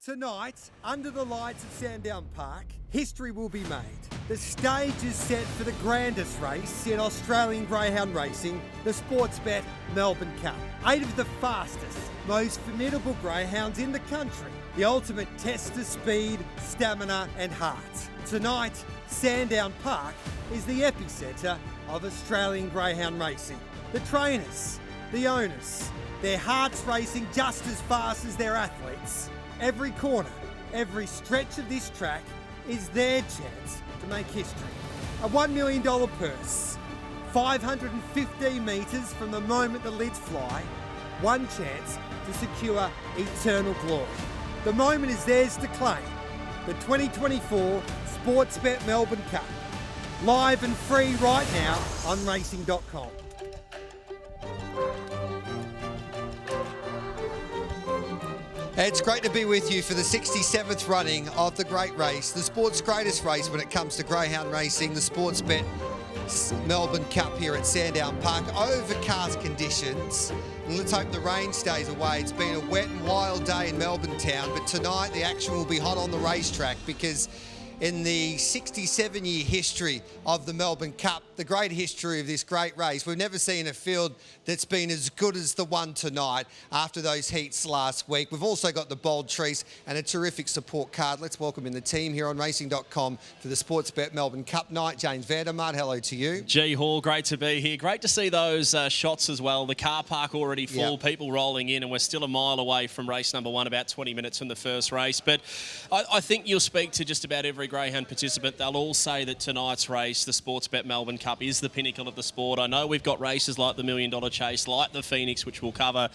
Tonight, under the lights at Sandown Park, history will be made. The stage is set for the grandest race in Australian greyhound racing, the Sportsbet Melbourne Cup. 8 of the fastest, most formidable greyhounds in the country. The ultimate test of speed, stamina and heart. Tonight, Sandown Park is the epicentre of Australian greyhound racing. The trainers, the owners, their hearts racing just as fast as their athletes. Every corner, every stretch of this track is their chance to make history. A $1 million purse, 515 metres from the moment the lids fly, one chance to secure eternal glory. The moment is theirs to claim. The 2024 Sportsbet Melbourne Cup. Live and free right now on racing.com. It's great to be with you for the 67th running of the great race, the sport's greatest race when it comes to greyhound racing, the Sportsbet Melbourne Cup here at Sandown Park. Overcast conditions. And let's hope the rain stays away. It's been a wet and wild day in Melbourne town, but tonight the action will be hot on the racetrack because in the 67-year history of the Melbourne Cup, the great history of this great race, we've never seen a field that's been as good as the one tonight after those heats last week. We've also got the Bold Trease and a terrific support card. Let's welcome in the team here on racing.com for the Sportsbet Melbourne Cup night. James Vandermart, hello to you. G Hall, great to be here. Great to see those shots as well. The car park already full, people rolling in, and we're still a mile away from race number 1, about 20 minutes from the first race. But I think you'll speak to just about every greyhound participant. They'll all say that tonight's race, the Sportsbet Melbourne Cup, is the pinnacle of the sport. I know we've got races like the $1 Million Chase, like the Phoenix, which we'll cover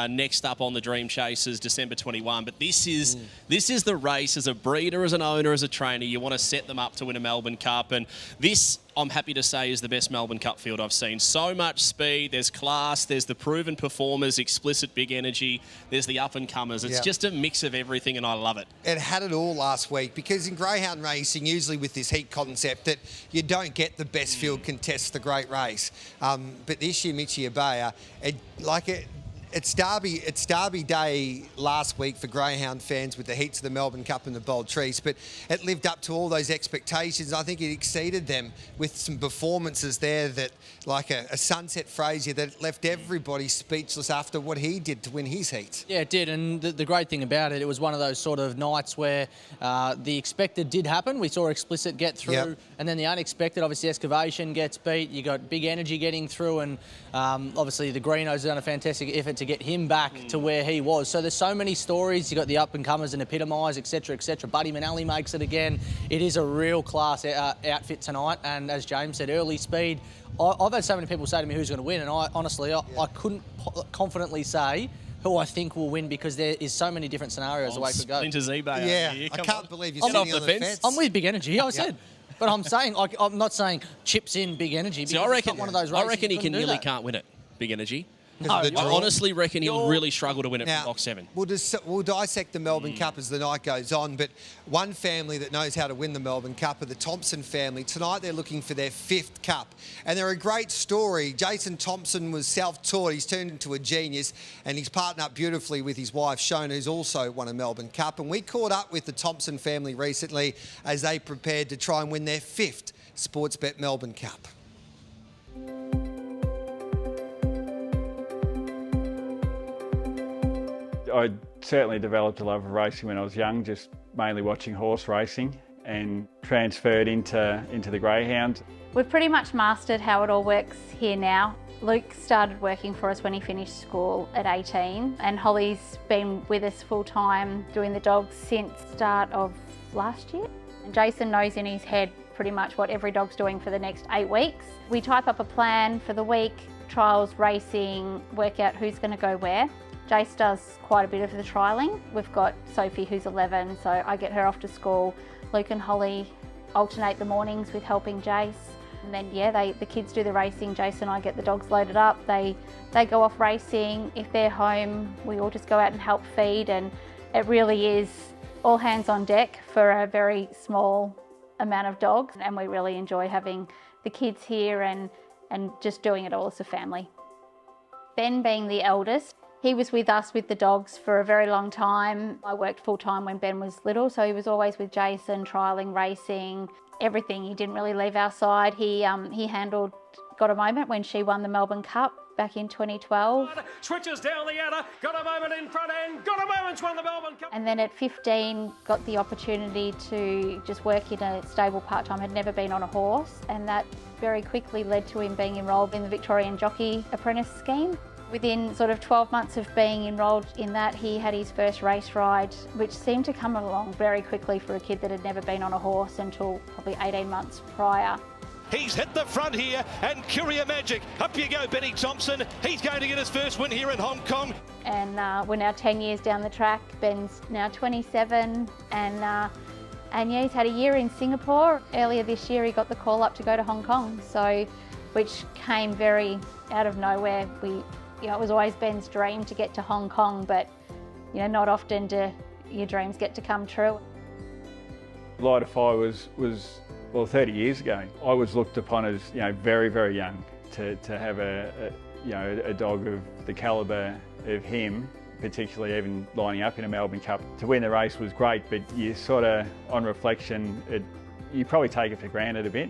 next up on the Dream Chasers, December 21. But this is the race as a breeder, as an owner, as a trainer. You want to set them up to win a Melbourne Cup. And this, I'm happy to say, is the best Melbourne Cup field I've seen. So much speed, there's class, there's the proven performers, explicit big energy, there's the up-and-comers. It's just a mix of everything, and I love it. It had it all last week because in greyhound racing, usually with this heat concept, that you don't get the best field contest the great race. But this year, Mitchie Abaya, it's Derby Day last week for greyhound fans with the heats of the Melbourne Cup and the Bold Trease, but it lived up to all those expectations. I think it exceeded them with some performances there that, like a Sunset Frazier, that left everybody speechless after what he did to win his heat. Yeah, it did, and the great thing about it, it was one of those sort of nights where the expected did happen. We saw explicit get through, and then the unexpected, obviously excavation gets beat. You got big energy getting through, and obviously the Greenos done a fantastic effort to get him back to where he was. So there's so many stories. You got the up-and-comers and epitomise, etc., etc. Buddy Manali makes it again. It is a real class outfit tonight, and as James said, early speed. I've had so many people say to me who's going to win, and I honestly couldn't confidently say who I think will win because there is so many different scenarios the way it could go. Splinter's eBay. Yeah, I can't believe you're sitting on the fence. I'm with big energy, I said. But I'm saying, I'm not saying chips in big energy because it's not one of those races. I reckon he nearly can't win it, big energy. No, I honestly reckon he'll really struggle to win it now, from box 7. We'll dissect the Melbourne Cup as the night goes on, but one family that knows how to win the Melbourne Cup are the Thompson family. Tonight they're looking for their 5th cup, and they're a great story. Jason Thompson was self-taught. He's turned into a genius, and he's partnered up beautifully with his wife, Shona, who's also won a Melbourne Cup. And we caught up with the Thompson family recently as they prepared to try and win their 5th Sportsbet Melbourne Cup. I certainly developed a love of racing when I was young, just mainly watching horse racing, and transferred into the greyhound. We've pretty much mastered how it all works here now. Luke started working for us when he finished school at 18, and Holly's been with us full time doing the dogs since start of last year. And Jason knows in his head pretty much what every dog's doing for the next 8 weeks. We type up a plan for the week, trials, racing, work out who's going to go where. Jace does quite a bit of the trialling. We've got Sophie, who's 11, so I get her off to school. Luke and Holly alternate the mornings with helping Jace. And then, the kids do the racing. Jace and I get the dogs loaded up. They go off racing. If they're home, we all just go out and help feed. And it really is all hands on deck for a very small amount of dogs. And we really enjoy having the kids here and just doing it all as a family. Ben, being the eldest, He was with us with the dogs for a very long time. I worked full time when Ben was little, so he was always with Jason, trialling, racing, everything. He didn't really leave our side. He handled Got a Moment when she won the Melbourne Cup back in 2012. Switches down the adder, Got a Moment in front end, Got a Moment's won the Melbourne Cup. And then at 15, got the opportunity to just work in a stable part-time, had never been on a horse, and that very quickly led to him being enrolled in the Victorian Jockey Apprentice Scheme. Within sort of 12 months of being enrolled in that, he had his first race ride, which seemed to come along very quickly for a kid that had never been on a horse until probably 18 months prior. He's hit the front here, and Courier Magic. Up you go, Benny Thompson. He's going to get his first win here in Hong Kong. And we're now 10 years down the track. Ben's now 27, and yeah, he's had a year in Singapore. Earlier this year, he got the call up to go to Hong Kong, so which came very out of nowhere. It was always Ben's dream to get to Hong Kong, but not often do your dreams get to come true. Light of Fire was 30 years ago. I was looked upon as very, very young to have a dog of the calibre of him, particularly even lining up in a Melbourne Cup. To win the race was great, but you sort of, on reflection, you probably take it for granted a bit.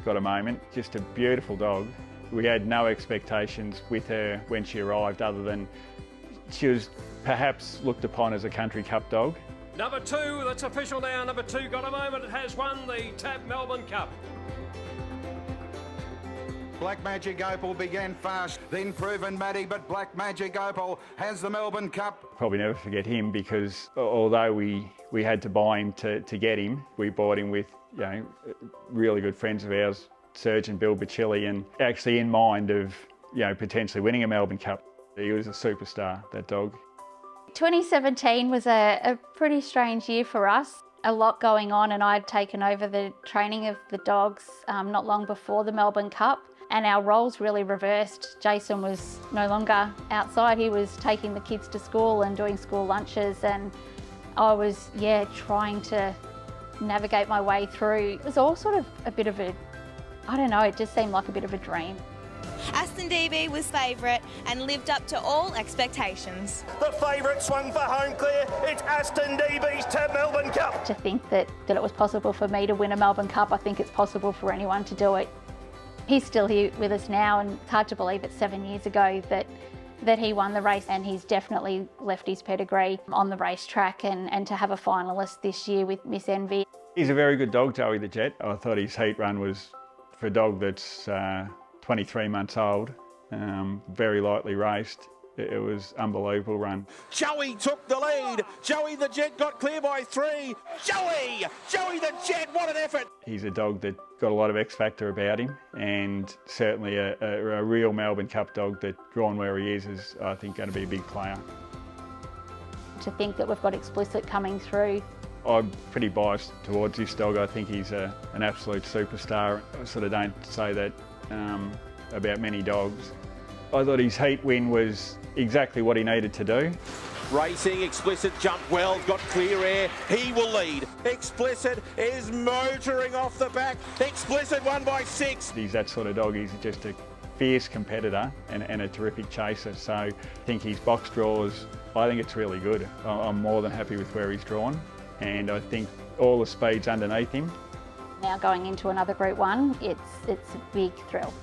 Got a Moment, just a beautiful dog. We had no expectations with her when she arrived, other than she was perhaps looked upon as a country cup dog. Number 2, that's official now. Number 2, Got a Moment, has won the TAB Melbourne Cup. Black Magic Opal began fast, then Proven Matty, but Black Magic Opal has the Melbourne Cup. Probably never forget him, because although we had to buy him to get him, we bought him with really good friends of ours, Surgeon Bill Bacilli, and actually in mind of potentially winning a Melbourne Cup. He was a superstar, that dog. 2017 was a pretty strange year for us. A lot going on, and I'd taken over the training of the dogs not long before the Melbourne Cup, and our roles really reversed. Jason was no longer outside. He was taking the kids to school and doing school lunches, and I was trying to navigate my way through. It was all sort of a bit of a, I don't know, it just seemed like a bit of a dream. Aston DB was favourite and lived up to all expectations. The favourite swung for home clear. It's Aston DB's TAB Melbourne Cup. To think that it was possible for me to win a Melbourne Cup, I think it's possible for anyone to do it. He's still here with us now, and it's hard to believe it's 7 years ago that he won the race, and he's definitely left his pedigree on the racetrack, and to have a finalist this year with Miss Envy. He's a very good dog, Joey the Jet. I thought his heat run was, for a dog that's 23 months old, very lightly raced. It was unbelievable run. Joey took the lead. Joey the Jet got clear by 3. Joey the Jet, what an effort. He's a dog that got a lot of X factor about him, and certainly a real Melbourne Cup dog that, drawn where he is I think going to be a big player. To think that we've got Explicit coming through. I'm pretty biased towards this dog. I think he's an absolute superstar. I sort of don't say that about many dogs. I thought his heat win was exactly what he needed to do. Racing, Explicit jumped well, got clear air. He will lead. Explicit is motoring off the back. Explicit won by 6. He's that sort of dog. He's just a fierce competitor and a terrific chaser. So I think his box draws, I think it's really good. I'm more than happy with where he's drawn, and I think all the speed's underneath him. Now going into another Group 1, it's a big thrill.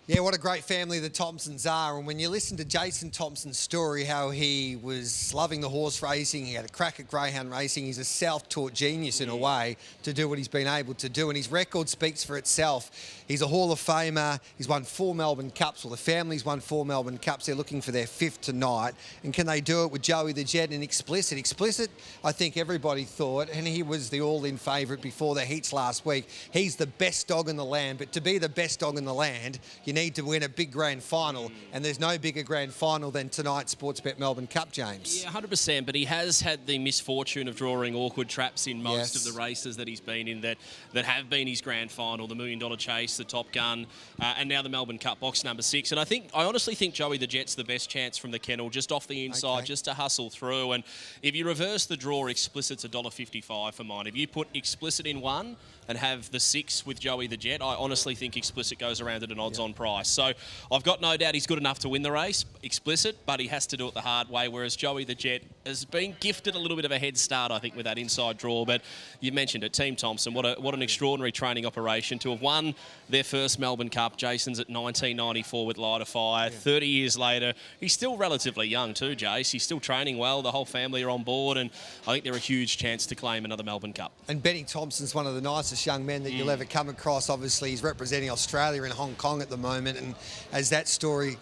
Yeah, what a great family the Thompsons are. And when you listen to Jason Thompson's story, how he was loving the horse racing, he had a crack at greyhound racing, he's a self-taught genius in a way to do what he's been able to do. And his record speaks for itself. He's a Hall of Famer. He's won 4 Melbourne Cups. Well, the family's won 4 Melbourne Cups. They're looking for their 5th tonight. And can they do it with Joey the Jet and Explicit? Explicit, I think everybody thought, and he was the all-in favourite before the heats last week, he's the best dog in the land. But to be the best dog in the land, you need need to win a big grand final, and there's no bigger grand final than tonight's Sportsbet Melbourne Cup, James. Yeah, 100%, but he has had the misfortune of drawing awkward traps in most of the races that he's been in that have been his grand final, the $1 Million Chase, the Top Gun, and now the Melbourne Cup box number 6. And I honestly think Joey the Jet's the best chance from the kennel, just off the inside, just to hustle through. And if you reverse the draw, Explicit's $1.55 for mine. If you put Explicit in one and have the 6 with Joey the Jet, I honestly think Explicit goes around at an odds-on price. So I've got no doubt he's good enough to win the race, Explicit, but he has to do it the hard way, whereas Joey the Jet has been gifted a little bit of a head start, I think, with that inside draw. But you mentioned it, Team Thompson, what an extraordinary training operation to have won their first Melbourne Cup. Jason's at 1994 with Light of Fire. 30 years later, he's still relatively young too, Jace. He's still training well. The whole family are on board, and I think they're a huge chance to claim another Melbourne Cup. And Benny Thompson's one of the nicest young men that you'll ever come across. Obviously, he's representing Australia in Hong Kong at the moment, and as that story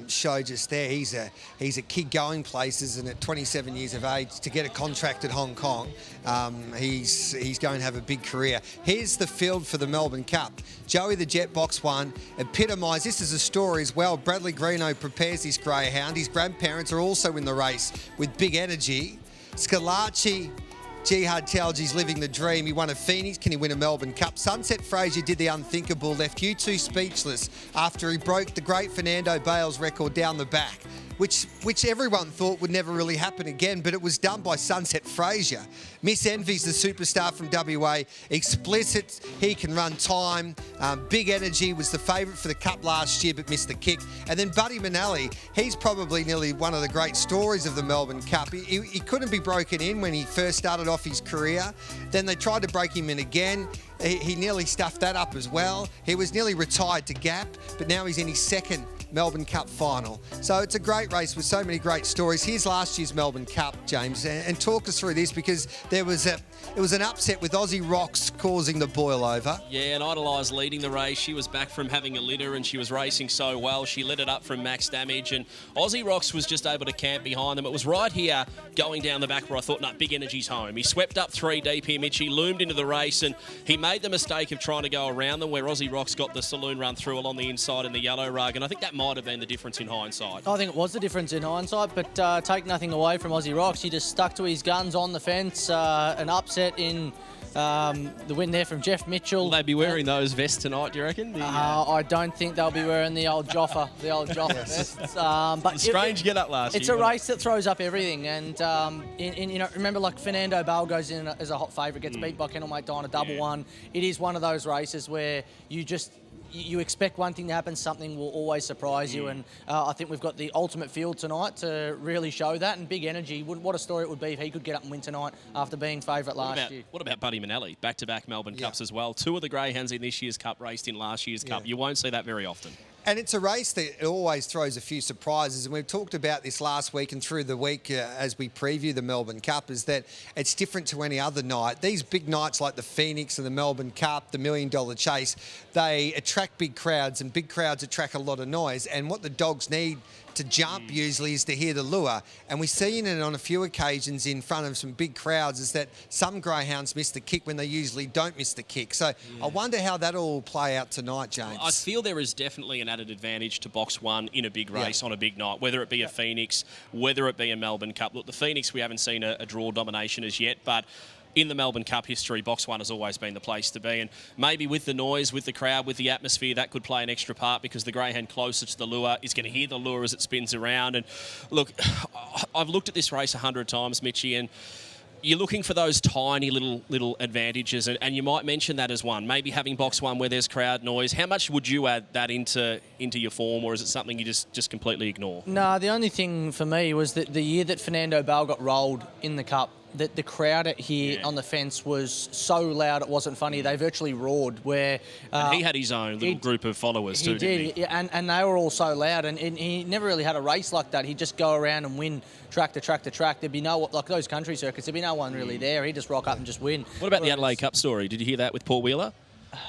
showed just there, he's a kid going places, and at 27 years of age to get a contract at Hong Kong, he's going to have a big career. Here's the field for the Melbourne Cup. Joey the Jet, box 1, epitomised. This is a story as well. Bradley Greeno prepares this greyhound. His grandparents are also in the race with big energy. Scalacci, Jihad Talji's living the dream. He won a Phoenix. Can he win a Melbourne Cup? Sunset Fraser did the unthinkable, left you two speechless after he broke the great Fernando Bale's record down the back, which everyone thought would never really happen again, but it was done by Sunset Fraser. Miss Envy's the superstar from WA. Explicit, he can run time. Big Energy was the favourite for the Cup last year, but missed the kick. And then Buddy Manelli, he's probably nearly one of the great stories of the Melbourne Cup. He couldn't be broken in when he first started off his career. Then they tried to break him in again. He nearly stuffed that up as well. He was nearly retired to Gap, but now he's in his second Melbourne Cup final. So it's a great race with so many great stories. Here's last year's Melbourne Cup, James, and talk us through this, because it was an upset with Aussie Rocks causing the boil over. Yeah, and Idolise leading the race. She was back from having a litter and she was racing so well. She lit it up from max damage, and Aussie Rocks was just able to camp behind them. It was right here going down the back where I thought, no, Big Energy's home. He swept up 3 deep here, Mitchie, loomed into the race, and he made the mistake of trying to go around them, where Aussie Rocks got the saloon run through along the inside in the yellow rug, and I think that might have been the difference in hindsight. I think it was the difference in hindsight, but take nothing away from Aussie Rocks. He just stuck to his guns on the fence. An upset in the win there from Jeff Mitchell. Will they be wearing those vests tonight, do you reckon? I don't think they'll be wearing the old Joffa vests. But it's a strange get-up last year. It's a race that throws up everything, and remember, like Fernando Bale goes in as a hot favourite, gets beat by Kennelmate Dine, a double one. It is one of those races where you expect one thing to happen, something will always surprise you, and I think we've got the ultimate field tonight to really show that, and Big Energy, what a story it would be if he could get up and win tonight after being favourite last year. What about Buddy Manelli? Back-to-back Melbourne Cups as well. 2 of the greyhounds in this year's Cup raced in last year's Cup. You won't see that very often. And it's a race that always throws a few surprises, and we've talked about this last week and through the week as we preview the Melbourne Cup, is that it's different to any other night. These big nights like the Phoenix and the Melbourne Cup, the $1 Million Chase, they attract big crowds, and big crowds attract a lot of noise, and what the dogs need to jump usually is to hear the lure, and we've seen it on a few occasions in front of some big crowds, is that some greyhounds miss the kick when they usually don't miss the kick. So I wonder how that'll all play out tonight, James. I feel there is definitely an added advantage to box 1 in a big race on a big night, whether it be a Phoenix, whether it be a Melbourne Cup. Look, the Phoenix, we haven't seen a draw domination as yet, but in the Melbourne Cup history, box 1 has always been the place to be, and maybe with the noise, with the crowd, with the atmosphere, that could play an extra part, because the greyhound closer to the lure is going to hear the lure as it spins around. And look, I've looked at this race 100 times, Mitchie, and you're looking for those tiny little advantages, and you might mention that as one. Maybe having box 1 where there's crowd noise. How much would you add that into your form, or is it something you just completely ignore? No, the only thing for me was that the year that Fernando Bale got rolled in the Cup, that the crowd here on the fence was so loud it wasn't funny. They virtually roared. Where and he had his own little group of followers too, didn't he? And they were all so loud. And he never really had a race like that. He'd just go around and win track to track to track. There'd be like those country circuits, there'd be no one really there. He'd just rock up and just win. What about the Adelaide Cup story? Did you hear that with Paul Wheeler?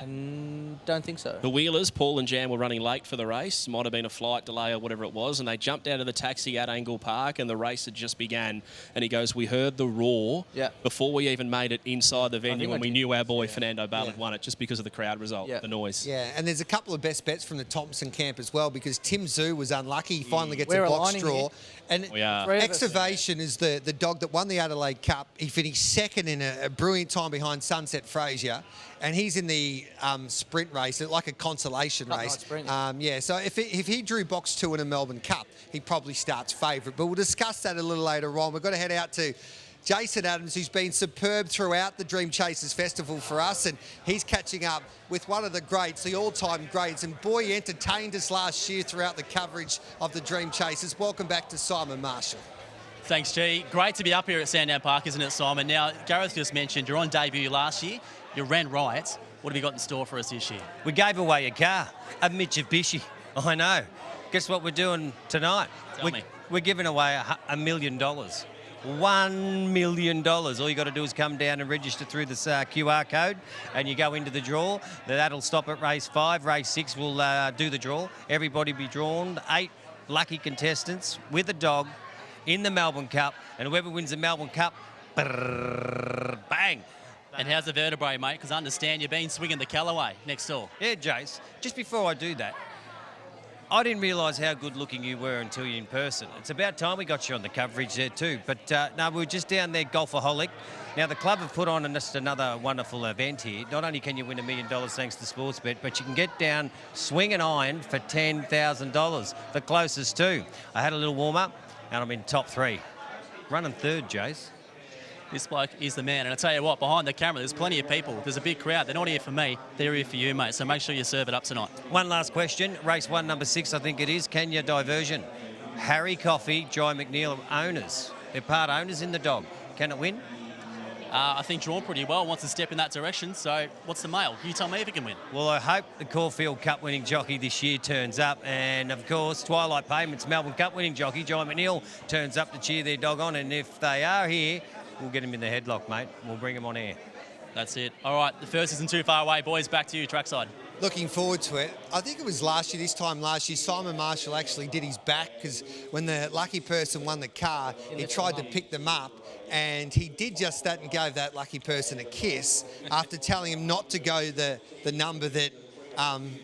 Don't think so. The Wheelers, Paul and Jan, were running late for the race. Might have been a flight delay or whatever it was, and they jumped out of the taxi at Angle Park, and the race had just began. And he goes, we heard the roar before we even made it inside the venue, and we knew our boy Fernando Bale had won it just because of the crowd result, the noise. Yeah, and there's a couple of best bets from the Thompson camp as well, because Tim Zoo was unlucky. He finally gets a box draw. And Excavation is the dog that won the Adelaide Cup. He finished second in a brilliant time behind Sunset Frazier, and he's in the sprint race, like a consolation race. Sprint, so if he drew box 2 in a Melbourne Cup, he probably starts favourite. But we'll discuss that a little later on. We've got to head out to Jason Adams, who's been superb throughout the Dream Chasers Festival for us, and he's catching up with one of the greats, the all-time greats, and boy, he entertained us last year throughout the coverage of the Dream Chasers. Welcome back to Simon Marshall. Thanks, G. Great to be up here at Sandown Park, isn't it, Simon? Now, Gareth just mentioned you're on debut last year. You ran riots. What have you got in store for us this year? We gave away a car, a Mitsubishi. I know. Guess what we're doing tonight? Tell me. We're giving away $1 million. $1 million. All you got to do is come down and register through this QR code, and you go into the draw. That'll stop at race 5. Race 6 will do the draw. Everybody be drawn. 8 lucky contestants with a dog in the Melbourne Cup, and whoever wins the Melbourne Cup, bang. And how's the vertebrae, mate? Because I understand you've been swinging the Callaway next door. Yeah, Jace. Just before I do that, I didn't realise how good looking you were until you're in person. It's about time we got you on the coverage there too. But no, we were just down there, Golfaholic. Now, the club have put on just another wonderful event here. Not only can you win $1 million thanks to Sportsbet, but you can get down swing and iron for $10,000. The closest two. I had a little warm-up, and I'm in top 3. Running third, Jace. This bloke is the man. And I tell you what, behind the camera, there's plenty of people. There's a big crowd. They're not here for me. They're here for you, mate. So make sure you serve it up tonight. One last question. Race 1, number 6, I think it is. Kenya Diversion. Harry Coffey, Jai McNeil are owners. They're part owners in the dog. Can it win? I think drawn pretty well. Wants to step in that direction. So what's the mail? You tell me if it can win. Well, I hope the Caulfield Cup winning jockey this year turns up. And, of course, Twilight Payments Melbourne Cup winning jockey, Jai McNeil, turns up to cheer their dog on. And if they are here, we'll get him in the headlock, mate. We'll bring him on air. That's it. All right, the first isn't too far away. Boys, back to you, trackside. Looking forward to it. I think it was this time last year, Simon Marshall actually did his back, because when the lucky person won the car, he tried to pick them up, and he did just that and gave that lucky person a kiss after telling him not to go the number that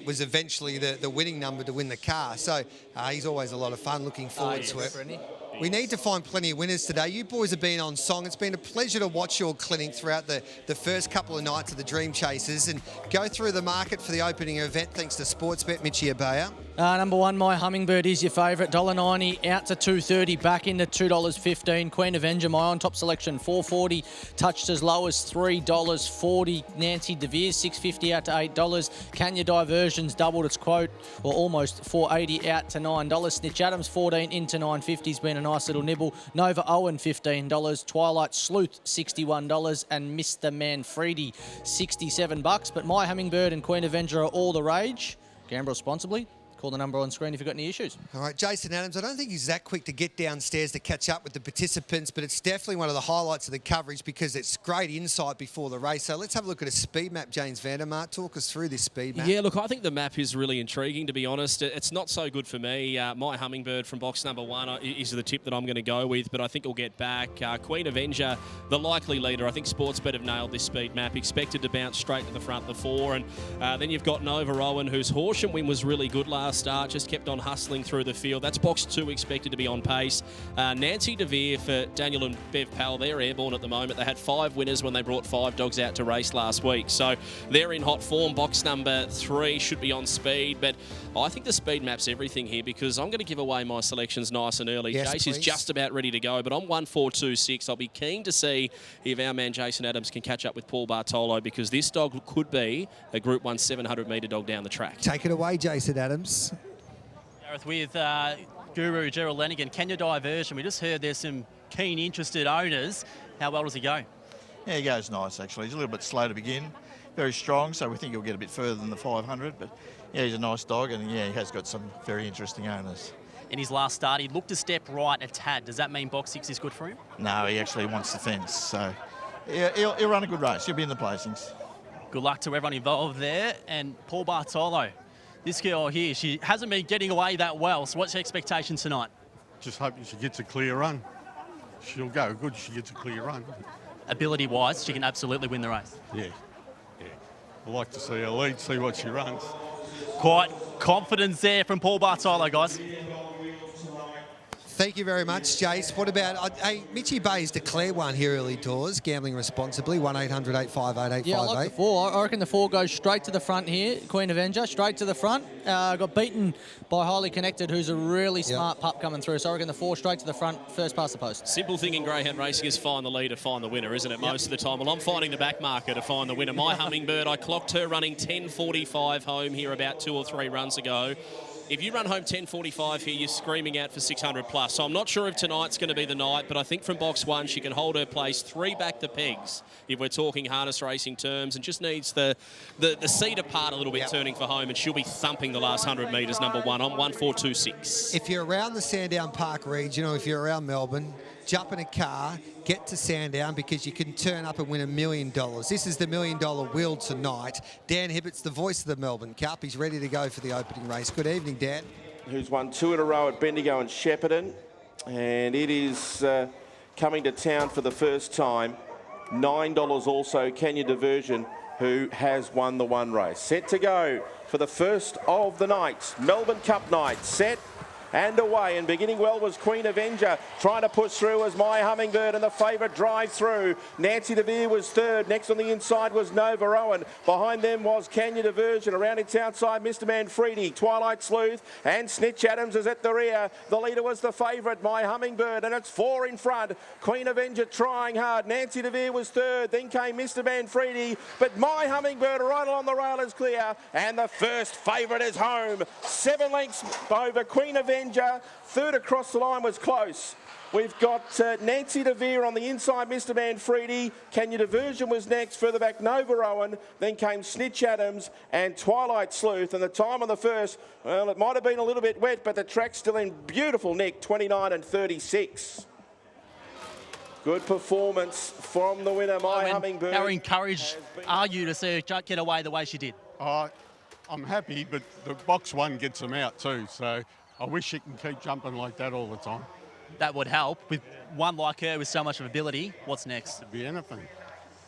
was eventually the winning number to win the car. So he's always a lot of fun. Looking forward to it. We need to find plenty of winners today. You boys have been on song. It's been a pleasure to watch your clinic throughout the first couple of nights of the Dream Chasers, and go through the market for the opening event thanks to Sportsbet. Mitchie Abaya. Number 1, My Hummingbird is your favourite. $1.90 out to $2.30, back into $2.15. Queen Avenger, my on top selection, $4.40, touched as low as $3.40. Nancy DeVere, $6.50 out to $8. Kenya Diversions doubled its quote, or almost, $4.80 out to $9. Snitch Adams, 14 into $9.50, has been a nice little nibble. Nova Owen, $15. Twilight Sleuth, $61. And Mr. Manfredi, $67. But My Hummingbird and Queen Avenger are all the rage. Gamble responsibly. Call the number on screen if you've got any issues. All right, Jason Adams, I don't think he's that quick to get downstairs to catch up with the participants, but it's definitely one of the highlights of the coverage because it's great insight before the race. So let's have a look at a speed map, James Vandermark. Talk us through this speed map. Yeah, look, I think the map is really intriguing, to be honest. It's not so good for me. My Hummingbird from box number 1 is the tip that I'm going to go with, but I think he'll get back. Queen Avenger, the likely leader. I think Sportsbet have nailed this speed map. Expected to bounce straight to the front of the 4. And then you've got Nova Owen, whose Horsham win was really good last start, just kept on hustling through the field. That's box 2, expected to be on pace. Nancy DeVere for Daniel and Bev Powell, they're airborne at the moment. They had 5 winners when they brought 5 dogs out to race last week. So they're in hot form. Box number 3 should be on speed, but I think the speed map's everything here because I'm going to give away my selections nice and early. Yes, Jace is just about ready to go, but I'm 1-4-2-6. I'll be keen to see if our man Jason Adams can catch up with Paul Bartolo because this dog could be a Group 1 700-metre dog down the track. Take it away, Jason Adams. With Guru Gerald Lenigan, Kenya Diversion. We just heard there's some keen, interested owners. How well does he go? Yeah, he goes nice, actually. He's a little bit slow to begin. Very strong, so we think he'll get a bit further than the 500. But, yeah, he's a nice dog, and, yeah, he has got some very interesting owners. In his last start, he looked a step right a tad. Does that mean box 6 is good for him? No, he actually wants the fence. So, yeah, he'll run a good race. He'll be in the placings. Good luck to everyone involved there. And Paul Bartolo, this girl here, she hasn't been getting away that well. So what's your expectations tonight? Just hoping she gets a clear run. She'll go good if she gets a clear run. Ability-wise, she can absolutely win the race. Yeah. I'd like to see her lead, see what she runs. Quite confidence there from Paul Bartolo, guys. Thank you very much, Jace. What about, hey, Mitchie Bay's declared one here early doors, gambling responsibly, 1-800-858-858. Yeah, I like the 4. I reckon the 4 goes straight to the front here. Queen Avenger, straight to the front. Got beaten by Highly Connected, who's a really smart pup coming through. So I reckon the 4 straight to the front, first past the post. Simple thing in greyhound racing is find the leader, find the winner, isn't it, most of the time? Well, I'm finding the back marker to find the winner. My Hummingbird, I clocked her running 10.45 home here about 2 or 3 runs ago. If you run home 10.45 here, you're screaming out for 600 plus. So I'm not sure if tonight's going to be the night, but I think from box 1, she can hold her place 3 back the pegs, if we're talking harness racing terms, and just needs the seat apart a little bit turning for home, and she'll be thumping the last 100 metres, number 1 on 1.426. If you're around the Sandown Park region, or if you're around Melbourne, jump in a car, get to Sandown, because you can turn up and win $1 million. This is the $1 million wheel tonight. Dan Hibbett's the voice of the Melbourne Cup. He's ready to go for the opening race. Good evening, Dan. Who's won 2 in a row at Bendigo and Shepparton. And it is coming to town for the first time. $9 also, Kenya Diversion, who has won the 1 race. Set to go for the first of the night. Melbourne Cup night. Set and away, and beginning well was Queen Avenger, trying to push through as My Hummingbird, and the favourite drive through. Nancy DeVere was third. Next on the inside was Nova Owen. Behind them was Kenya Diversion. Around its outside, Mr. Manfredi, Twilight Sleuth, and Snitch Adams is at the rear. The leader was the favourite, My Hummingbird, and it's 4 in front. Queen Avenger trying hard. Nancy DeVere was third. Then came Mr. Manfredi, but My Hummingbird right along the rail is clear, and the first favourite is home. 7 lengths over Queen Avenger. Third across the line was close. We've got Nancy DeVere on the inside, Mr. Manfredi. Kenya Diversion was next, further back Nova Owen. Then came Snitch Adams and Twilight Sleuth. And the time on the first, well, it might have been a little bit wet, but the track's still in beautiful nick, 29 and 36. Good performance from the winner, My Hummingbird. How encouraged are you to see her get away the way she did? I'm happy, but the box 1 gets them out too, so I wish she can keep jumping like that all the time. That would help. With one like her with so much of ability, what's next? Could be anything.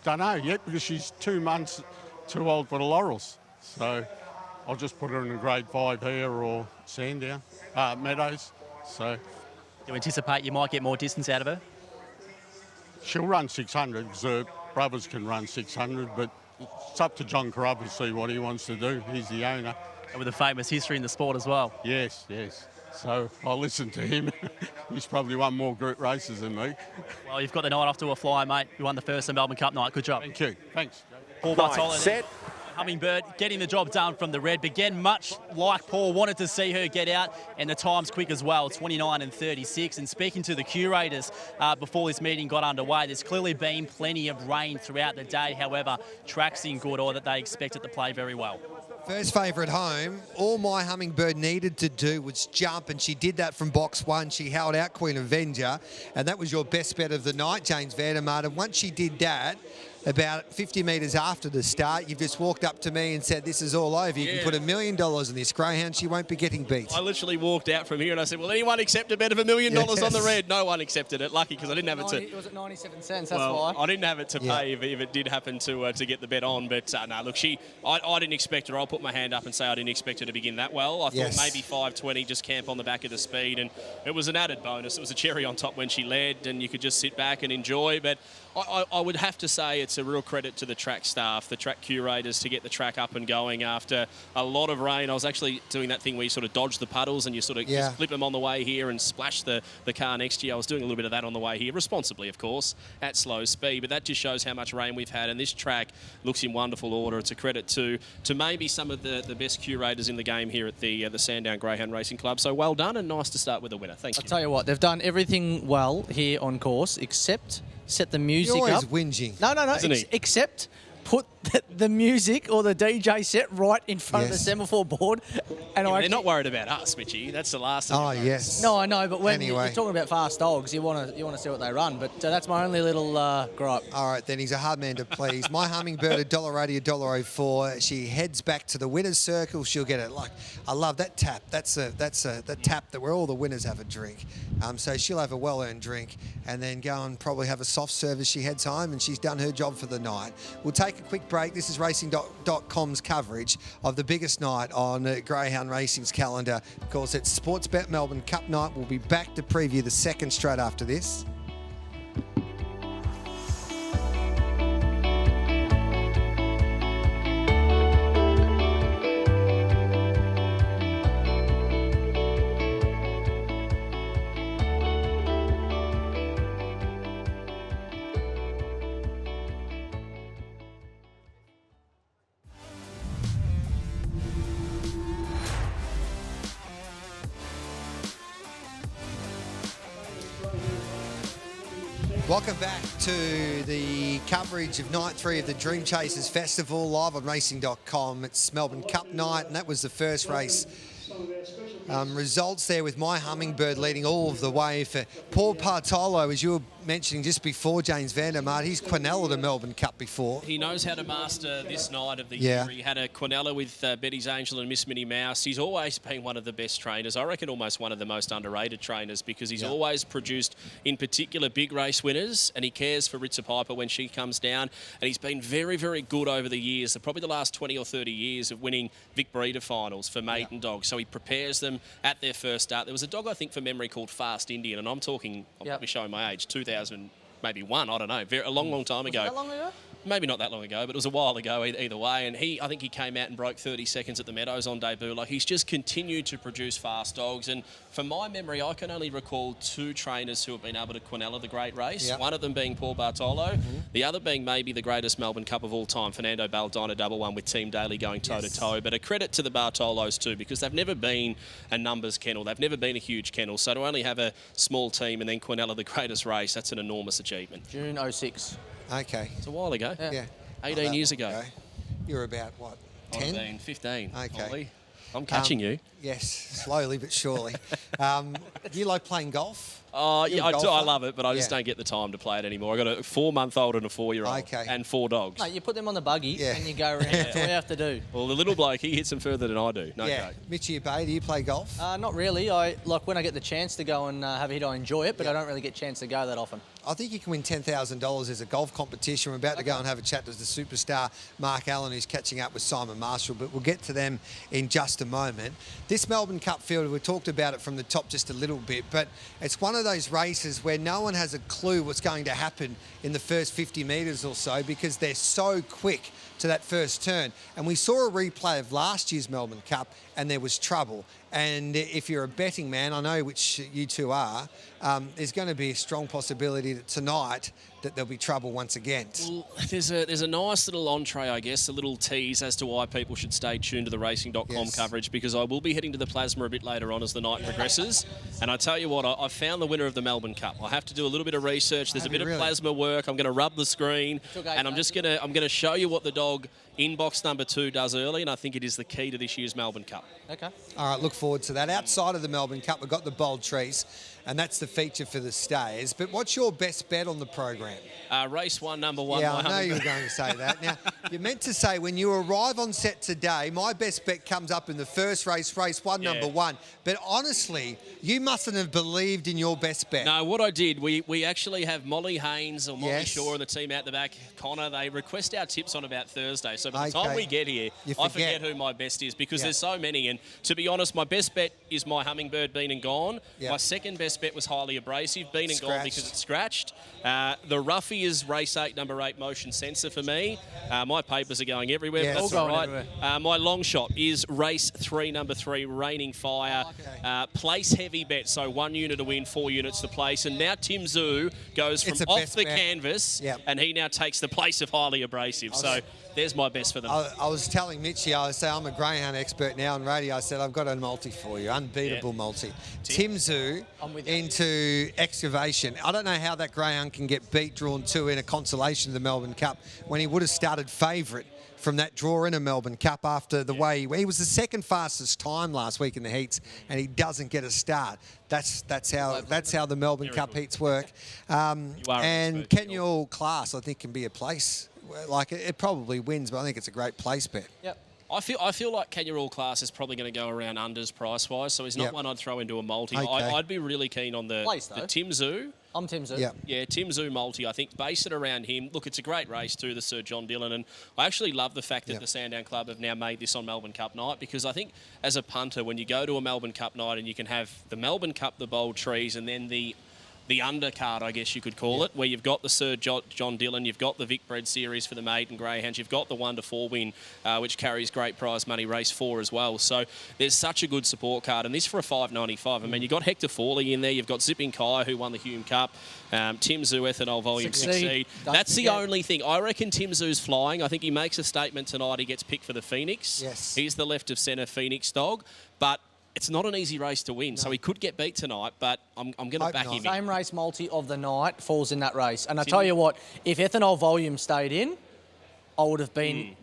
Don't know yet, because she's 2 months too old for the laurels. So I'll just put her in a grade 5 here or Sandown, Meadows. So do you anticipate you might get more distance out of her? She'll run 600, because her brothers can run 600, but it's up to John Carruthers to see what he wants to do. He's the owner. And with a famous history in the sport as well. Yes. So I'll listen to him. He's probably won more group races than me. Well, you've got the night off to a fly, mate. You won the first Melbourne Cup night. Good job. Thank you. Thanks. Paul Bartolo set. Hummingbird getting the job done from the red. Again, much like Paul, wanted to see her get out, and the time's quick as well, 29 and 36. And speaking to the curators before this meeting got underway, there's clearly been plenty of rain throughout the day. However, track's in good order. They expect it to play very well. First favourite home, all My Hummingbird needed to do was jump, and she did that from box 1. She held out Queen Avenger, and that was your best bet of the night, James Vandermaat. And once she did that, about 50 metres after the start, you've just walked up to me and said, this is all over. You can put $1 million in this greyhound. She won't be getting beat. I literally walked out from here and I said, will anyone accept a bet of $1 million on the red? No one accepted it. Lucky, because I didn't have it to... Was it 97 cents? That's why. I didn't have it to pay if it did happen to get the bet on. But no, look, I didn't expect her. I'll put my hand up and say I didn't expect her to begin that well. I thought maybe 5.20, just camp on the back of the speed. And it was an added bonus. It was a cherry on top when she led, and you could just sit back and enjoy. But I would have to say it's a real credit to the track staff, the track curators, to get the track up and going after a lot of rain. I was actually doing that thing where you sort of dodge the puddles and you sort of just flip them on the way here and splash the car next to you. I was doing a little bit of that on the way here, responsibly, of course, at slow speed. But that just shows how much rain we've had. And this track looks in wonderful order. It's a credit to maybe some of the best curators in the game here at the Sandown Greyhound Racing Club. So well done, and nice to start with a winner. Thank you. I'll tell you what, they've done everything well here on course, except set the music You're always up. whinging. No. Except put the music or the DJ set right in front of the Yes. semaphore board. And They're not worried about us, Mitchie. That's the last. Oh, yes. No, I know, but when Anyway. you're talking about fast dogs, you want to see what they run. But that's my only little gripe. All right, then he's a hard man to please. My Hummingbird, $1.80, $1.04. She heads back to the winner's circle. She'll get it. Like, I love that tap. That's the tap that where all the winners have a drink. So she'll have a well-earned drink and then go and probably have a soft serve as she heads home, and she's done her job for the night. We'll take a quick break. This is Racing.com's coverage of the biggest night on Greyhound Racing's calendar. Of course, it's Sportsbet Melbourne Cup night. We'll be back to preview the second straight after this. Welcome back to the coverage of Night 3 of the Dream Chasers Festival, live on Racing.com. It's Melbourne Cup night, and that was the first race. Results there with My Hummingbird leading all of the way for Paul Partolo, as you were mentioning just before, James Vandermaat. He's Quinella the Melbourne Cup before. He knows how to master this night of the Yeah. year. He had a Quinella with Betty's Angel and Miss Minnie Mouse. He's always been one of the best trainers. I reckon almost one of the most underrated trainers, because he's always produced, in particular, big race winners, and he cares for Ritza Piper when she comes down. And he's been very, very good over the years, probably the last 20 or 30 years, of winning Vic Breeder finals for maiden dogs. So he prepares them at their first start. There was a dog, I think, from memory, called Fast Indian, and I'm probably showing my age, 2000, maybe one, I don't know, a long, long time ago. That long ago? Maybe not that long ago, but it was a while ago either way. And I think he came out and broke 30 seconds at the Meadows on debut. Like, he's just continued to produce fast dogs. And from my memory, I can only recall two trainers who have been able to Quinella the great race. Yep. One of them being Paul Bartolo, the other being maybe the greatest Melbourne Cup of all time, Fernando Baldina double one with Team Daly going toe-to-toe. But a credit to the Bartolos too, because they've never been a numbers kennel. They've never been a huge kennel. So to only have a small team and then Quinella the greatest race, that's an enormous achievement. June 06. Okay. It's a while ago. Yeah. 18 years ago. You're about, what, 10? 15. Okay. Ollie. I'm catching you. Yes, slowly but surely. Do you like playing golf? Oh, You're yeah, a I do. golfer? I love it, but I just don't get the time to play it anymore. I've got a 4-month-old and a 4-year-old and 4 dogs. Mate, you put them on the buggy and you go around. That's all you have to do. Well, the little bloke, he hits them further than I do. No joke. Mitchie Bay, do you play golf? Not really. When I get the chance to go and have a hit, I enjoy it, but I don't really get a chance to go that often. I think you can win $10,000 as a golf competition. We're about to go and have a chat with the superstar Mark Allen, who's catching up with Simon Marshall, but we'll get to them in just a moment. This Melbourne Cup field, we talked about it from the top just a little bit, but it's one of those races where no one has a clue what's going to happen in the first 50 metres or so, because they're so quick to that first turn. And we saw a replay of last year's Melbourne Cup, and there was trouble. And if you're a betting man, I know which you two are, there's going to be a strong possibility that tonight that there'll be trouble once again. Well, there's a nice little entree, I guess, a little tease as to why people should stay tuned to the Racing.com coverage, because I will be heading to the Plasma a bit later on as the night progresses. And I tell you what, I found the winner of the Melbourne Cup. I have to do a little bit of research. There's a bit of Plasma work. I'm going to rub the screen, and I'm going to show you what the dog in box number 2 does early, and I think it is the key to this year's Melbourne Cup. Okay. All right, look forward to that. Outside of the Melbourne Cup, we've got the Bold Trease, and that's the feature for the stays. But what's your best bet on the program? Race 1, number 1. Yeah, I know you were going to say that. Now, you meant to say when you arrive on set today, my best bet comes up in the first race, race 1, number 1. But honestly, you mustn't have believed in your best bet. No, what I did, we actually have Molly Haynes or Molly Shaw and the team out the back. Connor, they request our tips on about Thursday. So by the time we get here, I forget who my best is, because there's so many. And to be honest, my best bet is My Hummingbird, been and gone. My second best bet was Highly Abrasive, been and gone because it's scratched. The roughie is race 8, number 8, Motion Sensor for me. My papers are going everywhere, but that's all right. My long shot is race 3, number 3, Raining Fire. Place heavy bet, so 1 unit to win, 4 units to place. And now Tim Zoo goes from off the canvas, and he now takes the place of Highly Abrasive. So there's my best for them. I was telling Mitchie, I was saying I'm a greyhound expert now, on radio, I said, I've got a multi for you, unbeatable multi. Timzu into Excavation. I don't know how that greyhound can get beat drawn 2 in a consolation of the Melbourne Cup when he would have started favourite from that draw in a Melbourne Cup after the way he was the second fastest time last week in the heats, and he doesn't get a start. That's how the Melbourne Cup heats work. And Kenya All Class, I think, can be a place. Like it probably wins, but I think it's a great place bet. Yep. I feel like Kenya All Class is probably going to go around unders price-wise, so he's not one I'd throw into a multi. Okay. I'd be really keen on the Tim Zoo. I'm Tim Zoo. Yeah, Tim Zoo multi. I think base it around him. Look, it's a great race too, the Sir John Dillon, and I actually love the fact that the Sandown Club have now made this on Melbourne Cup night, because I think as a punter, when you go to a Melbourne Cup night and you can have the Melbourne Cup, the Bold Trees, and then the undercard, I guess you could call it, where you've got the Sir John Dillon, you've got the Vic Bred Series for the maiden greyhounds, you've got the 1-4 win, which carries great prize money, race 4 as well. So there's such a good support card, and this for a $5.95. I mean, you've got Hector Forley in there, you've got Zipping Kai, who won the Hume Cup, Tim Zoo, Ethanol Volume Succeed. That's the only thing. I reckon Tim Zoo's flying. I think he makes a statement tonight. He gets picked for the Phoenix. Yes. He's the left of centre Phoenix dog, but it's not an easy race to win, so he could get beat tonight, but I'm going to back him in. Same race multi of the night falls in that race. And I tell you what, if Ethanol Volume stayed in, I would have been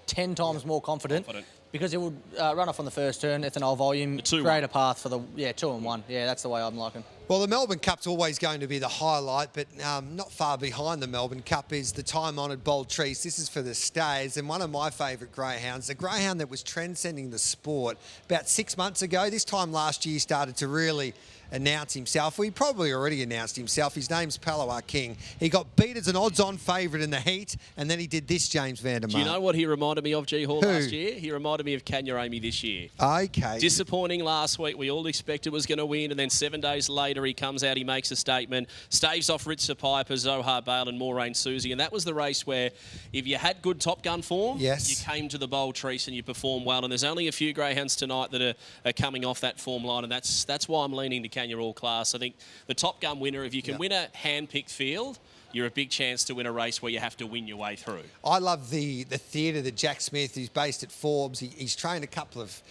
10 times more confident. Because it would run off on the first turn, Ethanol Volume, create a path for the 2 and 1. Yeah, that's the way I'm liking. Well, the Melbourne Cup's always going to be the highlight, but not far behind the Melbourne Cup is the time-honoured Bold Trease. This is for the stays, and one of my favourite greyhounds, the greyhound that was transcending the sport about 6 months ago. This time last year, he started to really announce himself. Well, he probably already announced himself. His name's Palawa King. He got beat as an odds-on favourite in the heat, and then he did this, James Vandermeer. Do you know what he reminded me of, G. Hall, last year? He reminded me of Kanya Amy this year. Okay. Disappointing last week. We all expected was going to win, and then 7 days later he comes out, he makes a statement, staves off Ritza Piper, Zohar Bale and Maureen Susie, and that was the race where if you had good Top Gun form, you came to the Bold Trease and you performed well, and there's only a few greyhounds tonight that are coming off that form line, and that's why I'm leaning to Kenya All Class. I think the Top Gun winner, if you can win a hand-picked field, you're a big chance to win a race where you have to win your way through. I love the theatre that Jack Smith, who's based at Forbes, he's trained a couple of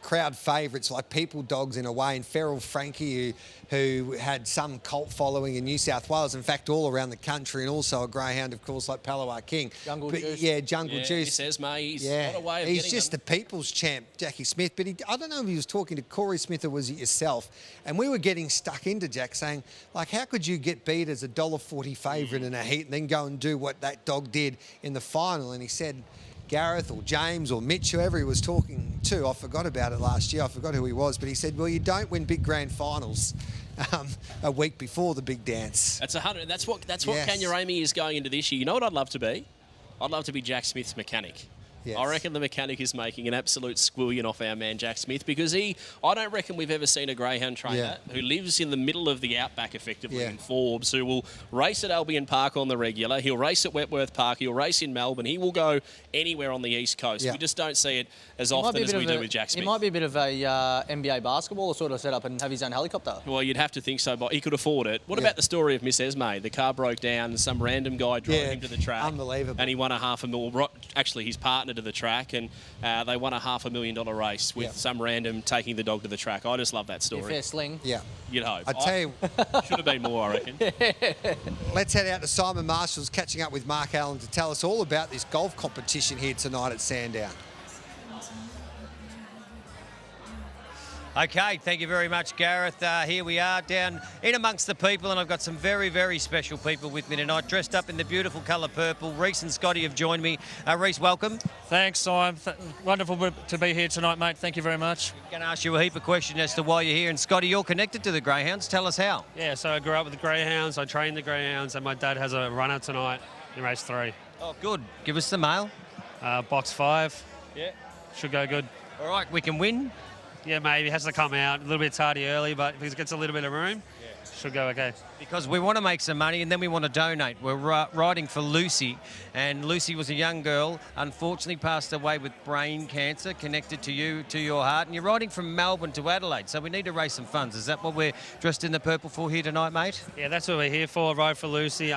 crowd favourites like People Dogs in a way, and Feral Frankie, who had some cult following in New South Wales, in fact, all around the country, and also a greyhound, of course, like Palawa King. Jungle Juice. Yeah, Jungle Juice. He says, mate, he's got a way of he's getting just them. the people's champ, Jackie Smith. But I don't know if he was talking to Corey Smith or was it yourself, and we were getting stuck into Jack saying, like, how could you get beat as a $1.40 favourite in a heat and then go and do what that dog did in the final? And he said, Gareth or James or Mitch, whoever he was talking to, I forgot about it last year, I forgot who he was, but he said, well, you don't win big grand finals a week before the big dance. That's 100. That's what Kanya Amy is going into this year. You know what I'd love to be? I'd love to be Jack Smith's mechanic. Yes. I reckon the mechanic is making an absolute squillion off our man Jack Smith, because I don't reckon we've ever seen a greyhound trainer who lives in the middle of the outback effectively in Forbes, who will race at Albion Park on the regular, he'll race at Wentworth Park, he'll race in Melbourne, he will go anywhere on the East Coast. We just don't see it as often as we do with Jack Smith. He might be a bit of a NBA basketball sort of setup and have his own helicopter. Well, you'd have to think so, but he could afford it. What about the story of Miss Esme? The car broke down and some random guy drove him to the track. Unbelievable. And he won a $500,000, actually his partner to the track, and they won a $500,000 race with some random taking the dog to the track. I just love that story. Fair sling. Yeah. You'd hope. I tell you, should have been more, I reckon. Let's head out to Simon Marshall's, catching up with Mark Allen to tell us all about this golf competition here tonight at Sandown. Okay, thank you very much, Gareth. Here we are down in amongst the people, and I've got some very, very special people with me tonight, dressed up in the beautiful colour purple. Reece and Scotty have joined me. Reece, welcome. Thanks, Simon. Wonderful to be here tonight, mate. Thank you very much. I'm going to ask you a heap of questions as to why you're here. And Scotty, you're connected to the Greyhounds. Tell us how. Yeah, so I grew up with the Greyhounds. I trained the Greyhounds, and my dad has a runner tonight in race 3. Oh, good. Give us the mail. Box 5. Yeah. Should go good. All right, we can win. Yeah, maybe. Has to come out. A little bit tardy early, but if he gets a little bit of room, should go okay. Because we want to make some money and then we want to donate. We're riding for Lucy, and Lucy was a young girl, unfortunately passed away with brain cancer connected to you, to your heart, and you're riding from Melbourne to Adelaide, so we need to raise some funds. Is that what we're dressed in the purple for here tonight, mate? Yeah, that's what we're here for, Ride for Lucy.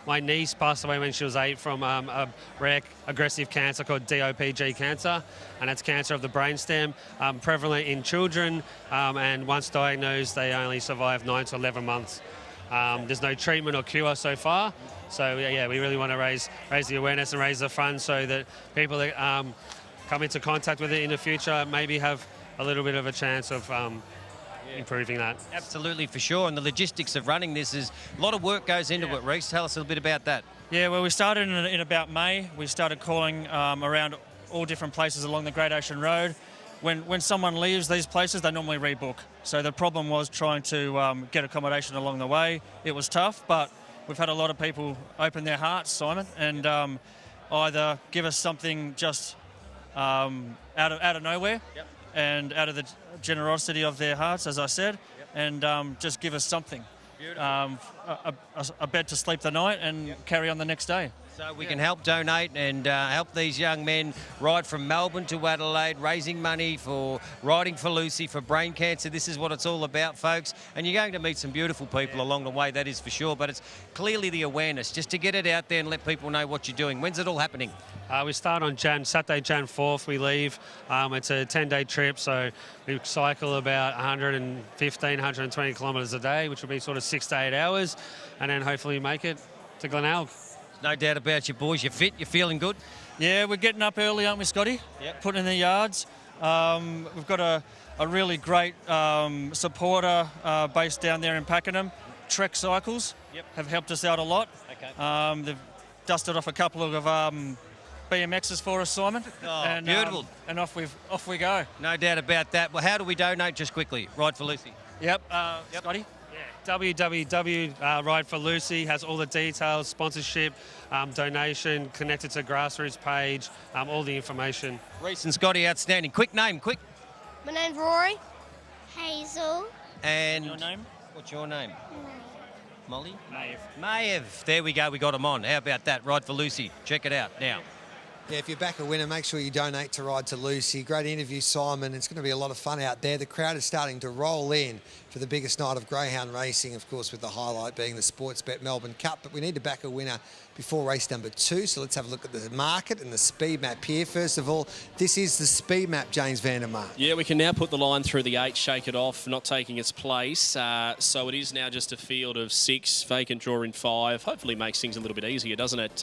My niece passed away when she was 8 from a rare aggressive cancer called DOPG cancer, and it's cancer of the brainstem, prevalent in children, and once diagnosed, they only survive 9 to 11 months. There's no treatment or cure so far, so yeah, we really want to raise the awareness and raise the funds so that people that come into contact with it in the future maybe have a little bit of a chance of improving that. Absolutely, for sure. And the logistics of running this is a lot of work goes into it. Reece, tell us a little bit about that. Yeah, well, we started in about May. We started calling around all different places along the Great Ocean Road. When someone leaves these places, they normally rebook. So the problem was trying to get accommodation along the way. It was tough, but we've had a lot of people open their hearts, Simon, and either give us something just out of nowhere, and out of the generosity of their hearts, as I said, and just give us something, a bed to sleep the night and carry on the next day. So we can help donate and help these young men ride from Melbourne to Adelaide, raising money for Riding for Lucy, for brain cancer. This is what it's all about, folks. And you're going to meet some beautiful people along the way, that is for sure. But it's clearly the awareness, just to get it out there and let people know what you're doing. When's it all happening? We start on Saturday, Jan 4th, we leave. It's a 10-day trip, so we cycle about 115, 120 kilometres a day, which will be sort of 6 to 8 hours, and then hopefully make it to Glenelg. No doubt about you, boys. You're fit, you're feeling good? Yeah, we're getting up early, aren't we, Scotty? Yep. Putting in the yards. We've got a really great supporter based down there in Pakenham. Trek Cycles have helped us out a lot. Okay. They've dusted off a couple of BMXs for us, Simon. Oh, and, beautiful. And off we go. No doubt about that. Well, how do we donate, just quickly? Ride for Lucy. Yep. Scotty? Ride for Lucy has all the details, sponsorship, donation, connected to grassroots page, all the information. Reece and Scotty, outstanding. Quick name, quick. My name's Rory. Hazel. And your name? What's your name? Molly? Maeve. There we go. We got them on. How about that? Ride for Lucy. Check it out now. Yeah, if you back a winner, make sure you donate to Ride to Lucy. Great interview, Simon. It's going to be a lot of fun out there. The crowd is starting to roll in for the biggest night of greyhound racing, of course, with the highlight being the Sportsbet Melbourne Cup. But we need to back a winner before race number 2. So let's have a look at the market and the speed map here. First of all, this is the speed map, James van der Mark. Yeah, we can now put the line through the 8, shake it off, not taking its place. So it is now just a field of 6, vacant draw in 5. Hopefully makes things a little bit easier, doesn't it?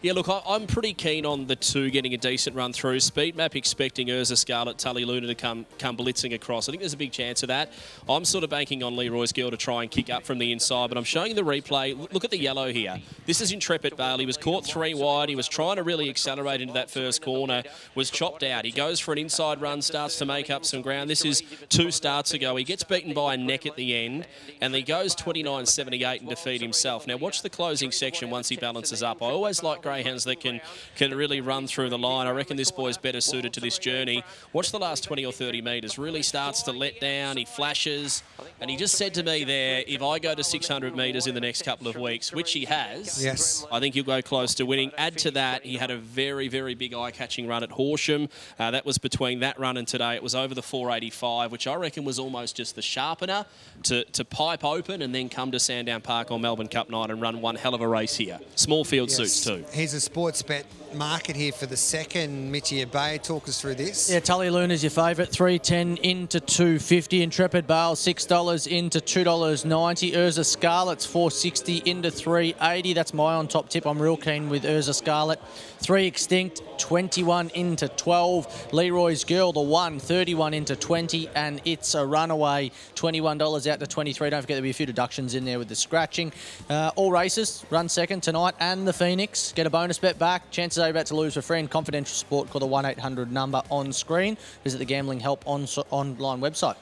Yeah, look, I'm pretty keen on the 2 getting a decent run through. Speed map expecting Urza Scarlet, Tully Luna to come blitzing across. I think there's a big chance of that. I'm sort of banking on Leroy's Girl to try and kick up from the inside, but I'm showing you the replay. Look at the yellow here. This is Intrepid Vale. He was caught 3 wide. He was trying to really accelerate into that first corner, was chopped out. He goes for an inside run, starts to make up some ground. This is 2 starts ago. He gets beaten by a neck at the end, and he goes 29.78 and defeat himself. Now, watch the closing section once he balances up. I always like greyhounds that can really run through the line. I reckon this boy's better suited to this journey. Watch the last 20 or 30 metres. Really starts to let down. He flashes, and he just said to me there, if I go to 600 metres in the next couple of weeks, which he has, yes, I think he'll go close to winning. Add to that, he had a very, very big eye-catching run at Horsham. That was between that run and today. It was over the 485, which I reckon was almost just the sharpener to pipe open and then come to Sandown Park on Melbourne Cup night and run one hell of a race here. Small field suits too. Here's a sports bet market here for the second. Mitchy Bay, talk us through this. Yeah, Tully Luna's your favourite, $3.10 into $2.50. Intrepid Bale, $6 into $2.90. Urza Scarlet's $4.60 into $3.80. That's my on top tip. I'm real keen with Urza Scarlet. 3 Extinct, 21 into 12. Leroy's Girl, the 1, 31 into 20, and It's a Runaway, $21 out to 23. Don't forget there'll be a few deductions in there with the scratching. All races run second tonight, and the Phoenix. Get a bonus bet back. Chances are you're about to lose for free and confidential support. Call the 1-800 number on screen. Visit the Gambling Help online website.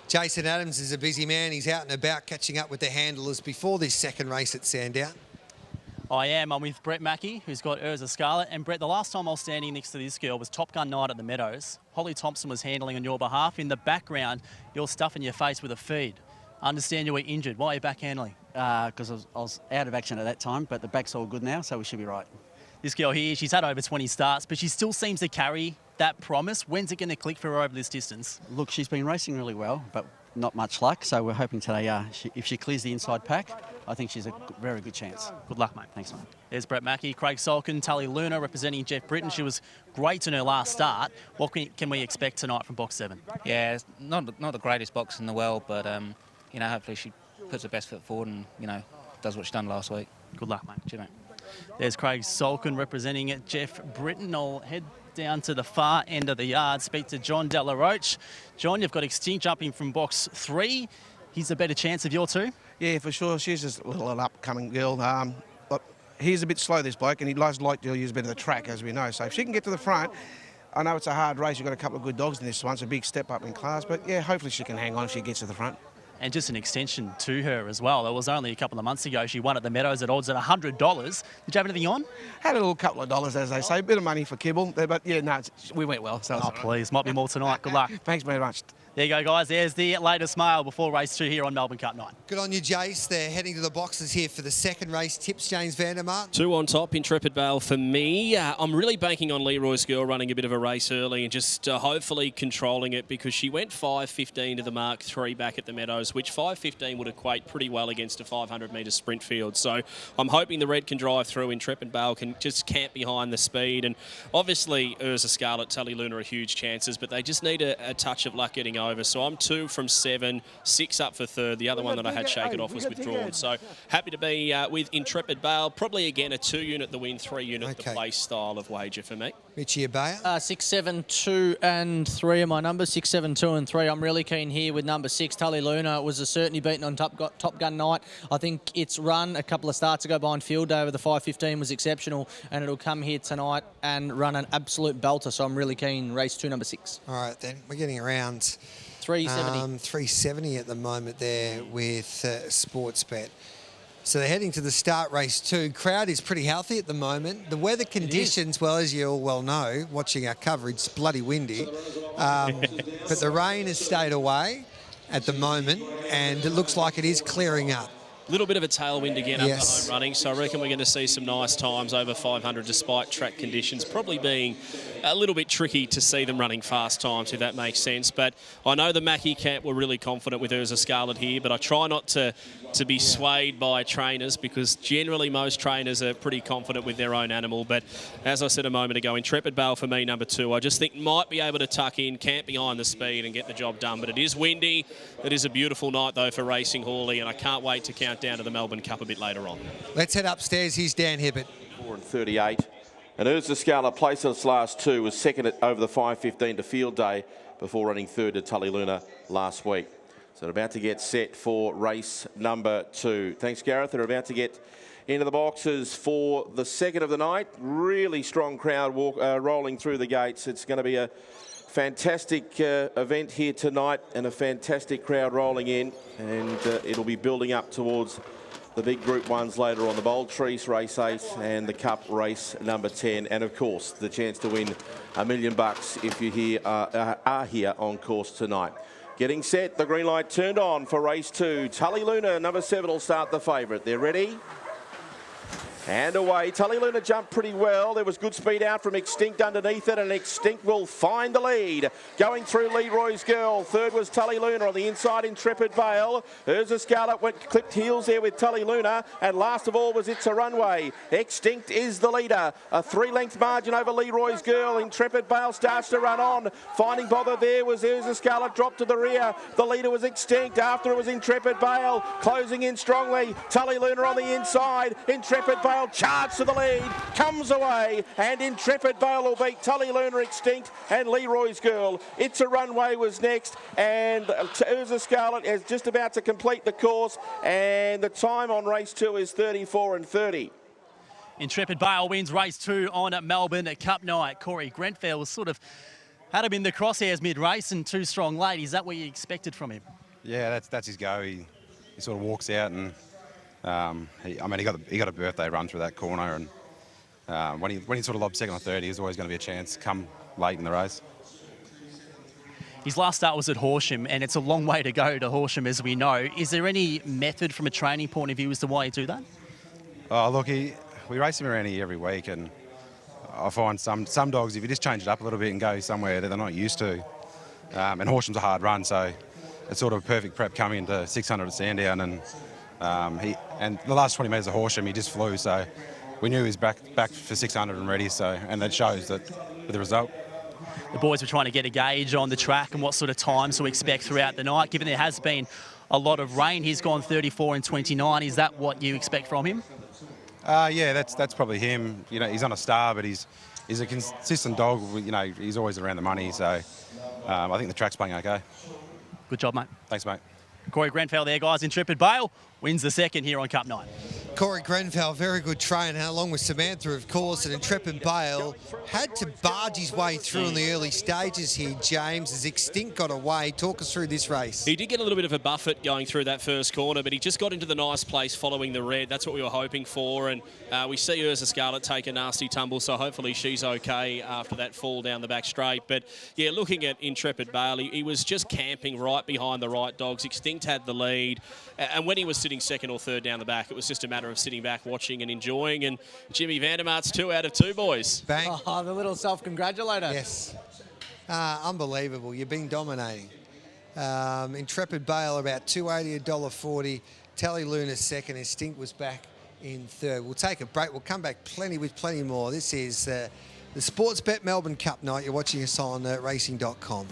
Jason Adams is a busy man. He's out and about catching up with the handlers before this second race at Sandown. I am. I'm with Brett Mackey, who's got Urza Scarlet. And Brett, the last time I was standing next to this girl was Top Gun night at the Meadows. Holly Thompson was handling on your behalf. In the background, you're stuffing your face with a feed. Understand you were injured. Why are you back handling? Because I was out of action at that time, but the back's all good now, so we should be right. This girl here, she's had over 20 starts, but she still seems to carry that promise. When's it going to click for her over this distance? Look, she's been racing really well, but not much luck, so we're hoping today, if she clears the inside pack, I think she's a very good chance. Good luck, mate. Thanks, mate. There's Brett Mackey, Craig Solkin, Tully Luna representing Jeff Britton. She was great in her last start. What can we expect tonight from box 7? Yeah, it's not the greatest box in the world, but you know, hopefully she puts her best foot forward and, you know, does what she done last week. Good luck, mate. Cheers, mate. There's Craig Solkin representing it, Jeff Britton. I'll head down to the far end of the yard, speak to John Delaroche. John, you've got Extinct jumping from box 3. He's a better chance of your 2? Yeah, for sure. She's just a little upcoming girl. But he's a bit slow, this bloke, and he likes to use a bit of the track, as we know. So if she can get to the front, I know it's a hard race. You've got a couple of good dogs in this one. It's a big step up in class. But, yeah, hopefully she can hang on if she gets to the front. And just an extension to her as well. It was only a couple of months ago she won at the Meadows at odds at $100. Did you have anything on? Had a little couple of dollars, as they say. A bit of money for kibble. But, yeah, no, we went well. So please. Might be more tonight. Good luck. Thanks very much. There you go, guys. There's the latest mail before race 2 here on Melbourne Cup night. Good on you, Jace. They're heading to the boxes here for the second race. Tips, James Vandermark. 2 on top, Intrepid Vale for me. I'm really banking on Leroy's Girl running a bit of a race early and just hopefully controlling it, because she went 5.15 to the Mark 3 back at the Meadows, which 5.15 would equate pretty well against a 500-metre sprint field. So I'm hoping the red can drive through. Intrepid Vale can just camp behind the speed. And obviously, Urza Scarlet, Tully Luna are huge chances, but they just need a touch of luck getting over. So I'm 2 from 7, 6 up for third. The other one that I had shaken off was withdrawn. So happy to be with Intrepid Vale. Probably again a 2-unit the win, 3-unit the play style of wager for me. Richie Abaya? 6, 7, 2 and 3 are my numbers. 6, 7, 2 and 3. I'm really keen here with number 6, Tully Luna. It was a certainty beaten on Top Gun night. I think its run a couple of starts ago behind Field Day over the 5.15 was exceptional, and it'll come here tonight and run an absolute belter. So I'm really keen. Race 2, number 6. All right, then. We're getting around 370. 370 at the moment there with Sportsbet. So they're heading to the start race 2. Crowd is pretty healthy at the moment. The weather conditions, well, as you all well know, watching our coverage, it's bloody windy. But the rain has stayed away at the moment, and it looks like it is clearing up. Little bit of a tailwind again up the home running, so I reckon we're going to see some nice times over 500 despite track conditions probably being a little bit tricky to see them running fast times, if that makes sense. But I know the Mackey camp were really confident with Urza Scarlet here, but I try not to be swayed by trainers, because generally most trainers are pretty confident with their own animal. But as I said a moment ago, Intrepid Vale for me, number 2. I just think might be able to tuck in, camp behind the speed and get the job done. But it is windy. It is a beautiful night, though, for racing, Hawley, and I can't wait to count down to the Melbourne Cup a bit later on. Let's head upstairs. Here's Dan Hibbert. 4 and 38. And Urza Scarlet placed its last 2, was second over the 5.15 to Field Day before running third to Tully Luna last week. So they're about to get set for race number 2. Thanks, Gareth. They're about to get into the boxes for the second of the night. Really strong crowd rolling through the gates. It's going to be a fantastic event here tonight and a fantastic crowd rolling in. And it'll be building up towards the big Group 1s later on, the Bold Trease race 8 and the Cup race number 10. And, of course, the chance to win $1 million if you are here on course tonight. Getting set, the green light turned on for race 2. Tully Luna, number 7, will start the favourite. They're ready. And away. Tully Luna jumped pretty well. There was good speed out from Extinct underneath it, and Extinct will find the lead. Going through Leroy's Girl. Third was Tully Luna. On the inside, Intrepid Vale. Urza Scarlet clipped heels there with Tully Luna. And last of all was It's a Runway. Extinct is the leader. A 3-length margin over Leroy's Girl. Intrepid Vale starts to run on. Finding bother there was Urza Scarlet, dropped to the rear. The leader was Extinct. After it was Intrepid Vale. Closing in strongly. Tully Luna on the inside. Intrepid Vale charge to the lead, comes away, and Intrepid Vale will beat Tully Luna, Extinct, and Leroy's Girl. It's a Runway was next, and Urza Scarlet is just about to complete the course, and the time on race 2 is 34 and 30. Intrepid Vale wins race 2 on at Melbourne at Cup night. Corey Grenfell was sort of had him in the crosshairs mid-race and 2 strong late. Is that what you expected from him? Yeah, that's his go. He sort of walks out and he got a birthday run through that corner, and when he sort of lobbed second or third, he was always going to be a chance come late in the race. His last start was at Horsham, and it's a long way to go to Horsham, as we know. Is there any method from a training point of view as to why you do that? Oh, look, we race him around here every week, and I find some dogs, if you just change it up a little bit and go somewhere that they're not used to, and Horsham's a hard run, so it's sort of a perfect prep coming into 600 at Sandown, and the last 20 metres of Horsham, he just flew, so we knew he was back for 600 and ready, and that shows that with the result. The boys were trying to get a gauge on the track and what sort of times to expect throughout the night. Given there has been a lot of rain, he's gone 34 and 29. Is that what you expect from him? Yeah, that's probably him. You know, he's on a star, but he's a consistent dog. You know, he's always around the money, so I think the track's playing okay. Good job, mate. Thanks, mate. Corey Grenfell there, guys. Intrepid Bale wins the second here on Cup 9. Corey Grenfell, very good trainer, along with Samantha, of course, and Intrepid Bale had to barge his way through in the early stages here, James, as Extinct got away. Talk us through this race. He did get a little bit of a buffet going through that first corner, but he just got into the nice place following the red. That's what we were hoping for, and we see Urza Scarlett take a nasty tumble, so hopefully she's okay after that fall down the back straight. But, yeah, looking at Intrepid Bale, he was just camping right behind the right dogs. Extinct had the lead, and when he was sitting second or third down the back, it was just a matter of sitting back, watching and enjoying, and Jimmy Vandermart's 2 out of 2, boys. Bang. Oh, the little self-congratulator. Yes. Unbelievable. You've been dominating. Intrepid Bale about $2.80, $1.40. Tally Luna second. Instinct was back in third. We'll take a break. We'll come back with plenty more. This is the Sportsbet Melbourne Cup night. You're watching us on racing.com.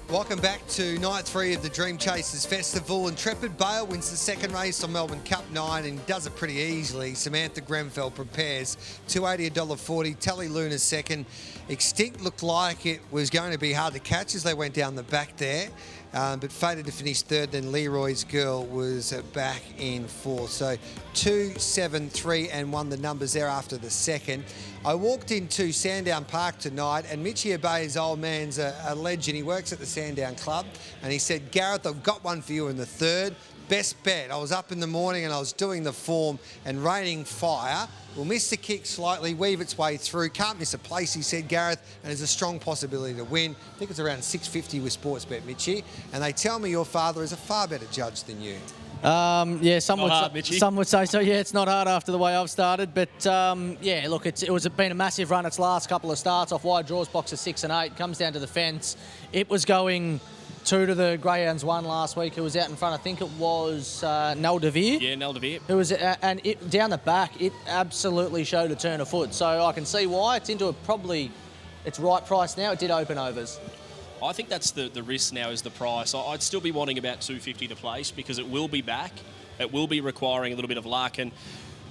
Welcome back to night 3 of the Dream Chasers Festival. Intrepid Bale wins the second race on Melbourne Cup 9 and does it pretty easily. Samantha Grenfell prepares. $2.80, $1.40. Tally Luna second. Extinct looked like it was going to be hard to catch as they went down the back there, but faded to finish third. Then Leroy's Girl was back in fourth. So 2, 7, 3 and 1 the numbers there after the second. I walked into Sandown Park tonight, and Mitchie Abay's old man's a legend. He works at the Sandown Club, and he said, Gareth, I've got one for you in the third. Best bet. I was up in the morning and I was doing the form, and Raining Fire will miss the kick slightly, weave its way through. Can't miss a place, he said, Gareth, and there's a strong possibility to win. I think it's around $6.50 with Sportsbet, Mitchie. And they tell me your father is a far better judge than you. Yeah, some would say so. Yeah, it's not hard after the way I've started, but yeah, look, it's been a massive run. Its last couple of starts off wide draws, boxes 6 and 8, comes down to the fence. It was going 2 to the Greyhounds 1 last week. Who was out in front? I think it was Nell De Vere. Yeah, Nell De Vere. Who was and it down the back. It absolutely showed a turn of foot. So I can see why it's into its right price now. It did open overs. I think that's the risk now is the price. I'd still be wanting about $2.50 to place because it will be back. It will be requiring a little bit of luck, and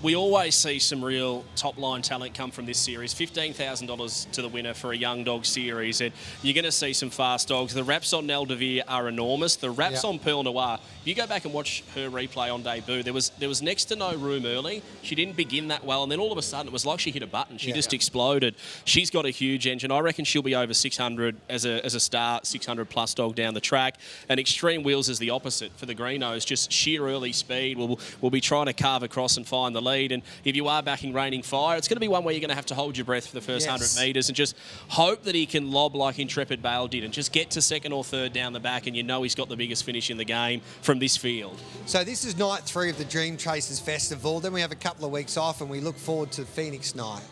we always see some real top-line talent come from this series. $15,000 to the winner for a young dog series, and you're going to see some fast dogs. The wraps on Nell De Vere are enormous. The wraps on Pearl Noir, if you go back and watch her replay on debut, there was next to no room early. She didn't begin that well, and then all of a sudden it was like she hit a button. She just exploded. She's got a huge engine. I reckon she'll be over 600 as a start, 600-plus dog down the track. And Extreme Wheels is the opposite for the Greenos, just sheer early speed. We'll be trying to carve across and find the lead, and if you are backing Raining Fire, it's going to be one where you're going to have to hold your breath for the first 100 metres and just hope that he can lob like Intrepid Bale did and just get to second or third down the back, and you know he's got the biggest finish in the game from this field. So this is night 3 of the Dream Chasers Festival. Then we have a couple of weeks off and we look forward to Phoenix night.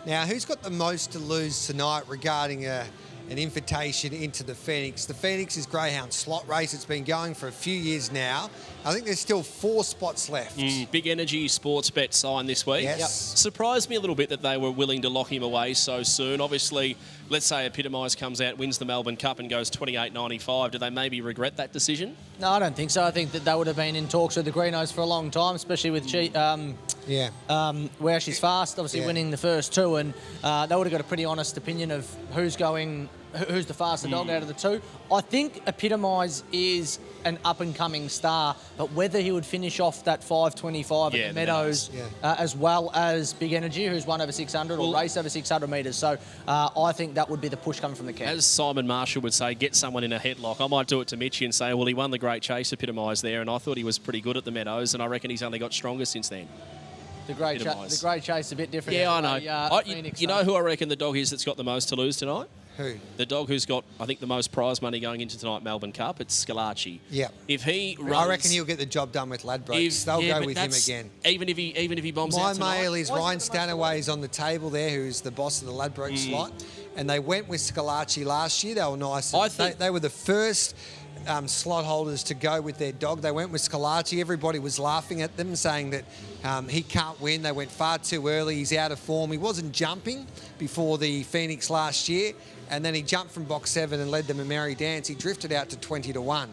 Now, who's got the most to lose tonight regarding an invitation into the Phoenix? The Phoenix is Greyhound slot race. It's been going for a few years now. I think there's still 4 spots left. Big Energy Sportsbet signed this week. Yes. Surprised me a little bit that they were willing to lock him away so soon. Obviously, let's say Epitomise comes out, wins the Melbourne Cup and goes $28.95. Do they maybe regret that decision? No, I don't think so. I think that they would have been in talks with the Greenos for a long time, especially with where she's fast, obviously winning the first 2, and they would have got a pretty honest opinion of who's going who's the faster dog out of the two. I think Epitomise is an up-and-coming star, but whether he would finish off that 5:25 at the Meadows, as well as Big Energy, who's won over 600 or race over 600 metres. So I think that would be the push coming from the camp. As Simon Marshall would say, get someone in a headlock. I might do it to Mitchie and say, well, he won the Great Chase Epitomise there, and I thought he was pretty good at the Meadows, and I reckon he's only got stronger since then. The Great Chase is a bit different. Yeah, I know. You know who I reckon the dog is that's got the most to lose tonight? Who? The dog who's got, I think, the most prize money going into tonight Melbourne Cup. It's Scalacci. Yeah. If he runs, I reckon he'll get the job done with Ladbrokes. They'll go with him again. Even if he bombs out tonight. My mail is Ryan Stanaway's on the table there, who's the boss of the Ladbrokes slot, and they went with Scalacci last year. They were nice. I think they were the first slot holders to go with their dog. They went with Scalacci. Everybody was laughing at them, saying that he can't win. They went far too early. He's out of form. He wasn't jumping before the Phoenix last year, and then he jumped from box 7 and led them a merry dance. He drifted out to 20-1.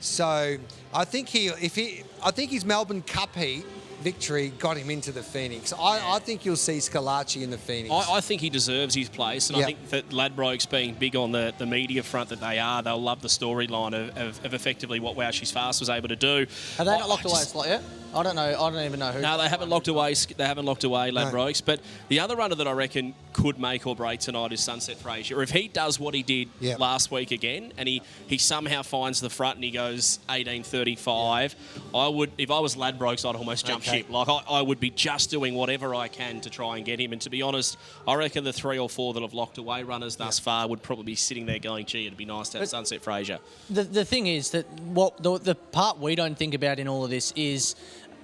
So I think his Melbourne Cup heat victory got him into the Phoenix. I think you'll see Scalacci in the Phoenix. I think he deserves his place, and I think that Ladbrokes, being big on the media front that they are, they'll love the storyline of effectively what Wow She's Fast was able to do. Have they not locked away a slot yet? I don't know. I don't even know who. No, they haven't locked away. They haven't locked away Ladbrokes. But the other runner that I reckon could make or break tonight is Sunset Fraser. If he does what he did last week again, and he somehow finds the front and he goes 18:35, I would. If I was Ladbrokes, I'd almost jump ship. Like I would be just doing whatever I can to try and get him. And to be honest, I reckon the 3 or 4 that have locked away runners thus far would probably be sitting there going, "Gee, it'd be nice to have Sunset Fraser." The thing is that the part we don't think about in all of this is,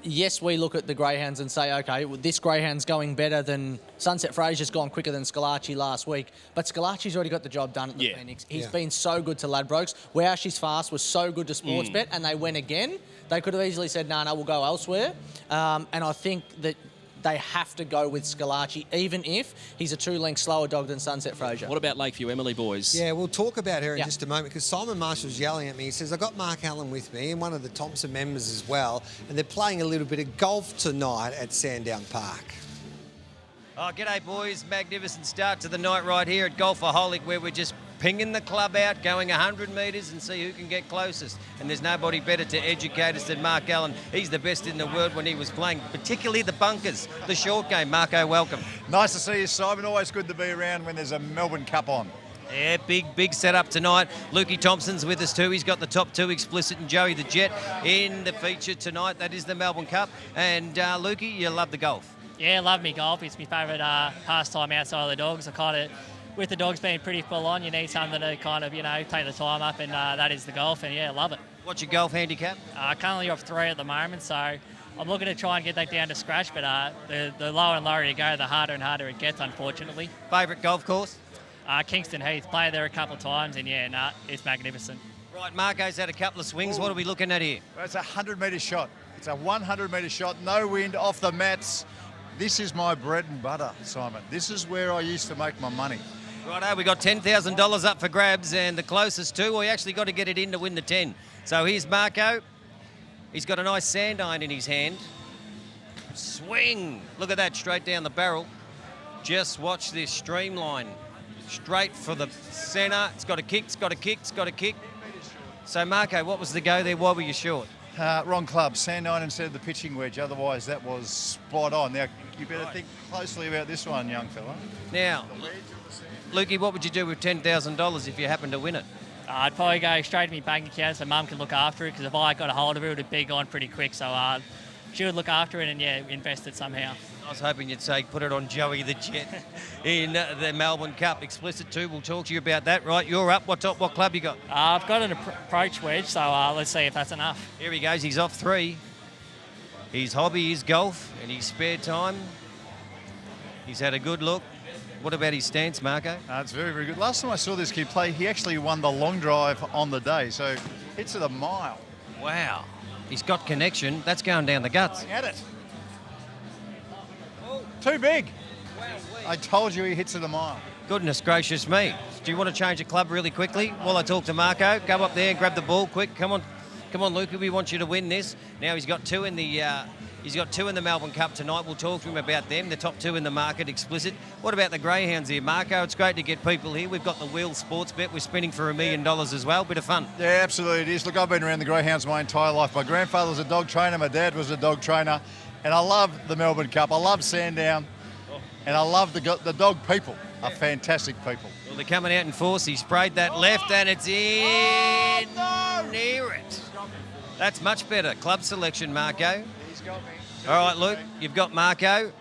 yes, we look at the greyhounds and say, okay, well, this greyhound's going better than Sunset Fraser's gone quicker than Scalacci last week. But Scalacci's already got the job done at the Phoenix. He's been so good to Ladbrokes. Wow She's Fast was so good to Sportsbet, and they went again. They could have easily said, no, we'll go elsewhere. And I think that they have to go with Scalacci, even if he's a 2 lengths slower dog than Sunset Fraser. What about Lakeview Emily, boys? Yeah, we'll talk about her in just a moment, because Simon Marshall's yelling at me. He says, I got Mark Allen with me and one of the Thompson members as well, and they're playing a little bit of golf tonight at Sandown Park. Oh, g'day, boys. Magnificent start to the night right here at Golfaholic, where we're just pinging the club out, going 100 metres and see who can get closest. And there's nobody better to educate us than Mark Allen. He's the best in the world when he was playing, particularly the bunkers, the short game. Marco, welcome. Nice to see you, Simon. Always good to be around when there's a Melbourne Cup on. Yeah, big setup tonight. Lukey Thompson's with us too. He's got the top 2, Explicit and Joey the Jet, in the feature tonight. That is the Melbourne Cup. And Lukey, you love the golf. Yeah, love me golf. It's my favourite pastime outside of the dogs. I kind of, with the dogs being pretty full on, you need something to kind of, take the time up, and that is the golf, and yeah, love it. What's your golf handicap? Currently off 3 at the moment, so I'm looking to try and get that down to scratch, but the lower and lower you go, the harder and harder it gets, unfortunately. Favourite golf course? Kingston Heath. Played there a couple of times, and yeah, it's magnificent. Right, Marco's had a couple of swings. What are we looking at here? Well, it's a 100-metre shot. It's a 100-metre shot, no wind, off the mats. This is my bread and butter, Simon. This is where I used to make my money. Righto, we got $10,000 up for grabs, and the closest 2, we actually got to get it in to win the 10. So here's Marco. He's got a nice sand iron in his hand. Swing! Look at that, straight down the barrel. Just watch this streamline. Straight for the centre. It's got a kick, it's got a kick, it's got a kick. So Marco, what was the go there? Why were you short? Wrong club, sand iron instead of the pitching wedge. Otherwise, that was spot on. Now, you better think closely about this one, young fella. Now, Lukey, what would you do with $10,000 if you happen to win it? I'd probably go straight to my bank account so Mum can look after it, because if I got a hold of it, it would be gone pretty quick. So she would look after it and, invest it somehow. I was hoping you'd say put it on Joey the Jet in the Melbourne Cup. Explicit 2, we'll talk to you about that. Right, you're up. What club you got? I've got an approach wedge, so let's see if that's enough. Here he goes. He's off 3. His hobby is golf, and his spare time, he's had a good look. What about his stance, Marco? It's very, very good. Last time I saw this kid play, he actually won the long drive on the day, so hits it a mile. Wow. He's got connection. That's going down the guts. At it. Too big. I told you he hits it a mile. Goodness gracious me. Do you want to change a club really quickly while I talk to Marco? Go up there and grab the ball quick. Come on, Luke. We want you to win this. Now he's got 2 in the He's got 2 in the Melbourne Cup tonight. We'll talk to him about them, the top 2 in the market, explicit. What about the greyhounds here, Marco? It's great to get people here. We've got the Wheel Sportsbet. We're spinning for $1 million as well. Bit of fun. Yeah, absolutely it is. Look, I've been around the greyhounds my entire life. My grandfather was a dog trainer, my dad was a dog trainer, and I love the Melbourne Cup. I love Sandown, and I love the dog people. Are fantastic people. Well, they're coming out in force. He sprayed that left, and it's in near it. That's much better. Club selection, Marco. He's got me. All right, Luke, you've got Marco.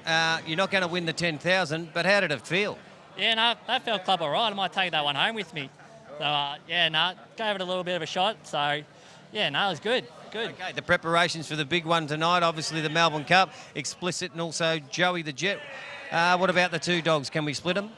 You're not going to win the 10,000, but how did it feel? Yeah, no, that felt club all right. I might take that one home with me. So, gave it a little bit of a shot. So, yeah, no, it was good. Good. Okay, the preparations for the big one tonight, obviously the Melbourne Cup, explicit, and also Joey the Jet. What about the 2 dogs? Can we split them?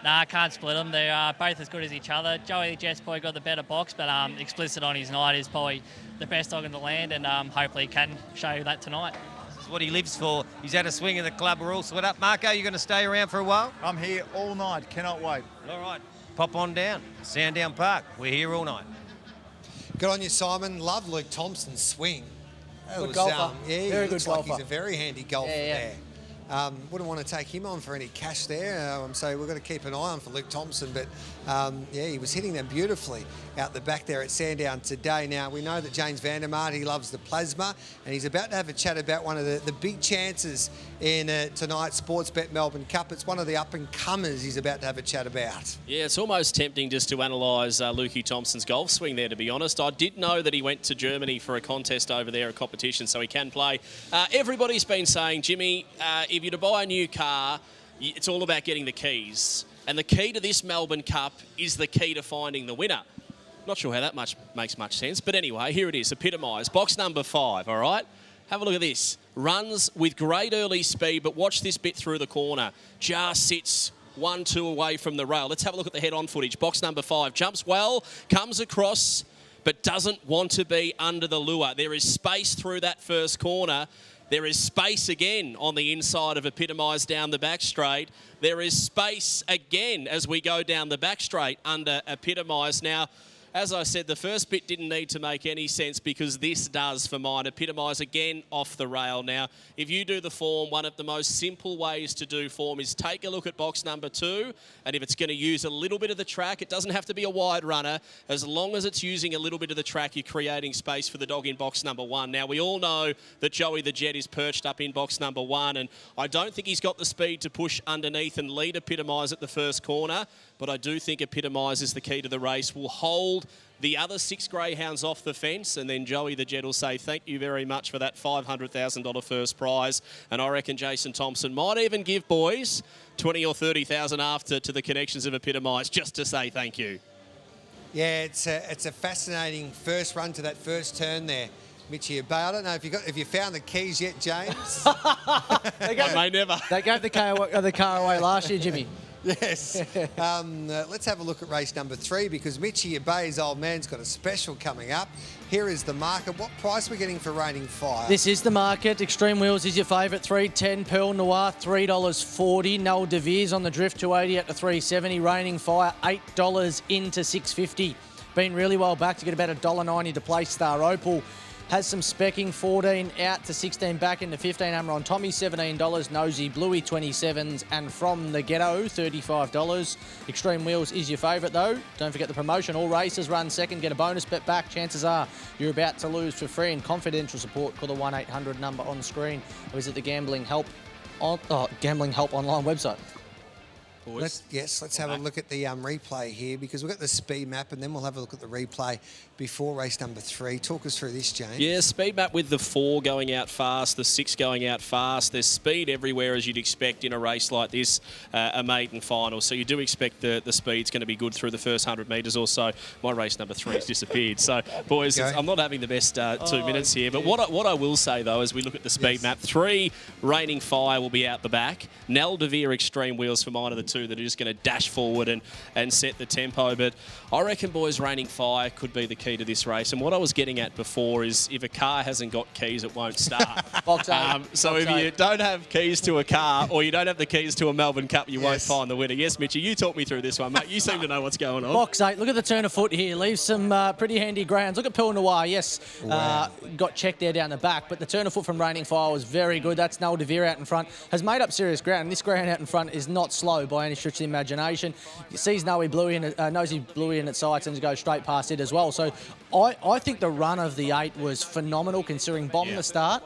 No, I can't split them. They're both as good as each other. Joey the Jet's probably got the better box, but explicit on his night is probably the best dog in the land, and hopefully can show that tonight. This is what he lives for. He's had a swing in the club. We're all split up. Marco, you going to stay around for a while? I'm here all night. Cannot wait. All right. Pop on down. Sandown Park. We're here all night. Good on you, Simon. Love Luke Thompson's swing. Good golfer. Yeah, Very he looks good like golfer. he's a very handy golfer Yeah. there. Wouldn't want to take him on for any cash there, so we've got to keep an eye on for Luke Thompson. But he was hitting them beautifully out the back there at Sandown today. Now, we know that James Vandermaat, he loves the plasma, and he's about to have a chat about one of the big chances in tonight's Sportsbet Melbourne Cup. It's one of the up-and-comers he's about to have a chat about. Yeah, it's almost tempting just to analyse Lukey Thompson's golf swing there, to be honest. I did know that he went to Germany for a contest over there, a competition, so he can play. Everybody's been saying, Jimmy, if you're to buy a new car, it's all about getting the keys. And the key to this Melbourne Cup is the key to finding the winner. Not sure how that makes much sense, but anyway, here it is, epitomised. Box number 5, all right? Have a look at this. Runs with great early speed, but watch this bit through the corner. Just sits 1-2 away from the rail. Let's have a look at the head-on footage. Box number 5 jumps well, comes across, but doesn't want to be under the lure. There is space through that first corner. There is space again on the inside of epitomised down the back straight. There is space again as we go down the back straight under epitomised. Now, as I said, the first bit didn't need to make any sense because this does for mine. Epitomise again off the rail. Now, if you do the form, one of the most simple ways to do form is take a look at box number 2, and if it's going to use a little bit of the track, it doesn't have to be a wide runner. As long as it's using a little bit of the track, you're creating space for the dog in box number 1. Now, we all know that Joey the Jet is perched up in box number 1, and I don't think he's got the speed to push underneath and lead Epitomise at the first corner, but I do think Epitomise is the key to the race. We'll hold the other 6 greyhounds off the fence, and then Joey the Jet will say thank you very much for that $500,000 first prize. And I reckon Jason Thompson might even give boys 20 or 30,000 after to the connections of Epitomise just to say thank you. Yeah, it's a fascinating first run to that first turn there. Mitchie Bay. I don't know if you found the keys yet, James. They may never. They gave the car away last year, Jimmy. Yes. Let's have a look at race number 3 because Mitchie Bay's old man's got a special coming up. Here is the market. What price are we getting for Reigning Fire? This is the market. Extreme Wheels is your favourite. $3.10. Pearl Noir, $3.40. Noel De Vere's on the drift, $2.80 at the $3.70. Reigning Fire, $8 into $6.50. Been really well back to get about $1.90 to play Star Opal. Has some specking, 14 out to 16 back into 15. Hammer on Tommy, $17. Nosy Bluey, 27s. And From the Ghetto, $35. Extreme Wheels is your favourite though. Don't forget the promotion. All races run second. Get a bonus bet back. Chances are you're about to lose for free. And confidential support, call the 1-800 number on screen. Or visit the Gambling Help online website. Let's have a look at the replay here because we've got the speed map and then we'll have a look at the replay before race number 3. Talk us through this, James. Yeah, speed map with the 4 going out fast, the 6 going out fast. There's speed everywhere as you'd expect in a race like this, a maiden final. So you do expect the speed's going to be good through the first 100 metres or so. My race number 3 has disappeared. So, boys, I'm not having the best 2 minutes here. But what I will say, though, as we look at the speed map, 3 Reigning Fire will be out the back. Nell De Vere Extreme Wheels for mine are the 2 two that are just going to dash forward and set the tempo. But I reckon, boys, Raining Fire could be the key to this race. And what I was getting at before is if a car hasn't got keys, it won't start. So if you don't have keys to a car or you don't have the keys to a Melbourne Cup, you won't find the winner. Yes, Mitchie, you talk me through this one, mate. You seem to know what's going on. Box 8, look at the turn of foot here. Leaves some pretty handy grounds. Look at Pill Noir, yes, got checked there down the back, but the turn of foot from Raining Fire was very good. That's Noel DeVere out in front. Has made up serious ground, and this ground out in front is not slow by any stretch of the imagination. He sees Nosy Bluey in its sights and goes straight past it as well. So I think the run of the 8 was phenomenal considering bombing the start.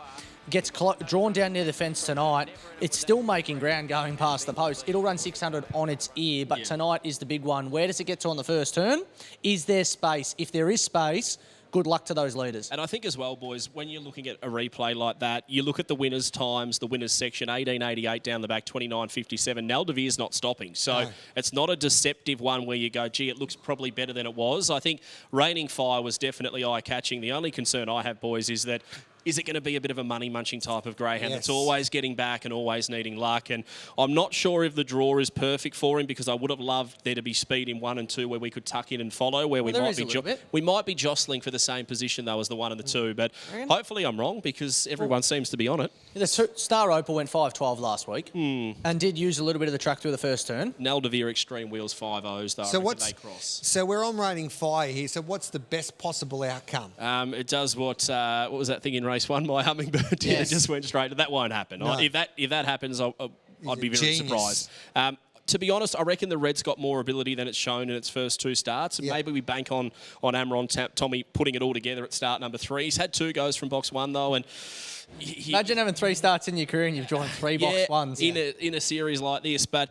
Gets drawn down near the fence tonight. It's still making ground going past the post. It'll run 600 on its ear, but tonight is the big one. Where does it get to on the first turn? Is there space? If there is space, good luck to those leaders. And I think as well, boys, when you're looking at a replay like that, you look at the winners' times, the winners' section, 18.88 down the back, 29.57. Nell DeVere's not stopping. So it's not a deceptive one where you go, gee, it looks probably better than it was. I think Raining Fire was definitely eye-catching. The only concern I have, boys, is that is it going to be a bit of a money-munching type of greyhound that's always getting back and always needing luck? And I'm not sure if the draw is perfect for him because I would have loved there to be speed in 1 and 2 where we could tuck in and follow, where we might be jostling for the same position though as the 1 and the 2. But hopefully I'm wrong because everyone seems to be on it. The Star Opal went 5.12 last week and did use a little bit of the track through the first turn. Nell DeVere Extreme Wheels 5.0s though. They cross. So we're on Raining Fire here. So what's the best possible outcome? It does what was that thing in race 1? My hummingbird it just went straight. That won't happen. No. If that happens, I'd be very surprised. To be honest, I reckon the Red's got more ability than it's shown in its first 2 starts. And maybe we bank on Amron Tommy putting it all together at start number 3. He's had 2 goes from box 1 though, and imagine having 3 starts in your career and you've drawn 3 box 1s. In a series like this. But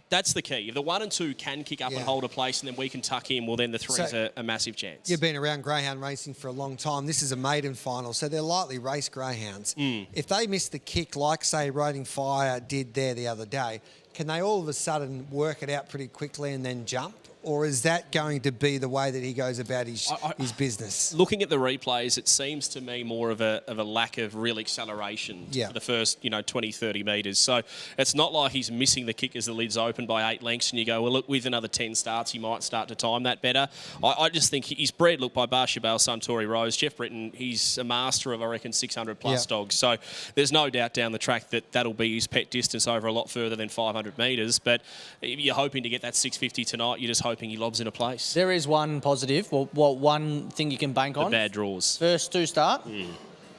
that's the key. If the 1 and 2 can kick up and hold a place and then we can tuck in, well, then the 3's a massive chance. You've been around greyhound racing for a long time. This is a maiden final, so they're lightly raced greyhounds. If they miss the kick, like, say, Raining Fire did there the other day, can they all of a sudden work it out pretty quickly and then jump? Or is that going to be the way that he goes about his business? Looking at the replays, it seems to me more of a lack of real acceleration for the first 20, 30 metres. So it's not like he's missing the kick as the lid's open by 8 lengths and you go, well, look, with another 10 starts, he might start to time that better. I just think he's bred, look, by Barshabal Suntory Rose. Jeff Britton, he's a master of, I reckon, 600-plus dogs. So there's no doubt down the track that that'll be his pet distance over a lot further than 500 metres. But if you're hoping to get that 650 tonight, you're just hoping he lobs in a place. There is one positive. Well, one thing you can bank on. The bad draws. First 2 start.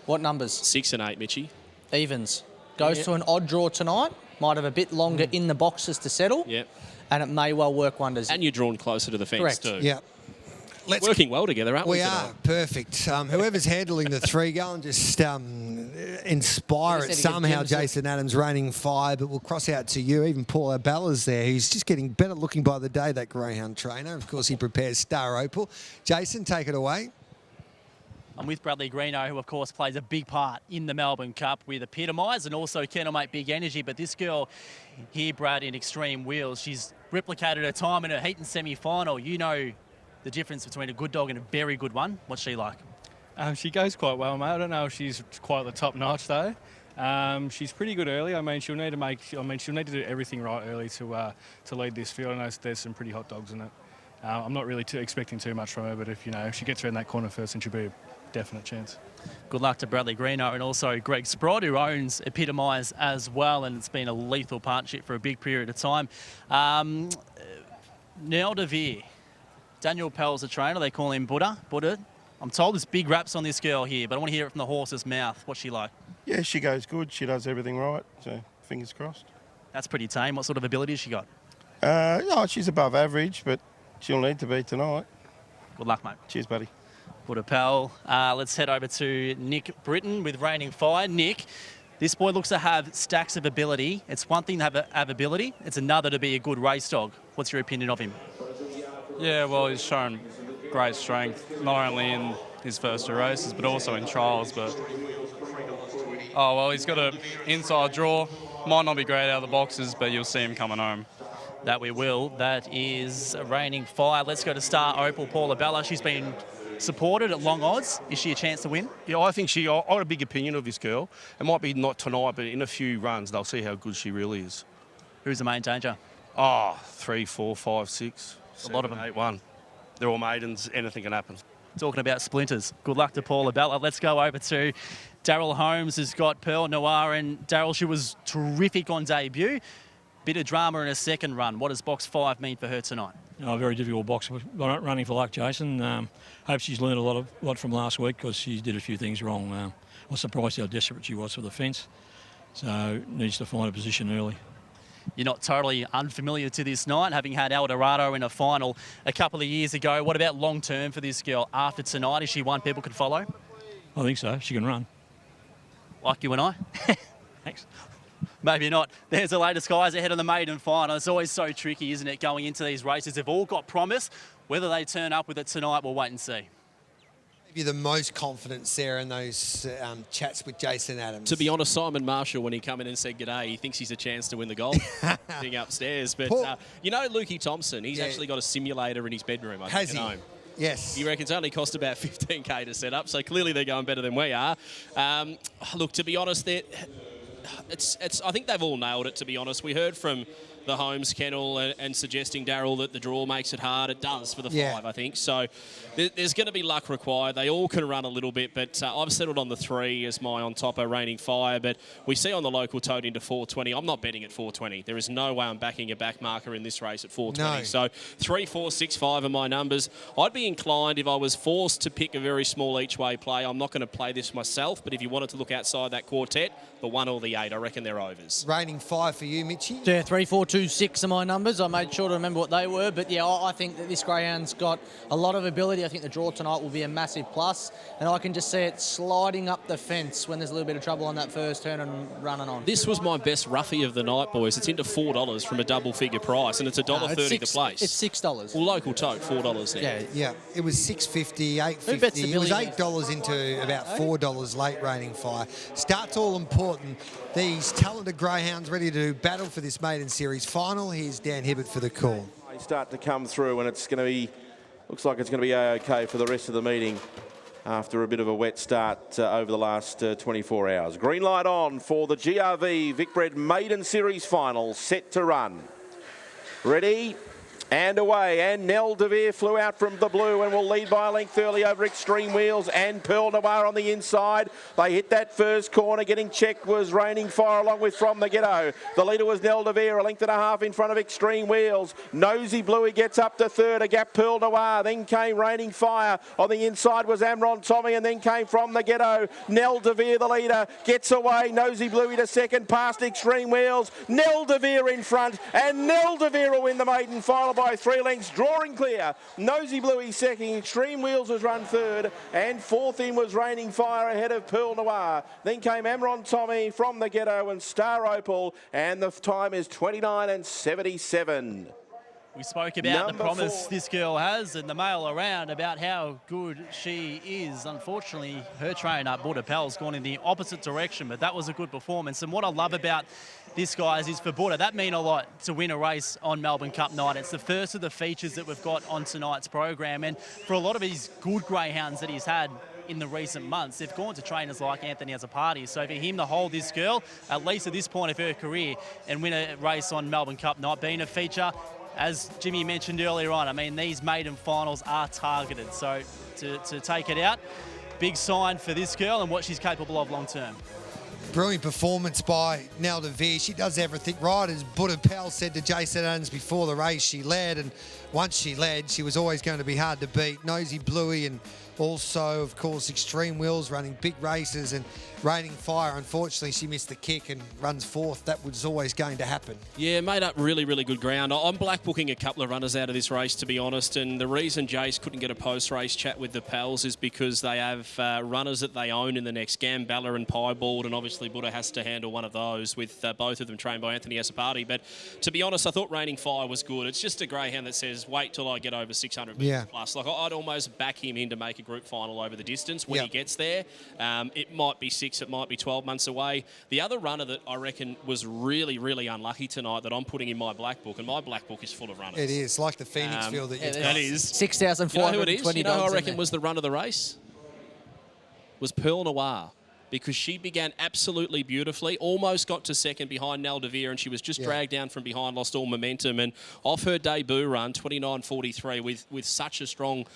What numbers? 6 and 8, Mitchie. Evens. Goes to an odd draw tonight. Might have a bit longer in the boxes to settle. Yep. And it may well work wonders. And you're drawn closer to the fence too. Yeah. Working well together, aren't we? We are. Perfect. Whoever's handling the 3, go and just inspire it somehow, Jason Adams, Raining Fire. But we'll cross out to you. Even Paul Abella's there. He's just getting better looking by the day, that greyhound trainer. Of course, he prepares Star Opal. Jason, take it away. I'm with Bradley Greeno, who, of course, plays a big part in the Melbourne Cup with Epitomise and also Kennelmate Big Energy. But this girl here, Brad, in Extreme Wheels, she's replicated her time in her heat and semi-final. You know the difference between a good dog and a very good one. What's she like? She goes quite well, mate. I don't know if she's quite the top notch though. She's pretty good early. I mean, she'll need to do everything right early to lead this field. I know there's some pretty hot dogs in it. I'm not really expecting too much from her, but if she gets around that corner first, then she'll be a definite chance. Good luck to Bradley Greeno and also Greg Sprott, who owns Epitomise as well, and it's been a lethal partnership for a big period of time. Nell DeVere. Daniel Pell's a trainer. They call him Buddha. I'm told there's big raps on this girl here, but I want to hear it from the horse's mouth. What's she like? Yeah, she goes good. She does everything right, so fingers crossed. That's pretty tame. What sort of ability has she got? No, she's above average, but she'll need to be tonight. Good luck, mate. Cheers, buddy. Buddha Pell. Let's head over to Nick Britton with Raining Fire. Nick, this boy looks to have stacks of ability. It's one thing to have ability. It's another to be a good race dog. What's your opinion of him? Yeah, well, he's shown great strength, not only in his first 2 races, but also in trials. But he's got an inside draw. Might not be great out of the boxes, but you'll see him coming home. That we will. That is Raining Fire. Let's go to Star Opal, Paula Bella. She's been supported at long odds. Is she a chance to win? Yeah, I think I got a big opinion of this girl. It might be not tonight, but in a few runs, they'll see how good she really is. Who's the main danger? Oh, 3, 4, 5, 6. A lot of them. 8, 1. They're all maidens. Anything can happen. Talking about splinters, good luck to Paula Bella. Let's go over to Daryl Holmes, who's got Pearl Noir. And Daryl, she was terrific on debut. Bit of drama in her second run. What does box 5 mean for her tonight? A very difficult box running for luck, Jason. Hope she's learned a lot from last week because she did a few things wrong. I was surprised how desperate she was for the fence. So needs to find a position early. You're not totally unfamiliar to this night, having had El Dorado in a final a couple of years ago. What about long term for this girl after tonight? Is she one people can follow? I think so. She can run. Like you and I? Thanks. Maybe not. There's the latest guys ahead of the maiden final. It's always so tricky, isn't it, going into these races? They've all got promise. Whether they turn up with it tonight, we'll wait and see. Maybe the most confident, Sarah, in those chats with Jason Adams. To be honest, Simon Marshall, when he come in and said g'day, he thinks he's a chance to win the golf thing upstairs. But you know, Lukey Thompson, he's actually got a simulator in his bedroom. Has he? At home. Yes. He reckons only cost about 15K to set up, so clearly they're going better than we are. Look, to be honest, I think they've all nailed it, to be honest. We heard from the Holmes kennel and suggesting, Daryl, that the draw makes it hard. It does for the 5, I think. So there's going to be luck required. They all can run a little bit, but I've settled on the 3 as my on topper, Raining Fire. But we see on the local tote into 420. I'm not betting at 420. There is no way I'm backing a back marker in this race at 420. No. So 3, 4, 6, 5 are my numbers. I'd be inclined, if I was forced to pick a very small each-way play, I'm not going to play this myself, but if you wanted to look outside that quartet, the 1 or the 8, I reckon they're overs. Raining 5 for you, Mitchie? Yeah, 3, 4, 2, 6 are my numbers. I made sure to remember what they were. But, yeah, I think that this greyhound's got a lot of ability. I think the draw tonight will be a massive plus. And I can just see it sliding up the fence when there's a little bit of trouble on that first turn and running on. This was my best roughie of the night, boys. It's into $4 from a double-figure price, and it's $1.30 the place. It's $6. Well, local tote, $4 now. Yeah. It was $6.50, $8.50. It was $8 into about $4 late, Raining Fire. Start's all important. These talented greyhounds ready to battle for this maiden series final. Here's Dan Hibbert for the call. They start to come through, and it's going to be, looks like it's going to be okay for the rest of the meeting after a bit of a wet start over the last 24 hours. Green light on for the GRV Vicbred Maiden Series final, set to run. Ready? And away, and Nell DeVere flew out from the blue and will lead by a length early over Extreme Wheels and Pearl Noir on the inside. They hit that first corner. Getting checked was Raining Fire along with From the Ghetto. The leader was Nell DeVere, a length and a half in front of Extreme Wheels. Nosy Bluey gets up to third, a gap Pearl Noir. Then came Raining Fire. On the inside was Amron Tommy, and then came From the Ghetto. Nell DeVere, the leader, gets away. Nosy Bluey to second, past Extreme Wheels. Nell DeVere in front, and Nell DeVere will win the maiden final by 3 lengths, drawing clear. Nosy Bluey second, Extreme Wheels was run third, and fourth in was Raining Fire ahead of Pearl Noir. Then came Amron Tommy, From the Ghetto, and Star Opal, and the time is 29:77. We spoke about the promise this girl has and the mail around about how good she is. Unfortunately, her trainer, Buildup, has gone in the opposite direction, but that was a good performance. And what I love about this, guys, is for Buildup, that mean a lot to win a race on Melbourne Cup night. It's the first of the features that we've got on tonight's program. And for a lot of these good greyhounds that he's had in the recent months, they've gone to trainers like Anthony Azzopardi. So for him to hold this girl, at least at this point of her career, and win a race on Melbourne Cup night, being a feature, as Jimmy mentioned earlier on, I mean, these maiden finals are targeted. So to take it out, big sign for this girl and what she's capable of long term. Brilliant performance by Nell DeVere. She does everything right. As Buddha Pell said to Jason Adams before the race, she led, and once she led, she was always going to be hard to beat. Nosy Bluey and also, of course, Extreme Wheels running big races, and Raining Fire, unfortunately, she missed the kick and runs fourth. That was always going to happen. Yeah, made up really, really good ground. I'm black booking a couple of runners out of this race, to be honest, and the reason Jace couldn't get a post-race chat with the pals is because they have runners that they own in the next, Gambella and Piebald, and obviously Buddha has to handle one of those with both of them trained by Anthony Azzopardi. But to be honest, I thought Raining Fire was good. It's just a greyhound that says, wait till I get over 600 metres plus. Like, I'd almost back him in to make a group final over the distance when he gets there. It might be 6, it might be 12 months away. The other runner that I reckon was really, really unlucky tonight that I'm putting in my black book, and my black book is full of runners. It is, like the Phoenix field that you've got. That is. 6,420 You know who I reckon dogs was the run of the race? Was Pearl Noir. because she began absolutely beautifully, almost got to second behind Nell Devere, and she was just dragged down from behind, lost all momentum, and off her debut run, 29.43, with such a strong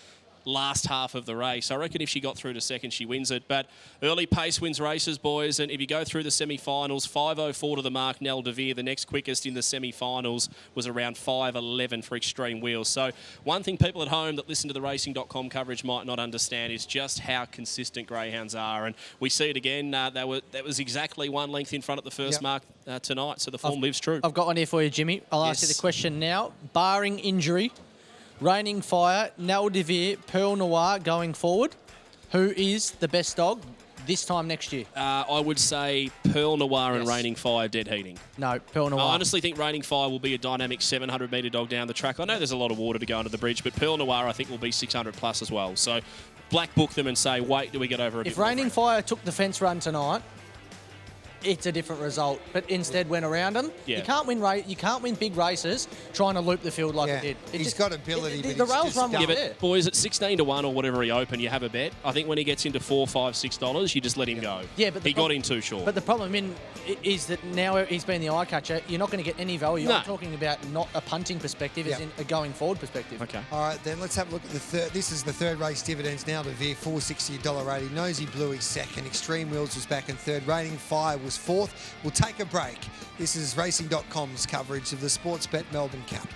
last half of the race. I reckon if she got through to second, she wins it. But early pace wins races, boys. And if you go through the semi-finals, 5.04 to the mark, Nell Devere. The next quickest in the semi-finals was around 5.11 for Extreme Wheels. So one thing people at home that listen to the racing.com coverage might not understand is just how consistent greyhounds are. And we see it again. That was exactly one length in front at the first mark tonight. So the form lives true. I've got one here for you, Jimmy. I'll ask you the question now. Barring injury, Reigning Fire, Nell Devere, Pearl Noir going forward, who is the best dog this time next year? I would say Pearl Noir and Reigning Fire dead heating. No, Pearl Noir. I honestly think Reigning Fire will be a dynamic 700-metre dog down the track. I know there's a lot of water to go under the bridge, but Pearl Noir I think will be 600 plus as well. So black book them and say, wait till we get over a bit If more Reigning Fire took the fence run tonight, it's a different result, but instead went around them. Yeah. You can't win big races trying to loop the field like it did. He's got ability, but the rails run was there. But boys, at 16 to 1 or whatever he opened, you have a bet. I think when he gets into $4, $5, $6, you just let him go. Yeah, but he got in too short. But the problem is that now he's been the eye catcher. You're not going to get any value. No. I'm talking about not a punting perspective, as in a going forward perspective. Okay. All right, then let's have a look at the third. This is the third race dividends now. Devere, $4.60, $1.80. Nosy Bluey second. Extreme Wheels was back in third. Reigning Fire was fourth. We'll take a break. This is Racing.com's coverage of the Sportsbet Melbourne Cup.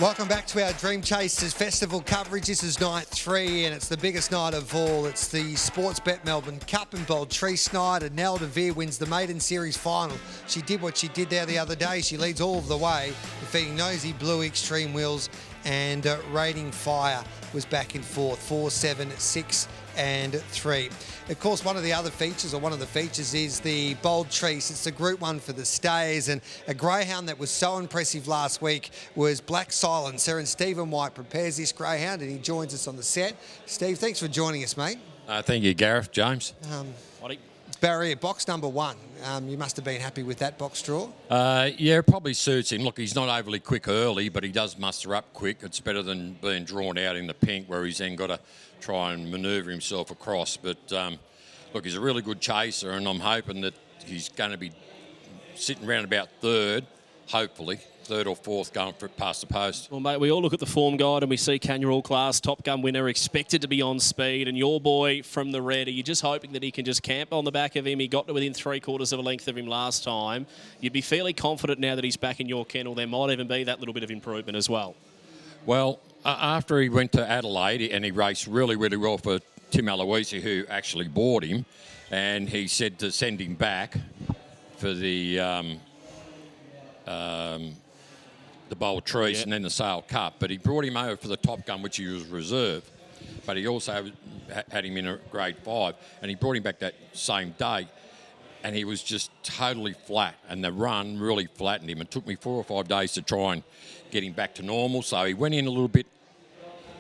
Welcome back to our Dream Chasers Festival coverage. This is night 3 and it's the biggest night of all. It's the Sportsbet Melbourne Cup and Bold Trease night, and Nell Devere wins the Maiden Series final. She did what she did there the other day. She leads all of the way, defeating Nosy Blue, Extreme Wheels, and Reigning Fire was back in fourth, 4, 7, 6 and 3. Of course, one of the features is the Bold Trease. It's the Group 1 for the stays, and a greyhound that was so impressive last week was Black Silencer, and Stephen White prepares this greyhound and he joins us on the set. Steve, thanks for joining us, mate. Thank you, Gareth. James. Barrier, box number 1. You must have been happy with that box draw. Yeah, it probably suits him. Look, he's not overly quick early, but he does muster up quick. It's better than being drawn out in the pink where he's then got to try and manoeuvre himself across. But, look, he's a really good chaser, and I'm hoping that he's going to be sitting around about third, hopefully. Third or fourth going for past the post. Well, mate, we all look at the form guide and we see Kenya All Class, Top Gun winner, expected to be on speed. And your boy from the red, are you just hoping that he can just camp on the back of him? He got to within 3/4 of a length of him last time. You'd be fairly confident now that he's back in your kennel. There might even be that little bit of improvement as well. Well, after he went to Adelaide and he raced really, really well for Tim Aloisi, who actually bought him, and he said to send him back for the Bold Trease and then the Sale Cup. But he brought him over for the Top Gun, which he was reserve. But he also had him in a grade 5, and he brought him back that same day, and he was just totally flat, and the run really flattened him. It took me 4 or 5 days to try and get him back to normal, so he went in a little bit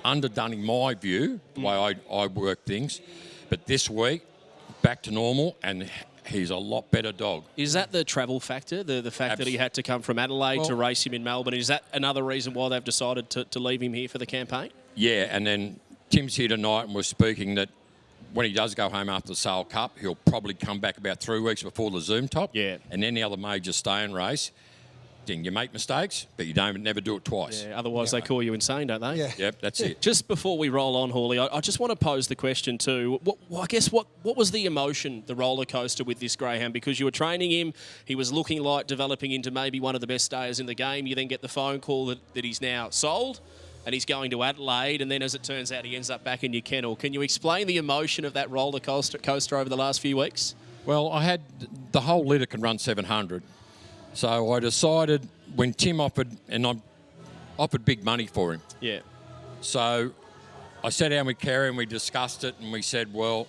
underdone in my view, the way I work things. But this week, back to normal, and he's a lot better dog. Is that the travel factor, the fact that he had to come from Adelaide to race him in Melbourne? Is that another reason why they've decided to leave him here for the campaign? Yeah, and then Tim's here tonight and we're speaking that when he does go home after the Sale Cup, he'll probably come back about 3 weeks before the Zoom Top. Yeah. And any other major stay-in race. You make mistakes, but you never do it twice. Yeah, otherwise they call you insane, don't they? Yeah. Yep, that's it. Just before we roll on, Hawley, I just want to pose the question too. What was the emotion, the roller coaster with this greyhound? Because you were training him, he was looking like developing into maybe one of the best stayers in the game. You then get the phone call that he's now sold and he's going to Adelaide, and then as it turns out, he ends up back in your kennel. Can you explain the emotion of that roller coaster over the last few weeks? Well, I had the whole litter can run 700. So I decided when Tim offered, and I offered big money for him. Yeah. So I sat down with Kerry and we discussed it, and we said, well,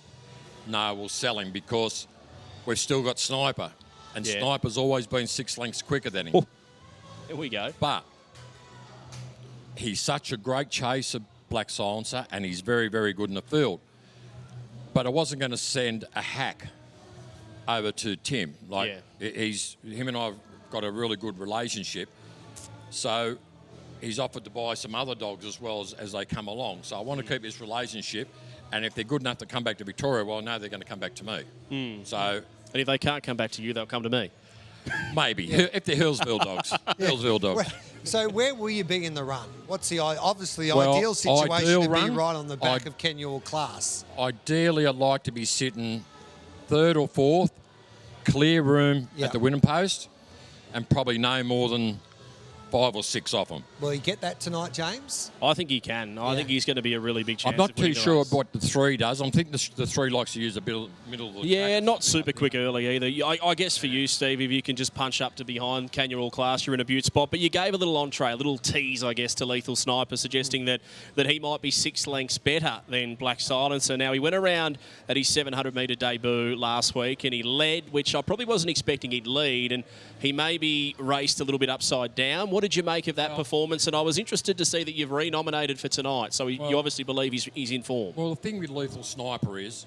no, we'll sell him because we've still got Sniper. And Sniper's always been 6 lengths quicker than him. Oh. Here we go. But he's such a great chaser, Black Silencer, and he's very, very good in the field. But I wasn't going to send a hack over to Tim. Him and I've got a really good relationship. So he's offered to buy some other dogs as well as they come along. So I want to keep this relationship. And if they're good enough to come back to Victoria, well, I know they're going to come back to me. So, and if they can't come back to you, they'll come to me. Maybe. If they're Hillsville dogs. Hillsville dogs. So where will you be in the run? What's the ideal Ideal situation to run, be right on the back of Kenure Class? Ideally, I'd like to be sitting third or fourth, clear room at the winning post, and probably no more than 5 or 6 off them. Will he get that tonight, James? I think he can. I think he's going to be a really big chance. I'm not of too winning the sure race. what the 3 does. I'm thinking the 3 likes to use a bit of middle of the track. Not super quick early either. I guess for you, Steve, if you can just punch up to behind Canyon Class, you're in a beaut spot. But you gave a little entree, a little tease, I guess, to Lethal Sniper, suggesting that he might be 6 lengths better than Black Silencer. Now, he went around at his 700-metre debut last week, and he led, which I probably wasn't expecting he'd lead, and he maybe raced a little bit upside down. What did you make of that performance? And I was interested to see that you've re-nominated for tonight, so you obviously believe he's in form. Well, the thing with Lethal Sniper is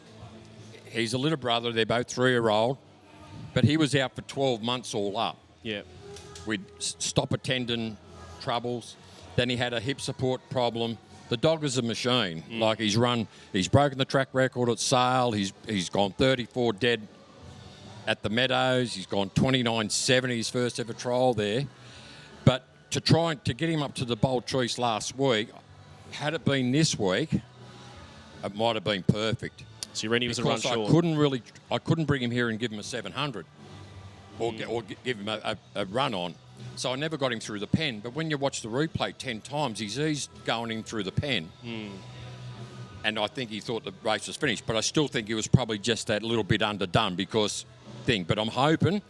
he's a little brother. They're both 3-year-old, but he was out for 12 months all up. Yeah. With stopper tendon troubles. Then he had a hip support problem. The dog is a machine. Like he's broken the track record at Sale. He's gone 34 dead at the Meadows. He's gone 29.70 his first ever trial there. But to try to get him up to the Bold Trease last week, had it been this week, it might have been perfect. So you reckon he was a run short? I couldn't bring him here and give him a 700 or give him a run on. So I never got him through the pen. But when you watch the replay 10 times, he's eased going in through the pen. And I think he thought the race was finished. But I still think he was probably just that little bit underdone But I'm hoping,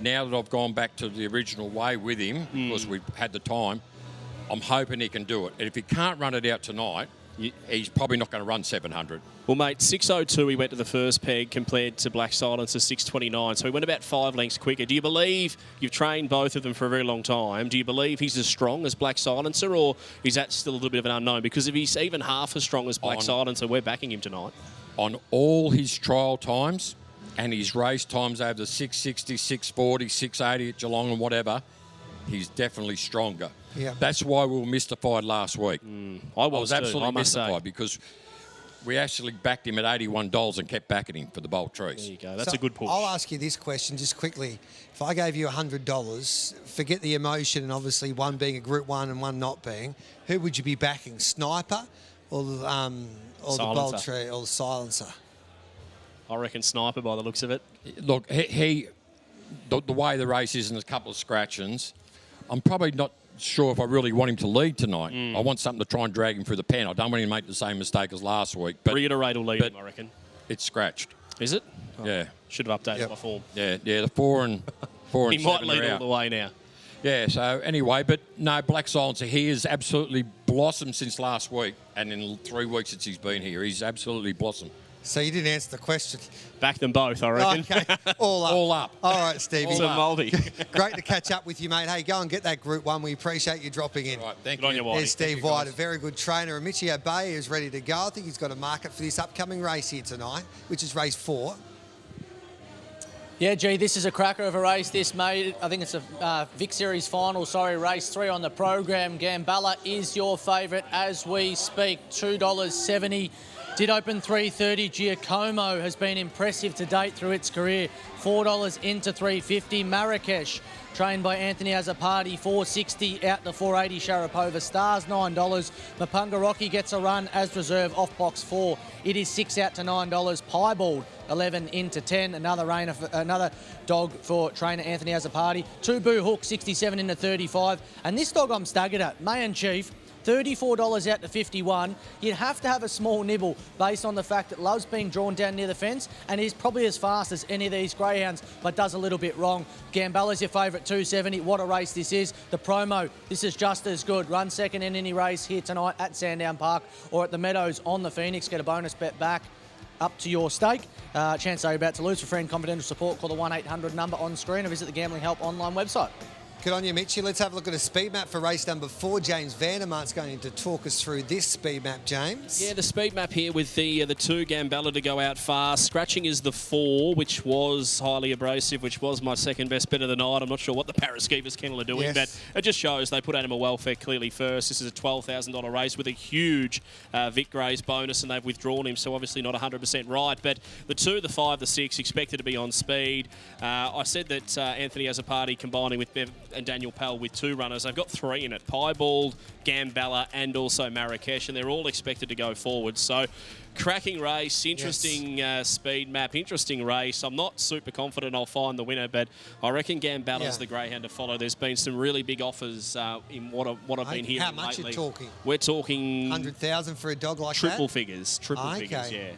now that I've gone back to the original way with him, because we've had the time, I'm hoping he can do it. And if he can't run it out tonight, he's probably not going to run 700. Well, mate, 6:02 he went to the first peg compared to Black Silencer 6:29. So he went about 5 lengths quicker. Do you believe, you've trained both of them for a very long time, do you believe he's as strong as Black Silencer, or is that still a little bit of an unknown? Because if he's even half as strong as Black Silencer, we're backing him tonight. On all his trial times and his race times over the 660, 640, 680 at Geelong and whatever, he's definitely stronger. Yeah. That's why we were mystified last week. I was too, absolutely I must say. mystified because we actually backed him at $81 and kept backing him for the Bold Trease. There you go. That's a good push. I'll ask you this question just quickly. If I gave you $100, forget the emotion and obviously one being a Group 1 and one not being, who would you be backing, Sniper or the Bold Trease or the Silencer? I reckon Sniper by the looks of it. Look, the way the race is and a couple of scratchings, I'm probably not sure if I really want him to lead tonight. I want something to try and drag him through the pen. I don't want him to make the same mistake as last week. But Reiterate will lead him, I reckon. It's scratched. Is it? Yeah. Should have updated my form. Yeah, the 4 and 4 and He 7 might lead are all out. the way now. Yeah, so anyway, but no, Black Silencer, he has absolutely blossomed since last week, and in 3 weeks since he's been here, he's absolutely blossomed. So you didn't answer the question. Back them both, I reckon. Okay, all up. All up. All right, Stevie. It's a multi. Great to catch up with you, mate. Hey, go and get that Group 1. We appreciate you dropping in. Right, thank Good on you, Whitey. There's Steve Thank you, White, guys. a very good trainer. And Mitchie Obey is ready to go. I think he's got a market for this upcoming race here tonight, which is race 4. Yeah, gee, this is a cracker of a race, this, mate. I think it's a Vic Series final, race 3 on the program. Gambella is your favourite as we speak, $2.70. Did open $3.30. Giacomo has been impressive to date through its career. $4 into $3.50. Marrakesh, trained by Anthony Azzopardi, $4.60 out to $4.80. Sharapova Stars, $9. Mapunga Rocky gets a run as reserve off box 4. It is $6 out to $9. Piebald, 11 into 10. Another dog for trainer Anthony Azzopardi. 2 Boo Hook, 67 into 35. And this dog I'm staggered at, Mayan Chief, $34 out to 51. You'd have to have a small nibble based on the fact that Love's being drawn down near the fence and is probably as fast as any of these greyhounds, but does a little bit wrong. Gambella's your favourite, $2.70. What a race this is. The promo, this is just as good. Run second in any race here tonight at Sandown Park or at the Meadows on the Phoenix. Get a bonus bet back up to your stake. Chance are you about to lose. For free and confidential support, call the 1-800 number on screen or visit the Gambling Help online website. Good on you, Mitchie. Let's have a look at a speed map for race number 4. James Vandermart's going to talk us through this speed map, James. Yeah, the speed map here with the 2 Gambella to go out fast. Scratching is the 4, which was highly abrasive, which was my second best bet of the night. I'm not sure what the Paraskeevers kennel are doing, but it just shows they put animal welfare clearly first. This is a $12,000 race with a huge Vic Gray's bonus, and they've withdrawn him, so obviously not 100% right. But the 2, the 5, the 6 expected to be on speed. I said that Anthony has a party combining with Bev and Daniel Pell with 2 runners. They've got 3 in it: Piebald, Gambella, and also Marrakesh, and they're all expected to go forward. So cracking race, interesting speed map, interesting race. I'm not super confident I'll find the winner, but I reckon Gambella's the greyhound to follow. There's been some really big offers in what I've been hearing. How much lately. are you talking? We're talking 100,000 for a dog like triple that? figures, triple Okay. figures, yeah.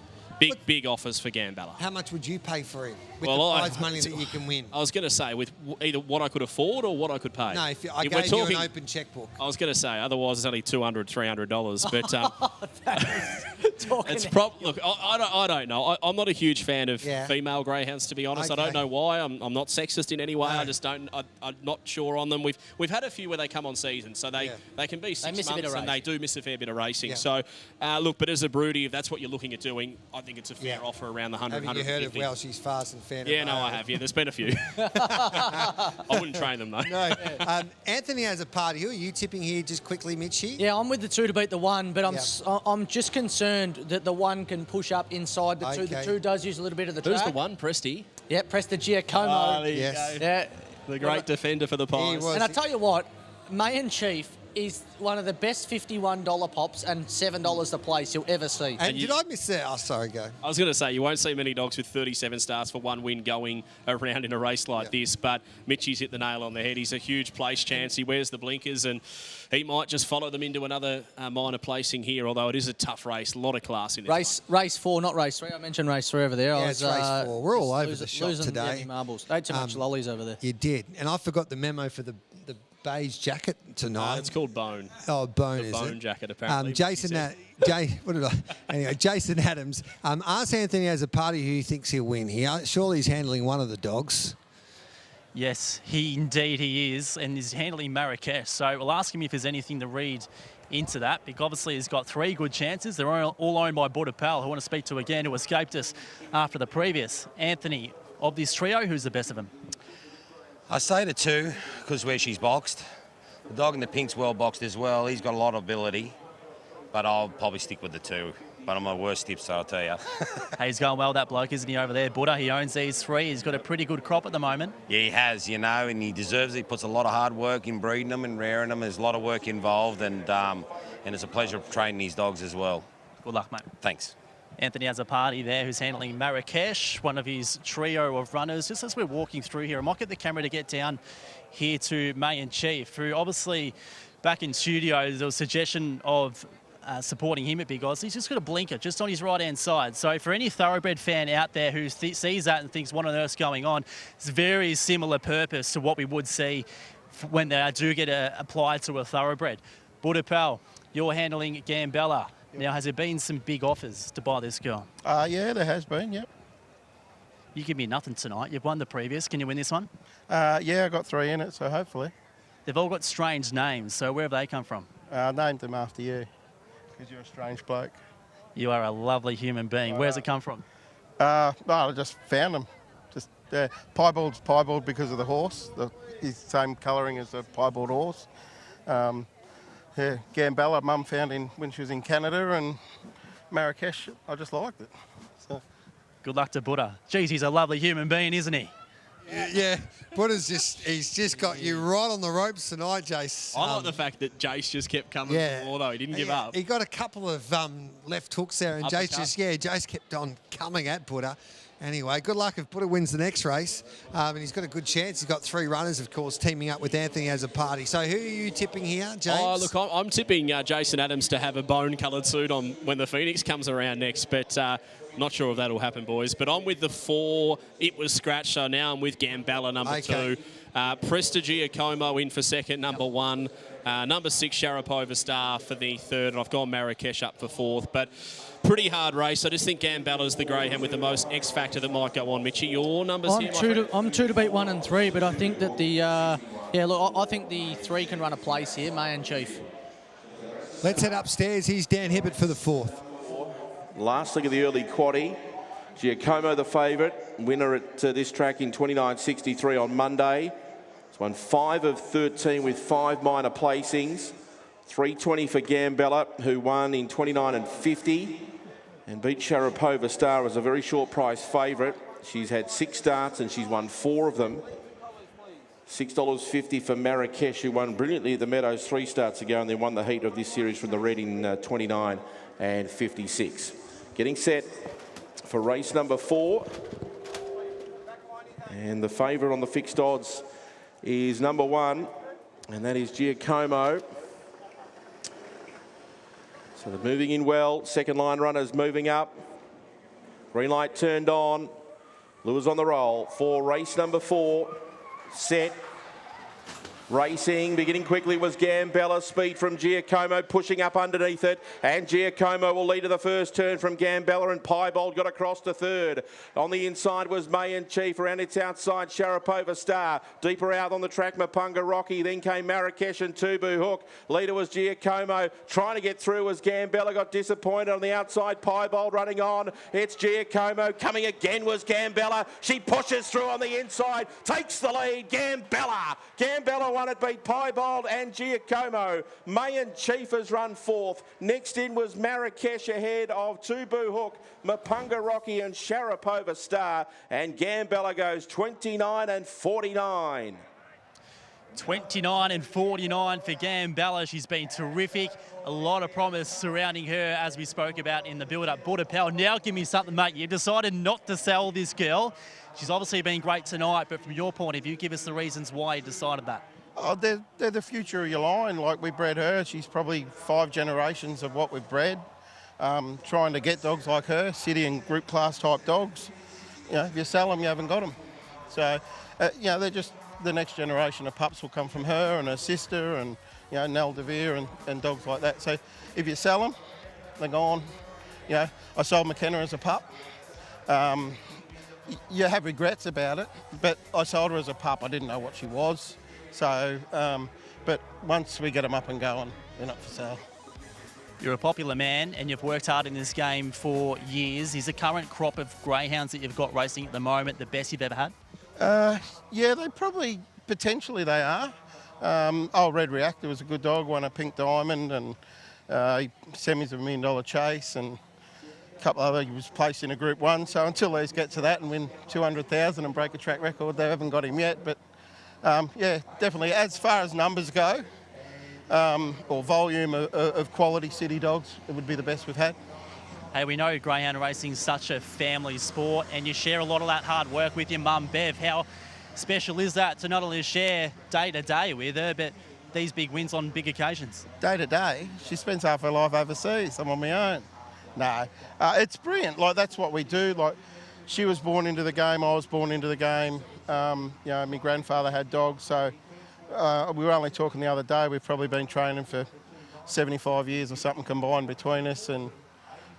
Big offers for Gambella. How much would you pay for him with Well, the prize money that you can win? I was going to say with either what I could afford or what I could pay. No, if I we're gave you an open checkbook. I was going to say, otherwise it's only $200, $300. But it's look, I don't know. I'm not a huge fan of female greyhounds, to be honest. Okay. I don't know why. I'm not sexist in any way. I just don't. I'm not sure on them. We've had a few where they come on season, so they can be 6 miss a bit months of and they race. do miss a fair bit of racing. Yeah. So look, but as a broody, if that's what you're looking at doing, I think it's a fair offer around the 100, Haven't you heard of 150. Well She's Fast and Fair? Yeah, no, I have. Yeah, there's been a few. I wouldn't train them, though. No. Anthony has a party. Who are you tipping here, just quickly, Mitchie? Yeah, I'm with the 2 to beat the 1, but I'm just concerned that the 1 can push up inside the 2. The 2 does use a little bit of the track. Who's the 1? Presti? Yeah, Presta Giacomo. Oh, there you go. Yeah. The great defender for the Pies. And I tell you what, Mayan Chief is one of the best $51 pops and $7 the place you'll ever see. And did I miss that? Oh, sorry, go. I was going to say, you won't see many dogs with 37 starts for 1 win going around in a race like this, but Mitchie's hit the nail on the head. He's a huge place chance. He wears the blinkers, and he might just follow them into another minor placing here, although it is a tough race. A lot of class in this Race 4, not race 3. I mentioned race 3 over there. Yeah, it's race 4. We're all over the shop today. Yeah, marbles. They had too much lollies over there. You did. And I forgot the memo for the beige jacket tonight. It's called Bone. Oh, Bone, the is Bone it? jacket, apparently. Jason, anyway, Jason Adams. Ask Anthony as a party who he thinks he'll win. Surely he's handling one of the dogs. Yes, indeed he is, and he's handling Marrakesh. So we'll ask him if there's anything to read into that, because obviously he's got 3 good chances. They're all owned by Bold Trease, who I want to speak to again, who escaped us after the previous. Anthony, of this trio, who's the best of them? I say the 2 because where she's boxed. The dog in the pink's well boxed as well. He's got a lot of ability, but I'll probably stick with the 2. But I'm my worst tip, so I'll tell you. Hey, he's going well, that bloke, isn't he, over there? Buddha, he owns these 3. He's got a pretty good crop at the moment. Yeah, he has, and he deserves it. He puts a lot of hard work in breeding them and rearing them. There's a lot of work involved, and it's a pleasure training these dogs as well. Good luck, mate. Thanks. Anthony has a party there who's handling Marrakesh, one of his trio of runners. Just as we're walking through here, I might get the camera to get down here to Mayan Chief, who obviously back in studio, there was a suggestion of supporting him at Big Oz. He's just got a blinker just on his right-hand side. So for any thoroughbred fan out there who sees that and thinks what on earth's going on, it's very similar purpose to what we would see when they do get applied to a thoroughbred. Buddha Pal, you're handling Gambella. Now, has there been some big offers to buy this girl? Yeah, there has been, yep. You give me nothing tonight. You've won the previous. Can you win this one? Yeah, I got 3 in it, so hopefully. They've all got strange names, so where have they come from? I named them after you, because you're a strange bloke. You are a lovely human being. Where's it come from? No, I just found them. Just Piebald's Piebald because of the horse. He's the same colouring as a Piebald horse. Yeah, Gambella, Mum found when she was in Canada, and Marrakesh, I just liked it. So. Good luck to Buddha. Geez, he's a lovely human being, isn't he? Yeah, Buddha's he's just got you right on the ropes tonight, Jace. I like the fact that Jace just kept coming for more, though. He didn't give up. He got a couple of left hooks there, and Jace Jace kept on coming at Buddha. Anyway, good luck if Buddha wins the next race. And he's got a good chance. He's got 3 runners, of course, teaming up with Anthony as a party. So who are you tipping here, James? Oh, look, I'm tipping Jason Adams to have a bone-coloured suit on when the Phoenix comes around next, but not sure if that'll happen, boys. But I'm with the 4. It was scratched, so now I'm with Gambella, number 2. Prestigia Como in for second, number 1. Number 6, Sharapova Star for the 3rd, and I've gone Marrakesh up for 4th. But pretty hard race. I just think Gambella's the greyhound with the most X factor that might go on. Mitchie, your numbers here, my friend? I'm 2 to beat 1 and 3, but I think that the Yeah, look, I think the 3 can run a place here, May and Chief. Let's head upstairs. Here's Dan Hibbert for the 4th. Last leg of the early quaddie. Giacomo the favourite, winner at this track in 29.63 on Monday. He's won 5 of 13 with 5 minor placings. 320 for Gambella, who won in 29.50 and beat Sharapova Star as a very short price favourite. She's had 6 starts and she's won 4 of them. $6.50 for Marrakesh, who won brilliantly at the Meadows 3 starts ago and then won the heat of this series from the red in 29.56. Getting set for race number 4. And the favourite on the fixed odds is number 1, and that is Giacomo. So they're moving in well. Second line runners moving up. Green light turned on. Lewis on the roll for race number 4. Set. Racing, beginning quickly was Gambella. Speed from Giacomo, pushing up underneath it. And Giacomo will lead to the first turn from Gambella, and Piebold got across to third. On the inside was May and Chief. Around its outside, Sharapova Star. Deeper out on the track, Mapunga Rocky. Then came Marrakesh and Tubu Hook. Leader was Giacomo. Trying to get through as Gambella got disappointed. On the outside, Piebold running on. It's Giacomo. Coming again was Gambella. She pushes through on the inside. Takes the lead. Gambella. Gambella won it, beat Piebold and Giacomo. May and Chief has run 4th. Next in was Marrakesh ahead of Tubu Hook, Mapunga Rocky and Sharapova Star. And Gambella goes 29.49. 29.49 for Gambella. She's been terrific. A lot of promise surrounding her, as we spoke about in the build-up. Buildup. Now give me something, mate. You've decided not to sell this girl. She's obviously been great tonight, but from your point of view, give us the reasons why you decided that. Oh, they're the future of your line. Like, we bred her. She's probably 5 generations of what we've bred. Trying to get dogs like her, city and group class type dogs. You know, if you sell them, you haven't got them. So, you know, they're just the next generation of pups will come from her and her sister and, you know, Nell DeVere and dogs like that. So if you sell them, they're gone. You know, I sold McKenna as a pup. You have regrets about it, but I sold her as a pup. I didn't know what she was. So, but once we get them up and going, they're not for sale. You're a popular man and you've worked hard in this game for years. Is the current crop of greyhounds that you've got racing at the moment the best you've ever had? Yeah, potentially they are. Red Reactor was a good dog, won a Pink Diamond, and semis of $1 million chase, and a couple other, he was placed in a Group 1. So until these get to that and win 200,000 and break a track record, they haven't got him yet. But yeah, definitely. As far as numbers go, or volume of quality city dogs, it would be the best we've had. Hey, we know greyhound racing is such a family sport, and you share a lot of that hard work with your mum, Bev. How special is that to not only share day to day with her, but these big wins on big occasions? Day to day, she spends half her life overseas. I'm on my own. No, it's brilliant. Like, that's what we do. Like, she was born into the game. I was born into the game. You know, my grandfather had dogs, so we were only talking the other day. We've probably been training for 75 years or something combined between us, and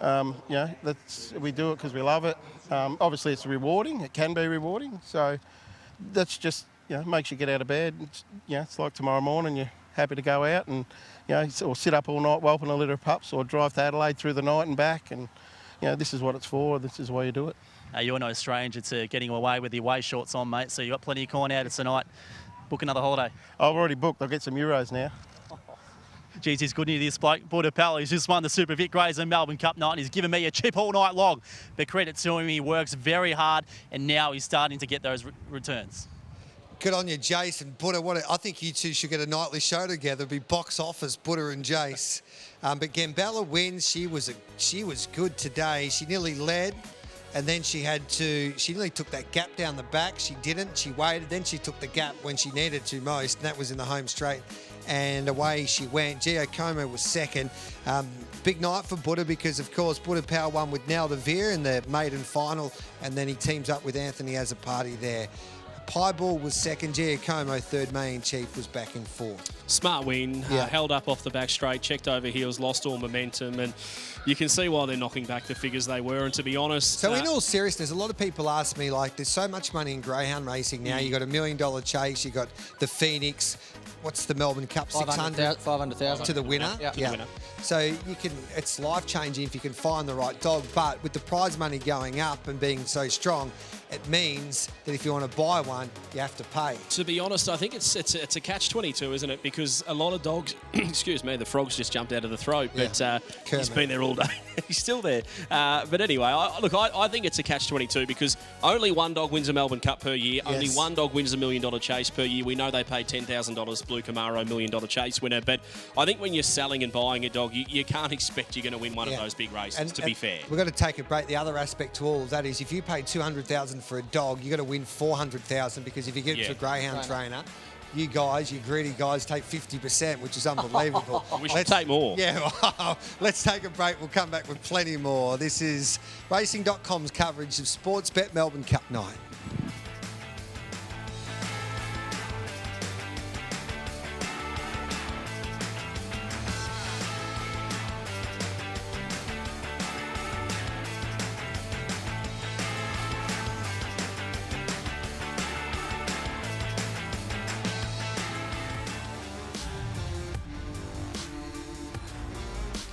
you know, we do it because we love it. Obviously, it's rewarding. It can be rewarding. So that's just, you know, makes you get out of bed. It's like tomorrow morning, you're happy to go out and, you know, or sit up all night whelping a litter of pups, or drive to Adelaide through the night and back. And, you know, this is what it's for. This is why you do it. You're no stranger to getting away with your away shorts on, mate. So you've got plenty of corn out tonight. Book another holiday. I've already booked. I'll get some Euros now. Geez, he's good near this bloke. Buildup. He's just won the Super Vic Grayson Melbourne Cup night, and he's given me a chip all night long. But credit to him, he works very hard, and now he's starting to get those returns. Good on you, Jace and Buddha. I think you two should get a nightly show together. It'd be box office, Buddha and Jace. But Gambella wins. She was good today. She nearly led, and then she nearly took that gap down the back. She didn't. She waited. Then she took the gap when she needed to most, and that was in the home straight. And away she went. Giacomo was second. Big night for Buddha because, of course, Buddha Power won with Nell DeVere in the maiden final, and then he teams up with Anthony as a party there. Pieball was second, Giacomo third, May in Chief was back in fourth. Smart win, held up off the back straight, checked over heels, lost all momentum, and you can see why they're knocking back the figures they were. And to be honest... So in all seriousness, a lot of people ask me, like, there's so much money in greyhound racing now. You got $1 million chase, you got the Phoenix. What's the Melbourne Cup? 500,000 to the winner. Yeah. To the winner. So you can. It's life changing if you can find the right dog. But with the prize money going up and being so strong, it means that if you want to buy one, you have to pay. To be honest, I think it's a catch-22, isn't it? Because a lot of dogs, excuse me, the frog's just jumped out of the throat, but he's been there all day. He's still there. But anyway, I think it's a catch-22 because only one dog wins a Melbourne Cup per year. Only one dog wins $1 million chase per year. We know they pay $10,000, Blue Camaro $1 million chase winner. But I think when you're selling and buying a dog, you can't expect you're going to win one of those big races, to be fair. We've got to take a break. The other aspect to all of that is if you paid $200,000 for a dog, you've got to win $400,000 because if you give it to a greyhound trainer, you guys, you greedy guys, take 50%, which is unbelievable. We should take more. Yeah, well, let's take a break. We'll come back with plenty more. This is Racing.com's coverage of Sportsbet Melbourne Cup night.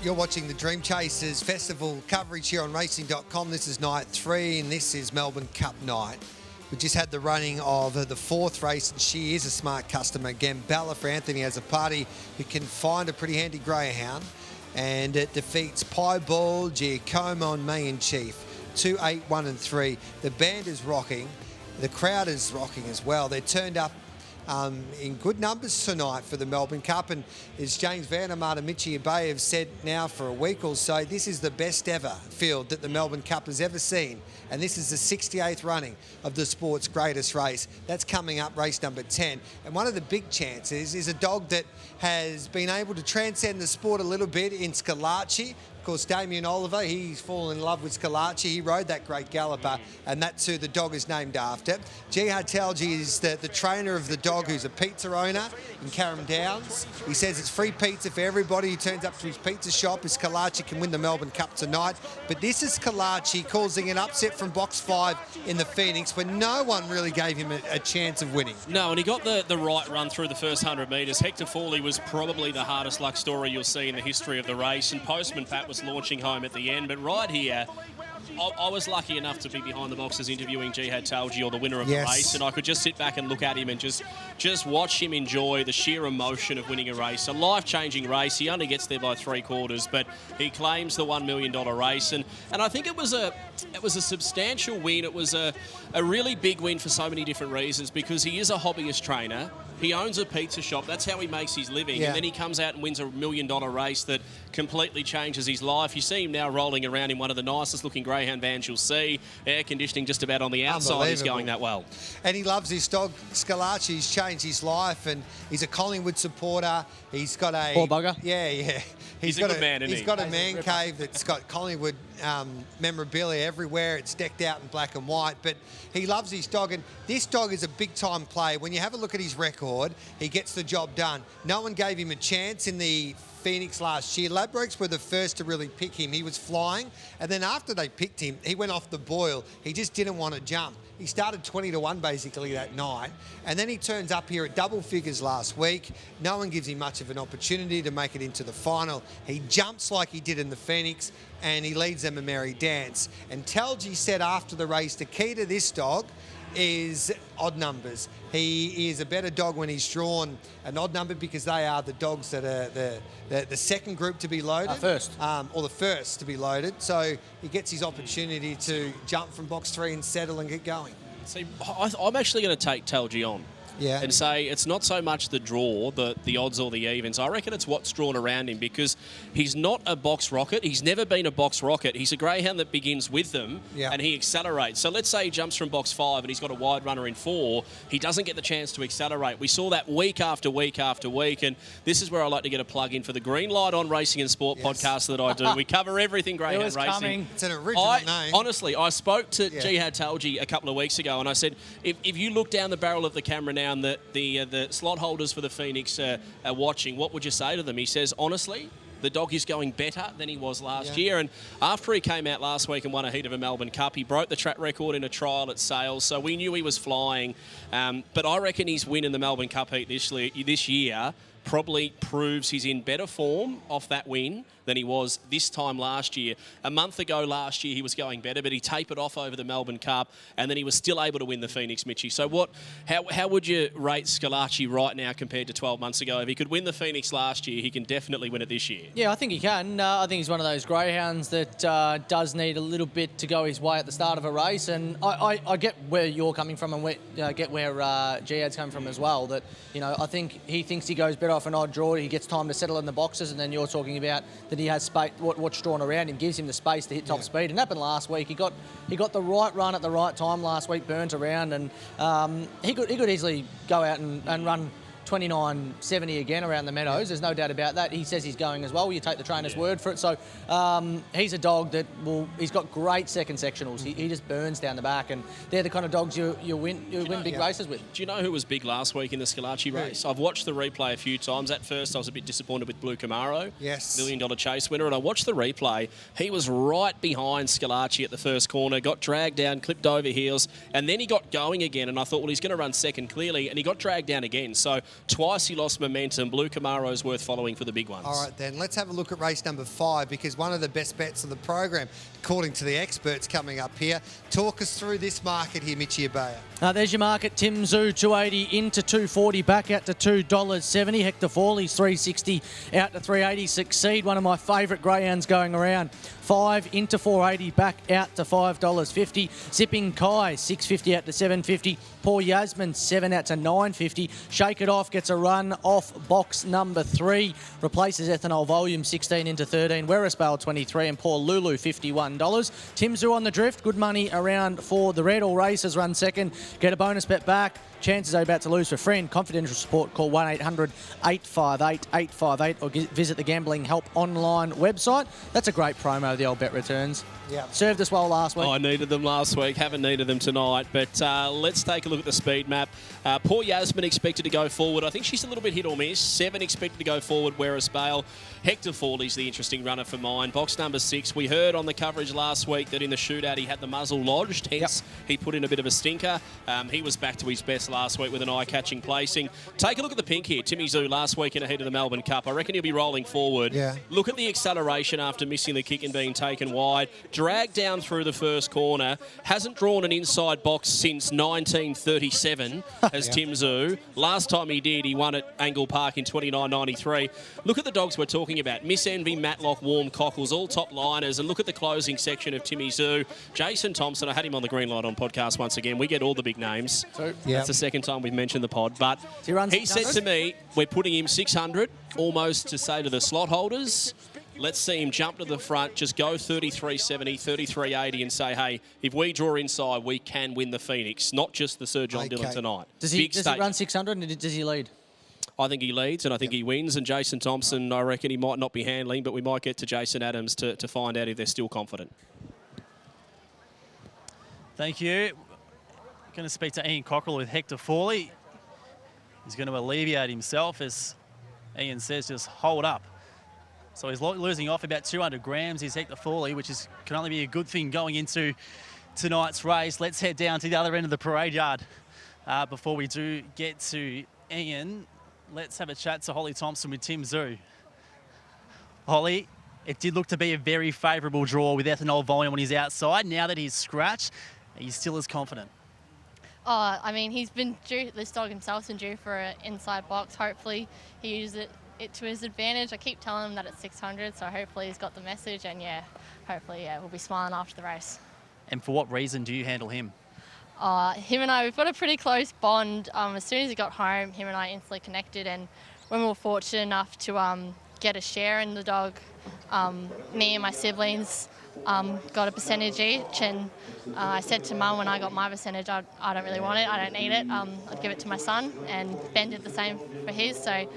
You're watching the Dream Chasers Festival coverage here on Racing.com. This is night 3 and this is Melbourne Cup night. We just had the running of the 4th race and she is a smart customer. Gambella for Anthony has a party who can find a pretty handy greyhound, and it defeats Pieball, Giacomo and May in Chief. 2, 8, 1 and 3. The band is rocking. The crowd is rocking as well. They're turned up in good numbers tonight for the Melbourne Cup, and as James Vandermeer and Mitchie Bay have said now for a week or so, this is the best ever field that the Melbourne Cup has ever seen, and this is the 68th running of the sport's greatest race. That's coming up, race number 10, and one of the big chances is a dog that has been able to transcend the sport a little bit in Scalacci. Of course, Damien Oliver, he's fallen in love with Scalacci. He rode that great galloper, and that's who the dog is named after. G. Hartelji is the trainer of the dog, who's a pizza owner in Carrum Downs. He says it's free pizza for everybody who turns up to his pizza shop. If Scalacci can win the Melbourne Cup tonight. But this is Scalacci causing an upset from box 5 in the Phoenix, when no one really gave him a chance of winning. No, and he got the right run through the first 100 metres. Hector Fawley was probably the hardest luck story you'll see in the history of the race, and Postman Pat was launching home at the end. But right here, I was lucky enough to be behind the boxes interviewing Jihad Talji, or the winner of the race, and I could just sit back and look at him and just watch him enjoy the sheer emotion of winning a race. A life-changing race. He only gets there by 3/4, but he claims the $1 million race, and I think it was a substantial win. It was a really big win for so many different reasons, because he is a hobbyist trainer. He owns a pizza shop. That's how he makes his living. And then he comes out and wins $1 million race that completely changes his life. You see him now rolling around in one of the nicest looking greyhound vans you'll see. Air conditioning just about on the outside. He's going that well. And he loves his dog, Scalacci. He's changed his life, and he's a Collingwood supporter. He's got a... Poor bugger. Yeah. He's a good man, isn't he? He's got a man cave that's got Collingwood memorabilia everywhere. It's decked out in black and white, but he loves his dog, and this dog is a big-time play. When you have a look at his record, he gets the job done. No one gave him a chance in the Phoenix last year. Ladbrokes were the first to really pick him. He was flying, and then after they picked him, he went off the boil. He just didn't want to jump. He started 20-1 basically that night, and then he turns up here at double figures last week. No one gives him much of an opportunity to make it into the final. He jumps like he did in the Phoenix, and he leads them a merry dance. And Talji said after the race, the key to this dog is odd numbers. He is a better dog when he's drawn an odd number, because they are the dogs that are the second group to be loaded. Or the first to be loaded. So he gets his opportunity to jump from box 3 and settle and get going. See, I'm actually going to take Talji on. and say it's not so much the draw, the odds or the evens. I reckon it's what's drawn around him, because he's not a box rocket. He's never been a box rocket. He's a greyhound that begins with them and he accelerates. So let's say he jumps from box 5 and he's got a wide runner in 4. He doesn't get the chance to accelerate. We saw that week after week after week, and this is where I like to get a plug in for the Green Light on Racing and Sport podcast that I do. We cover everything greyhound racing. Coming. It's an original name. Honestly, I spoke to Jihad Talji a couple of weeks ago, and I said, if you look down the barrel of the camera now and the slot holders for the Phoenix are watching, what would you say to them? He says, honestly, the dog is going better than he was last year. And after he came out last week and won a heat of a Melbourne Cup, he broke the track record in a trial at Sales, so we knew he was flying. But I reckon his win in the Melbourne Cup heat this year probably proves he's in better form off that win than he was this time last year. A month ago last year, he was going better, but he tapered off over the Melbourne Cup, and then he was still able to win the Phoenix, Mitchie. So how would you rate Scalacci right now compared to 12 months ago? If he could win the Phoenix last year, he can definitely win it this year. Yeah, I think he can. I think he's one of those greyhounds that does need a little bit to go his way at the start of a race, and I get where you're coming from and get where Jihad's coming from as well, that, I think he thinks he goes better off an odd draw. He gets time to settle in the boxes, and then you're talking about that he has space. What's drawn around him gives him the space to hit top speed, and that happened last week. He got the right run at the right time last week, burnt around, and he could easily go out and run 29.70 again around the Meadows. There's no doubt about that. He says he's going as well. You take the trainer's word for it. So he's a dog that he's got great second sectionals. He just burns down the back, and they're the kind of dogs you win big races with. Do you know who was big last week in the Scalacci race? I've watched the replay a few times. At first, I was a bit disappointed with Blue Camaro, $1 million chase winner, and I watched the replay. He was right behind Scalacci at the first corner, got dragged down, clipped over heels, and then he got going again, and I thought, well, he's going to run second clearly, and he got dragged down again. So twice he lost momentum. Blue Camaro's worth following for the big ones. All right, then. Let's have a look at race number 5, because one of the best bets of the program, according to the experts coming up here. Talk us through this market here, Mitchie Abaya. There's your market. Tim Zoo, 280 into 240, back out to $2.70. Hector Fawley's 360 out to 380. Succeed, one of my favourite greyhounds going around. 5 into 480, back out to $5.50. Zipping Kai, 650 out to 750. Poor Yasmin, 7 out to 950. Shake It Off gets a run off box number 3. Replaces Ethanol Volume, 16 into 13. Werrisbale, 23. And Poor Lulu, $51. Tim Zoo on the drift. Good money around for the red. All races run second. Get a bonus bet back. Chances are about to lose for a friend. Confidential support, call 1-800-858-858 or visit the Gambling Help online website. That's a great promo, the old bet returns. Yeah. Served us well last week. I needed them last week, haven't needed them tonight. But let's take a look at the speed map. Poor Yasmin expected to go forward. I think she's a little bit hit or miss. 7 expected to go forward, Werrisbale. Hector Fawley's the interesting runner for mine. Box number 6. We heard on the coverage last week that in the shootout he had the muzzle lodged, hence he put in a bit of a stinker. He was back to his best last week with an eye-catching placing. Take a look at the pink here. Timmy Zoo last week in a heat of the Melbourne Cup. I reckon he'll be rolling forward. Yeah. Look at the acceleration after missing the kick and being taken wide. Dragged down through the first corner. Hasn't drawn an inside box since 1937 as Tim Zoo. Last time he did, he won at Angle Park in 29.93. Look at the dogs we're talking about. Miss Envy, Matlock, Warm Cockles, all top liners. And look at the closing section of Timmy Zoo. Jason Thompson, I had him on the Green Light on podcast once again. We get all the big names. That's the second time we've mentioned the pod. But he said to me, we're putting him 600, almost to say to the slot holders, let's see him jump to the front, just go 33.70, 33.80 and say, hey, if we draw inside, we can win the Phoenix, not just the Sir John Dillon tonight. Does he run 600 and does he lead? I think he leads and I think he wins. And Jason Thompson, I reckon he might not be handling, but we might get to Jason Adams to find out if they're still confident. Thank you. Going to speak to Ian Cockrell with Hector Fawley. He's going to alleviate himself, as Ian says, just hold up. So he's losing off about 200 grams, is Hector Fawley, which can only be a good thing going into tonight's race. Let's head down to the other end of the parade yard before we do get to Ian. Let's have a chat to Holly Thompson with Tim Zoo. Holly, it did look to be a very favourable draw with Ethanol Volume on his outside. Now that he's scratched, he's still as confident. I mean, he's been due, this dog himself's been due for an inside box. Hopefully he uses it to his advantage. I keep telling him that it's 600, so hopefully he's got the message, and hopefully we'll be smiling after the race. And for what reason do you handle him? Him and I, we've got a pretty close bond. As soon as he got home, him and I instantly connected, and when we were fortunate enough to get a share in the dog, me and my siblings got a percentage each, and I said to Mum when I got my percentage, I don't really want it, I don't need it, I'd give it to my son, and Ben did the same for his, so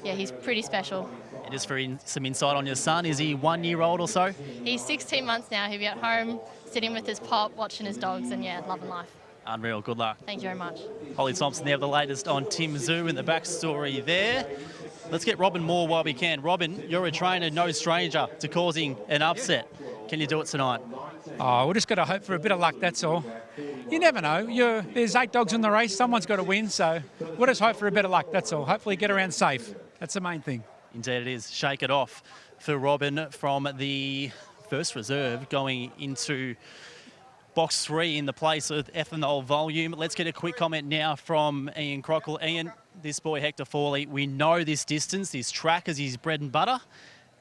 yeah, he's pretty special. Just for some insight on your son, is he 1 year old or so? He's 16 months now. He'll be at home sitting with his pop, watching his dogs, and yeah, loving life. Unreal, good luck. Thank you very much. Holly Thompson there, the latest on Tim Zoo and the backstory there. Let's get Robin Moore while we can. Robin, you're a trainer, no stranger to causing an upset. Can you do it tonight? Oh, we're just got to hope for a bit of luck, that's all. You never know. There's 8 dogs in the race. Someone's got to win, so we'll just hope for a bit of luck, that's all. Hopefully get around safe. That's the main thing. Indeed it is. Shake it off for Robin from the first reserve going into box 3 in the place of ethanol volume. Let's get a quick comment now from Ian Crockle. Ian, this boy Hector Fawley, we know this distance, this track is his bread and butter.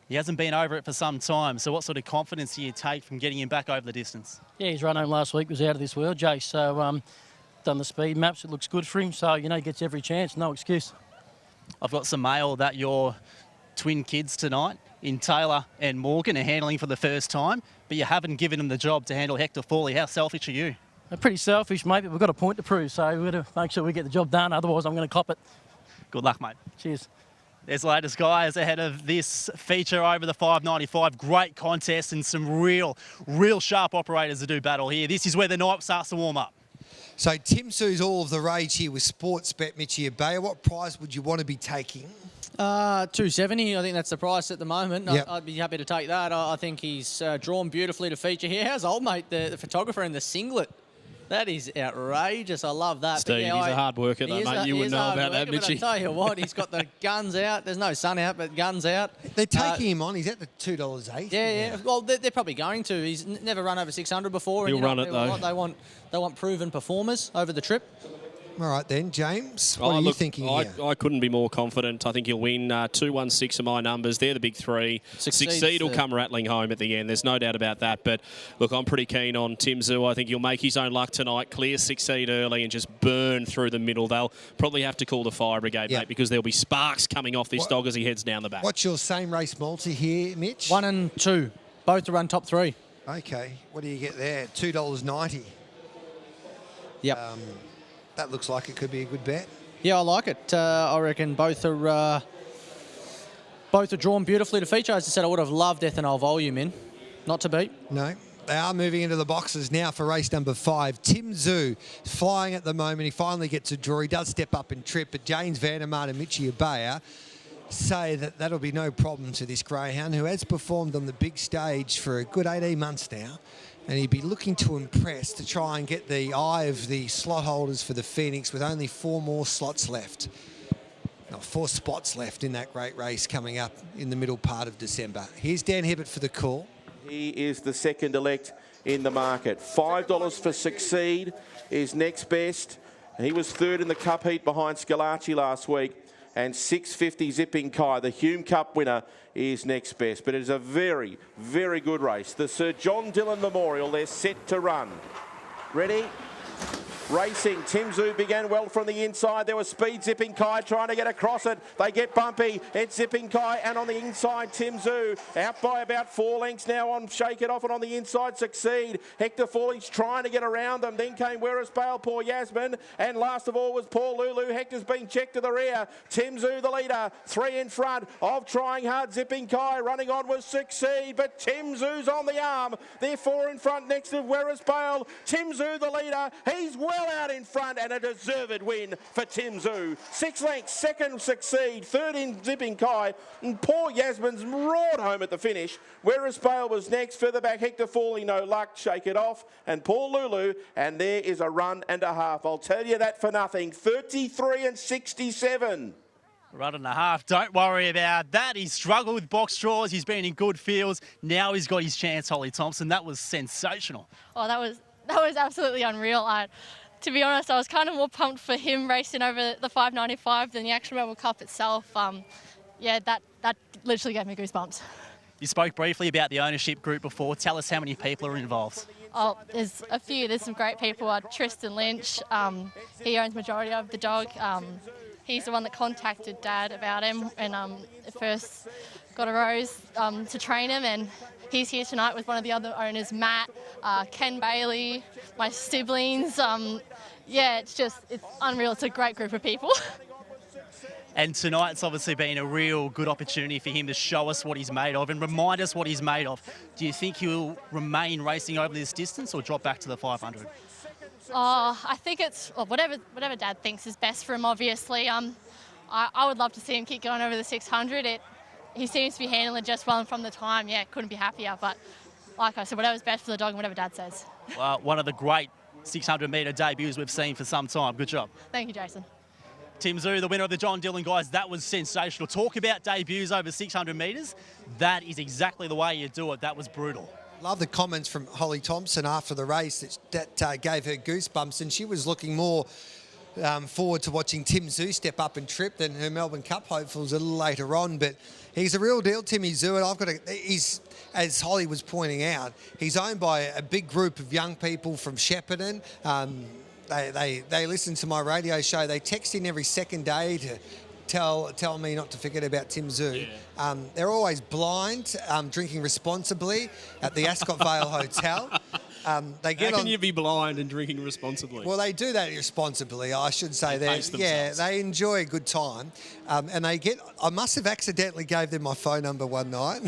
He hasn't been over it for some time, so what sort of confidence do you take from getting him back over the distance? Yeah, his run home last week was out of this world, Jace, so done the speed maps, it looks good for him, so, you know, he gets every chance, no excuse. I've got some mail that your twin kids tonight in Taylor and Morgan are handling for the first time, but you haven't given them the job to handle Hector Fawley. How selfish are you? They're pretty selfish, mate, but we've got a point to prove, so we've got to make sure we get the job done, otherwise I'm going to cop it. Good luck, mate. Cheers. There's the latest guys ahead of this feature over the 595. Great contest and some real sharp operators to do battle here. This is where the night starts to warm up. So Tim Sue's all of the rage here with Sportsbet Mitchie Abaya. What prize would you want to be taking? $270. I think that's the price at the moment. Yep. I'd be happy to take that. I think he's drawn beautifully to feature here. How's old mate, the photographer in the singlet? That is outrageous. I love that. Steve, he's a hard worker though, mate. You wouldn't know about that, Mitchie. But I tell you what, he's got the guns out. There's no sun out, but guns out. They're taking him on. He's at the $2.80. Yeah. Well, they're probably going to. He's never run over 600 before. He'll run it though. They want proven performers over the trip. All right then, James. What are you thinking here? I couldn't be more confident. I think he'll win 216 of my numbers. They're the big three. Succeed will come rattling home at the end. There's no doubt about that. But look, I'm pretty keen on Tim Zoo. I think he'll make his own luck tonight. Clear Succeed early and just burn through the middle. They'll probably have to call the fire brigade, mate, because there'll be sparks coming off this dog as he heads down the back. What's your same race multi here, Mitch? 1 and 2, both to run top 3. Okay. What do you get there? $2.90. Yep. That looks like it could be a good bet. Yeah, I like it. I reckon both are drawn beautifully to feature. As I said, I would have loved ethanol volume in. Not to beat. No. They are moving into the boxes now for race number 5. Tim Zoo flying at the moment. He finally gets a draw. He does step up and trip, but James Vandermaat and Mitchie Abaya say that that'll be no problem to this greyhound, who has performed on the big stage for a good 18 months now. And he'd be looking to impress to try and get the eye of the slot holders for the Phoenix with only 4 more slots left. No, 4 spots left in that great race coming up in the middle part of December. Here's Dan Hibbert for the call. He is the second elect in the market. $5 for Succeed is next best. He was third in the Cup heat behind Scalacci last week. And $6.50 Zipping Kai, the Hume Cup winner, is next best. But it is a very, very good race. The Sir John Dillon Memorial, they're set to run. Ready? Racing. Tim Zoo began well from the inside. There was speed. Zipping Kai trying to get across it. They get bumpy. It's Zipping Kai, and on the inside, Tim Zoo out by about 4 lengths now on Shake It Off, and on the inside, Succeed. Hector Fawley's trying to get around them. Then came Where's Bale, Poor Yasmin, and last of all was Paul Lulu. Hector's been checked to the rear. Tim Zoo, the leader, 3 in front of Trying Hard. Zipping Kai running on was Succeed, but Tim Zoo's on the arm. They're 4 in front next to Where's Bale. Tim Zoo, the leader. He's well out in front, and a deserved win for Tim Zoo. 6 lengths, second Succeed, third in Zipping Kai, and Poor Yasmin's roared home at the finish. Whereas Bale was next, further back Hector Fawley, No Luck, Shake It Off, and Paul Lulu, and there is a run and a half. I'll tell you that for nothing. 33 and 67. Run and a half, don't worry about that. He struggled with box draws. He's been in good fields. Now he's got his chance, Holly Thompson. That was sensational. Oh, that was absolutely unreal. To be honest, I was kind of more pumped for him racing over the 595 than the actual Melbourne Cup itself. Yeah, that literally gave me goosebumps. You spoke briefly about the ownership group before. Tell us how many people are involved. Oh, there's a few. There's some great people. Tristan Lynch, he owns majority of the dog. He's the one that contacted Dad about him and first got a Rose to train him, and he's here tonight with one of the other owners, Matt, Ken Bailey, my siblings. Yeah, it's unreal. It's a great group of people. And tonight's obviously been a real good opportunity for him to show us what he's made of and remind us what he's made of. Do you think he'll remain racing over this distance or drop back to the 500? I think it's whatever Dad thinks is best for him, obviously. I would love to see him keep going over the 600. He seems to be handling just well from the time. Yeah, couldn't be happier. But like I said, whatever's best for the dog and whatever Dad says. Well, one of the great 600-metre debuts we've seen for some time. Good job. Thank you, Jason. Tim Zoo, the winner of the John Dillon, guys, that was sensational. Talk about debuts over 600 metres. That is exactly the way you do it. That was brutal. Love the comments from Holly Thompson after the race that gave her goosebumps, and she was looking more forward to watching Tim Zoo step up and trip than her Melbourne Cup hopefuls a little later on. But he's a real deal, Timmy Zoo, and he's, as Holly was pointing out, he's owned by a big group of young people from Shepparton. They listen to my radio show. They text in every second day to tell me not to forget about Tim Zoo. Yeah. They're always blind, drinking responsibly at the Ascot Vale Hotel. How can you be blind and drinking responsibly? Well, they do that responsibly, I should say. They enjoy a good time. And I must have accidentally gave them my phone number one night,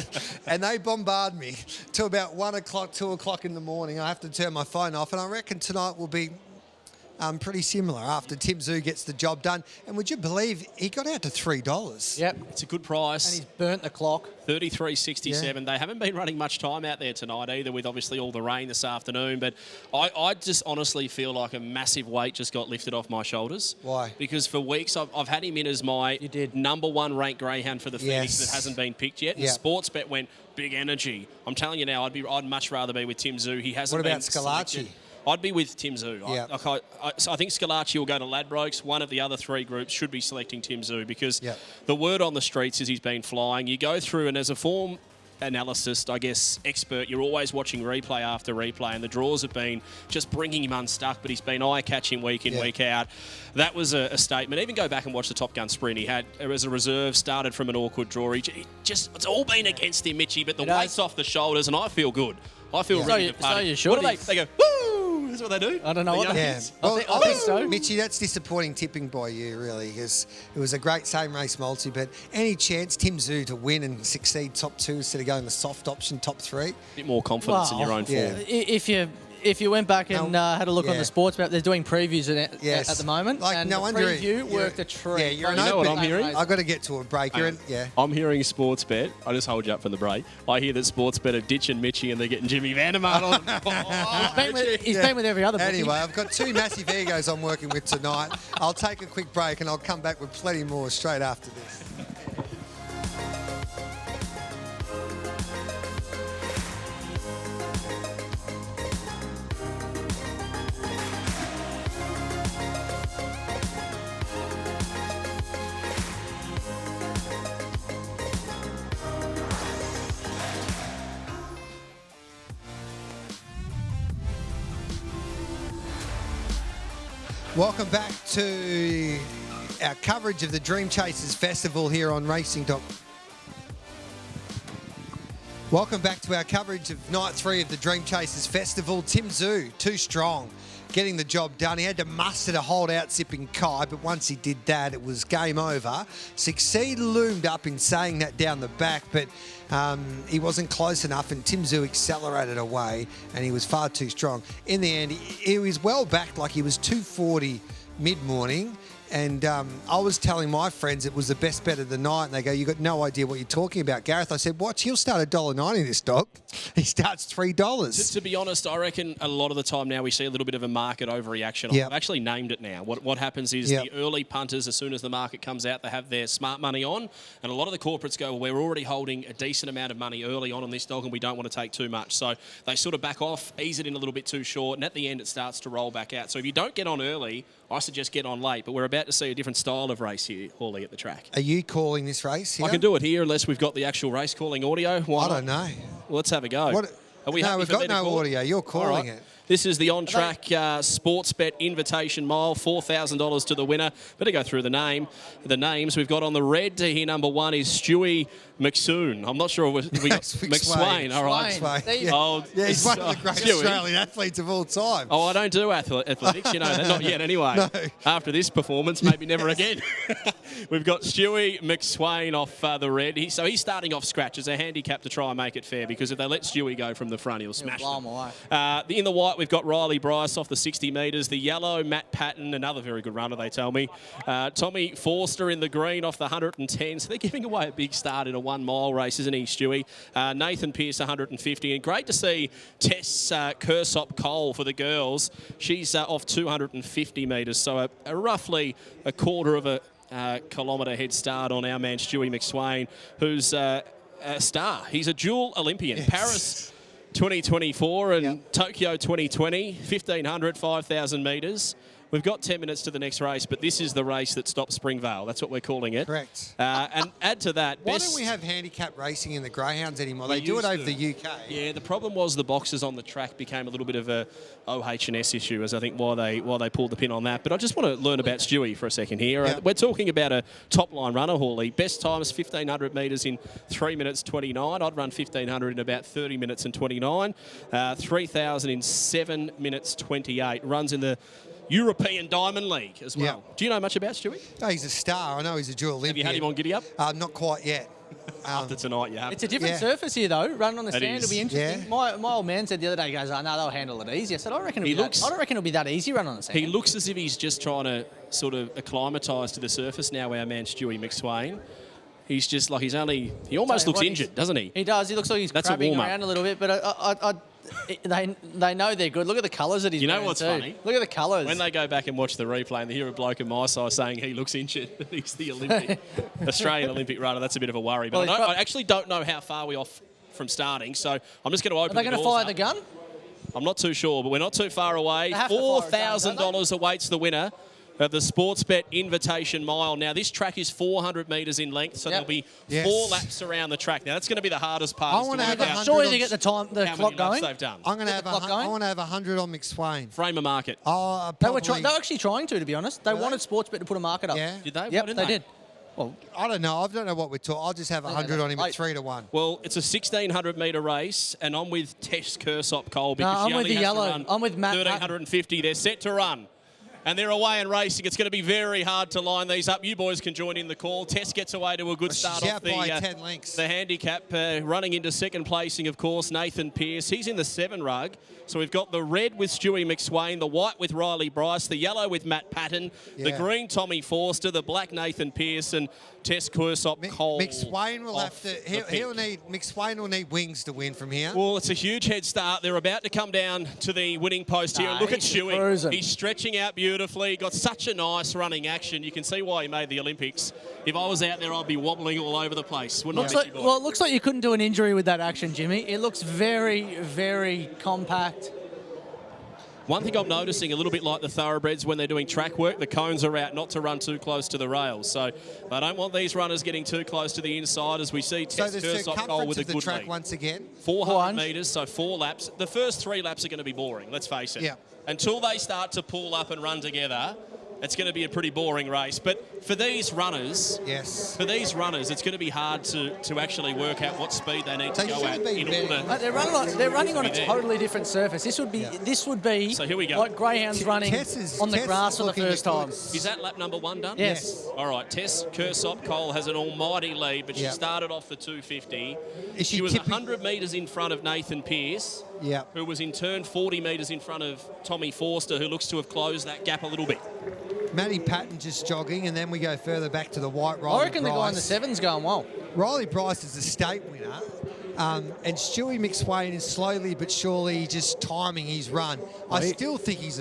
and they bombard me till about 1 o'clock, 2 o'clock in the morning. I have to turn my phone off, and I reckon tonight will be pretty similar after Tim Zoo gets the job done. And would you believe he got out to $3? Yep. It's a good price. And he's burnt the clock. 33.67. Yeah. They haven't been running much time out there tonight either, with obviously all the rain this afternoon. But I just honestly feel like a massive weight just got lifted off my shoulders. Why? Because for weeks I've had him in as my number one ranked greyhound for the Phoenix that hasn't been picked yet. Yep. And Sportsbet went big energy. I'm telling you now, I'd much rather be with Tim Zoo. He hasn't. What about been Scalacci? Selected. I'd be with Tim Zoo. Yep. I think Scalacci will go to Ladbrokes. One of the other three groups should be selecting Tim Zoo because the word on the streets is he's been flying. You go through, and as a form analyst, I guess, expert, you're always watching replay after replay, and the draws have been just bringing him unstuck, but he's been eye-catching week in, week out. That was a statement. Even go back and watch the Top Gun sprint. He had, as a reserve, started from an awkward draw. It's all been against him, Mitchie, but the weight's off the shoulders, and I feel good. I feel ready to party. So you should. They go, woo! That's what they do. I don't know what that is. Well, I think so. Mitchie, that's disappointing tipping by you, really, because it was a great same race multi, but any chance Tim Zoo to win and succeed top two instead of going the soft option top three? A bit more confidence in your own form. If you went back and had a look on the sports map, they're doing previews at the moment. Like, no wonder preview worked a treat. Yeah, you're you know what I'm hearing? I've got to get to a break. I'm hearing Sportsbet. I just hold you up from the break. I hear that Sportsbet are ditching Mitchie and they're getting Jimmy Vandermeer on. He's been with every other bookie. Anyway, I've got two massive egos I'm working with tonight. I'll take a quick break and I'll come back with plenty more straight after this. Welcome back to our coverage of the Dream Chasers Festival here on Racing. Welcome back to our coverage of night 3 of the Dream Chasers Festival. Tim Zoo, too strong, getting the job done. He had to muster to hold out Zipping Kai, but once he did that, it was game over. Succeed loomed up in saying that down the back, but he wasn't close enough, and Tim Zoo accelerated away, and he was far too strong. In the end, he was well backed, like he was 240 mid-morning. And I was telling my friends it was the best bet of the night, and they go, "You got no idea what you're talking about, Gareth." I said, "Watch, he'll start $1.90 this dog. He starts $3." To be honest, I reckon a lot of the time now we see a little bit of a market overreaction. Yep. I've actually named it now. What happens is the early punters, as soon as the market comes out, they have their smart money on, and a lot of the corporates go, "Well, we're already holding a decent amount of money early on this dog, and we don't want to take too much." So they sort of back off, ease it in a little bit too short, and at the end it starts to roll back out. So if you don't get on early, I suggest get on late, but we're about to see a different style of race here, Hawley, at the track. Are you calling this race here? I can do it here unless we've got the actual race calling audio. I don't know. Well, let's have a go. Are we No, happy we've for got me to no call audio. You're calling All right. it. This is the on-track Sportsbet Invitation Mile, $4,000 to the winner. Better go through the names we've got on the red. Here, number 1 is Stewie McSoon. I'm not sure if we got McSwain. All right. Yeah, he's one of the great Australian athletes of all time. Oh, I don't do athletics, you know that. Not yet, anyway. No. After this performance, maybe never again. We've got Stewie McSwain off the red. So he's starting off scratch as a handicap to try and make it fair, because if they let Stewie go from the front, he'll smash them. In the white, we've got Riley Bryce off the 60 metres. The yellow, Matt Patton, another very good runner, they tell me. Tommy Forster in the green off the 110. So they're giving away a big start in a 1 mile race, isn't he, Stewie? Nathan Pearce, 150. And great to see Tess Kersop Cole for the girls. She's off 250 metres. So roughly a quarter of a kilometre head start on our man Stewie McSwain, who's a star. He's a dual Olympian. Yes. Paris 2024 and Tokyo 2020, 1,500, 5,000 metres. We've got 10 minutes to the next race, but this is the race that stops Springvale. That's what we're calling it. Correct. And add to that... Why don't we have handicap racing in the greyhounds anymore? They do it over the UK. Yeah, the problem was the boxes on the track became a little bit of a OH&S issue, as I think why they pulled the pin on that. But I just want to learn about Stewie for a second here. Yeah. We're talking about a top-line runner, Hawley. Best time is 1,500 metres in 3 minutes 29. I'd run 1,500 in about 30 minutes and 29. 3,000 in 7 minutes 28. Runs in the European Diamond League as well. Yeah. Do you know much about Stewie? No, he's a star. I know he's a dual Olympian. Have you had him on Giddy Up? Not quite yet. After tonight, you have. It's a different surface here, though. Running on the sand will be interesting. Yeah. My old man said the other day, he goes, "Oh, no, they'll handle it easy." I said, I don't reckon it'll be that easy running on the sand. He looks as if he's just trying to sort of acclimatise to the surface now, our man Stewie McSwain. He's just like he almost looks injured, doesn't he? He does. He looks like he's crabbing around a little bit, but they know they're good. Look at the colours that he's wearing. You know what's funny? Look at the colours. When they go back and watch the replay and they hear a bloke in my size saying he looks injured, he's the Australian Olympic runner, that's a bit of a worry. But I actually don't know how far we're off from starting, so I'm just going to open the doors. Are they going to fire the gun? I'm not too sure, but we're not too far away. $4,000 awaits the winner of the Sportsbet Invitation Mile. Now, this track is 400 metres in length, so there'll be 4 laps around the track. Now, that's going to be the hardest part. I want to have 100. Surely they get the clock going. They've done. I'm going to have I want to have 100 on McSwain. Frame a market. Oh, they were actually trying to be honest. They wanted Sportsbet to put a market up. Yeah. Did they? Yep, they did. Well, I don't know. I don't know what we're talking. I'll just have 100 on him at 3 to 1. Well, it's a 1,600 metre race, and I'm with Tess Kersop Cole because I'm she with only the has yellow. to run I'm with Matt. 1,350. They're set to run. And they're away and racing. It's going to be very hard to line these up. You boys can join in the call. Tess gets away to a good start off by 10 lengths. The handicap. Running into second placing, of course, Nathan Pearce. He's in the 7 rug. So we've got the red with Stewie McSwain, the white with Riley Bryce, the yellow with Matt Patton, the green Tommy Forster, the black Nathan Pearce, and Tess Kersop Cole. McSwain will have to. McSwain will need wings to win from here. Well, it's a huge head start. They're about to come down to the winning post here. Look at Stewie. Cruising. He's stretching out beautifully. Got such a nice running action. You can see why he made the Olympics. If I was out there, I'd be wobbling all over the place. Wouldn't I, Mickey boy? Well, it looks like you couldn't do an injury with that action, Jimmy. It looks very, very compact. One thing I'm noticing, a little bit like the thoroughbreds when they're doing track work, the cones are out not to run too close to the rails. So they don't want these runners getting too close to the inside, as we see Tess Kersop Cole with a good track lead. once again. 400 metres, so 4 laps. The first 3 laps are going to be boring, let's face it. Yeah. Until they start to pull up and run together, it's going to be a pretty boring race. But for these runners, it's going to be hard to actually work out what speed they need to go at in order. They're running on a totally different surface. This would be so here we go. like greyhounds running on the grass for the first time. Is that lap number 1 done? Yes. All right, Tess Kersop Cole has an almighty lead, but she started off the 250. She was 100 metres in front of Nathan Pearce, who was in turn 40 metres in front of Tommy Forster, who looks to have closed that gap a little bit. Matty Patton just jogging, and then we go further back to the white Riley I reckon Bryce. the guy in the 7's going well. Riley Bryce is the state winner. And Stewie McSwain is slowly but surely just timing his run. I still think he's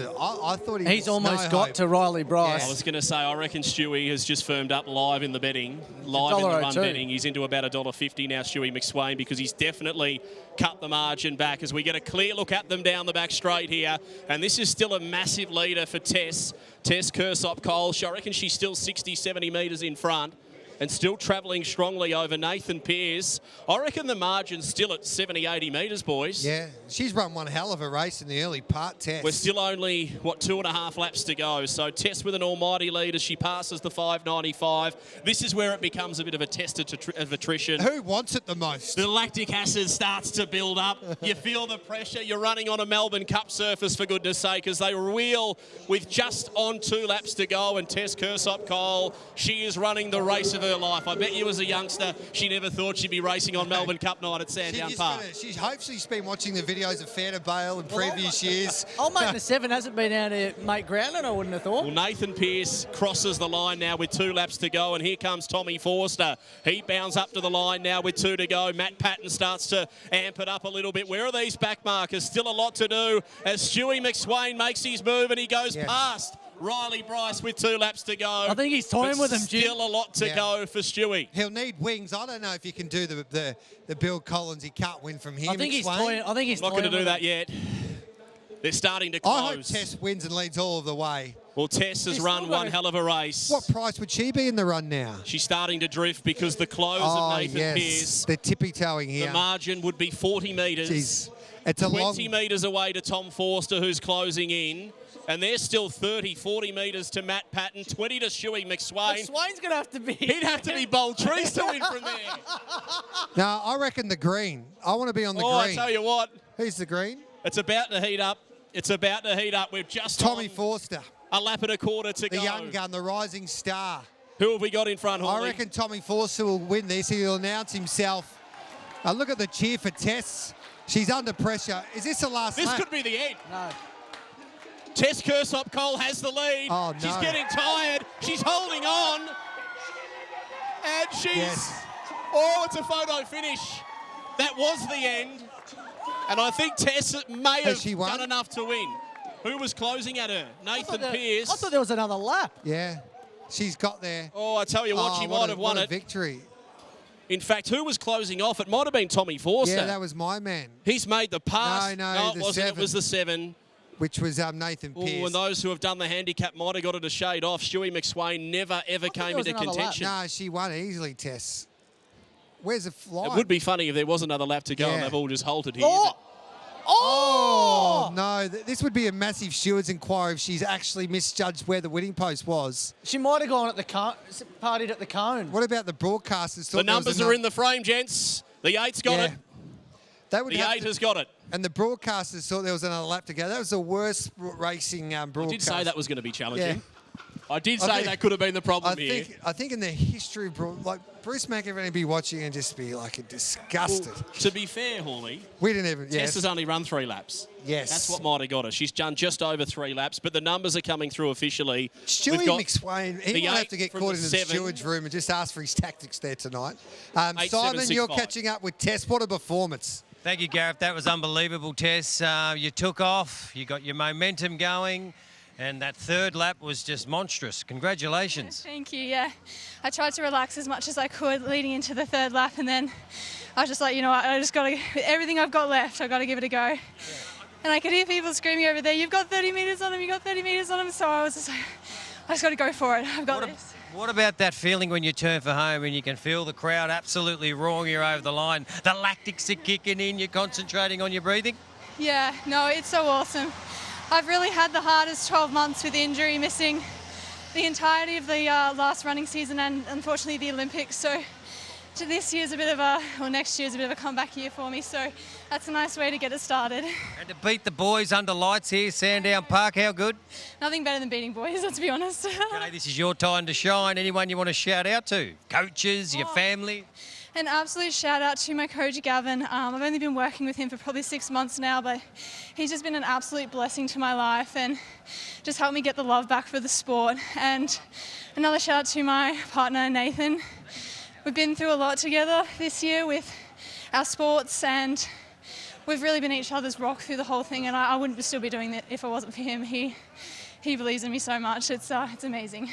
almost got to Riley Bryce. I was going to say, I reckon Stewie has just firmed up live in the betting. Live in the run betting. He's into about $1.50 now, Stewie McSwain, because he's definitely cut the margin back as we get a clear look at them down the back straight here. And this is still a massive leader for Tess Kersop Cole. I reckon she's still 60, 70 metres in front. and still travelling strongly over Nathan Pearce. I reckon the margin's still at 70, 80 metres, boys. Yeah, she's run one hell of a race in the early part, Tess. We're still only, 2.5 laps to go. So Tess with an almighty lead as she passes the 5.95. This is where it becomes a bit of a test of attrition. Who wants it the most? The lactic acid starts to build up. You feel the pressure. You're running on a Melbourne Cup surface, for goodness sake, as they wheel with just on 2 laps to go. And Tess Kersop-Cole, she is running the race of her life. I bet you as a youngster, she never thought she'd be racing on Melbourne Cup night at Sandown Park. She hopes she's been watching the videos of Fair to Bale in previous years. Old mate in the 7 hasn't been able to make ground, and I wouldn't have thought. Well, Nathan Pearce crosses the line now with 2 laps to go, and here comes Tommy Forster. He bounds up to the line now with 2 to go. Matt Patton starts to amp it up a little bit. Where are these back markers? Still a lot to do as Stewie McSwain makes his move and he goes past Riley Bryce with 2 laps to go. I think he's toying with him, Jim. Still a lot to go for Stewie. He'll need wings. I don't know if you can do the Bill Collins. He can't win from here. I think he's toying. I think he's not going to do that yet. They're starting to close. I hope Tess wins and leads all of the way. Well, Tess has run one hell of a race. What price would she be in the run now? She's starting to drift because the close of Nathan Pearce. They're tippy-toeing here. The margin would be 40 metres. Jeez. It's a 20 metres away to Tom Forster, who's closing in. And they're still 30, 40 metres to Matt Patton, 20 to Stewie McSwain. McSwain's going to have to be... He'd have to be Bold Trease to win from there. No, I reckon the green. I want to be on the green. I tell you what. Who's the green? It's about to heat up. It's about to heat up. We've just Tommy Forster. A lap and a quarter to go. The young gun, the rising star. Who have we got in front, Hawley? I reckon Tommy Forster will win this. He'll announce himself. Look at the cheer for Tess. She's under pressure. Is this the last lap? This could be the end. No. Tess Kersop-Cole has the lead. Oh, no. She's getting tired. She's holding on. And she's... Yes. Oh, it's a photo finish. That was the end. And I think Tess may have done enough to win. Who was closing at her? Nathan Pearce. I thought there was another lap. Yeah. She's got there. Oh, I tell you what, she might have won it. Victory. In fact, who was closing off? It might have been Tommy Forster. Yeah, that was my man. He's made the pass. No, it wasn't. It was the 7. Which was Nathan Pearce. Oh, and those who have done the handicap might have got it a shade off. Stewie McSwain never, ever came into contention. No, she won easily, Tess. Where's the fly? It would be funny if there was another lap to go and they've all just halted here. Oh, no. This would be a massive stewards inquiry if she's actually misjudged where the winning post was. She might have gone at the partied at the cone. What about the broadcasters? The numbers are in the frame, gents. The 8's got it. They would the 8 has got it. And the broadcasters thought there was another lap to go. That was the worst racing broadcast. I did say that was going to be challenging. Yeah. I did say that could have been the problem here. I think in the history of Bruce McEvoy would be watching and just be like disgusted. Well, to be fair, Hawley, we didn't even. Tess has only run 3 laps. Yes. That's what might have got her. She's done just over 3 laps, but the numbers are coming through officially. Stewie McSwain, he might have to get caught in the 7. steward's room and just ask for his tactics there tonight. 8, Simon, 7, 6, you're 5. catching up with Tess. What a performance. Thank you, Gareth. That was unbelievable, Tess. You took off. You got your momentum going. And that 3rd lap was just monstrous. Congratulations. Thank you, yeah. I tried to relax as much as I could leading into the 3rd lap, and then I was just like, you know what, I just got to, everything I've got left, I've got to give it a go. And I could hear people screaming over there, you've got 30 metres on him, you've got 30 metres on him. So I was just like, I just got to go for it. I've got this. What about that feeling when you turn for home and you can feel the crowd absolutely roaring you over the line? The lactics are kicking in, you're concentrating on your breathing? Yeah, no, it's so awesome. I've really had the hardest 12 months with injury, missing the entirety of the last running season and unfortunately the Olympics. So this year's a bit of next year's a bit of a comeback year for me. So that's a nice way to get it started. And to beat the boys under lights here, Sandown Park, how good? Nothing better than beating boys, let's be honest. Okay, this is your time to shine. Anyone you want to shout out to? Coaches, your family? An absolute shout out to my coach, Gavin. I've only been working with him for probably 6 months now, but he's just been an absolute blessing to my life and just helped me get the love back for the sport. And another shout out to my partner, Nathan. We've been through a lot together this year with our sports, and we've really been each other's rock through the whole thing, and I wouldn't still be doing that if it wasn't for him. He believes in me so much. It's amazing.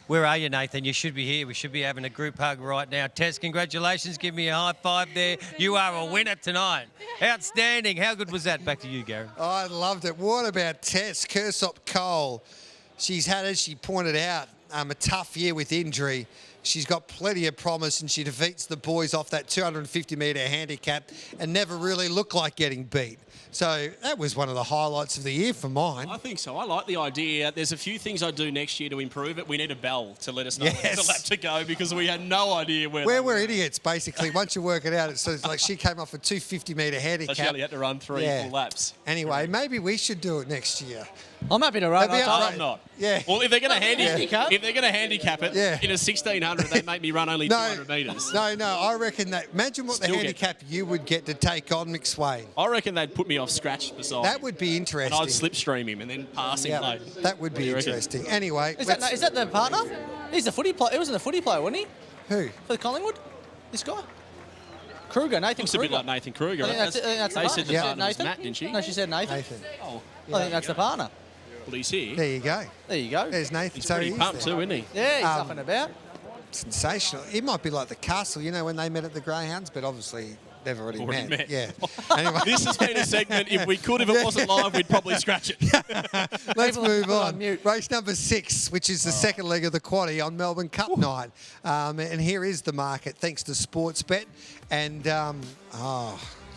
Where are you, Nathan? You should be here. We should be having a group hug right now. Tess, congratulations. Give me a high five there. You are a winner tonight. Outstanding. How good was that? Back to you, Gary. Oh, I loved it. What about Tess Kersop-Cole? She's had, as she pointed out, a tough year with injury, She's got plenty of promise, and she defeats the boys off that 250-metre handicap and never really looked like getting beat. So that was one of the highlights of the year for mine. I think so. I like the idea. There's a few things I do next year to improve it. We need a bell to let us know there's a lap to go because we had no idea where we're idiots, basically. Once you work it out, it's like she came off a 250-metre handicap. So she only had to run three full laps. Anyway, maybe we should do it next year. I'm happy to run. I'm not. Yeah. Well, if they're going to handicap it Yeah. in a 1600, they make me run only 200 metres. No, I reckon that. Imagine what the handicap you would get to take on McSwain. I reckon they'd put me off scratch beside. That would be interesting. And I'd slipstream him and then pass him late. That would be interesting. Anyway, is that the partner? He's the footy player. He wasn't a footy player, wasn't he? Who? For the Collingwood? This guy? Kruger, Nathan Looks Kruger. a bit like Nathan Kruger. I think that's the they partner. said the She said partner was Nathan? Matt, didn't she? No, she said Nathan. Nathan. Oh. I think that's the partner. Well, he's here. There you go. There you go. There's Nathan. He's So pretty he is pumped there. too, isn't he? Yeah, he's up and about. Sensational. It might be like the Castle, when they met at the Greyhounds, but obviously they've already met. Yeah. Anyway. This has been a segment. If it wasn't live, we'd probably scratch it. Let's move on. Race number 6, which is the second leg of the quaddie on Melbourne Cup night. And here is the market, thanks to Sportsbet. And,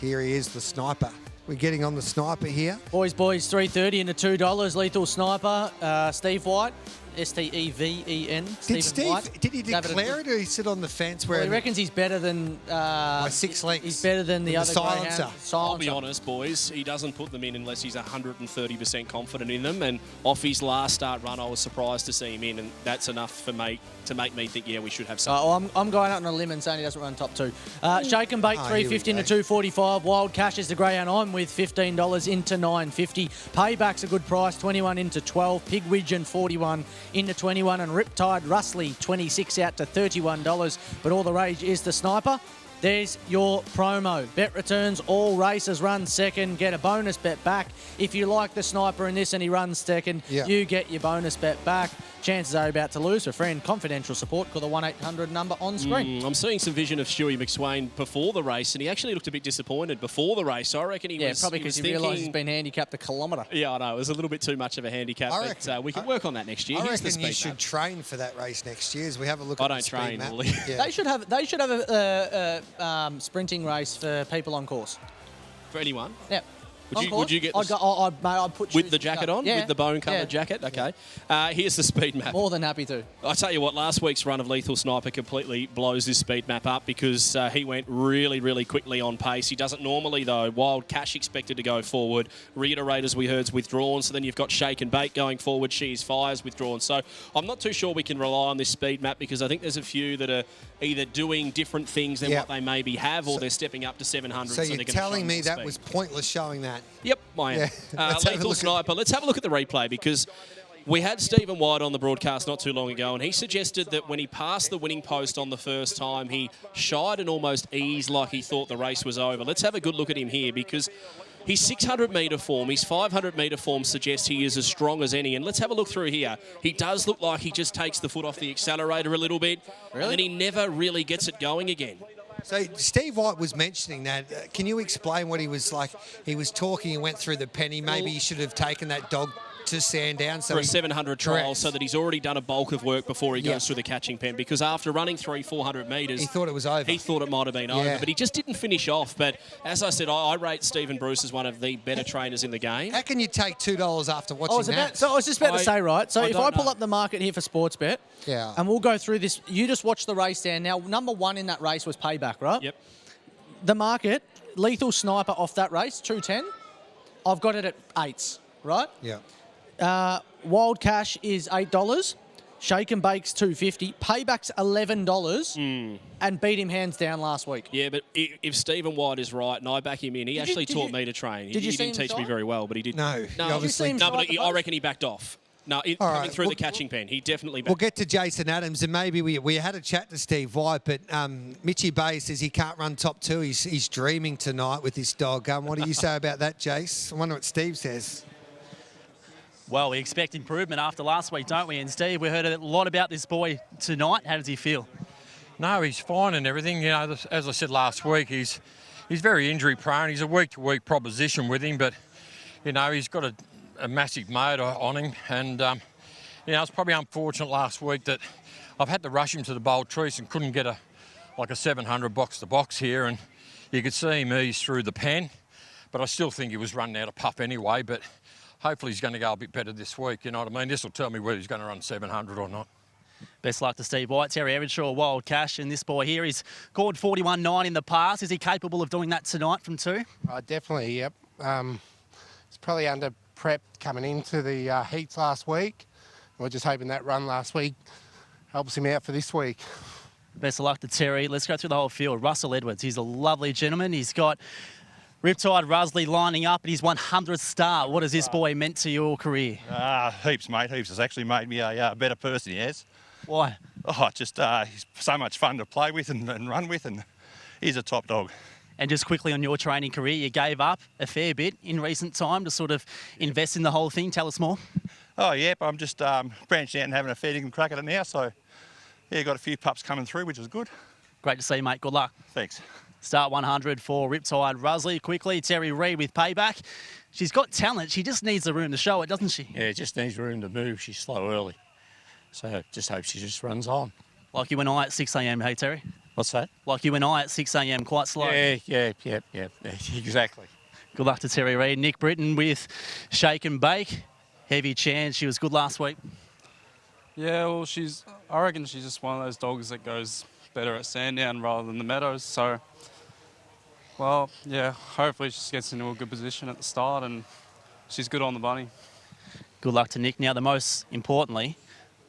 here he is, the sniper. We're getting on the sniper here. Boys, $3.30 into $2. Lethal Sniper, Steve White, Steven. Did Steve, White. did he declare it, or did he sit on the fence where Well, he reckons he's better than... by 6 lengths. He's better than the other silencer. I'll be honest, boys. He doesn't put them in unless he's 130% confident in them. And off his last start run, I was surprised to see him in, and that's enough for to make me think, we should have something. I'm going out on a limb and saying he doesn't run top 2. Shake and Bake, $3.50 into $2.45. Wild Cash is the greyhound. I'm with $15 into $9.50. Payback's a good price, 21 into 12. Pigwidgeon, 41 into 21. And Riptide Rustley, 26 out to $31. But all the rage is the sniper. There's your promo. Bet returns, all races run second. Get a bonus bet back. If you like the sniper in this and he runs second, you get your bonus bet back. Chances are about to lose. For friend, confidential support, call the 1-800 number on screen. I'm seeing some vision of Stewie McSwain before the race, and he actually looked a bit disappointed before the race. I reckon he was probably because he realised he's been handicapped a kilometre. Yeah, I know. It was a little bit too much of a handicap, but we can work on that next year. I Here's reckon the you should train for that race next year as we have a look I at don't the speed train, map. Wooly. Yeah. They should have a sprinting race for people on course. For anyone? Yep. Would you get I'd put with the jacket on? Yeah. With the bone-coloured jacket? Okay. Here's the speed map. More than happy to. I tell you what, last week's run of Lethal Sniper completely blows this speed map up because he went really, really quickly on pace. He doesn't normally, though. Wild Cash expected to go forward. Reiterate, as we heard, is withdrawn. So then you've got Shake and Bake going forward. She's Fire's withdrawn. So I'm not too sure we can rely on this speed map because I think there's a few that are either doing different things than what they maybe have or they're stepping up to 700. So you're they're telling me more that speed. was pointless showing that? Yep, I am. Lethal Sniper. Let's have a look at the replay because we had Stephen White on the broadcast not too long ago, and he suggested that when he passed the winning post on the first time, he shied and almost eased like he thought the race was over. Let's have a good look at him here because his 600-metre form, his 500-metre form suggests he is as strong as any. And let's have a look through here. He does look like he just takes the foot off the accelerator a little bit, and then he never really gets it going again. So Steve White was mentioning that. Can you explain what he was like? He was talking and went through the penny. Maybe he should have taken that dog to Sandown. So for a 700 trial, Correct. so that he's already done a bulk of work before he goes through the catching pen. Because after running 300-400 metres... He thought it was over. He thought it might have been over, but he just didn't finish off. But as I said, I rate Stephen Bruce as one of the better trainers in the game. How can you take $2 after watching that? I was just about to say, right, so if I pull know. up the market here for Sportsbet, and we'll go through this, you just watch the race down. Now, number 1 in that race was Payback, right? Yep. The market, Lethal Sniper off that race, 210. I've got it at 8s, right? Yeah. Wild Cash is $8. Shake and Bake's $2.50. Payback's $11 and beat him hands down last week. Yeah, but if Stephen White is right and I back him in, he actually taught me to train. He didn't teach me very well, but he did. No, obviously. No, but I reckon he backed off. No, coming through the catching pen, he definitely backed We'll get to Jason Adams, and maybe we had a chat to Steve White, but Mitchy Bay says he can't run top 2. He's dreaming tonight with this dog. What do you say about that, Jace? I wonder what Steve says. Well, we expect improvement after last week, don't we? And Steve, we heard a lot about this boy tonight. How does he feel? No, he's fine and everything. You know, as I said last week, he's very injury prone. He's a week-to-week proposition with him, but, you know, he's got a massive motor on him, and You know, it's probably unfortunate last week that I've had to rush him to the Bold Trease and couldn't get a 700 box to box here, and you could see him ease through the pen, but I still think he was running out of puff anyway, but hopefully he's going to go a bit better this week, you know what I mean? This will tell me whether he's going to run 700 or not. Best luck to Steve White. Terry Evanshaw, Wild Cash, and this boy here, he's scored 41.9 in the past. Is he capable of doing that tonight from 2? Definitely, yep. He's probably under prep coming into the heats last week. We're just hoping that run last week helps him out for this week. Best of luck to Terry. Let's go through the whole field. Russell Edwards, he's a lovely gentleman. He's got Riptide Rusley lining up at his 100th start. What has this boy meant to your career? Heaps, mate. Heaps. Has actually made me a better person, he has. Why? Oh, just he's so much fun to play with and run with, and he's a top dog. And just quickly on your training career, you gave up a fair bit in recent time to sort of invest in the whole thing. Tell us more. Oh, yeah, but I'm just branching out and having a fair dinkum crack at it now, so yeah, got a few pups coming through, which is good. Great to see you, mate. Good luck. Thanks. Start 100 for Riptide Rusley. Quickly, Terry Reid with Payback. She's got talent. She just needs the room to show it, doesn't she? Yeah, just needs room to move. She's slow early. So just hope she just runs on. Like you and I at 6 a.m, hey, Terry? What's that? Like you and I at 6 a.m, quite slow. Yeah, exactly. Good luck to Terry Reid. Nick Britton with Shake and Bake. Heavy chance. She was good last week. Yeah, well, I reckon she's just one of those dogs that goes better at Sandown rather than the Meadows. So, well, yeah, hopefully she just gets into a good position at the start and she's good on the bunny. Good luck to Nick. Now, the most importantly,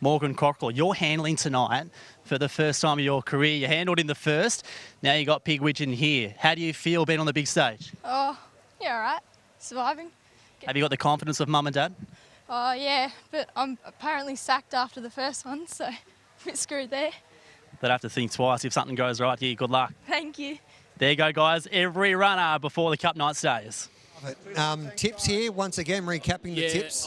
Morgan Cockrell, you're handling tonight for the first time of your career. You handled in the first. Now you got Pig Widgeon here. How do you feel being on the big stage? Oh, yeah, all right. Surviving. Have you got the confidence of mum and dad? Oh, yeah, but I'm apparently sacked after the first one, so a bit screwed there. They'd have to think twice if something goes right here. Good luck. Thank you. There you go, guys. Every runner before the Cup night stays. Tips here, once again, recapping the tips.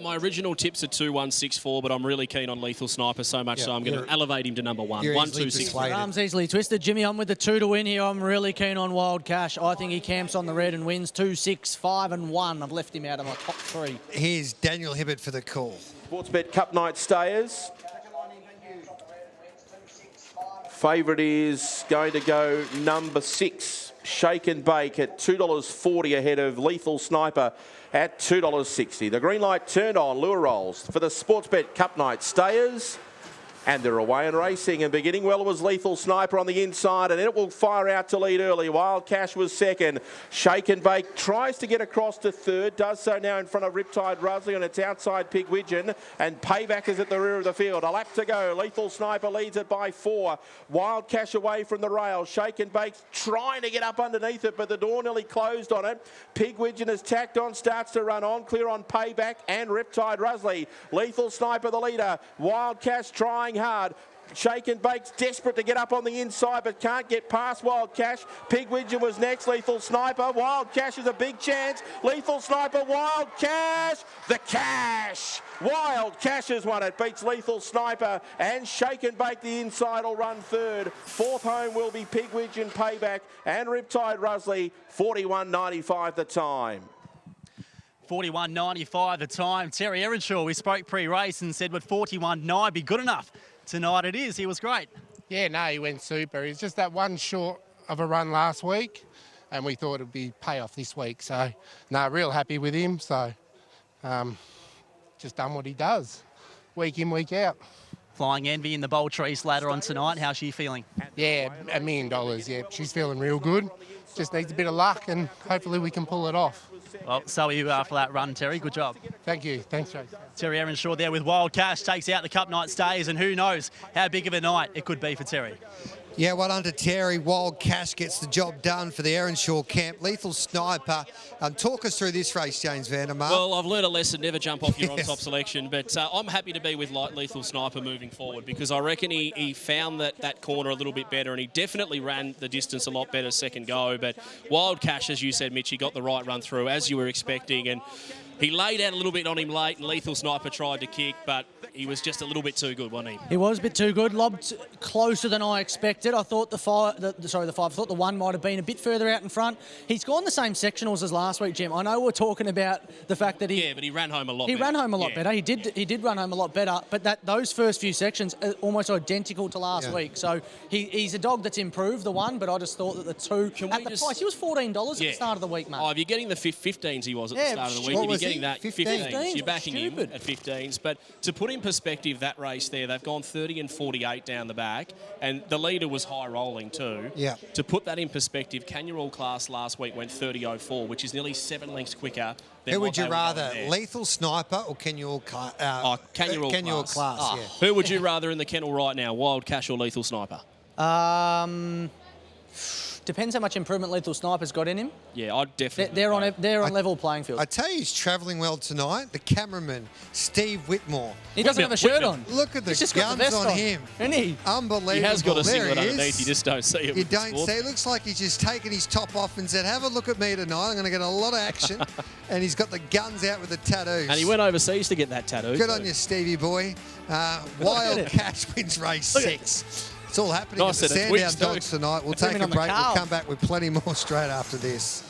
My original tips are 2, 1, 6, 4, but I'm really keen on Lethal Sniper so much, so I'm going to elevate him to number 1. 1, 2, 6. Arms easily twisted. Jimmy, I'm with the 2 to win here. I'm really keen on Wild Cash. I think he camps on the red and wins 2, 6, 5 and 1. I've left him out of my top 3. Here's Daniel Hibbert for the call. Sportsbet Cup night stayers. Favourite is going to go number 6. Shake and Bake at $2.40 ahead of Lethal Sniper at $2.60. The green light turned on. Lure rolls for the Sportsbet Cup night stayers. And they're away and racing, and beginning well was Lethal Sniper on the inside, and then it will fire out to lead early. Wild Cash was second. Shake and Bake tries to get across to third, does so now in front of Riptide Rusley on its outside Pig Widgeon, and Payback is at the rear of the field. A lap to go. Lethal Sniper leads it by 4. Wild Cash away from the rail. Shake and Bake trying to get up underneath it, but the door nearly closed on it. Pig Widgeon has tacked on, starts to run on, clear on Payback and Riptide Rusley. Lethal Sniper the leader. Wild Cash trying hard. Shake and Bake's desperate to get up on the inside but can't get past Wild Cash. Pig Widgeon was next. Lethal Sniper. Wild Cash is a big chance. Lethal Sniper. Wild Cash. The cash. Wild Cash has won it. Beats Lethal Sniper and Shake and Bake. The inside will run third. Fourth home will be Pig Widgeon, Payback and Riptide Rusley. 41.95 the time. 41.95 the time. Terry Evanshaw, we spoke pre-race and said would 41.9 be good enough? Tonight it is. He was great. Yeah, no, he went super. He's just that one short of a run last week, and we thought it'd be payoff this week. So, no, real happy with him. So, just done what he does, week in, week out. Flying Envy in the Bold Trease later on tonight. How's she feeling? Yeah, $1 million. Yeah, she's feeling real good. Just needs a bit of luck, and hopefully we can pull it off. Well, so are you for that run, Terry. Good job. Thank you. Thanks, Chase. Terry Evanshaw there with Wild Cash takes out the Cup night stays, and who knows how big of a night it could be for Terry. Yeah, well done to Terry. Wild Cash gets the job done for the Evanshaw camp. Lethal Sniper. Talk us through this race, James Vandermark. Well, I've learned a lesson, never jump off your on-top selection, but I'm happy to be with Lethal Sniper moving forward because I reckon he found that corner a little bit better and he definitely ran the distance a lot better second go. But Wild Cash, as you said, Mitch, he got the right run through as you were expecting, and He laid out a little bit on him late, and Lethal Sniper tried to kick, but he was just a little bit too good, wasn't he? He was a bit too good. Lobbed closer than I expected. I thought the five. I thought the one might have been a bit further out in front. He's gone the same sectionals as last week, Jim. I know we're talking about the fact that he. Yeah, but he ran home a lot. He ran home a lot better. He did run home a lot better. But those first few sections are almost identical to last week. So he's a dog that's improved, the one. But I just thought that the two at the price, he was $14 at the start of the week, mate. Oh, if you're getting the 15s, he was at the start of the week. If you're getting that 15s, you're backing him at 15s. But to put in perspective that race there, they've gone 30 and 48 down the back, and the leader was high rolling too. Yeah. To put that in perspective, Kenya All Class last week went 30.04, which is nearly 7 lengths quicker. Who would you rather, Lethal Sniper or Kenya All Class? Kenya All Class. Yeah. Who would you rather in the kennel right now, Wild Cash or Lethal Sniper? Depends how much improvement Lethal Sniper's got in him. Yeah, I'd definitely. They're on level playing field. I tell you, he's travelling well tonight. The cameraman, Steve Whitmore. He doesn't have a shirt on. Look at the He's just got guns the vest on him. Isn't he? Unbelievable. He has got a there singlet he underneath. is. You just don't see it. You don't see. It looks like he's just taken his top off and said, "Have a look at me tonight. I'm going to get a lot of action." And he's got the guns out with the tattoos. And he went overseas to get that tattoo. Good on you, Stevie boy. Wild Cash wins race 6. It's all happening at the Sandown Dogs tonight. We'll take a break. We'll come back with plenty more straight after this.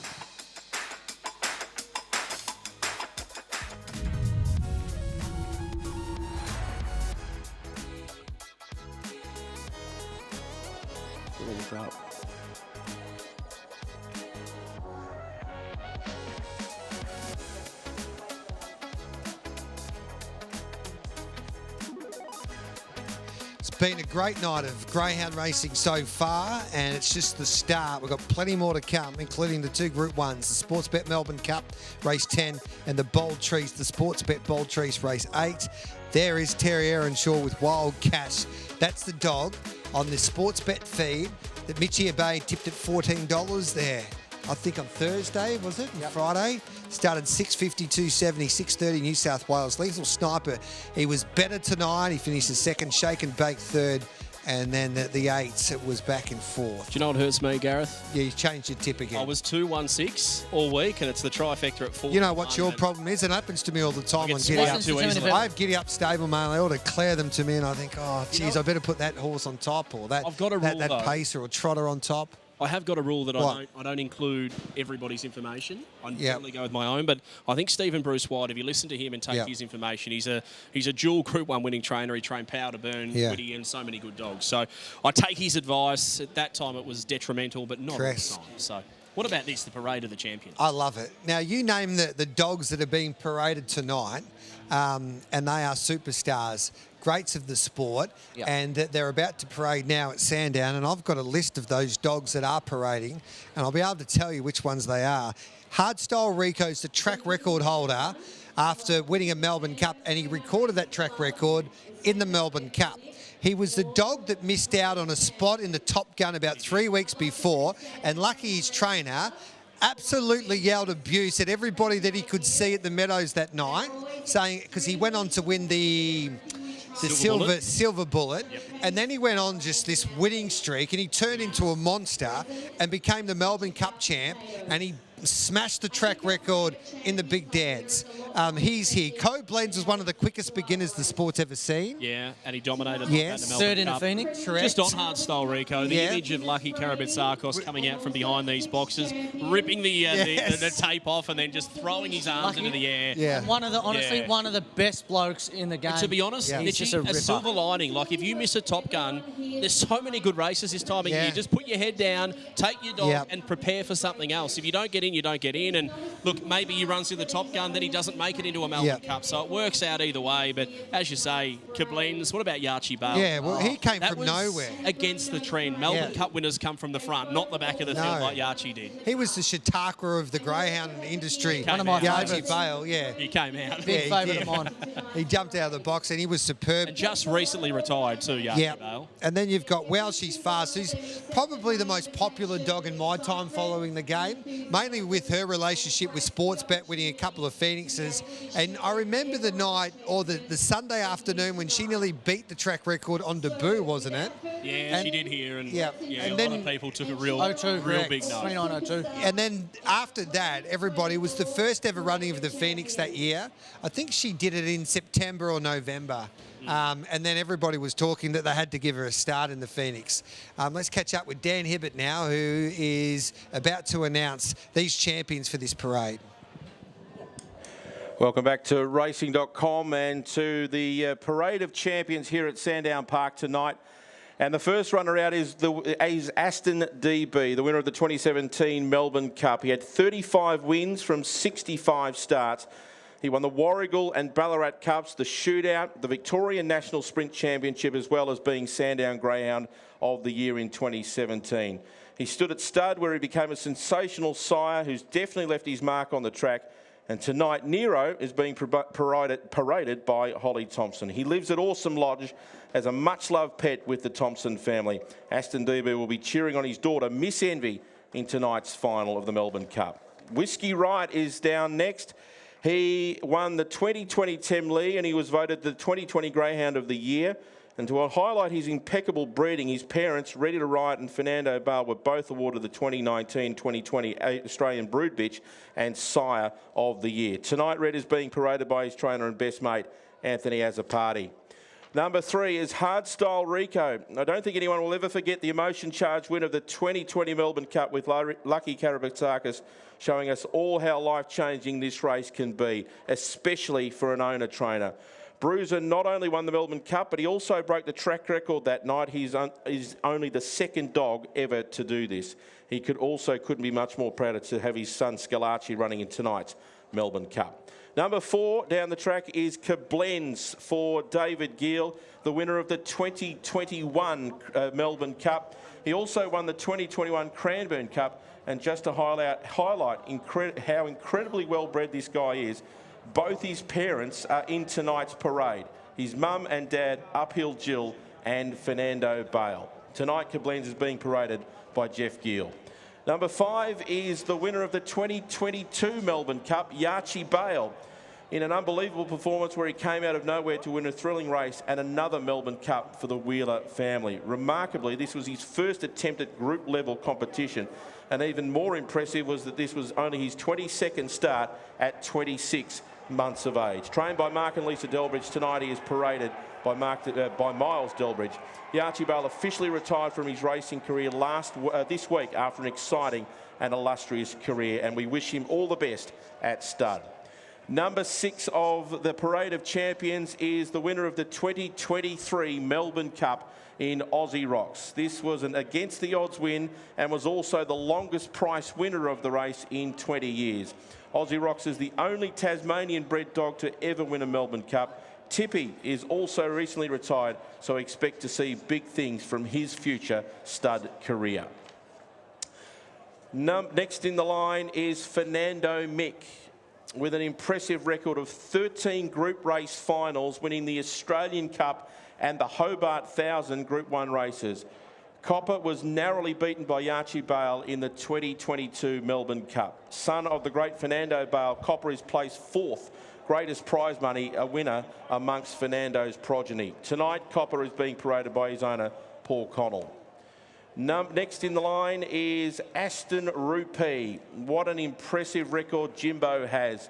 Been a great night of greyhound racing so far, and it's just the start. We've got plenty more to come, including the 2 Group 1s, the Sportsbet Melbourne Cup, race 10, and the Bold Trease, the Sportsbet Bold Trease, race 8. There is Terry Earnshaw with Wild Cash. That's the dog on the Sportsbet feed that Mitchie Obey tipped at $14 there. I think on Thursday, was it? Friday. Started 6.50, 2.70, 6.30 New South Wales. Lethal Sniper, he was better tonight. He finished the second, Shake and Bake third. And then the 8s, it was back and forth. Do you know what hurts me, Gareth? Yeah, you changed your tip again. I was 2-1-6 all week, and it's the trifecta at 4. You know what your problem is? It happens to me all the time on Giddy Up. I have Giddy Up stable mail. They all declare them to me, and I think, oh, geez, I better put that horse on top, or that, I've got a rule, that pacer or trotter on top. I have got a rule that I don't include everybody's information. I generally go with my own, but I think Stephen Bruce White, if you listen to him and take his information, he's a dual Group 1 winning trainer. He trained Power to Burn, Woody, and so many good dogs. So I take his advice. At that time, it was detrimental, but not all the time. So what about this, the Parade of the Champions? I love it. Now, you name the dogs that are being paraded tonight, and they are superstars. Greats of the sport, and they're about to parade now at Sandown, and I've got a list of those dogs that are parading, and I'll be able to tell you which ones they are. Hardstyle Rico's the track record holder after winning a Melbourne Cup, and he recorded that track record in the Melbourne Cup. He was the dog that missed out on a spot in the Top Gun about 3 weeks before, and lucky his trainer absolutely yelled abuse at everybody that he could see at the Meadows that night, saying, because he went on to win the silver bullet, and then he went on just this winning streak, and he turned into a monster and became the Melbourne Cup champ, and he smashed the track record in the big dance. He's here. Koblenz was one of the quickest beginners the sport's ever seen. Yeah, and he dominated the Melbourne third in Cup. the Phoenix. Correct. Just on Hardstyle Rico, the image of Lucky Karabitsakos coming out from behind these boxes, ripping the tape off and then just throwing his arms into the air. Yeah. One of the best blokes in the game. And to be honest, he's just a silver lining. Like, if you miss a Top Gun, there's so many good races this time of year. Just put your head down, take your dog and prepare for something else. If you don't get in, you don't get in. And look, maybe he runs through the Top Gun, then he doesn't make it into a Melbourne Cup. So it works out either way. But as you say, Koblenz, what about Yachi Bale? Yeah, well, he came that from was nowhere. Against the trend. Melbourne Cup winners come from the front, not the back of the field like Yachi did. He was the Chautauqua of the greyhound industry. One of my Yachi favourites. Bale, He came out. Big favourite of mine. He jumped out of the box and he was superb. And just recently retired too, Yachi Bale. And then you've got Well She's Fast, who's probably the most popular dog in my time following the game, mainly with her relationship with Sportsbet, winning a couple of Phoenixes. And I remember the night, or the Sunday afternoon, when she nearly beat the track record on debut, wasn't it? Yeah, she did hear, and yeah, a and lot then of people took a real big note. 29.02. And then after that, everybody was the first ever running of the Phoenix that year. I think she did it in September or November. And then everybody was talking that they had to give her a start in the Phoenix. Let's catch up with Dan Hibbert now, who is about to announce these champions for this parade. Welcome back to racing.com and to the Parade of Champions here at Sandown Park tonight. And the first runner out is Aston DB, the winner of the 2017 Melbourne Cup. He had 35 wins from 65 starts. He won the Warragul and Ballarat Cups, the Shootout, the Victorian National Sprint Championship, as well as being Sandown Greyhound of the Year in 2017. He stood at stud, where he became a sensational sire who's definitely left his mark on the track. And tonight, Nero is being paraded by Holly Thompson. He lives at Awesome Lodge as a much-loved pet with the Thompson family. Aston DB will be cheering on his daughter, Miss Envy, in tonight's final of the Melbourne Cup. Whiskey Riot is down next. He won the 2020 Temlee and he was voted the 2020 Greyhound of the Year. And to highlight his impeccable breeding, his parents, Ready to Riot and Fernando Bale, were both awarded the 2019-2020 Australian Brood Bitch and Sire of the Year. Tonight, Red is being paraded by his trainer and best mate, Anthony Azzopardi. Number 3 is Hardstyle Rico. I don't think anyone will ever forget the emotion-charged win of the 2020 Melbourne Cup with Lucky Karabatakis, showing us all how life-changing this race can be, especially for an owner-trainer. Bruiser not only won the Melbourne Cup, but he also broke the track record that night. He's only the second dog ever to do this. He couldn't be much more prouder to have his son Scalacci running in tonight's Melbourne Cup. Number 4 down the track is Koblenz for David Gill, the winner of the 2021 Melbourne Cup. He also won the 2021 Cranbourne Cup. And just to highlight how incredibly well-bred this guy is, both his parents are in tonight's parade. His mum and dad, Uphill Jill and Fernando Bale. Tonight, Koblenz is being paraded by Jeff Gill. Number 5 is the winner of the 2022 Melbourne Cup, Yachi Bale, in an unbelievable performance where he came out of nowhere to win a thrilling race and another Melbourne Cup for the Wheeler family. Remarkably, this was his first attempt at group-level competition. And even more impressive was that this was only his 22nd start at 26 months of age. Trained by Mark and Lisa Delbridge, tonight he is paraded by Miles Delbridge. Yachi Bale officially retired from his racing career this week after an exciting and illustrious career, and we wish him all the best at stud. Number 6 of the Parade of Champions is the winner of the 2023 Melbourne Cup in Aussie Rocks. This was an against the odds win and was also the longest price winner of the race in 20 years. Aussie Rocks is the only Tasmanian bred dog to ever win a Melbourne Cup. Tippy is also recently retired, so expect to see big things from his future stud career. Next in the line is Fernando Mick, with an impressive record of 13 group race finals, winning the Australian Cup and the Hobart 1000 Group 1 races. Copper was narrowly beaten by Yachi Bale in the 2022 Melbourne Cup. Son of the great Fernando Bale, Copper is placed 4th, greatest prize money, a winner amongst Fernando's progeny. Tonight, Copper is being paraded by his owner, Paul Connell. Next in the line is Aston Rupee. What an impressive record Jimbo has.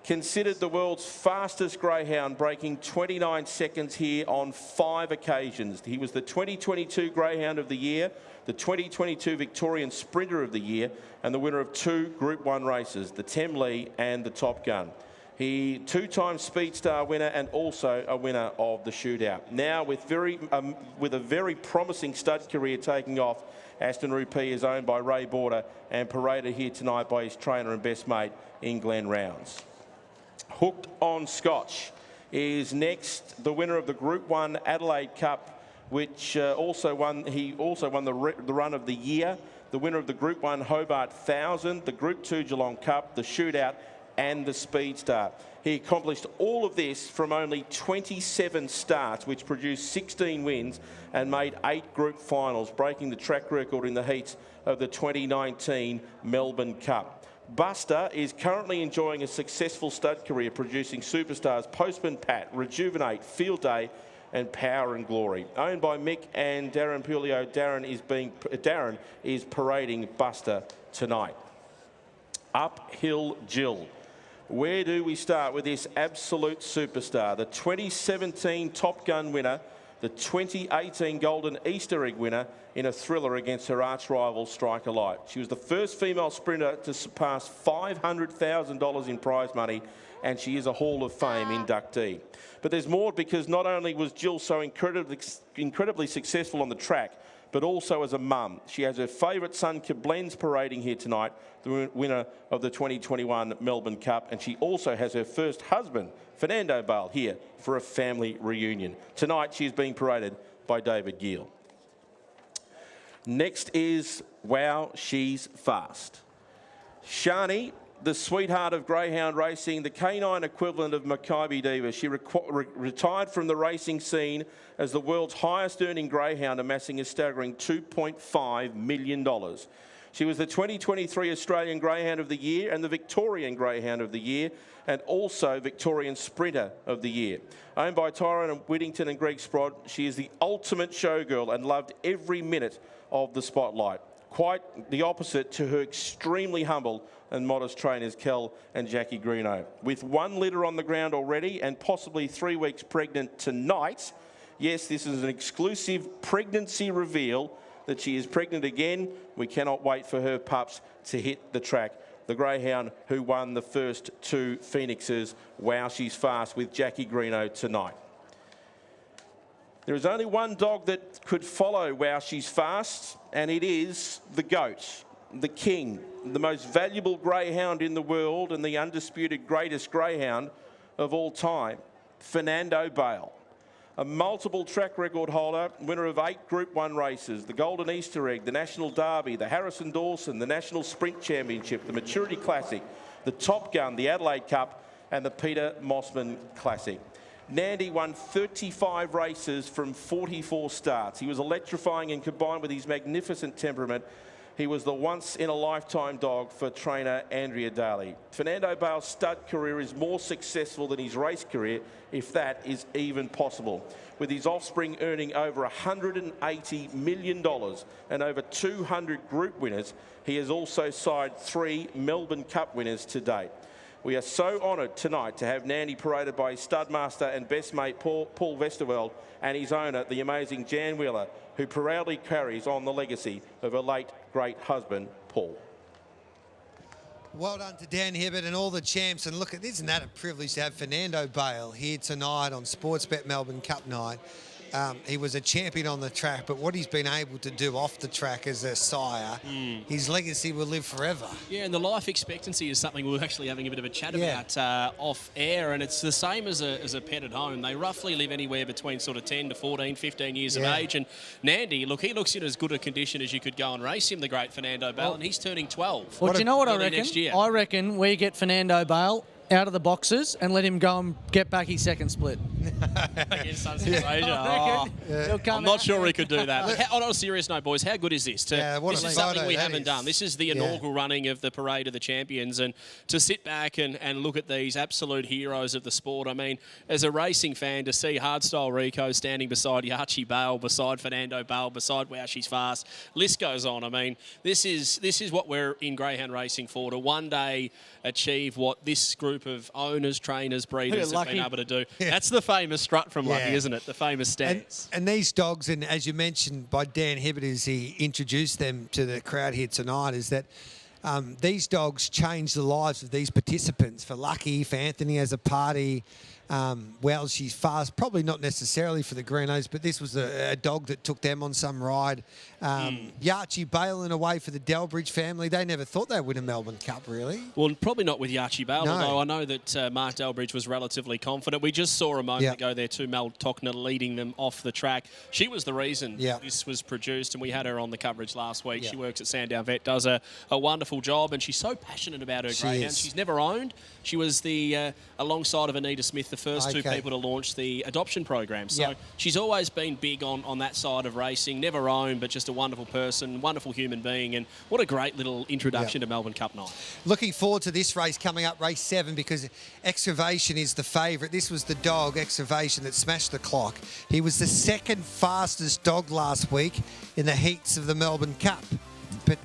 Considered the world's fastest greyhound, breaking 29 seconds here on 5 occasions. He was the 2022 Greyhound of the Year, the 2022 Victorian Sprinter of the Year, and the winner of 2 Group 1 races, the Temlee and the Top Gun. He 2-time Speed Star winner and also a winner of the Shootout. Now with a very promising stud career taking off, Aston Rupee is owned by Ray Border and paraded here tonight by his trainer and best mate in Glenn Rounds. Hooked on Scotch is next, the winner of the Group 1 Adelaide Cup, which he also won the Run of the Year, the winner of the Group 1 Hobart 1000, the Group 2 Geelong Cup, the Shootout and the Speed Star. He accomplished all of this from only 27 starts, which produced 16 wins and made 8 group finals, breaking the track record in the heats of the 2019 Melbourne Cup. Buster is currently enjoying a successful stud career, producing superstars Postman Pat, Rejuvenate, Field Day, and Power and Glory. Owned by Mick and Darren Pulio, Darren is parading Buster tonight. Uphill Jill. Where do we start with this absolute superstar? The 2017 Top Gun winner, the 2018 Golden Easter Egg winner in a thriller against her arch rival Striker Light. She was the first female sprinter to surpass $500,000 in prize money, and she is a Hall of Fame inductee. But there's more, because not only was Jill so incredibly successful on the track, but also as a mum. She has her favourite son, Koblenz, parading here tonight, the winner of the 2021 Melbourne Cup, and she also has her first husband, Fernando Bale, here for a family reunion. Tonight, she is being paraded by David Gill. Next is Wow, She's Fast. Shani, the sweetheart of greyhound racing, the canine equivalent of Maccabi Diva. She retired from the racing scene as the world's highest earning greyhound, amassing a staggering $2.5 million. She was the 2023 Australian Greyhound of the Year and the Victorian Greyhound of the Year, and also Victorian Sprinter of the Year. Owned by Tyrone Whittington and Greg Sprott, she is the ultimate showgirl and loved every minute of the spotlight. Quite the opposite to her extremely humble and modest trainers, Kel and Jackie Greeno. With 1 litter on the ground already and possibly 3 weeks pregnant tonight, yes, this is an exclusive pregnancy reveal that she is pregnant again. We cannot wait for her pups to hit the track. The greyhound who won the first 2 Phoenixes. Wow, She's Fast with Jackie Greeno tonight. There is only one dog that could follow Wow, She's Fast, and it is the GOAT, the king, the most valuable greyhound in the world and the undisputed greatest greyhound of all time, Fernando Bale. A multiple track record holder, winner of 8 Group 1 races, the Golden Easter Egg, the National Derby, the Harrison Dawson, the National Sprint Championship, the Maturity Classic, the Top Gun, the Adelaide Cup, and the Peter Mossman Classic. Nandy won 35 races from 44 starts. He was electrifying, and combined with his magnificent temperament, he was the once-in-a-lifetime dog for trainer Andrea Daly. Fernando Bale's stud career is more successful than his race career, if that is even possible. With his offspring earning over $180 million and over 200 group winners, he has also signed 3 Melbourne Cup winners to date. We are so honoured tonight to have Nandy paraded by his stud master and best mate Paul Westerveld and his owner, the amazing Jan Wheeler, who proudly carries on the legacy of her late great husband, Paul. Well done to Dan Hibbert and all the champs. And look, isn't that a privilege to have Fernando Bale here tonight on Sportsbet Melbourne Cup night? He was a champion on the track, but what he's been able to do off the track as a sire, his legacy will live forever. Yeah, and the life expectancy is something we were actually having a bit of a chat about off air, and it's the same as a pet at home. They roughly live anywhere between sort of 10 to 14, 15 years of age. And Nandy, look, he looks in as good a condition as you could go and race him, the great Fernando Bale, and he's turning 12. Well, do you know what I reckon? Next year. I reckon we get Fernando Bale out of the boxes and let him go and get back his second split. Against Sunset Asia. I'm not sure he could do that. But on a serious note, boys, how good is this? This is something we haven't done. This is the inaugural running of the Parade of the Champions, and to sit back and look at these absolute heroes of the sport. I mean, as a racing fan, to see Hardstyle Rico standing beside Yachi Bale, beside Fernando Bale, beside Wow, She's Fast, list goes on. I mean, this is what we're in greyhound racing for, to one day achieve what this group of owners, trainers, breeders have been able to do. That's the famous strut from Lucky, isn't it? The famous stance. And these dogs, and as you mentioned by Dan Hibbert as he introduced them to the crowd here tonight, is that these dogs change the lives of these participants. For Lucky, for Anthony as a party, well, She's Fast, probably not necessarily for the Greenos, but this was a dog that took them on some ride. Yachi Bale in a way for the Delbridge family. They never thought they'd win a Melbourne Cup, really. Well, probably not with Yachi Bale, although I know that Mark Delbridge was relatively confident. We just saw a moment ago there too, Mel Tockner leading them off the track. She was the reason this was produced, and we had her on the coverage last week. She works at Sandown Vet, does a wonderful job, and she's so passionate about her greyhound. She's never owned. She was the alongside of Anita Smith, the first two people to launch the adoption program. So she's always been big on that side of racing. Never owned, but just a wonderful person, wonderful human being, and what a great little introduction to Melbourne Cup night. Looking forward to this race coming up, race 7, because Excavation is the favourite. This was the dog, Excavation, that smashed the clock. He was the second fastest dog last week in the heats of the Melbourne Cup, but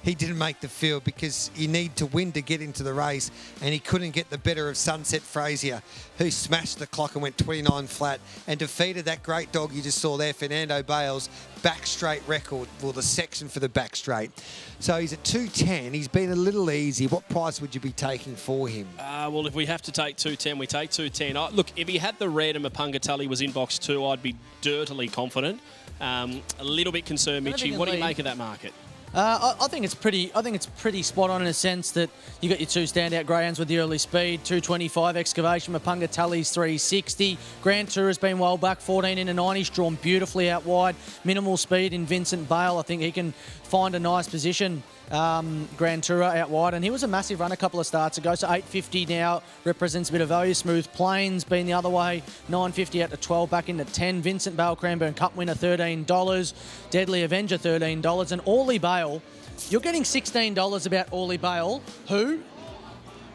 he didn't make the field because you need to win to get into the race, and he couldn't get the better of Sunset Frazier, who smashed the clock and went 29 flat and defeated that great dog you just saw there, Fernando Bale's back straight record, well, the section for the back straight. So he's at 210. He's been a little easy. What price would you be taking for him? Well, if we have to take 210, we take 210. Look, if he had the red and Mapunga Tully was in box 2, I'd be dirtily confident. A little bit concerned, Mitchie. What do you make of that market? I think it's pretty spot on in a sense that you got your two standout greyhounds with the early speed, 225 Excavation, Mapunga Tully's 360. Grand Tour has been well back, 14 into 9. He's drawn beautifully out wide. Minimal speed in Vincent Bale. I think he can find a nice position. Grand Tour out wide, and he was a massive run a couple of starts ago, so 850 now represents a bit of value. Smooth Plains been the other way, 950 out to 12, back into 10. Vincent Bale Cranbourne Cup winner, $13. Deadly Avenger, $13. And Orly Bale, you're getting $16 about Orly Bale, who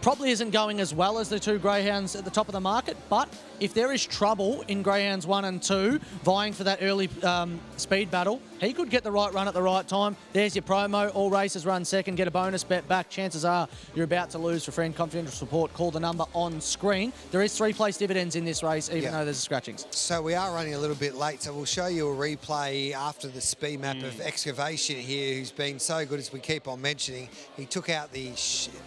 probably isn't going as well as the two greyhounds at the top of the market, but if there is trouble in greyhounds 1 and 2 vying for that early speed battle, he could get the right run at the right time. There's your promo. All races run second. Get a bonus bet back. Chances are you're about to lose. For friend confidential support, call the number on screen. There is 3 place dividends in this race, even though there's scratchings. So we are running a little bit late, so we'll show you a replay after the speed map of Excavation here, who's been so good, as we keep on mentioning. He took out the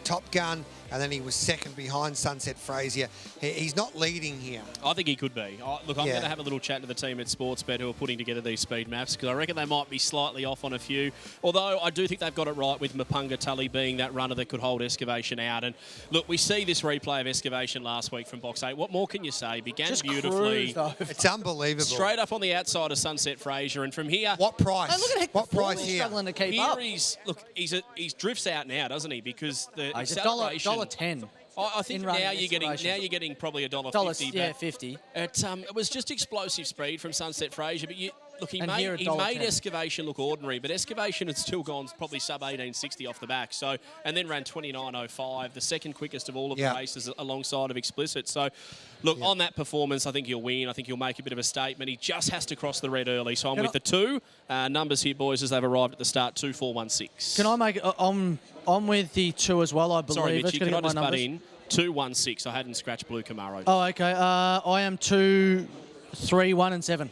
Top Gun, and then he was second behind Sunset Frazier. He's not leading here. I think he could be. Look, I'm going to have a little chat to the team at Sportsbet who are putting together these speed maps, because I reckon they might be slightly off on a few. Although I do think they've got it right with Mapunga Tully being that runner that could hold Excavation out. And look, we see this replay of Excavation last week from box 8. What more can you say? Began Just beautifully. It's unbelievable. Straight up on the outside of Sunset Frazier, and from here. What price? Oh, look at what price here? Struggling to keep here up. He drifts out now, doesn't he? Because the He's acceleration. $1.10. I think now you're getting probably $1.50. Yeah, 50. It was just explosive speed from Sunset Frazier, but he made $1.10. Excavation look ordinary, but Excavation had still gone probably sub 1860 off the back. So, and then ran 29.05, the second quickest of all of the races alongside of Explicit. So, look, on that performance, I think he'll win. I think he'll make a bit of a statement. He just has to cross the red early. So I'm with the 2 numbers here, boys, as they've arrived at the start. 2, 4, 1, 6. Can I make? I'm with the 2 as well. I believe. Sorry, Mitchie, can I just butt numbers in? 2, 1, 6. I hadn't scratched Blue Camaro. Oh, okay. I am 2, 3, 1, and 7.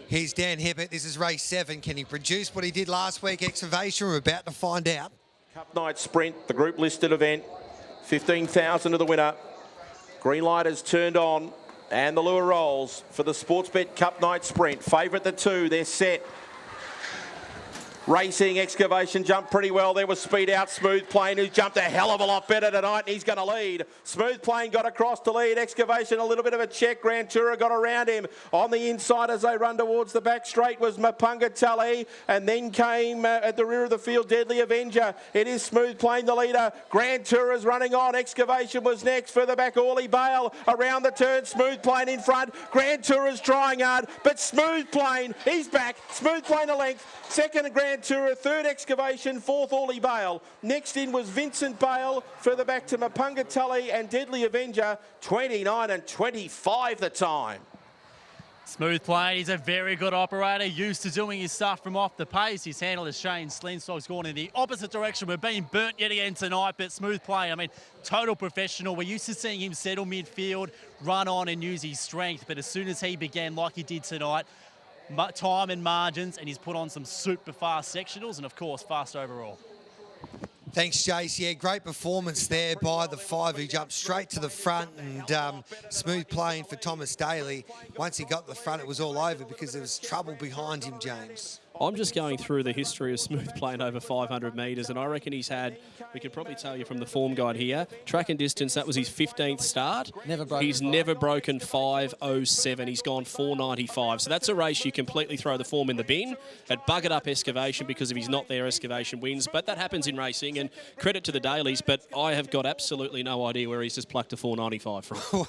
Here's Dan Hibbert. This is race 7. Can he produce what he did last week, Excavation? We're about to find out. Cup Night Sprint, the group listed event. 15,000 to the winner. Green light has turned on, and the lure rolls for the Sportsbet Cup Night Sprint. Favourite the 2. They're set. Racing Excavation jumped pretty well. There was Speed Out, Smooth Plain, who jumped a hell of a lot better tonight, and he's going to lead. Smooth Plain got across to lead. Excavation, a little bit of a check. Grand Tour got around him. On the inside as they run towards the back straight was Mapunga Tully, and then came at the rear of the field, Deadly Avenger. It is Smooth Plain, the leader. Grand Tour is running on. Excavation was next. Further back, Orly Bale around the turn. Smooth Plain in front. Grand Tour is trying hard, but Smooth Plain, he's back. Smooth Plain a length. Second, Grand Tour. Third, Excavation. Fourth, Orly Bale. Next in was Vincent Bale. Further back to Mapunga Tully and Deadly Avenger. 29 and 25 the time. Smooth Plain, he's a very good operator, used to doing his stuff from off the pace. His handle is Shane Slinstock's gone in the opposite direction. We're being burnt yet again tonight, but Smooth Plain, I mean, total professional. We're used to seeing him settle midfield, run on and use his strength, but as soon as he began like he did tonight, time and margins, and he's put on some super fast sectionals and, of course, fast overall. Thanks, Jace. Yeah, great performance there by the 5 who jumped straight to the front, and Smooth Playing for Thomas Daly. Once he got to the front, it was all over because there was trouble behind him, James. I'm just going through the history of Smooth playing over 500 metres, and I reckon he's had, we could probably tell you from the form guide here, track and distance, that was his 15th start. He's never broken 5:07. He's gone 4:95. So that's a race you completely throw the form in the bin. It buggered up Excavation because if he's not there, Excavation wins. But that happens in racing, and credit to the dailies, but I have got absolutely no idea where he's just plucked a 4.95 from.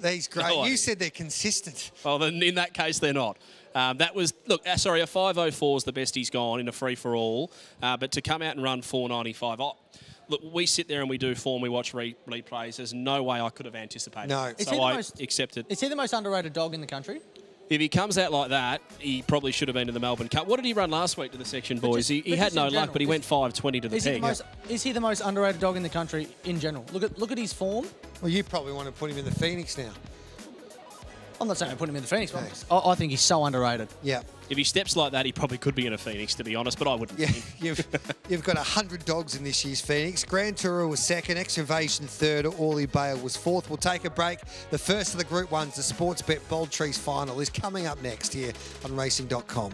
These great. No You idea. said they're consistent. Well, then in that case, they're not. That was, look, sorry, a 5:04 is the best he's gone in a free-for-all. But to come out and run 4.95, look, we sit there and we do form, we watch replays. There's no way I could have anticipated No. it. So I accept it. Is he the most underrated dog in the country? If he comes out like that, he probably should have been to the Melbourne Cup. What did he run last week to the section, boys? He had no luck, but he went 5:20 to the peg. Is he the most underrated dog in the country in general? Look at his form. Well, you probably want to put him in the Phoenix now. I'm not saying I put him in the Phoenix, but I think he's so underrated. Yeah. If he steps like that, he probably could be in a Phoenix, to be honest, but I wouldn't. Yeah, you've got 100 dogs in this year's Phoenix. Grand Tourer was second, Excavation third, Orly Bale was fourth. We'll take a break. The first of the Group 1s, the Sportsbet Bold Trease final, is coming up next here on racing.com.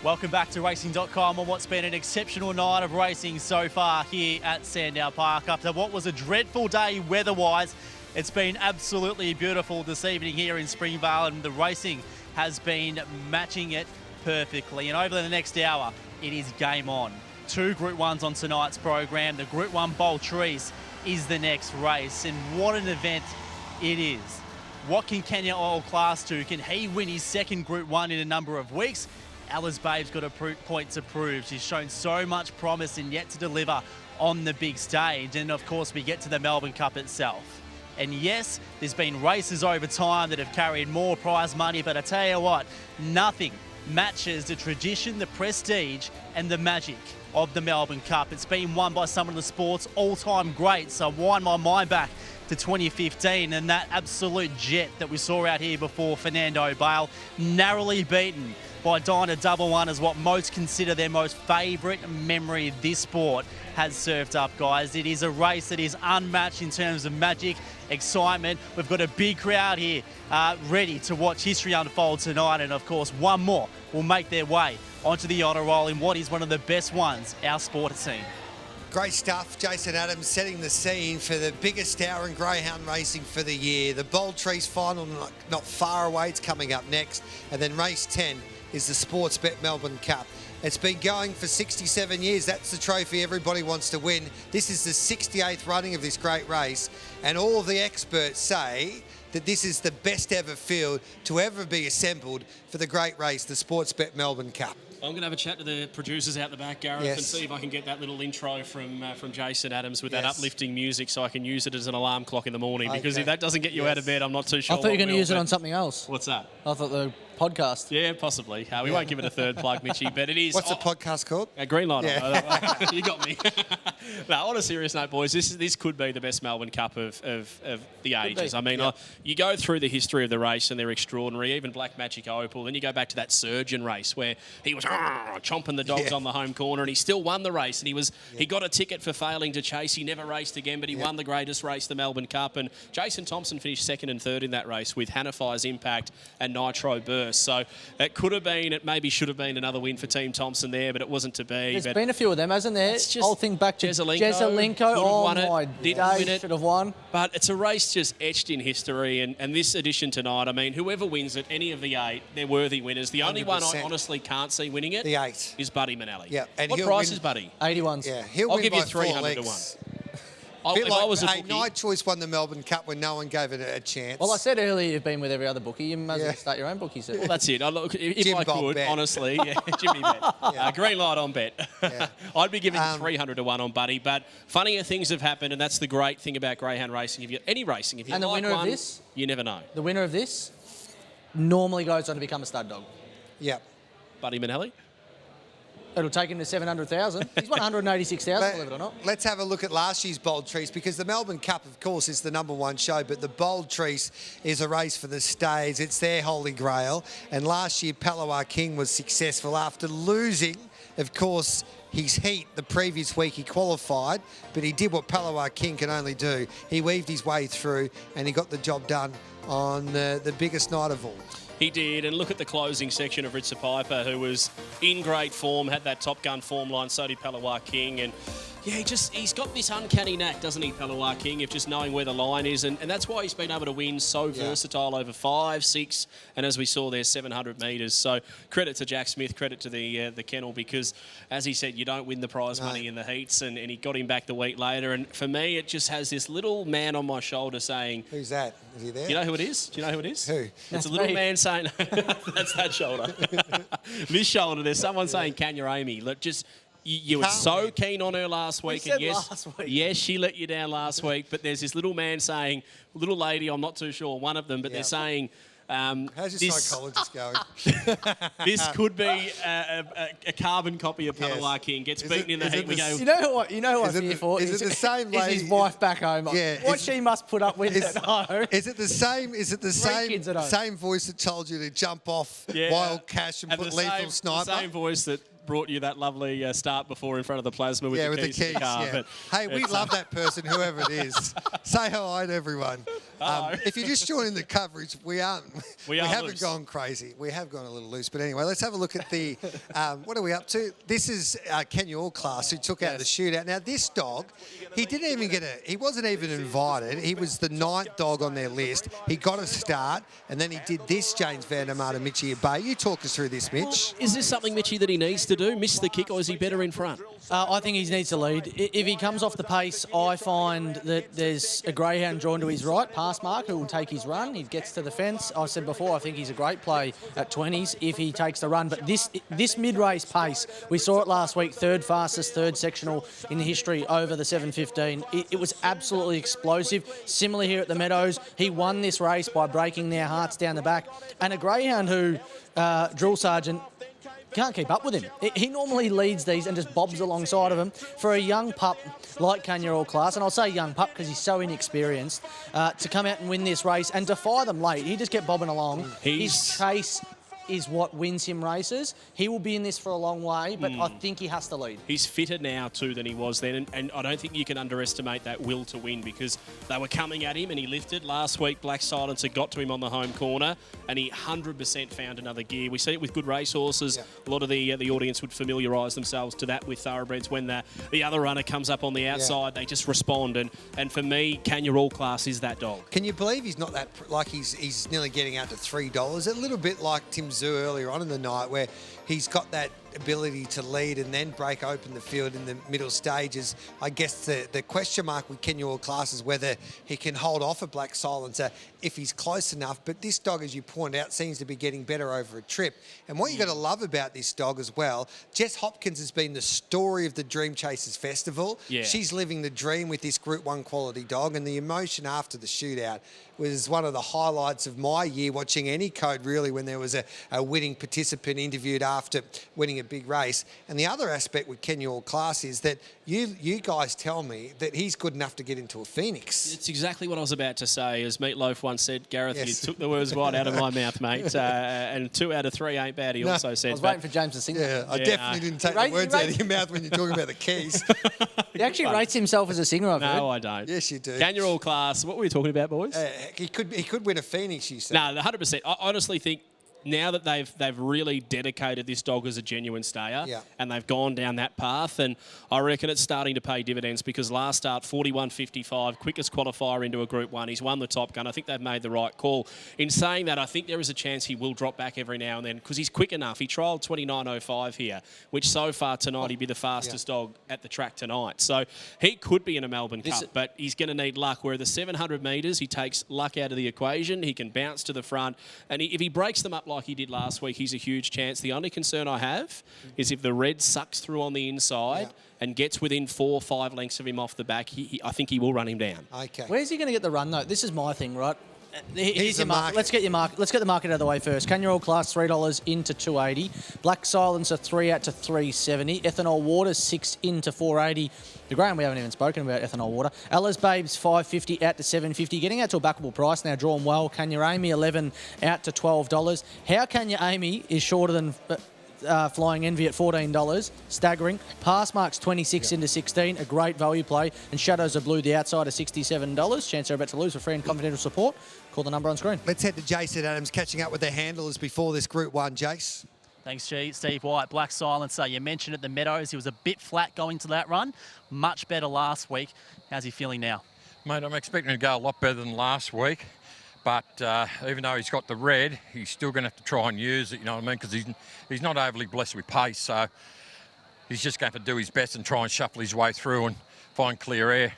Welcome back to racing.com on what's been an exceptional night of racing so far here at Sandown Park. After what was a dreadful day weather-wise, it's been absolutely beautiful this evening here in Springvale, and the racing has been matching it perfectly. And over the next hour, it is game on. 2 Group 1s on tonight's program. The Group 1 Bold Trease is the next race, and what an event it is. What can Kenya Oil Class 2? Can he win his second Group 1 in a number of weeks? Ella's Babe's got a point to prove. She's shown so much promise and yet to deliver on the big stage. And of course, we get to the Melbourne Cup itself. And yes, there's been races over time that have carried more prize money, but I tell you what, nothing matches the tradition, the prestige, and the magic of the Melbourne Cup. It's been won by some of the sport's all-time greats. So I wind my mind back to 2015 and that absolute jet that we saw out here before, Fernando Bale, narrowly beaten by Dinah Double One, is what most consider their most favourite memory this sport has served up, guys. It is a race that is unmatched in terms of magic, excitement. We've got a big crowd here ready to watch history unfold tonight, and of course one more will make their way onto the honour roll in what is one of the best ones our sport has seen. Great stuff. Jason Adams setting the scene for the biggest hour in greyhound racing for the year. The Bold Trease final not far away. It's coming up next. And then race 10 is the Sportsbet Melbourne Cup. It's been going for 67 years. That's the trophy everybody wants to win. This is the 68th running of this great race. And all of the experts say that this is the best ever field to ever be assembled for the great race, the Sportsbet Melbourne Cup. I'm going to have a chat to the producers out the back, Gareth, and see if I can get that little intro from Jason Adams with that uplifting music so I can use it as an alarm clock in the morning. Because if that doesn't get you out of bed, I'm not too sure. I thought you were going to use it on something else. What's that? I thought the podcast. Yeah, possibly. We won't give it a third plug, Mitchie, but it is. What's the podcast called? Green Light on. You got me. No, on a serious note, boys, this could be the best Melbourne Cup of the ages. I mean, you go through the history of the race and they're extraordinary, even Black Magic Opal. Then you go back to that Surgeon race where he was chomping the dogs on the home corner and he still won the race. And he got a ticket for failing to chase. He never raced again, but he won the greatest race, the Melbourne Cup. And Jason Thompson finished second and third in that race with Hannafai's Impact and Nitro Burst. So it could have been, it maybe should have been another win for Team Thompson there, but it wasn't to be. There's been a few of them, hasn't there? It's just whole thing back to Jezelenko. Oh my days, should have won. But it's a race just etched in history, and this edition tonight, I mean, whoever wins it, any of the 8, they're worthy winners. The only one I honestly can't see winning it the 8 is Buddy Manelli. Yeah, and what price is Buddy? 81s. Yeah, he'll I'll win give by you 300 to 1. If I was a bookie, Night Choice won the Melbourne Cup when no one gave it a chance. Well, I said earlier you've been with every other bookie. You might as well start your own bookie. Well, that's it. If I could, honestly, Jimmy Bet. Green light on Bet. I'd be giving 300 to 1 on Buddy, but funnier things have happened, and that's the great thing about greyhound racing. If you any racing, if you and the like winner one, of this, you never know. The winner of this normally goes on to become a stud dog. Yeah. Buddy Manelli. It'll take him to 700,000. He's won 186,000, believe it or not. Let's have a look at last year's Bold Trease, because the Melbourne Cup, of course, is the #1 show, but the Bold Trease is a race for the stays. It's their holy grail. And last year, Palawa King was successful after losing Of course, his heat the previous week he qualified, but he did what Palawa King can only do. He weaved his way through and he got the job done on the biggest night of all. He did, and look at the closing section of Ritza Piper, who was in great form, had that Top Gun form line, so did Palawa King, and yeah, he's got this uncanny knack, doesn't he, Palawa King, of just knowing where the line is, and that's why he's been able to win so versatile over 5, 6, and as we saw there, 700 metres. So credit to Jack Smith, credit to the kennel, because as he said, you don't win the prize money in the heats, and he got him back the week later, and for me, it just has this little man on my shoulder saying... Who's that? Is he there? You know who it is? Do you know who it is? Who? It's a little man saying... That's that shoulder. This shoulder, there's someone saying, can you Amy? Look, just... You were so keen on her last week, and yes, she let you down last week. But there's this little man saying, little lady, I'm not too sure, one of them, but they're saying, how's your psychologist going? This could be a carbon copy of Palawa King. Gets beaten in the heat. We go. You know what I'm here for? Is it the same lady? Is his wife back home? Yeah. What she must put up with at home. Is it the same? Is it the same voice that told you to jump off Wild Cash and put Lethal Sniper? The same voice that brought you that lovely start before in front of the plasma with the keys to the car. Yeah. Hey, we love that person, whoever it is. Say hi to everyone. If you're just joining the coverage, we haven't gone crazy. We have gone a little loose. But anyway, let's have a look at the, what are we up to? This is Kenya All Class, who took out the shootout. Now, this dog, he didn't even he wasn't even invited. He was the 9th dog on their list. He got a start, and then he did this, James Vandermeer to Mitchie Bay. You talk us through this, Mitch. Is this something, Mitchie, that he needs to do? Miss the kick, or is he better in front? I think he needs to lead. If he comes off the pace, I find that there's a greyhound drawn to his right, pass mark, who will take his run. He gets to the fence. I said before, I think he's a great play at 20s if he takes the run. But this mid-race pace, we saw it last week, third fastest, third sectional in history over the 7:15. It was absolutely explosive. Similar here at the Meadows, he won this race by breaking their hearts down the back. And a greyhound who, drill sergeant, can't keep up with him. He normally leads these and just bobs alongside of him. For a young pup like Kenya All Class, and I'll say young pup because he's so inexperienced, to come out and win this race and defy them late, he just kept bobbing along. His chase is what wins him races. He will be in this for a long way, but I think he has to lead. He's fitter now too than he was then, and I don't think you can underestimate that will to win, because they were coming at him and he lifted. Last week, Black Silencer got to him on the home corner and he 100% found another gear. We see it with good racehorses. A lot of the audience would familiarise themselves to that with thoroughbreds. When the other runner comes up on the outside, they just respond. And for me, Kenya All Class is that dog. Can you believe he's not that, like he's nearly getting out to $3? A little bit like Tim Zoo earlier on in the night, where he's got that ability to lead and then break open the field in the middle stages. I guess the question mark with Kenya All Class is whether he can hold off a Black Silencer if he's close enough. But this dog, as you point out, seems to be getting better over a trip. And what you got to love about this dog as well, Jess Hopkins has been the story of the Dream Chasers Festival. Yeah. She's living the dream with this Group 1 quality dog, and the emotion after the shootout was one of the highlights of my year, watching any code really, when there was a winning participant interviewed after winning a big race. And the other aspect with Kenya All Class is that you guys tell me that he's good enough to get into a Phoenix. It's exactly what I was about to say. As Meatloaf once said, Gareth, you took the words right out of my mouth, mate. And 2 out of 3 ain't bad, he also said. I was waiting for James to sing that. Yeah, I definitely didn't take the words out of your mouth when you're talking about the keys. He actually rates himself as a singer, I've heard. No, I don't. Yes, you do. Kenya All Class. What were we talking about, boys? He could win a Phoenix, you said. No, 100%. I honestly think now that they've really dedicated this dog as a genuine stayer, and they've gone down that path, and I reckon it's starting to pay dividends, because last start 41.55, quickest qualifier into a Group 1. He's won the Top Gun. I think they've made the right call. In saying that, I think there is a chance he will drop back every now and then, because he's quick enough. He trialled 29.05 here, which so far tonight he'd be the fastest dog at the track tonight. So he could be in a Melbourne Cup, but he's going to need luck. Where the 700 metres, he takes luck out of the equation. He can bounce to the front, and if he breaks them up like he did last week, he's a huge chance. The only concern I have is if the red sucks through on the inside and gets within 4 or 5 lengths of him off the back, I think he will run him down. Okay. Where's he going to get the run, though? This is my thing, right? Here's your market. Let's get the market out of the way first. Kenya All Class $3 into $2.80. Black Silencer 3 out to $3.70. Ethanol Water 6 into $4.80. The Graham, we haven't even spoken about Ethanol Water. Ella's Babes $5.50 out to $7.50. Getting out to a backable price now, drawn well. Kenya Amy 11 out to $12. How Kenya Amy is shorter than Flying Envy at $14, staggering. Pass Marks 26 into 16, a great value play. And Shadows of Blue, the outside, at $67. Chance they're about to lose for free and confidential support. Call the number on screen. Let's head to Jason Adams, catching up with the handlers before this Group 1. Jace. Thanks, Steve White. Black Silencer, you mentioned at the Meadows, he was a bit flat going to that run. Much better last week. How's he feeling now? Mate, I'm expecting to go a lot better than last week. But even though he's got the red, he's still going to have to try and use it, you know what I mean? Because he's not overly blessed with pace, so he's just going to have to do his best and try and shuffle his way through and find clear air.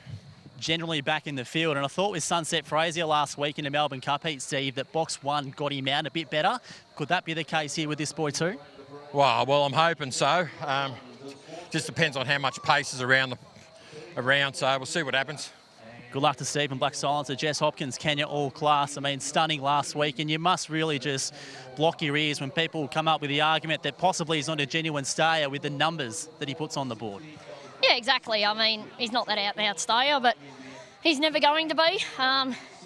Generally back in the field, and I thought with Sunset Frazier last week in the Melbourne Cup heat, Steve, that box 1 got him out a bit better. Could that be the case here with this boy too? Well, I'm hoping so. Just depends on how much pace is around, so we'll see what happens. Good luck to Steve and Black Silencer. Jess Hopkins, Kenya all class. I mean, stunning last week, and you must really just block your ears when people come up with the argument that possibly he's not a genuine stayer with the numbers that he puts on the board. Yeah, exactly. I mean, he's not that out-and-out stayer, but he's never going to be.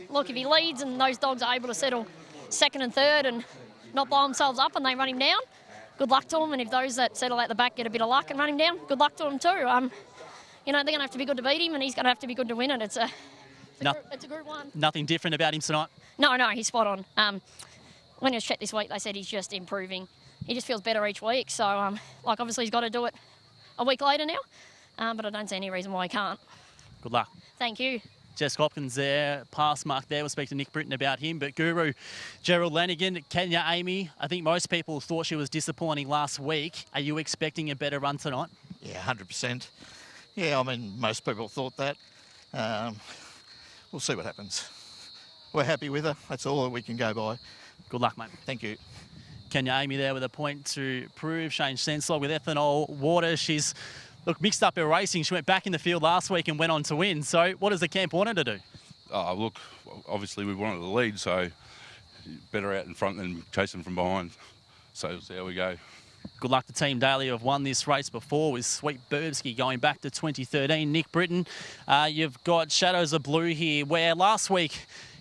Look, if he leads and those dogs are able to settle second and third and not blow themselves up and they run him down, good luck to them. And if those that settle at the back get a bit of luck and run him down, good luck to them too. You know, they're going to have to be good to beat him and he's going to have to be good to win it. It's a Group 1. Nothing different about him tonight? No, he's spot on. When he was checked this week, they said he's just improving. He just feels better each week. So, like, obviously he's got to do it a week later now, but I don't see any reason why he can't. Good luck. Thank you. Jess Hopkins there, pass mark there. We'll speak to Nick Britton about him. But Guru, Gerald Lanigan, Kenya Amy, I think most people thought she was disappointing last week. Are you expecting a better run tonight? Yeah, 100%. Yeah, I mean, most people thought that. We'll see what happens. We're happy with her. That's all that we can go by. Good luck, mate. Thank you. Kenya Amy there with a point to prove. Shane Senslog with ethanol water. She's mixed up her racing. She went back in the field last week and went on to win. So what does the camp want her to do? Look, obviously we wanted to lead, so better out in front than chasing from behind. So we'll see how we go. Good luck to Team Daly, who have won this race before with Sweet Burbsky going back to 2013. Nick Britton, you've got Shadows of Blue here, where last week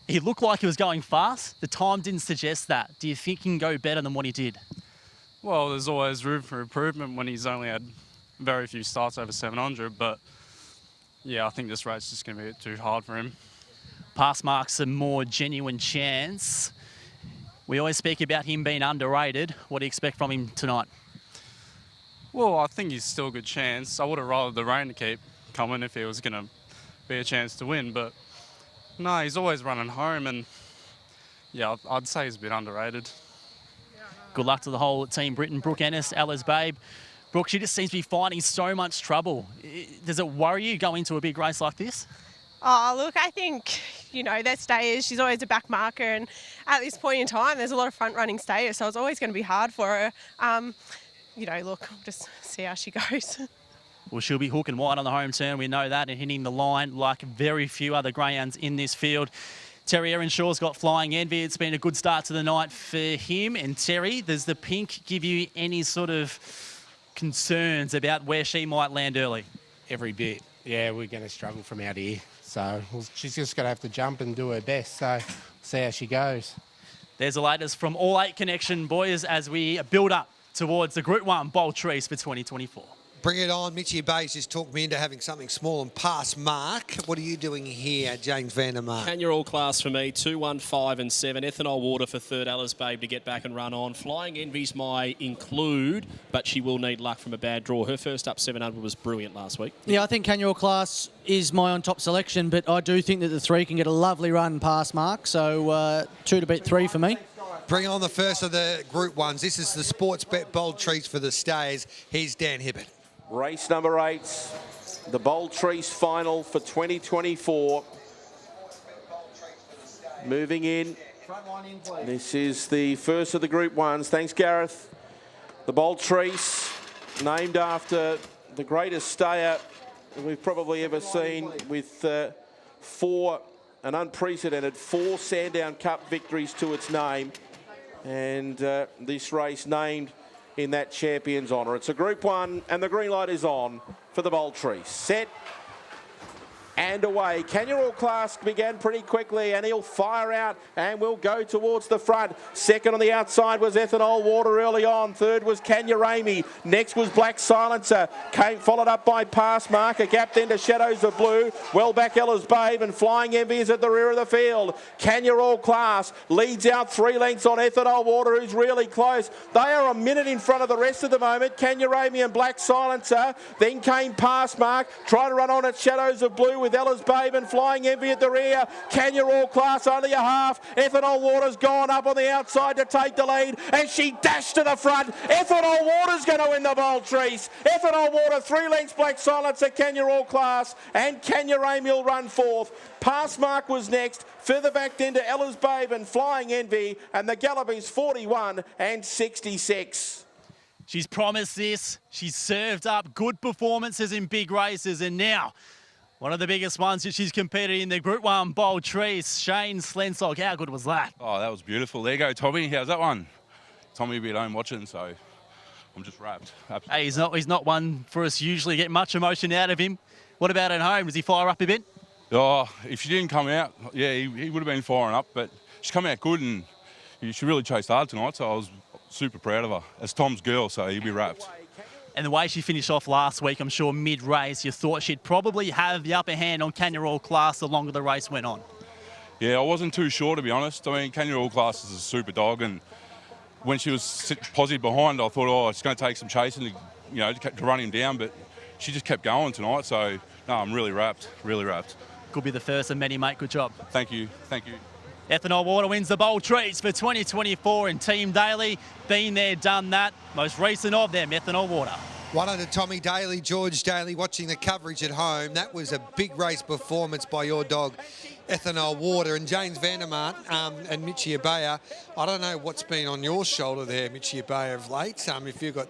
he looked like he was going fast. The time didn't suggest that. Do you think he can go better than what he did? Well, there's always room for improvement when he's only had very few starts over 700, but yeah, I think this race is just going to be a bit too hard for him. Pass marks a more genuine chance. We always speak about him being underrated. What do you expect from him tonight? Well, I think he's still a good chance. I would have rather the rain to keep coming if he was going to be a chance to win, but no, he's always running home, and yeah, I'd say he's a bit underrated. Good luck to the whole team. Britain, Brooke Ennis, Ella's babe. Brooke, she just seems to be finding so much trouble. Does it worry you going into a big race like this? Oh, look, I think, that stayers, she's always a back marker, and at this point in time, there's a lot of front-running stayers, so it's always going to be hard for her. Look, we'll just see how she goes. Well, she'll be hook and wide on the home turn, we know that, and hitting the line like very few other greyhounds in this field. Terry Erenshaw's got Flying Envy. It's been a good start to the night for him. And Terry, does the pink give you any sort of concerns about where she might land early? Every bit. Yeah, we're going to struggle from out here. So she's just going to have to jump and do her best. So see how she goes. There's the latest from All 8 Connection, boys, as we build up towards the Group 1 Bold Trease for 2024. Bring it on. Mitchy Bays just talked me into having something small and pass mark. What are you doing here, James Van der Mark? Kenya all class for me, 2, 1, 5 and 7. Ethanol water for third, Ella's babe to get back and run on. Flying Envy's my include, but she will need luck from a bad draw. Her first up 700 was brilliant last week. Yeah, I think Kenya class is my on-top selection, but I do think that the 3 can get a lovely run pass mark. So 2 to beat 3 for me. Bring on the first of the Group 1s. This is the Sportsbet Bold Trease for the Stayers. Here's Dan Hibbert. Race number 8, the Bold Trease final for 2024. Moving in. This is the first of the Group 1s. Thanks, Gareth. The Bold Trease, named after the greatest stayer we've probably ever seen, with an unprecedented 4 Sandown Cup victories to its name. And this race named in that champion's honour. It's a Group 1 and the green light is on for the Bold Trease. Set, and away. All Class began pretty quickly, and he'll fire out and will go towards the front. Second on the outside was Ethanol Water early on. Third was Ramey. Next was Black Silencer. Followed up by Pass Marker. Gap then to Shadows of Blue. Well back Ella's Babe, and Flying Envy is at the rear of the field. All Class leads out 3 lengths on Ethanol Water, who's really close. They are a minute in front of the rest at the moment. Ramey and Black Silencer. Then came Pass Mark. Trying to run on at Shadows of Blue with Ella's Babe and Flying Envy at the rear. All Class only a half. Ethanol Water's gone up on the outside to take the lead, and she dashed to the front. Ethanol Water's going to win the Bold Trease. Ethanol Water 3 lengths Black Silencer, All Class, and Ramey will run fourth. Pass Mark was next. Further back then to Ella's Babe and Flying Envy, and the gallop is 41 and 66. She's promised this. She's served up good performances in big races, and now one of the biggest ones that she's competed in, the Group 1 Bold Trease. Shane Slensog, how good was that? Oh, that was beautiful. There you go, Tommy. How's that one? Tommy will be at home watching, so I'm just wrapped. Hey, he's not one for us usually get much emotion out of him. What about at home? Does he fire up a bit? Oh, if she didn't come out, yeah, he would have been firing up, but she's come out good, and she really chased hard tonight, so I was super proud of her. It's Tom's girl, so he'll be wrapped. And the way she finished off last week, I'm sure mid-race, you thought she'd probably have the upper hand on All Class the longer the race went on. Yeah, I wasn't too sure, to be honest. I mean, All Class is a super dog, and when she was positive behind, I thought, oh, it's going to take some chasing to run him down, but she just kept going tonight, so no, I'm really wrapped, really wrapped. Could be the first of many, mate. Good job. Thank you, thank you. Ethanol Water wins the Bold Trease for 2024, and Team Daly, been there, done that. Most recent of them, Ethanol Water. One under Tommy Daly, George Daly, watching the coverage at home. That was a big race performance by your dog, Ethanol Water. And James Vandermart and Mitchie Abaya, I don't know what's been on your shoulder there, Mitchie Abaya, of late, if you've got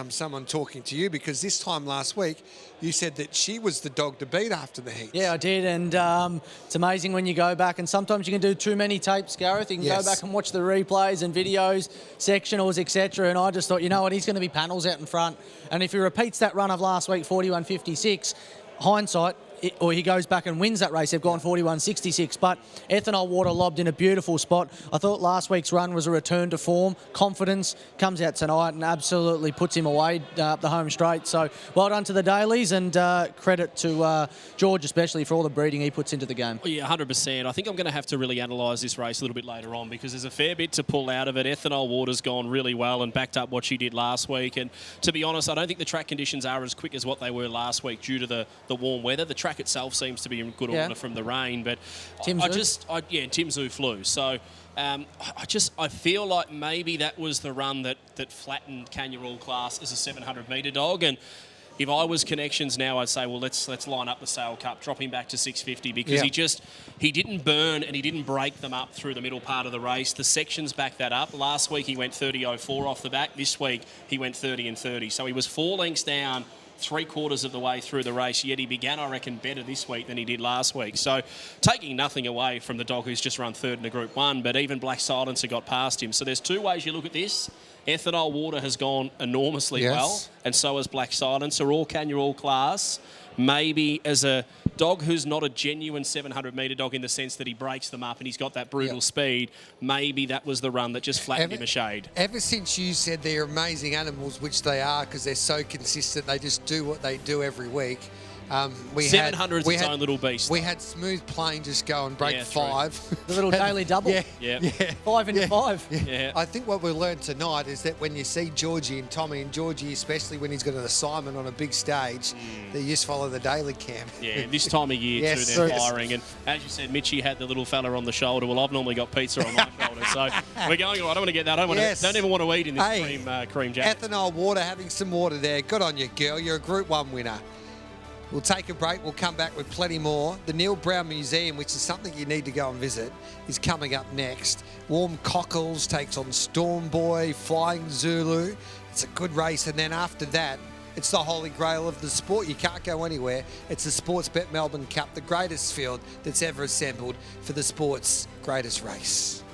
someone talking to you, because this time last week, you said that she was the dog to beat after the heat. Yeah, I did, and it's amazing when you go back, and sometimes you can do too many tapes, Gareth. You can go back and watch the replays and videos, sectionals, etc. And I just thought, you know what, he's going to be panels out in front. And if he repeats that run of last week, 41.56, hindsight, or he goes back and wins that race, they've gone 41.66. But Ethanol Water lobbed in a beautiful spot. I thought last week's run was a return to form. Confidence comes out tonight and absolutely puts him away up the home straight. So well done to the Dailies, and credit to George especially for all the breeding he puts into the game. Well, yeah, 100%. I think I'm going to have to really analyse this race a little bit later on, because there's a fair bit to pull out of it. Ethanol Water's gone really well and backed up what she did last week. And to be honest, I don't think the track conditions are as quick as what they were last week due to the warm weather. The track itself seems to be in good order from the rain, but Tim Zoo flew. So I feel like maybe that was the run that flattened All Class as a 700 metre dog. And if I was Connections now, I'd say, well, let's line up the Sale Cup, drop him back to 650, because he didn't burn and he didn't break them up through the middle part of the race. The sections back that up. Last week he went 30.04 off the back. This week he went 30 and 30. So he was 4 lengths down 3/4 of the way through the race, yet he began, I reckon, better this week than he did last week. So taking nothing away from the dog who's just run third in the Group 1, but even Black Silencer got past him. So there's two ways you look at this. Ethanol Water has gone enormously well, and so has Black Silencer. All Class, maybe as a dog who's not a genuine 700 metre dog in the sense that he breaks them up and he's got that brutal speed, maybe that was the run that just flattened him a shade. Ever since you said they're amazing animals, which they are because they're so consistent, they just do what they do every week. 700's its own little beast. We had Smooth Plane just go and break 5. The little daily double. 5 into 5. Yeah. I think what we learned tonight is that when you see Georgie and Tommy, and Georgie especially when he's got an assignment on a big stage, that you just follow the daily cam. Yeah, this time of year too, they're firing. And as you said, Mitchie had the little fella on the shoulder. Well, I've normally got pizza on my shoulder, so we're going, all right, I don't want to get that. Don't even want to eat in this cream jacket. Ethanol Water, having some water there. Good on you, girl. You're a Group 1 winner. We'll take a break. We'll come back with plenty more. The Neil Brown Museum, which is something you need to go and visit, is coming up next. Warm Cockles takes on Storm Boy, Flying Zulu. It's a good race. And then after that, it's the holy grail of the sport. You can't go anywhere. It's the Sportsbet Melbourne Cup, the greatest field that's ever assembled for the sport's greatest race.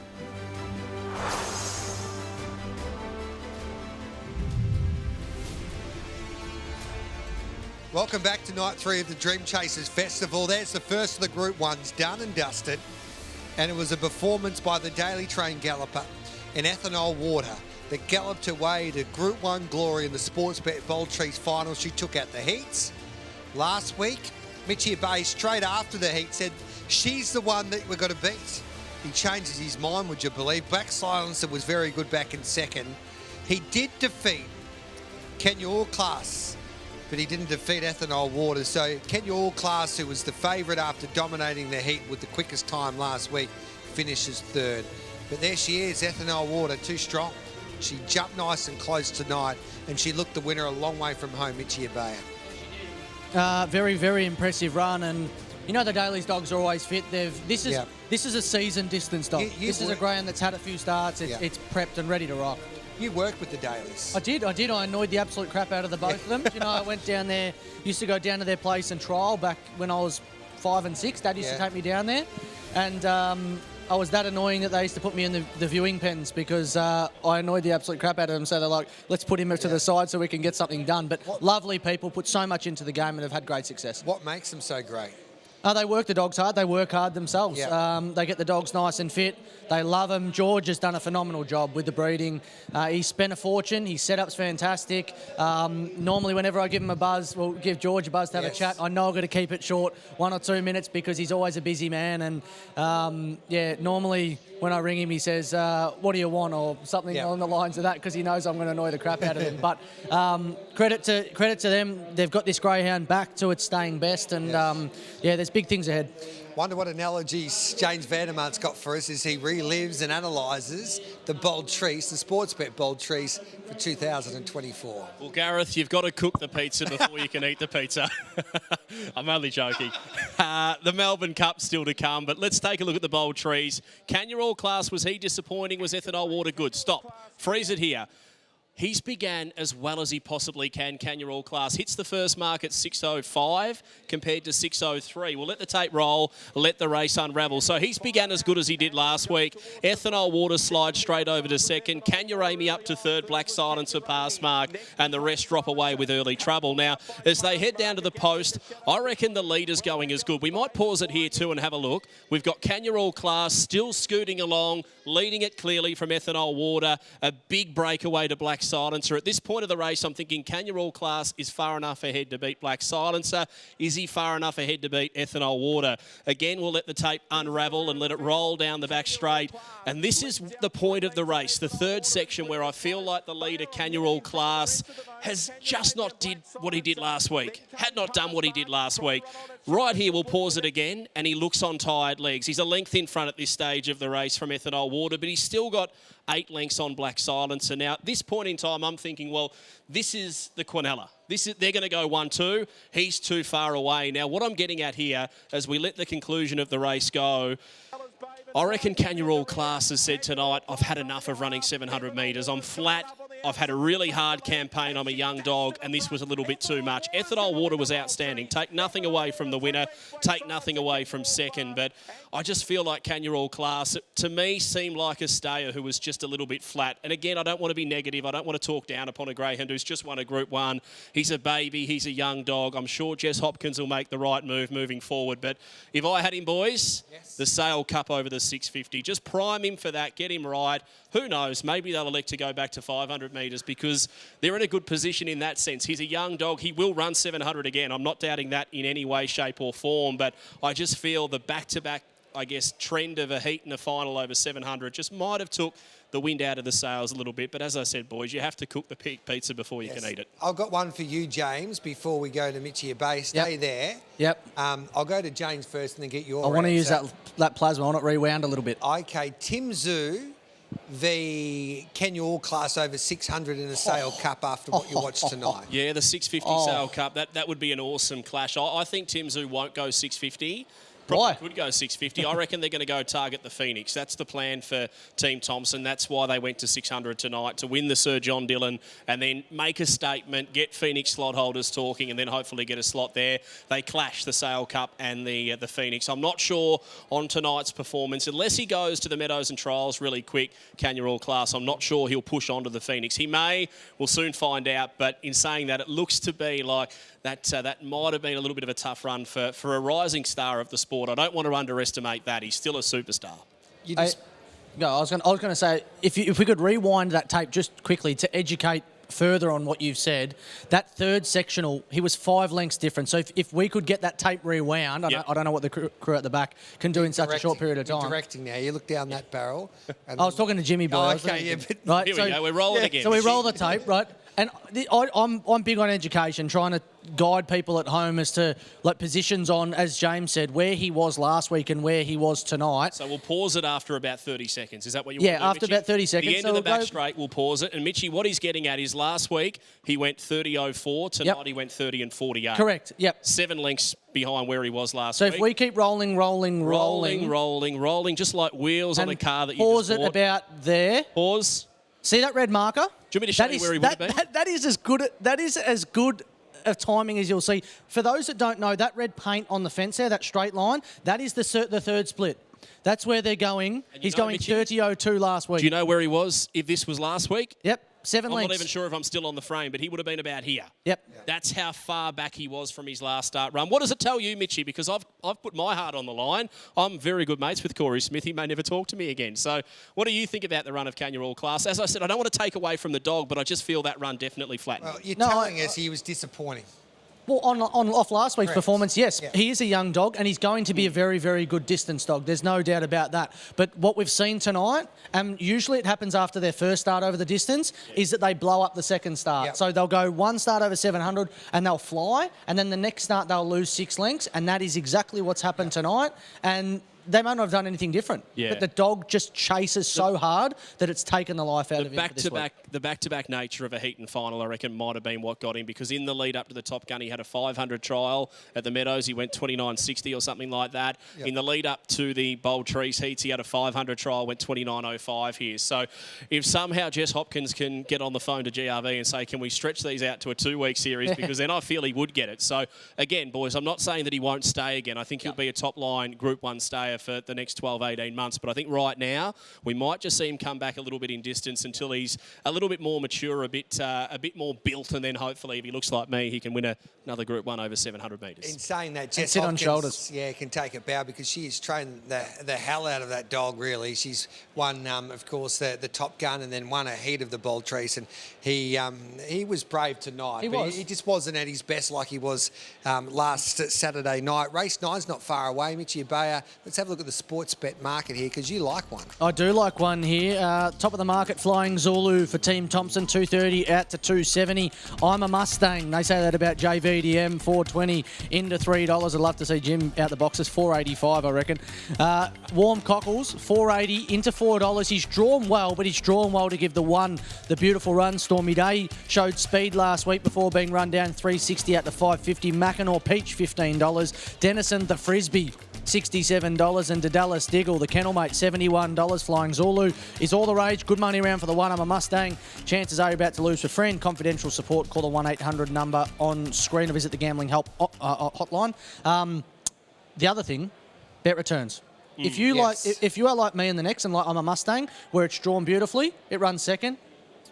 Welcome back to night 3 of the Dream Chasers Festival. There's the first of the Group 1s done and dusted. And it was a performance by the Daily Train galloper in Ethanol Water that galloped her way to Group 1 glory in the Sportsbet Bold Trease final. She took out the heats. Last week, Mitchie Bay, straight after the heat, said, she's the one that we've got to beat. He changes his mind, would you believe? Black Silencer was very good back in second. He did defeat Kenya All Class, but he didn't defeat Ethanol Water. So Kenya All Class, who was the favourite after dominating the heat with the quickest time last week, finishes third. But there she is, Ethanol Water, too strong. She jumped nice and close tonight, and she looked the winner a long way from home, Mitchie Abaya. Very, very impressive run, and you know the Dailies dogs are always fit. This is a seasoned distance dog. This is a greyhound that's had a few starts. It's prepped and ready to rock. You worked with the Dailies. I did. I annoyed the absolute crap out of the both of them. You know, I went down there, used to go down to their place and trial back when I was 5 and 6. Dad used to take me down there, and I was that annoying that they used to put me in the viewing pens because I annoyed the absolute crap out of them. So they're like, let's put him to the side so we can get something done. But lovely people, put so much into the game and have had great success. What makes them so great? They work the dogs hard. They work hard themselves. They get the dogs nice and fit. They love them. George has done a phenomenal job with the breeding. He spent a fortune. His setup's fantastic. Normally, whenever I give him a buzz, we'll give George a buzz to have a chat. I know I've got to keep it short, 1 or 2 minutes, because he's always a busy man. And normally when I ring him, he says, "What do you want?" or something along the lines of that, because he knows I'm going to annoy the crap out of him. But credit to them. They've got this greyhound back to its staying best, and there's big things ahead. Wonder what analogies James Vandermart's got for us as he relives and analyses the Bold Trease, the Sportsbet Bold Trease for 2024. Well, Gareth, you've got to cook the pizza before you can eat the pizza. I'm only joking. The Melbourne Cup still to come, but let's take a look at the Bold Trease. Kenya All Class, was he disappointing? Was Ethanol Water good? Stop. Freeze it here. He's began as well as he possibly can, Kenya All Class. Hits the first mark at 6.05 compared to 6.03. We'll let the tape roll, let the race unravel. So he's began as good as he did last week. Ethanol Water slides straight over to second. Kenya Amy up to third. Black Silencer pass mark, and the rest drop away with early trouble. Now, as they head down to the post, I reckon the leader's going as good. We might pause it here too and have a look. We've got Kenya All Class still scooting along, leading it clearly from Ethanol Water. A big breakaway to Black Silencer. At this point of the race, I'm thinking Kenya All Class is far enough ahead to beat Black Silencer. Is he far enough ahead to beat Ethanol Water? Again, we'll let the tape unravel and let it roll down the back straight. And this is the point of the race, the third section, where I feel like the leader, Kenya All Class, has just not did what he did last week. Had not done what he did last week. Right here, we'll pause it again, and he looks on tired legs. He's a length in front at this stage of the race from Ethanol Water, but he's still got 8 lengths on Black Silencer. Now, at this point in time, I'm thinking, well, this is the Quinella. They're going to go 1-2. He's too far away. Now, what I'm getting at here, as we let the conclusion of the race go, I reckon Kenya All Class has said tonight, I've had enough of running 700 metres. I'm flat. I've had a really hard campaign. I'm a young dog, and this was a little bit too much. Ethanol Water was outstanding. Take nothing away from the winner. Take nothing away from second. But I just feel like Kenya All Class, to me, seemed like a stayer who was just a little bit flat. And again, I don't want to be negative. I don't want to talk down upon a greyhound who's just won a Group 1. He's a baby. He's a young dog. I'm sure Jess Hopkins will make the right move moving forward. But if I had him, boys, the Sale Cup over the 650. Just prime him for that. Get him right. Who knows? Maybe they'll elect to go back to 500 metres because they're in a good position in that sense. He's a young dog. He will run 700 again. I'm not doubting that in any way, shape or form, but I just feel the back-to-back, I guess, trend of a heat and a final over 700 just might have took the wind out of the sails a little bit. But as I said, boys, you have to cook the pizza before you can eat it. I've got one for you, James, before we go to Mitchie Bay. Stay there. I'll go to James first and then get your I want to use that plasma. I want it rewound a little bit. Okay, Tim Zoo, the Kenya All Class over 600 in the Sale Cup after what you watched tonight. Yeah, the 650 Sale Cup, that would be an awesome clash. I think Tim Zoo won't go 650. Probably could go 650. I reckon they're going to go target the Phoenix. That's the plan for Team Thompson. That's why they went to 600 tonight, to win the Sir John Dillon and then make a statement, get Phoenix slot holders talking, and then hopefully get a slot there. They clash the Sale Cup and the Phoenix. I'm not sure on tonight's performance. Unless he goes to the Meadows and Trials really quick, Kenya All Class, I'm not sure he'll push on to the Phoenix. He may. We'll soon find out. But in saying that, it looks to be like that might have been a little bit of a tough run for a rising star of the sport. I don't want to underestimate that. He's still a superstar. I was going to say, if we could rewind that tape just quickly to educate further on what you've said, that third sectional, he was 5 lengths different. So if we could get that tape rewound, I don't know what the crew at the back can do in such a short period of time. You're directing now. You look down that barrel. I was talking to Jimmy Boy. Oh, okay, yeah. Right, Here we go. We're rolling again. So we roll the tape, right? And I'm big on education, trying to guide people at home as to like positions on, as James said, where he was last week and where he was tonight. So we'll pause it after about 30 seconds. Is that what you want to do, after Mitchie? about 30 seconds. The end of the back straight, we'll pause it. And Mitchie, what he's getting at is last week he went 30.04. Tonight he went 30.48. Correct. Yep. 7 lengths behind where he was last So week. if we keep rolling, just like wheels on a car that you pause just it bought. about there. Pause. See that red marker? Do you want me to show you where he would have been? That is as good of timing as you'll see. For those that don't know, that red paint on the fence there, that straight line, that is the third split. That's where they're going. He's going 30.02 last week. Do you know where he was if this was last week? Yep. 7 lengths. I'm not even sure if I'm still on the frame, but he would have been about here. Yep. That's how far back he was from his last start run. What does it tell you, Mitchie? Because I've put my heart on the line. I'm very good mates with Corey Smith. He may never talk to me again. So what do you think about the run of Kenya All Class? As I said, I don't want to take away from the dog, but I just feel that run definitely flattened. Well, you're telling us he was disappointing. Well, on off last week's Correct. performance, yes. Yeah. He is a young dog and he's going to be a very, very good distance dog. There's no doubt about that. But what we've seen tonight, and usually it happens after their first start over the distance, is that they blow up the second start. Yep. So they'll go one start over 700 and they'll fly, and then the next start they'll lose 6 lengths, and that is exactly what's happened tonight. And they might not have done anything different. Yeah. But the dog just chases so hard that it's taken the life out of him for this week. The back-to-back nature of a heat and final, I reckon, might have been what got him, because in the lead up to the Top Gun, he had a 500 trial at the Meadows. He went 29.60 or something like that. Yep. In the lead up to the Bold Trease heats, he had a 500 trial, went 29.05 here. So if somehow Jess Hopkins can get on the phone to GRV and say, can we stretch these out to a 2-week series, because then I feel he would get it. So again, boys, I'm not saying that he won't stay again. I think he'll be a top-line Group 1 stayer for the next 12, 18 months. But I think right now, we might just see him come back a little bit in distance until he's a little bit more mature, a bit more built, and then hopefully, if he looks like me, he can win another Group 1 over 700 metres. In saying that, Jess sit on Hopkins, shoulders. yeah, can take a bow, because she has trained the hell out of that dog, really. She's won, of course, the Top Gun, and then won a heat of the Bold Trease, and he was brave tonight. He just wasn't at his best like he was last Saturday night. Race 9's not far away. Mitchie Abaya, let's have a look at the Sportsbet market here, because you like one. I do like one here. Top of the market, Flying Zulu for Team Thompson, 230 out to 270. I'm a Mustang. They say that about JVDM, 420 into $3. I'd love to see Jim out the boxes, 485, I reckon. Warm Cockles, 480 into $4. He's drawn well, but he's drawn well to give the beautiful run. Stormy Day showed speed last week before being run down, 360 out to 550. Mackinaw Peach, $15. Denison the Frisbee, $67, and Dallas Diggle, the Kennelmate, $71. Flying Zulu is all the rage. Good money around for the one. I'm a Mustang. Chances are you're about to lose for friend. Confidential support. Call the 1-800 number on screen or visit the Gambling Help hotline. The other thing, bet returns. If you are like me in the next and like I'm a Mustang, where it's drawn beautifully, it runs second.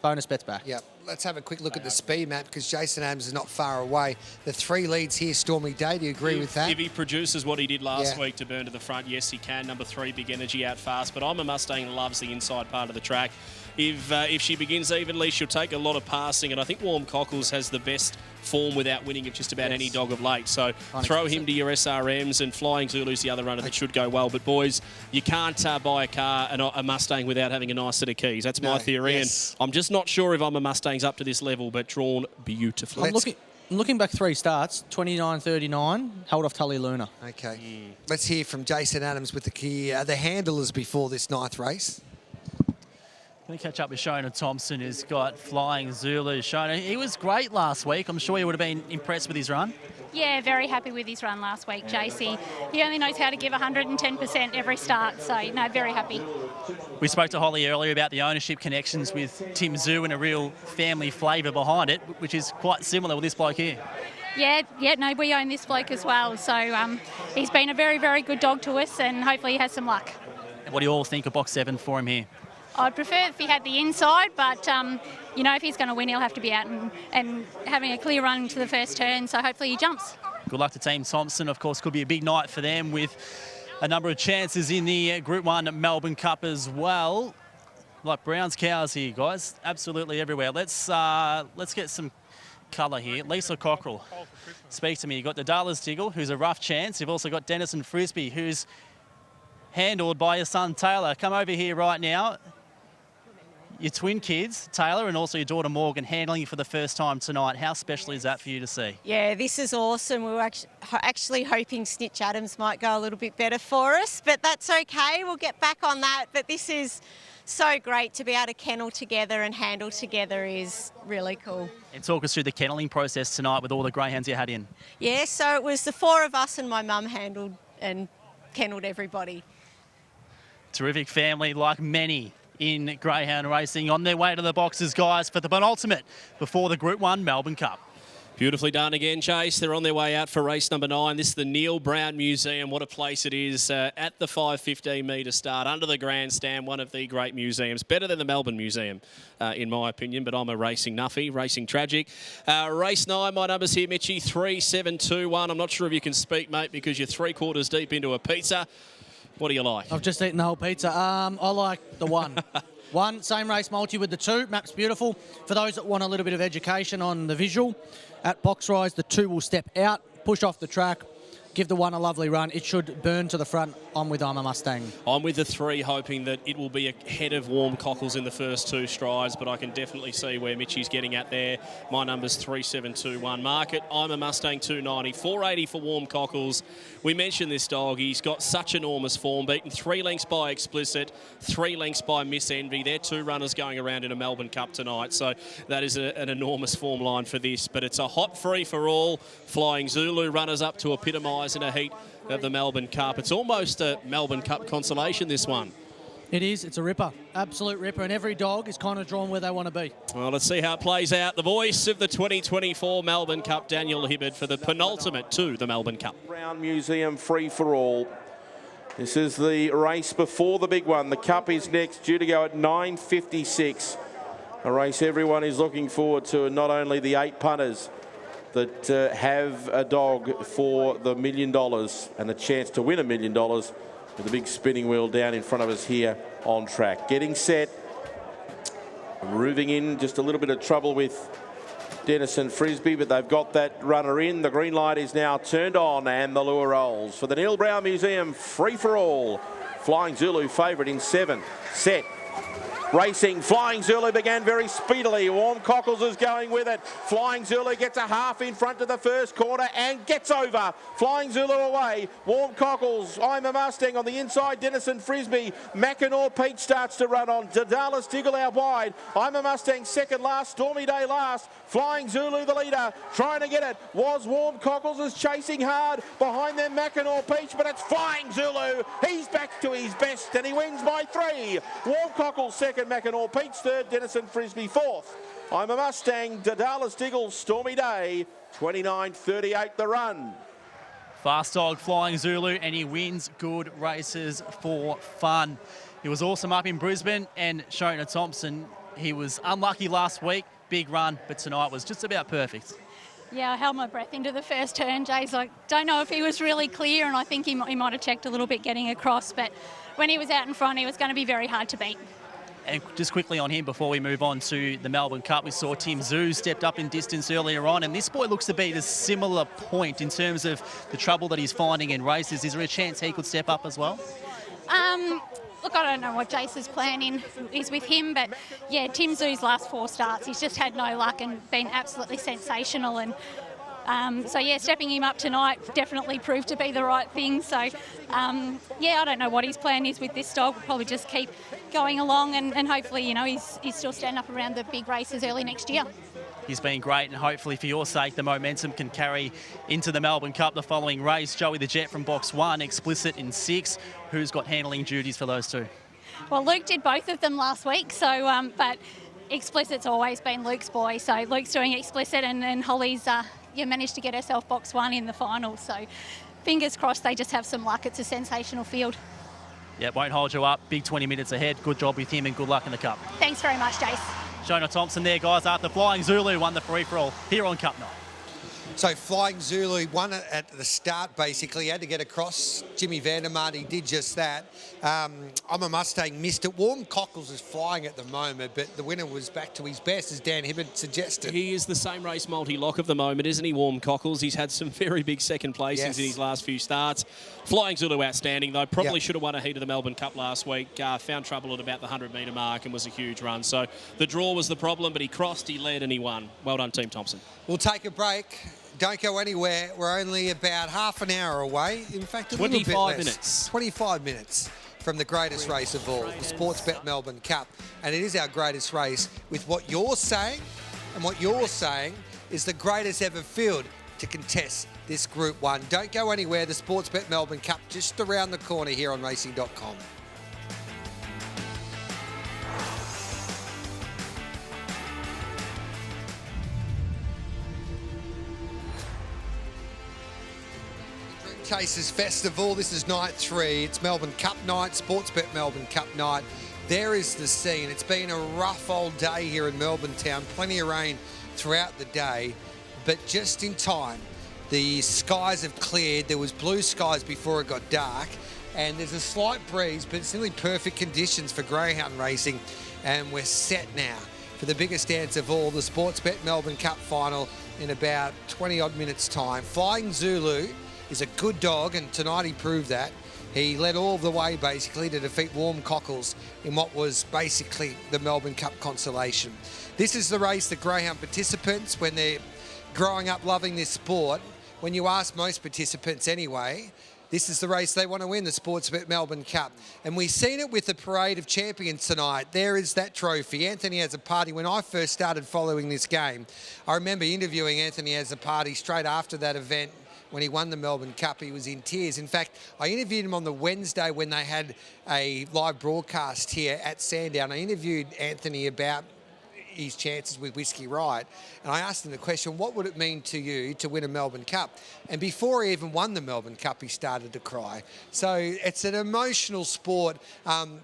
Bonus bets back. Yep. Let's have a quick look at the speed map, because Jason Adams is not far away. The 3 leads here, Stormy Day. Do you agree with that? If he produces what he did last week to burn to the front, yes, he can. Number 3, Big Energy out fast. But I'm a Mustang, loves the inside part of the track. If she begins evenly, she'll take a lot of passing, and I think Warm Cockles has the best form without winning of just about any dog of late. So 100%. Throw him to your SRMs, and Flying Zulu's the other runner that should go well. But boys, you can't buy a car, a Mustang, without having a nice set of keys. That's my theory, and I'm just not sure if I'm a Mustang's up to this level, but drawn beautifully. I'm looking back 3 starts, 29.39, held off Tully Luna. Okay. Let's hear from Jason Adams with the handlers before this 9th race. Going to catch up with Shona Thompson, who's got Flying Zulu. Shona, he was great last week. I'm sure you would have been impressed with his run. Yeah, very happy with his run last week, JC. He only knows how to give 110% every start, so, no, very happy. We spoke to Holly earlier about the ownership connections with Tim Zoo and a real family flavour behind it, which is quite similar with this bloke here. Yeah, no, we own this bloke as well, so he's been a very, very good dog to us, and hopefully he has some luck. What do you all think of box 7 for him here? I'd prefer if he had the inside, but, you know, if he's going to win, he'll have to be out and having a clear run to the first turn, so hopefully he jumps. Good luck to Team Thompson. Of course, could be a big night for them with a number of chances in the Group 1 Melbourne Cup as well. Like Brown's cows here, guys. Absolutely everywhere. Let's get some colour here. Lisa Cockrell, speak to me. You've got the Dallas Diggle, who's a rough chance. You've also got Dennison Frisbee, who's handled by your son Taylor. Come over here right now. Your twin kids, Taylor, and also your daughter Morgan, handling you for the first time tonight. How special is that for you to see? Yeah, this is awesome. We were actually hoping Snitch Adams might go a little bit better for us, but that's okay. We'll get back on that. But this is so great to be able to kennel together and handle together is really cool. And talk us through the kenneling process tonight with all the greyhounds you had in. Yeah, so it was the four of us and my mum handled and kennelled everybody. Terrific family, like many in greyhound racing, on their way to the boxes, guys, for the penultimate before the Group 1 Melbourne Cup. Beautifully done again, Chase. They're on their way out for race number 9. This is the Neil Brown Museum. What a place it is at the 5:15-metre start under the grandstand. One of the great museums. Better than the Melbourne Museum, in my opinion, but I'm a racing nuffy, racing tragic. Race 9, my numbers here, Mitchie, 3, 7, 2, 1. I'm not sure if you can speak, mate, because you're 3/4 deep into a pizza. What do you like? I've just eaten the whole pizza. I like the 1. 1, same race multi with the 2. Map's beautiful. For those that want a little bit of education on the visual, at box rise, the 2 will step out, push off the track, give the 1 a lovely run. It should burn to the front. I'm with I'm a Mustang. I'm with the 3, hoping that it will be ahead of Warm Cockles in the first 2 strides, but I can definitely see where Mitchie's getting at there. My number's 3, 7, 2, 1. Market, I'm a Mustang 290, 480 for Warm Cockles. We mentioned this dog. He's got such enormous form, beaten 3 lengths by Explicit, 3 lengths by Miss Envy. They're 2 runners going around in a Melbourne Cup tonight, so that is an enormous form line for this. But it's a hot free for all. Flying Zulu runners up to epitomise in a heat of the Melbourne Cup. It's almost a Melbourne Cup consolation, this one. It is. It's a ripper. Absolute ripper. And every dog is kind of drawn where they want to be. Well, let's see how it plays out. The voice of the 2024 Melbourne Cup, Daniel Hibbard, for the penultimate to the Melbourne Cup. Brown Museum free for all. This is the race before the big one. The Cup is next, due to go at 9:56. A race everyone is looking forward to, and not only the 8 punters that have a dog for the $1 million and a chance to win $1 million with the big spinning wheel down in front of us here on track. Getting set, moving in, just a little bit of trouble with Dennison Frisbee, but they've got that runner in. The green light is now turned on and the lure rolls. For the Neil Brown Museum, free for all. Flying Zulu favourite in 7. Set. Racing, Flying Zulu began very speedily. Warm Cockles is going with it. Flying Zulu gets a half in front to the first quarter and gets over. Flying Zulu away. Warm Cockles, I'm a Mustang on the inside. Dennison Frisbee. Mackinaw Pete starts to run on. Dallas Diggle out wide. I'm a Mustang second last. Stormy Day last. Flying Zulu the leader. Trying to get it. Was Warm Cockles is chasing hard. Behind them Mackinaw Peach, but it's Flying Zulu. He's back to his best and he wins by 3. Warm Cockles second. Mackinaw Pete's third, Dennison Frisbee fourth. I'm a Mustang, Dallas Diggle, Stormy Day, 29.38 the run. Fast dog Flying Zulu, and he wins good races for fun. He was awesome up in Brisbane, and shown to Thompson, he was unlucky last week, big run, but tonight was just about perfect. Yeah, I held my breath into the first turn. Jay's like, don't know if he was really clear, and I think he might have checked a little bit getting across, but when he was out in front, he was going to be very hard to beat. And just quickly on him before we move on to the Melbourne Cup, we saw Tim Zhu stepped up in distance earlier on, and this boy looks to be at a similar point in terms of the trouble that he's finding in races. Is there a chance he could step up as well? Look, I don't know what Jace's plan is with him, but yeah, Tim Zhu's last 4 starts, he's just had no luck and been absolutely sensational. And so yeah, stepping him up tonight definitely proved to be the right thing. So yeah, I don't know what his plan is with this dog. We'll probably just keep going along and hopefully, you know, he's still standing up around the big races early next year. He's been great, and hopefully for your sake, the momentum can carry into the Melbourne Cup the following race. Joey the Jet from box 1, Explicit in 6. Who's got handling duties for those 2? Well, Luke did both of them last week, so but Explicit's always been Luke's boy. So Luke's doing Explicit, and Holly's managed to get herself box 1 in the final. So fingers crossed they just have some luck. It's a sensational field. Yeah, won't hold you up. Big 20 minutes ahead. Good job with him and good luck in the Cup. Thanks very much, Jace. Shona Thompson there, guys, after Flying Zulu won the free-for-all here on Cup night. So Flying Zulu won it at the start, basically. He had to get across. Jimmy Vandermaat, he did just that. I'm a Mustang, missed it. Warm Cockles is flying at the moment, but the winner was back to his best, as Dan Hibbert suggested. He is the same race multi-lock of the moment, isn't he, Warm Cockles? He's had some very big second placings in his last few starts. Flying Zulu outstanding, though. Probably should have won a heat of the Melbourne Cup last week. Found trouble at about the 100-metre mark and was a huge run. So the draw was the problem, but he crossed, he led, and he won. Well done, Team Thompson. We'll take a break. Don't go anywhere. We're only about half an hour away. In fact, a little bit less. 25 minutes. 25 minutes from the greatest race of all, the Sportsbet Melbourne Cup. And it is our greatest race with what you're saying, and what you're saying is the greatest ever field to contest this Group 1. Don't go anywhere. The Sportsbet Melbourne Cup just around the corner here on racing.com. Chasers Festival. This is night 3. It's Melbourne Cup night, Sportsbet Melbourne Cup night. There is the scene. It's been a rough old day here in Melbourne town. Plenty of rain throughout the day, but just in time. The skies have cleared. There was blue skies before it got dark, and there's a slight breeze, but it's nearly perfect conditions for greyhound racing, and we're set now for the biggest dance of all, the Sportsbet Melbourne Cup final in about 20-odd minutes' time. Flying Zulu is a good dog, and tonight he proved that. He led all the way, basically, to defeat Warm Cockles in what was basically the Melbourne Cup consolation. This is the race that greyhound participants, when they're growing up loving this sport, when you ask most participants anyway, this is the race they want to win, the Sportsbet Melbourne Cup. And we've seen it with the Parade of Champions tonight. There is that trophy. Anthony Azzopardi, when I first started following this game, I remember interviewing Anthony Azzopardi straight after that event. When he won the Melbourne Cup, he was in tears. In fact, I interviewed him on the Wednesday when they had a live broadcast here at Sandown. I interviewed Anthony about his chances with Whiskey Riot, and I asked him the question, what would it mean to you to win a Melbourne Cup? And before he even won the Melbourne Cup, he started to cry. So it's an emotional sport.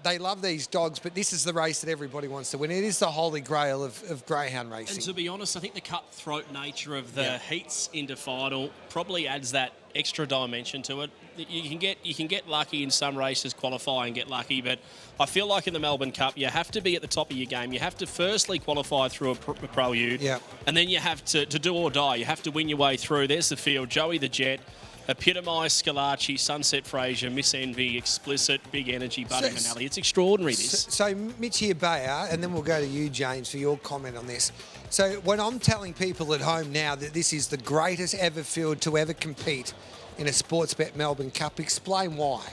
They love these dogs, but this is the race that everybody wants to win. It is the holy grail of greyhound racing. And to be honest, I think the cutthroat nature of the heats into final probably adds that extra dimension to it. You can get lucky in some races, qualify and get lucky, but I feel like in the Melbourne Cup, you have to be at the top of your game. You have to firstly qualify through a prelude, and then you have to do or die. You have to win your way through. There's the field. Joey the Jet, Epitomise, Scalacci, Sunset Fraser, Miss Envy, Explicit, Big Energy, Buddy Manelli. It's extraordinary, this. So Mitchie Abaya, and then we'll go to you, James, for your comment on this. So when I'm telling people at home now that this is the greatest ever field to ever compete in a Sportsbet Melbourne Cup, explain why.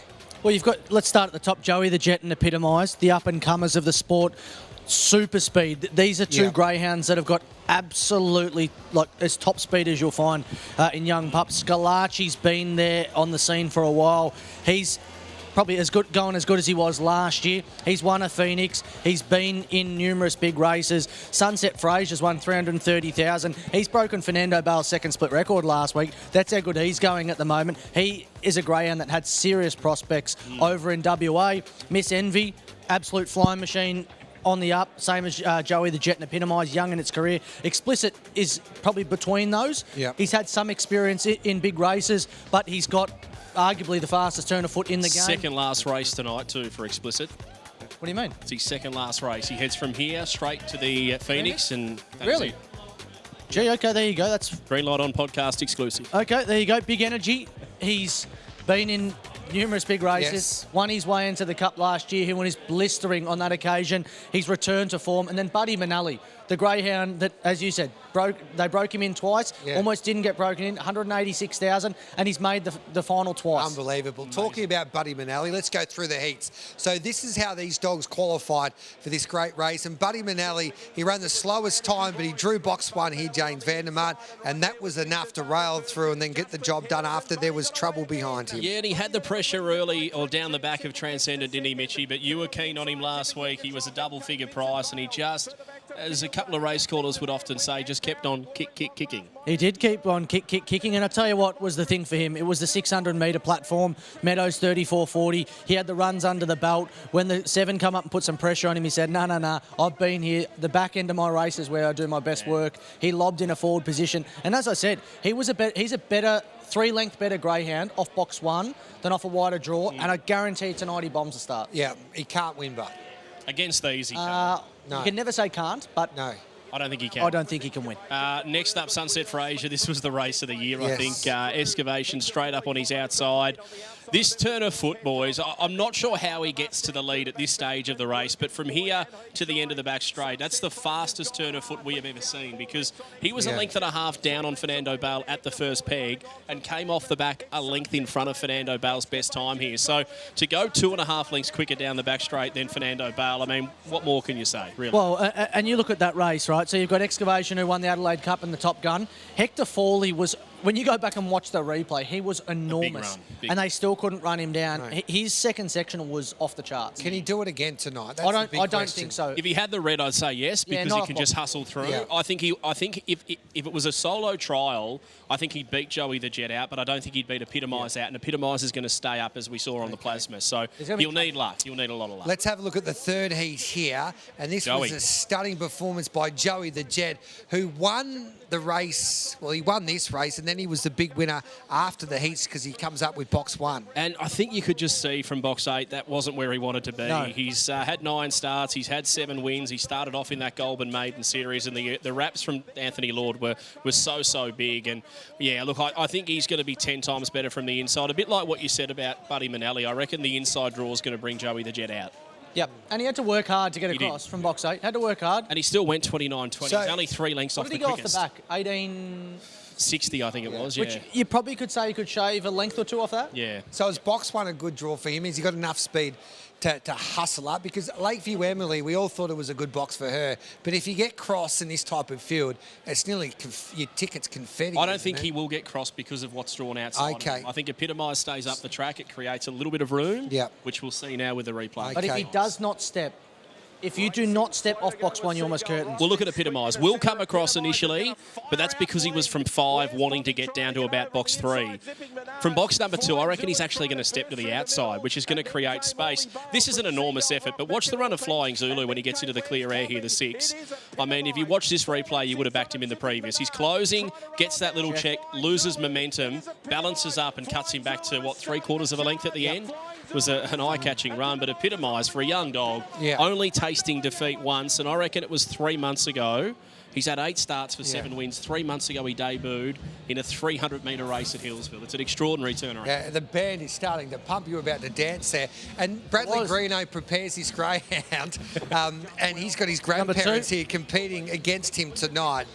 Well, let's start at the top, Joey the Jet and Epitomise, the up-and-comers of the sport. Super speed. These are two greyhounds that have got absolutely as top speed as you'll find in young pups. Scalacci's been there on the scene for a while. He's probably going as good as he was last year. He's won a Phoenix. He's been in numerous big races. Sunset Fraser's won 330,000. He's broken Fernando Bale's second split record last week. That's how good he's going at the moment. He is a greyhound that had serious prospects over in WA. Miss Envy, absolute flying machine on the up, same as Joey the Jet and Epitomise, young in its career. Explicit is probably between those. He's had some experience in big races, but he's got arguably the fastest turn of foot in the game. Second last race tonight too for Explicit. What do you mean? It's his second last race. He heads from here straight to the Phoenix, and that's really? it. Gee, okay, there you go. That's Green Light on podcast exclusive. Okay, there you go. Big Energy. He's been in numerous big races. Won his way into the Cup last year. He won his blistering on that occasion. He's returned to form. And then Buddy Manelli, the greyhound that, as you said, they broke him in twice. Almost didn't get broken in. 186,000, and he's made the final twice. Unbelievable. Talking about Buddy Manelli, let's go through the heats. So this is how these dogs qualified for this great race. And Buddy Manelli, he ran the slowest time, but he drew box one here, James Vandermaat, and that was enough to rail through and then get the job done after there was trouble behind him. Yeah, and he had the pressure early or down the back of Transcendent, didn't he, Mitchie? But you were keen on him last week. He was a double-figure price, and he just as a couple of race callers would often say, just kept on kicking. He did keep on kicking, and I tell you what was the thing for him. It was the 600-metre platform, Meadows 34.40. He had the runs under the belt. When the 7 come up and put some pressure on him, he said, no, I've been here. The back end of my race is where I do my best work. He lobbed in a forward position, and as I said, he's a better 3-length better greyhound off box 1 than off a wider draw, and I guarantee tonight he bombs the start. Yeah, he can't win, but against these he can't. No. You can never say can't, but no. I don't think he can. I don't think he can win. Next up, Sunset Fraser. This was the race of the year, Yes. I think. Excavation straight up on his outside. This turn of foot, boys, I'm not sure how he gets to the lead at this stage of the race, but from here to the end of the back straight, that's the fastest turn of foot we have ever seen, because he was a length and a half down on Fernando Bale at the first peg and came off the back a length in front of Fernando Bale's best time here. So to go 2.5 lengths quicker down the back straight than Fernando Bale, I mean, what more can you say, really? Well, and you look at that race, right? So you've got Excavation, who won the Adelaide Cup and the Top Gun. Hector Fawley was, when you go back and watch the replay, he was enormous. Big and they still couldn't run him down. No. His second sectional was off the charts. Can he do it again tonight? That's I don't the big think question. so. If he had the red, I'd say yes, because he can just hustle through. Yeah. I think if it was a solo trial, I think he'd beat Joey the Jet out, but I don't think he'd beat Epitomise out, and Epitomise is going to stay up, as we saw on the plasma. So he'll need luck. He'll need a lot of luck. Let's have a look at the third heat here, and this was a stunning performance by Joey the Jet, who won the race. Well, he won this race, and then he was the big winner after the heats because he comes up with box 1. And I think you could just see from box 8 that wasn't where he wanted to be. No. He's had 9 starts. He's had 7 wins. He started off in that Goulburn Maiden Series, and the raps from Anthony Lord were so big. And yeah, look, I think he's going to be 10 times better from the inside. A bit like what you said about Buddy Manelli. I reckon the inside draw is going to bring Joey the Jet out. Yep, and he had to work hard to get across from box 8. Had to work hard. And he still went 29.20. So, He's only 3 lengths off the quickest. What did he go off the back? 18.60, I think it was, yeah. Which you probably could say you could shave a length or 2 off that. Yeah. So is box 1 a good draw for him? Has he got enough speed to hustle up? Because Lakeview Emily, we all thought it was a good box for her. But if you get cross in this type of field, it's nearly your ticket's confetti. I don't think he will get crossed because of what's drawn outside. Okay. I think Epitomise stays up the track. It creates a little bit of room, Yep. which we'll see now with the replay. But if he does not step, if you do not step off box 1, you're almost curtains. We'll look at Epitomise. Will come across initially, but that's because he was from 5 wanting to get down to about box 3. From box number 2, I reckon he's actually going to step to the outside, which is going to create space. This is an enormous effort, but watch the run of Flying Zulu when he gets into the clear air here, the 6. I mean, if you watch this replay, you would have backed him in the previous. He's closing, gets that little check, loses momentum, balances up and cuts him back to, what, 3/4 of a length at the end? It was an eye-catching run, but Epitomise, for a young dog, only tasting defeat once, and I reckon it was 3 months ago. He's had 8 starts for 7 wins. 3 months ago, he debuted in a 300-metre race at Hillsville. It's an extraordinary turnaround. Yeah, the band is starting to pump. You were about to dance there. And Bradley Greeno prepares his greyhound, and he's got his grandparents here competing against him tonight.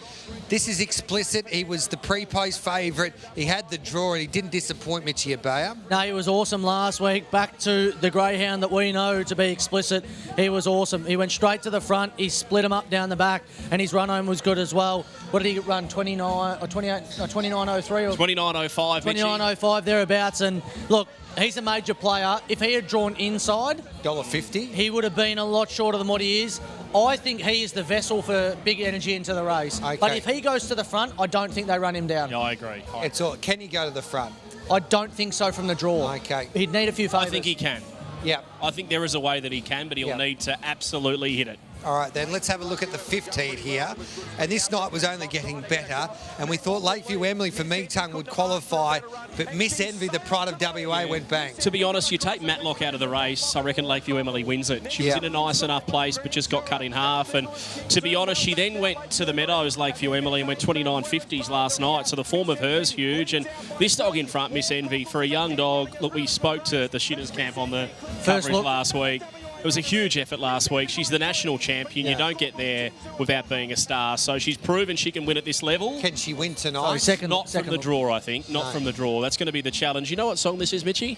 This is explicit. He was the pre-post favourite. He had the draw, and he didn't disappoint Mitchie Abaya. No, he was awesome last week. Back to the greyhound that we know to be explicit. He was awesome. He went straight to the front. He split him up down the back, and his run home was good as well. What did he run? 29 or 28? 29.03 or 29.05. 29.05 thereabouts. And look, he's a major player. If he had drawn inside, $1.50, he would have been a lot shorter than what he is. I think he is the vessel for big energy into the race. Okay. But if he goes to the front, I don't think they run him down. Yeah, I agree. It's all. Can he go to the front? I don't think so from the draw. Okay. He'd need a few favours. I think he can. Yeah. I think there is a way that he can, but he'll need to absolutely hit it. All right, then, let's have a look at the 5th heat here. And this night was only getting better. And we thought Lakeview Emily for Meatung would qualify, but Miss Envy, the pride of WA, went bang. To be honest, you take Matlock out of the race, I reckon Lakeview Emily wins it. She was in a nice enough place, but just got cut in half. And to be honest, she then went to the Meadows, Lakeview Emily, and went 29.50s last night. So the form of her's huge. And this dog in front, Miss Envy, for a young dog, look, we spoke to the Shitters camp on the coverage last week. It was a huge effort last week. She's the national champion. You don't get there without being a star. So she's proven she can win at this level. Can she win tonight? Not from the draw, I think. Not from the draw. That's going to be the challenge. You know what song this is, Mitchie?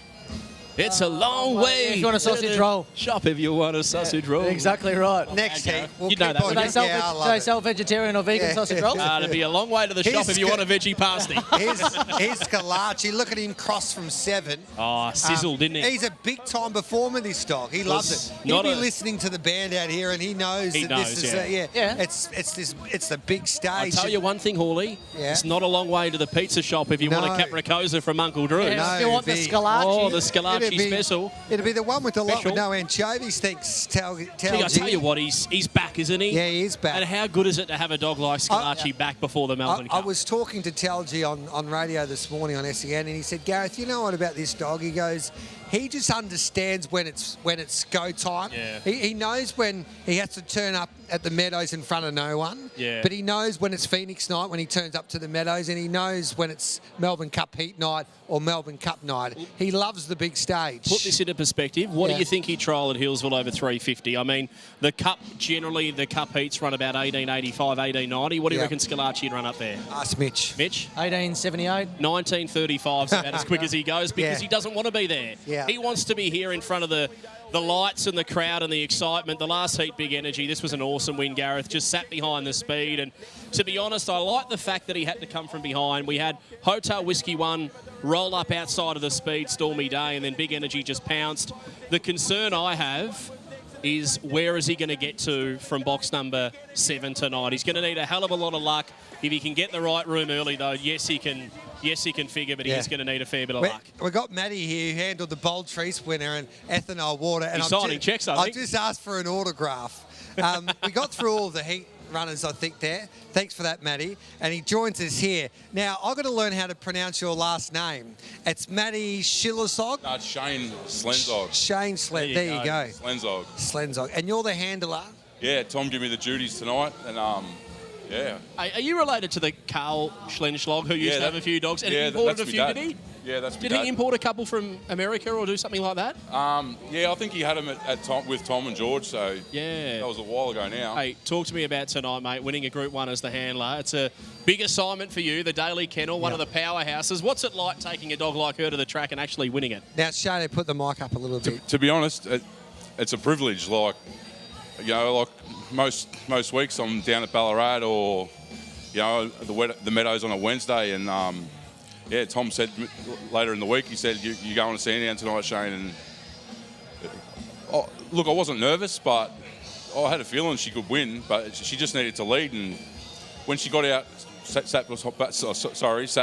It's a long way. If you want a sausage roll. Shop if you want a sausage roll. Exactly right. Next heat. We'll You know keep that, on- wouldn't you? I Do they love sell vegetarian or vegan sausage rolls? It'd be a long way to the shop if you want a veggie pasty. Here's Scalacci. Look at him cross from 7. Oh, sizzled, didn't he? He's a big-time performer, this dog. He loves it. He'll be listening to the band out here, and he knows that this is it's the big stage. I'll tell you one thing, Hawley. Yeah. It's not a long way to the pizza shop if you want a capricosa from Uncle Drew. Yeah, if you want the Scalacci. Oh, the Scalacci special. It'll be the one with the lot Special. with no anchovies, thanks, Gee, I tell you what, he's back, isn't he? Yeah, he is back. And how good is it to have a dog like Scalacci back before the Melbourne I Cup? was talking to Talgi on radio this morning on SEN, and he said, Gareth, you know what about this dog? He goes, he just understands when it's go time. Yeah. He knows when he has to turn up at the Meadows in front of no one. Yeah. But he knows when it's Phoenix night when he turns up to the Meadows, and he knows when it's Melbourne Cup heat night or Melbourne Cup night. He loves the big stage. Put this into perspective. What do Yeah. you think he trialled at Hillsville over 350? I mean, the Cup, generally, the Cup heats run about 1885, 1890. What do you Yeah. reckon Scalacci would run up there? Ask Mitch. Mitch? 1878. 1935 is about as quick as he goes because Yeah. he doesn't want to be there. Yeah. He wants to be here in front of the lights and the crowd and the excitement. The last heat, big energy. This was an awesome win, Gareth. Just sat behind the speed. And to be honest, I like the fact that he had to come from behind. We had Hotel Whiskey 1 roll up outside of the speed, stormy day, and then big energy just pounced. The concern I have is where is he going to get to from box number 7 tonight? He's going to need a hell of a lot of luck. If he can get the right room early, though, yes, he can figure, but he's going to need a fair bit of luck. We've got Matty here who handled the Bold Trease winner and ethanol water. And He's signing checks, I think. just asked for an autograph. We got through all the heat runners, I think, there. Thanks for that, Matty. And he joins us here. Now, I've got to learn how to pronounce your last name. It's Matty Schillersog? No, it's Shane Slenzog. Shane Slenzog. There you go. Slenzog. Slenzog. And you're the handler? Yeah, Tom gave me the duties tonight, and yeah. Are you related to the Carl Schlenschlog who used to have a few dogs and imported a few, did he? Yeah, that's Did he import a couple from America or do something like that? Yeah, I think he had them with Tom and George, so yeah, that was a while ago now. Hey, talk to me about tonight, mate, winning a Group 1 as the handler. It's a big assignment for you, the Daily Kennel, one of the powerhouses. What's it like taking a dog like her to the track and actually winning it? Now, Shane, put the mic up a little bit. To be honest, it's a privilege. Like, you know, like most weeks I'm down at Ballarat or, you know, the Meadows on a Wednesday, and yeah, Tom said later in the week, he said, you're going to Sandown tonight, Shane, and look, I wasn't nervous, but I had a feeling she could win, but she just needed to lead, and when she got out, sat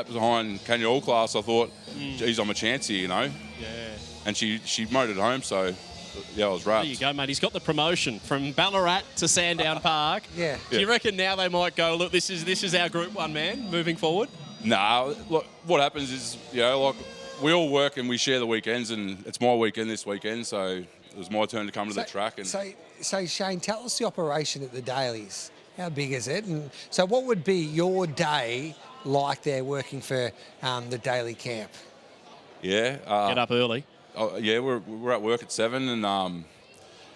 behind Kenya All Class, I thought, geez, I'm a chance here, you know? Yeah. And she motored home, so yeah, I was wrapped. There you go, mate. He's got the promotion from Ballarat to Sandown Park. Yeah. Do you reckon now they might go, look, this is our Group 1 man moving forward? Nah, look, what happens is, you know, like, we all work and we share the weekends, and it's my weekend this weekend, so it was my turn to come to the track. And So Shane, tell us the operation at the Dailies. How big is it? And so what would be your day like there working for the Daily Camp? Yeah. Get up early. Yeah, we're at work at 7, and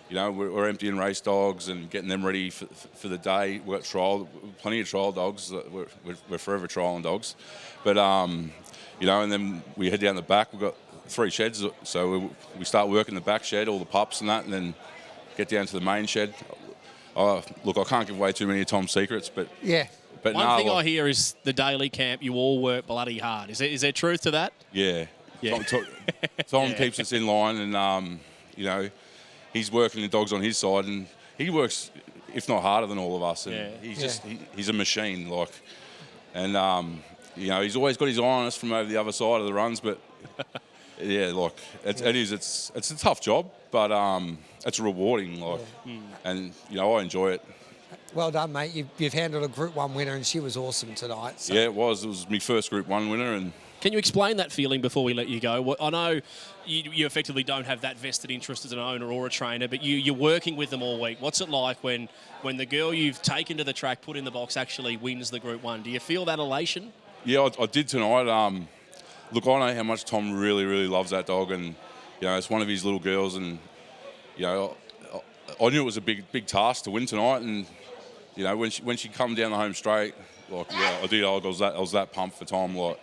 you know, we're emptying race dogs and getting them ready for the day. We've got plenty of trial dogs. We're forever trialing dogs, but you know, and then we head down the back. We've got 3 sheds, so we start working the back shed, all the pups and that, and then get down to the main shed. Look, I can't give away too many of Tom's secrets, but yeah. But one thing I hear is the Daily Camp, you all work bloody hard. Is there truth to that? Yeah. Yeah. Tom keeps us in line, and you know, he's working the dogs on his side, and he works, if not harder than all of us. And he's a machine, like, and you know, he's always got his eye on us from over the other side of the runs. But yeah, like it's a tough job, but it's rewarding, like, and you know, I enjoy it. Well done, mate. You've handled a Group 1 winner, and she was awesome tonight. So. Yeah, it was. It was my first Group 1 winner, and. Can you explain that feeling before we let you go? I know you effectively don't have that vested interest as an owner or a trainer, but you're working with them all week. What's it like when the girl you've taken to the track, put in the box, actually wins the Group 1? Do you feel that elation? Yeah, I did tonight. Look, I know how much Tom really, really loves that dog, and you know, it's one of his little girls, and you know, I knew it was a big task to win tonight, and you know, when she come down the home straight, like, yeah, I was that pumped for Tom, like.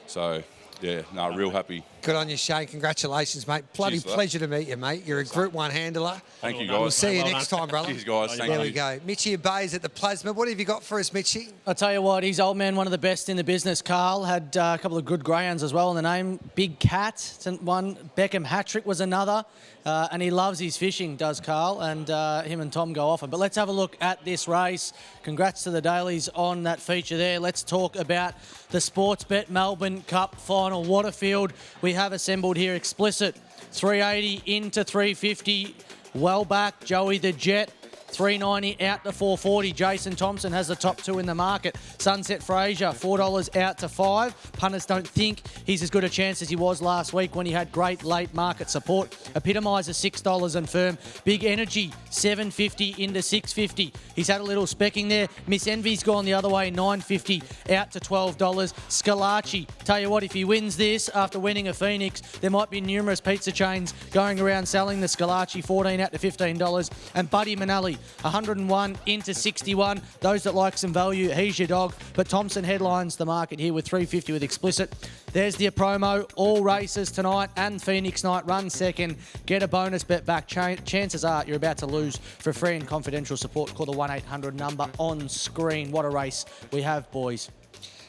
So, yeah, no, real happy. Good on you, Shane. Congratulations, mate. Bloody Cheers, pleasure to meet you, mate. You're a Group 1 handler. Thank you, guys. We'll see you next time, brother. Cheers, guys. Thank there you. we go. Mitchie Bayes at the Plasma. What have you got for us, Mitchie? I'll tell you what, he's old man, one of the best in the business. Carl had a couple of good greyhounds as well in the name. Big Cat, one. Beckham Hat-Trick was another. And he loves his fishing, does Carl, and him and Tom go often. But let's have a look at this race. Congrats to the Dailies on that feature there. Let's talk about the Sportsbet Melbourne Cup final. What a field we have assembled here. Explicit, 380 into 350. Well back, Joey the Jet. 390 out to 440. Jason Thompson has the top two in the market. Sunset Fraser, $4 out to 5. Punters don't think he's as good a chance as he was last week when he had great late market support. Epitomizer, $6 and firm. Big Energy, $7.50 into $6.50. He's had a little specking there. Miss Envy's gone the other way, $9.50 out to $12. Scalacci, tell you what, if he wins this after winning a Phoenix, there might be numerous pizza chains going around selling the Scalacci, $14 out to $15. And Buddy Manelli, 101 into 61. Those that like some value, he's your dog. But Thompson headlines the market here with 350 with Explicit. There's the promo. All races tonight and Phoenix night run second. Get a bonus bet back. Chances are you're about to lose. For free and confidential support, call the 1-800 number on screen. What a race we have, boys.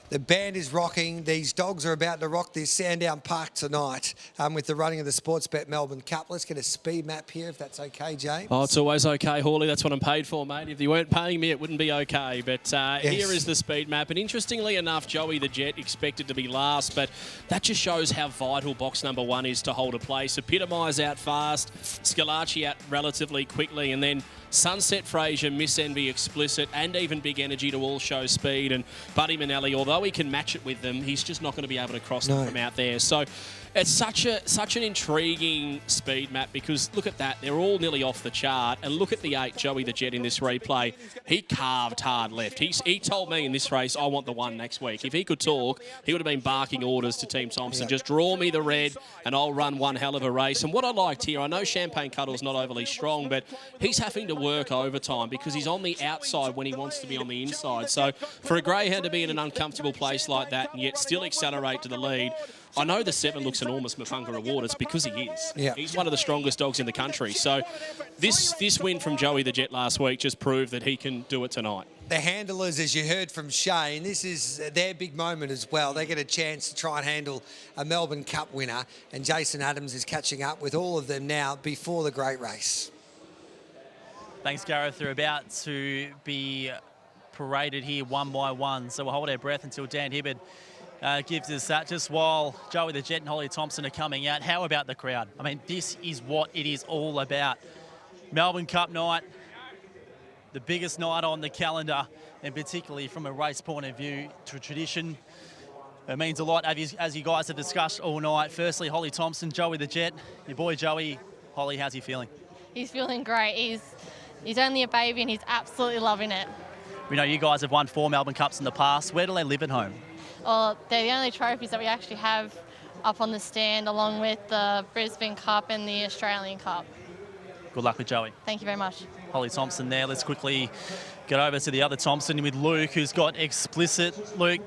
The band is rocking. These dogs are about to rock this Sandown Park tonight with the running of the Sportsbet Melbourne Cup. Let's get a speed map here, if that's okay, James. Oh, it's always okay, Hawley. That's what I'm paid for, mate. If you weren't paying me, it wouldn't be okay. But Here is the speed map. And interestingly enough, Joey the Jet expected to be last, but that just shows how vital box number 1 is to hold a place. Epitomise out fast, Scalacci out relatively quickly, and then Sunset Fraser, Miss Envy, Explicit, and even Big Energy to all show speed. And Buddy Manelli, although he can match it with them, he's just not going to be able to cross them from out there. So it's such an intriguing speed map because look at that. They're all nearly off the chart. And look at the 8, Joey the Jet, in this replay. He carved hard left. He told me in this race, I want the 1 next week. If he could talk, he would have been barking orders to Team Thompson. Just draw me the red and I'll run one hell of a race. And what I liked here, I know Champagne Cuddle's not overly strong, but he's having to work overtime because he's on the outside when he wants to be on the inside. So for a greyhound to be in an uncomfortable place like that and yet still accelerate to the lead, I know the 7 looks enormous, Mapunga Reward. It's because he is. Yeah. He's one of the strongest dogs in the country. So this win from Joey the Jet last week just proved that he can do it tonight. The handlers, as you heard from Shane, this is their big moment as well. They get a chance to try and handle a Melbourne Cup winner, and Jason Adams is catching up with all of them now before the great race. Thanks, Gareth. They're about to be paraded here one by one, so we'll hold our breath until Dan Hibbard gives us that. Just while Joey the Jet and Holly Thompson are coming out, how about the crowd? I mean, this is what it is all about. Melbourne Cup night, the biggest night on the calendar, and particularly from a race point of view, to tradition. It means a lot, as you guys have discussed all night. Firstly, Holly Thompson, Joey the Jet, your boy Joey. Holly, how's he feeling? He's feeling great. He's only a baby and he's absolutely loving it. We know you guys have won 4 Melbourne Cups in the past. Where do they live at home? Well, they're the only trophies that we actually have up on the stand, along with the Brisbane Cup and the Australian Cup. Good luck with Joey. Thank you very much. Holly Thompson there. Let's quickly get over to the other Thompson with Luke, who's got Explicit. Luke,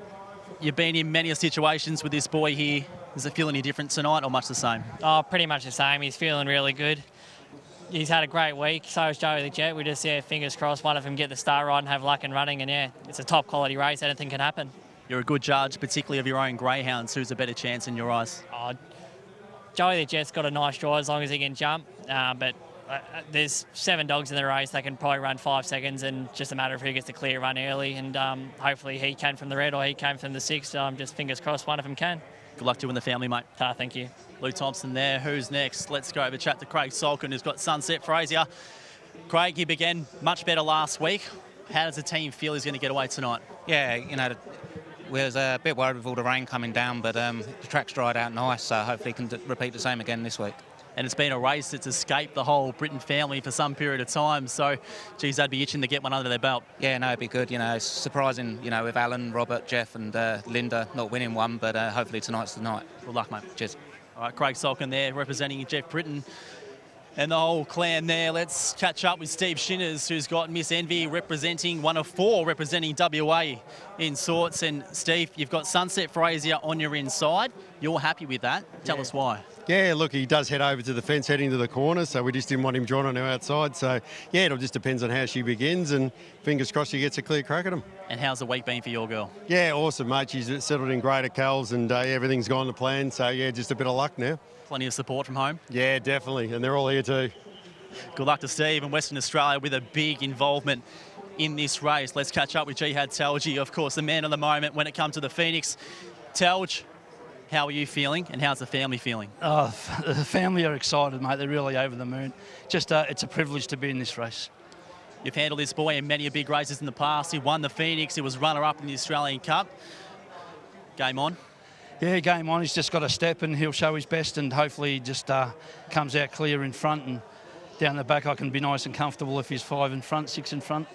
you've been in many situations with this boy here. Does it feel any different tonight or much the same? Oh, pretty much the same. He's feeling really good. He's had a great week. So has Joey the Jet. We just, fingers crossed, one of them get the start right and have luck in running. And, it's a top quality race. Anything can happen. You're a good judge, particularly of your own greyhounds. Who's a better chance in your eyes? Oh, Joey the Jet's got a nice draw as long as he can jump. But there's 7 dogs in the race. They can probably run 5 seconds, and just a matter of who gets the clear run early. And hopefully he came from the red or he came from the 6. Just fingers crossed one of them can. Good luck to you and the family, mate. Thank you. Luke Thompson there. Who's next? Let's go over chat to Craig Salkin, who's got Sunset Fraser. Craig, he began much better last week. How does the team feel he's going to get away tonight? Yeah, we was a bit worried with all the rain coming down, but the track's dried out nice, so hopefully he can repeat the same again this week. And it's been a race that's escaped the whole Britton family for some period of time, so, geez, they'd be itching to get one under their belt. Yeah, no, it'd be good. It's surprising, with Alan, Robert, Jeff and Linda not winning one, but hopefully tonight's the night. Good luck, mate. Cheers. All right, Craig Salkin there representing Jeff Britton and the whole clan there. Let's catch up with Steve Shinners, who's got Miss Envy representing one of 4 representing WA in sorts. And Steve, you've got Sunset Frazier on your inside. You're happy with that. Tell us why. Yeah, look, he does head over to the fence, heading to the corner, so we just didn't want him drawn on our outside. So, yeah, it all just depends on how she begins, and fingers crossed she gets a clear crack at him. And how's the week been for your girl? Yeah, awesome, mate. She's settled in great at Cal's, and everything's gone to plan. So, yeah, just a bit of luck now. Plenty of support from home? Yeah, definitely, and they're all here too. Good luck to Steve and Western Australia with a big involvement in this race. Let's catch up with Jihad Telgi, of course, the man of the moment when it comes to the Phoenix. Telge, how are you feeling, and how's the family feeling? Oh, the family are excited, mate. They're really over the moon. Just, it's a privilege to be in this race. You've handled this boy in many big races in the past. He won the Phoenix. He was runner-up in the Australian Cup. Game on? Yeah, game on. He's just got a step, and he'll show his best, and hopefully he just comes out clear in front, and down the back I can be nice and comfortable if he's 5 in front, 6 in front.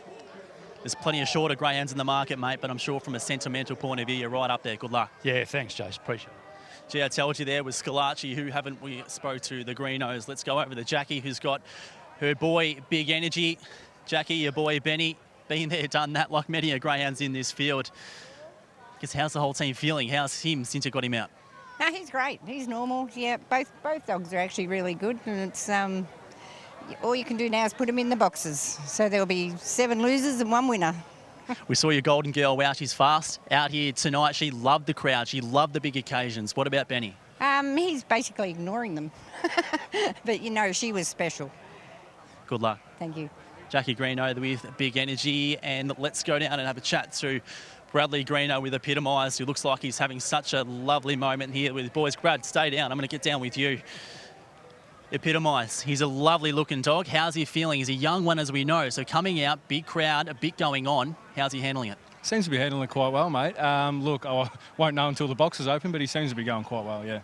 There's plenty of shorter greyhounds in the market, mate, but I'm sure from a sentimental point of view, you're right up there. Good luck. Yeah, thanks, Jace. Appreciate it. Gee, I told you there was Scalacci, who haven't we spoke to, the Greenos. Let's go over to Jackie, who's got her boy, Big Energy. Jackie, your boy, Benny, been there, done that, like many greyhounds in this field. I guess, how's the whole team feeling? How's him since you got him out? No, he's great. He's normal. Yeah, both dogs are actually really good, and it's all you can do now is put them in the boxes. So there'll be 7 losers and 1 winner. We saw your golden girl out. She's fast out here tonight. She loved the crowd. She loved the big occasions. What about Benny? He's basically ignoring them. But, you know, she was special. Good luck. Thank you. Jackie Greeno with Big Energy. And let's go down and have a chat to Bradley Greeno with Epitomise, who looks like he's having such a lovely moment here with his boys. Brad, stay down. I'm going to get down with you. Epitomise, he's a lovely looking dog. How's he feeling? He's a young one, as we know. So coming out, big crowd, a bit going on. How's he handling it? Seems to be handling it quite well, mate. Look, I won't know until the box is open, but he seems to be going quite well, yeah.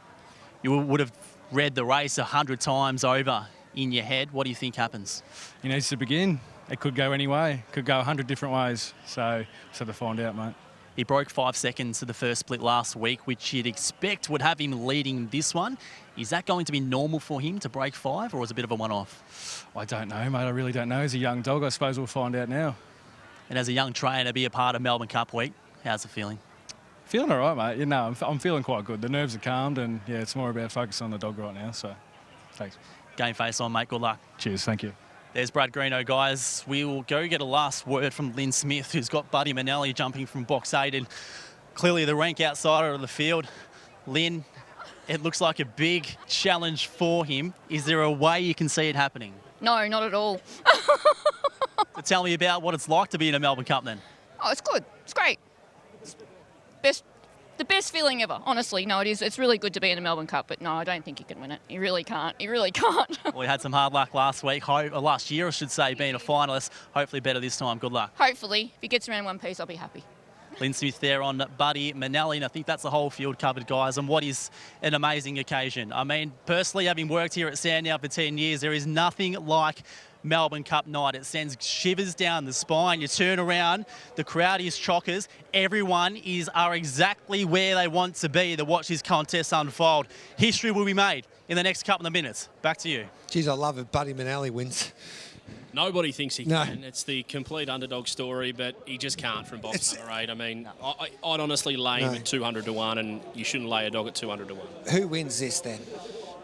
You would have read the race 100 times over in your head. What do you think happens? He needs to begin. It could go any way. Could go 100 different ways. So to find out, mate. He broke 5 seconds to the first split last week, which you'd expect would have him leading this one. Is that going to be normal for him to break 5, or is it a bit of a one-off? I don't know, mate. I really don't know. He's a young dog. I suppose we'll find out now. And as a young trainer, be a part of Melbourne Cup week, how's it feeling? Feeling all right, mate. You know, I'm feeling quite good. The nerves are calmed, and, yeah, it's more about focus on the dog right now, so thanks. Game face on, mate. Good luck. Cheers. Thank you. There's Brad Greeno, guys. We will go get a last word from Lynn Smith, who's got Buddy Manelli jumping from box 8 and clearly the rank outsider of the field. Lynn, it looks like a big challenge for him. Is there a way you can see it happening? No, not at all. So tell me about what it's like to be in a Melbourne Cup then. Oh, it's good. It's great. It's the best feeling ever, honestly. No, it is. It's really good to be in a Melbourne Cup, but no, I don't think he can win it. He really can't. He really can't. Well, we had some hard luck last week, last year, I should say, being a finalist. Hopefully better this time. Good luck. Hopefully. If he gets around one piece, I'll be happy. Lynn Smith there on Buddy Manelli, and I think that's the whole field covered, guys, and what is an amazing occasion. I mean, personally, having worked here at Sandown for 10 years, there is nothing like Melbourne Cup night. It sends shivers down the spine. You turn around, the crowd is chockers. Everyone are exactly where they want to be to watch this contest unfold. History will be made in the next couple of minutes. Back to you. Geez, I love it. Buddy Manelli wins. Nobody thinks he can. It's the complete underdog story, but he just can't from box number 8. I mean, I'd honestly lay him at 200 to 1, and you shouldn't lay a dog at 200 to 1. Who wins this then?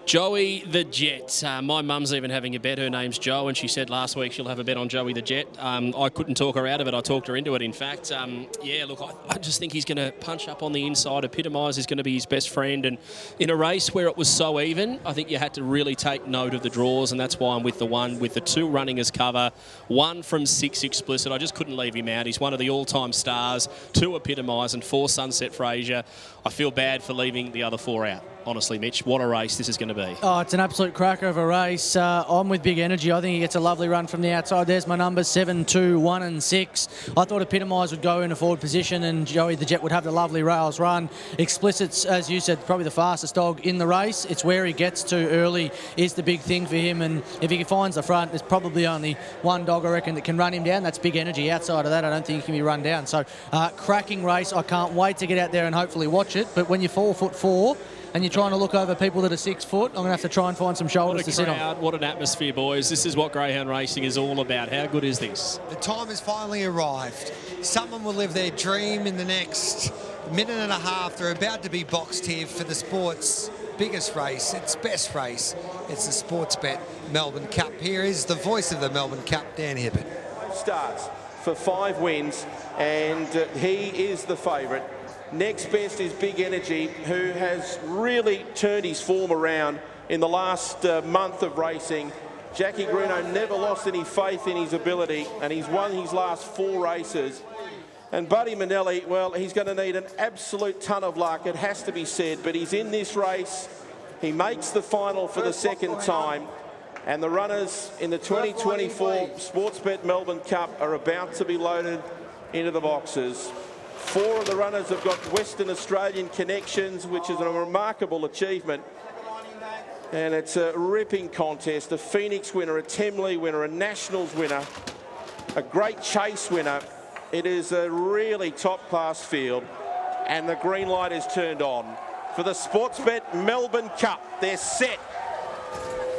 Joey the Jet. My mum's even having a bet. Her name's Jo, and she said last week she'll have a bet on Joey the Jet. I couldn't talk her out of it. I talked her into it, in fact. Yeah, look, I just think he's going to punch up on the inside. Epitomise is going to be his best friend. And in a race where it was so even, I think you had to really take note of the draws, and that's why I'm with the 1, with the 2 running as cover, 1 from 6 explicit. I just couldn't leave him out. He's one of the all-time stars, 2 Epitomise and 4 Sunset Frazier. I feel bad for leaving the other 4 out. Honestly, Mitch, what a race this is going to be. Oh, it's an absolute cracker of a race. I'm with Big Energy. I think he gets a lovely run from the outside. There's my numbers, 7, 2, 1 and 6. I thought Epitomise would go in a forward position and Joey the Jet would have the lovely rails run. Explicit's, as you said, probably the fastest dog in the race. It's where he gets to early is the big thing for him, and if he finds the front, there's probably only one dog, I reckon, that can run him down. That's Big Energy. Outside of that, I don't think he can be run down. So, cracking race. I can't wait to get out there and hopefully watch it. But when you're 4'4", and you're trying to look over people that are 6 foot, I'm going to have to try and find some shoulders to sit on. What an atmosphere, boys. This is what greyhound racing is all about. How good is this? The time has finally arrived. Someone will live their dream in the next minute and a half. They're about to be boxed here for the sport's biggest race, its best race. It's the Sportsbet Melbourne Cup. Here is the voice of the Melbourne Cup, Dan Hibbert. Starts for 5 wins, and he is the favourite. Next best is Big Energy, who has really turned his form around in the last month of racing. Jackie Gruno never lost any faith in his ability, and he's won his last 4 races. And Buddy Manelli, well, he's going to need an absolute ton of luck, it has to be said, but he's in this race. He makes the final for the second time, and the runners in the 2024 Sportsbet Melbourne Cup are about to be loaded into the boxes. 4 of the runners have got Western Australian connections, which is a remarkable achievement. And it's a ripping contest, a Phoenix winner, a Temley winner, a Nationals winner, a Great Chase winner. It is a really top-class field, and the green light is turned on. For the Sportsbet Melbourne Cup, they're set.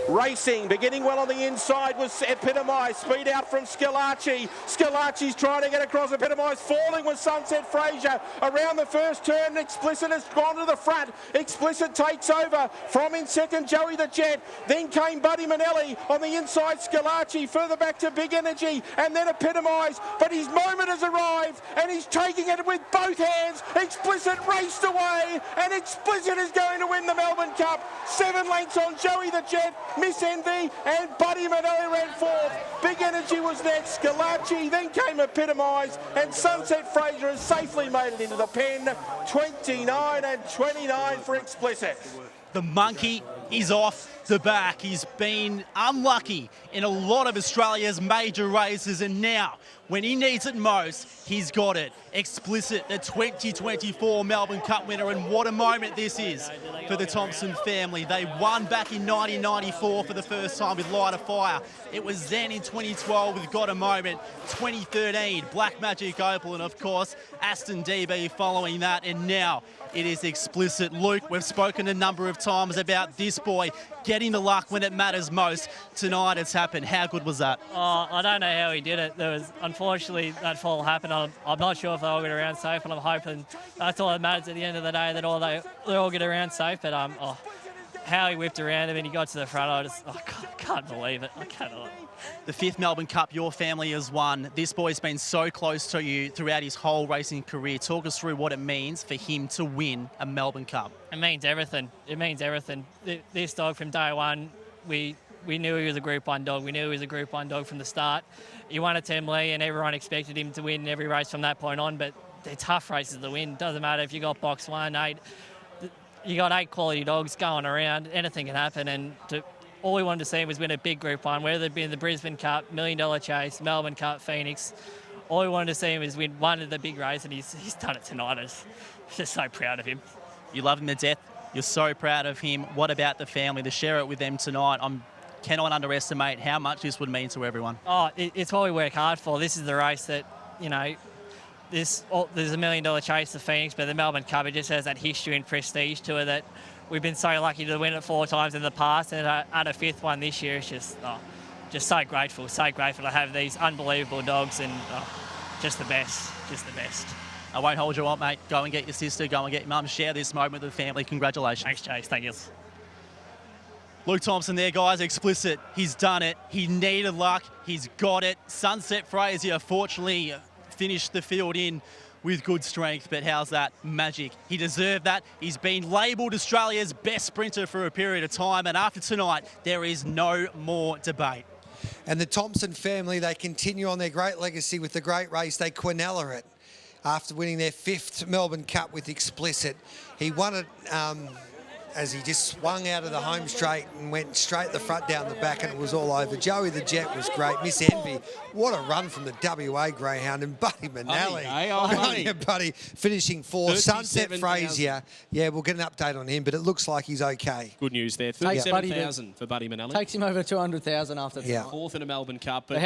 Racing, beginning well on the inside, was epitomised. Speed out from Scalacci. Scalacci's trying to get across, epitomised. Falling with Sunset Fraser. Around the first turn, Explicit has gone to the front. Explicit takes over. From in second, Joey the Jet. Then came Buddy Manelli on the inside, Scalacci. Further back to Big Energy, and then epitomised. But his moment has arrived, and he's taking it with both hands. Explicit raced away, and Explicit is going to win the Melbourne Cup. 7 lengths on Joey the Jet. Miss Envy and Buddy Manelli ran 4th. Big Energy was next. Scalacci then came epitomised, and Sunset Fraser has safely made it into the pen. 29 and 29 for Explicit. The monkey is off the back. He's been unlucky in a lot of Australia's major races, and now, when he needs it most, he's got it. Explicit, the 2024 Melbourne Cup winner, and what a moment this is for the Thompson family. They won back in 1994 for the first time with Light of Fire. It was then in 2012 with Got a Moment, 2013 Black Magic Opal, and of course Aston DB following that, and now it is Explicit. Luke, we've spoken a number of times about this boy getting the luck when it matters most. Tonight it's happened. How good was that? Oh, I don't know how he did it. Unfortunately, that fall happened. I'm not sure if they all get around safe, and I'm hoping that's all that matters at the end of the day, that they all get around safe. But how he whipped around him and he got to the front, I can't believe it. I cannot. The 5th Melbourne Cup your family has won. This boy's been so close to you throughout his whole racing career. Talk us through what it means for him to win a Melbourne Cup. It means everything. It means everything. This dog from day one, we knew he was a Group 1 dog. We knew he was a Group 1 dog from the start. He won at Temley and everyone expected him to win every race from that point on, but they're tough races to win. Doesn't matter if you got box 1, 8. You got 8 quality dogs going around. Anything can happen, and all we wanted to see was win a big Group 1, whether it be the Brisbane Cup, $1 Million Chase, Melbourne Cup, Phoenix. All we wanted to see was win one of the big races, and he's done it tonight. I'm just so proud of him. You love him to death. You're so proud of him. What about the family? To share it with them tonight, I cannot underestimate how much this would mean to everyone. Oh, it's what we work hard for. This is the race that, there's a $1 Million Chase to Phoenix, but the Melbourne Cup, it just has that history and prestige to it that we've been so lucky to win it 4 times in the past, and at a 5th one this year. It's just so grateful to have these unbelievable dogs, and just the best. I won't hold you up, mate. Go and get your sister, go and get your mum. Share this moment with the family. Congratulations. Thanks, Chase. Thank you. Luke Thompson there, guys. Explicit. He's done it. He needed luck. He's got it. Sunset Fraser, fortunately, finished the field in with good strength, but how's that? Magic. He deserved that. He's been labelled Australia's best sprinter for a period of time, and after tonight, there is no more debate. And the Thompson family, they continue on their great legacy with the great race. They Quinella it after winning their 5th Melbourne Cup with Explicit. He won it as he just swung out of the home straight and went straight the front down the back, and it was all over. Joey the Jet was great. Miss Envy, what a run from the WA Greyhound. And Buddy Manelli. Buddy finishing 4th. Sunset Fraser, yeah, we'll get an update on him, but it looks like he's okay. Good news there. 37,000 for Buddy Manelli. Takes him over 200,000 after tonight. 4th in a Melbourne Cup, but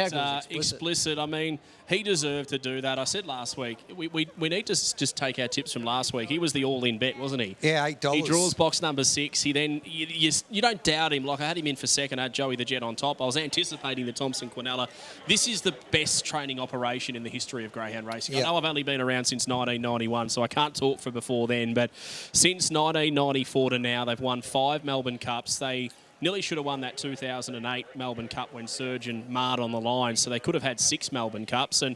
Explicit, I mean, he deserved to do that. I said last week, we need to just take our tips from last week. He was the all-in bet, wasn't he? Yeah, $8. He draws box number number 6. He then, you don't doubt him. Like, I had him in for second. I had Joey the Jet on top. I was anticipating the Thompson Quinella. This is the best training operation in the history of greyhound racing. Yep. I know I've only been around since 1991, so I can't talk for before then, but since 1994 to now, they've won 5 Melbourne Cups. They nearly should have won that 2008 Melbourne Cup when Surgeon marred on the line, so they could have had 6 Melbourne Cups. And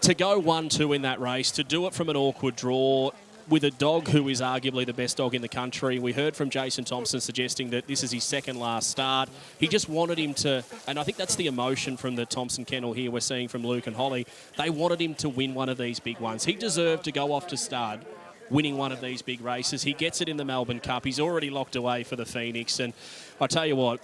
to go 1-2 in that race, to do it from an awkward draw with a dog who is arguably the best dog in the country. We heard from Jason Thompson suggesting that this is his second last start. He just wanted him to, and I think that's the emotion from the Thompson kennel here we're seeing from Luke and Holly. They wanted him to win one of these big ones. He deserved to go off to stud winning one of these big races. He gets it in the Melbourne Cup. He's already locked away for the Phoenix. And I tell you what,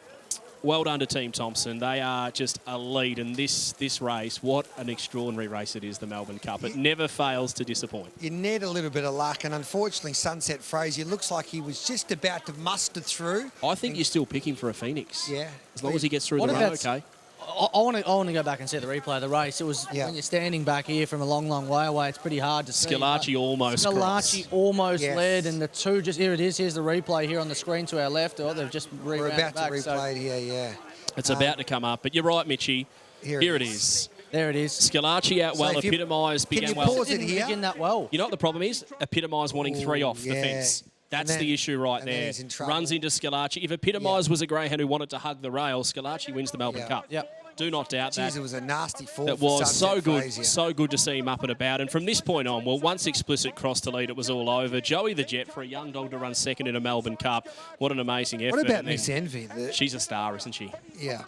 well done to Team Thompson. They are just elite. And this race, what an extraordinary race it is, the Melbourne Cup. It never fails to disappoint. You need a little bit of luck. And unfortunately, Sunset Fraser looks like he was just about to muster through. I think you're still picking for a Phoenix. Yeah. As long as he gets through the run, okay. I want to go back and see the replay of the race. It was when you're standing back here from a long, long way away, it's pretty hard to see. Scalacci almost led, and the two just, here it is, here's the replay here on the screen to our left. Oh, they've just We're about to replay it here, yeah. It's about to come up, but you're right, Mitchie. Here it is. There it is. Scalacci out well, epitomised, began well. Pause it here? Begin that well. You know what the problem is? Epitomised wanting 3 off the fence. That's the issue right there. Runs into Scalacci. If Epitomised was a greyhound who wanted to hug the rail, Scalacci wins the Melbourne Cup. Yep. Do not doubt that. It was a nasty fall. It was so good, so good to see him up and about. And from this point on, well, once Explicit crossed the lead, it was all over. Joey the Jet, for a young dog to run second in a Melbourne Cup, what an amazing effort. What about Miss Envy? She's a star, isn't she? Yeah.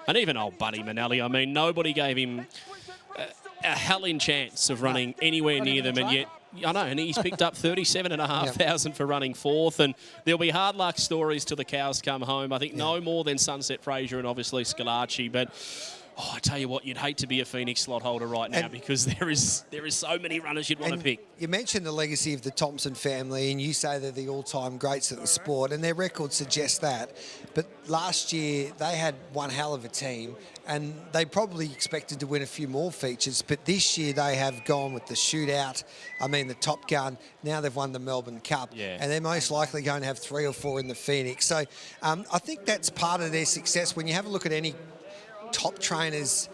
And even old Buddy Manelli, I mean, nobody gave him a hell-in chance of running anywhere near them, and yet, I know, and he's picked up 37,500 for running 4th, and there'll be hard luck stories till the cows come home. I think no more than Sunset Fraser and obviously Scalacci, but oh, I tell you what, you'd hate to be a Phoenix slot holder right now because there is so many runners you'd want to pick. You mentioned the legacy of the Thompson family, and you say they're the all-time greats at the sport, and their record suggests that. But last year, they had one hell of a team, and they probably expected to win a few more features. But this year, they have gone with the shootout. I mean, the Top Gun. Now they've won the Melbourne Cup, and they're most likely going to have 3 or 4 in the Phoenix. So I think that's part of their success. When you have a look at any top trainers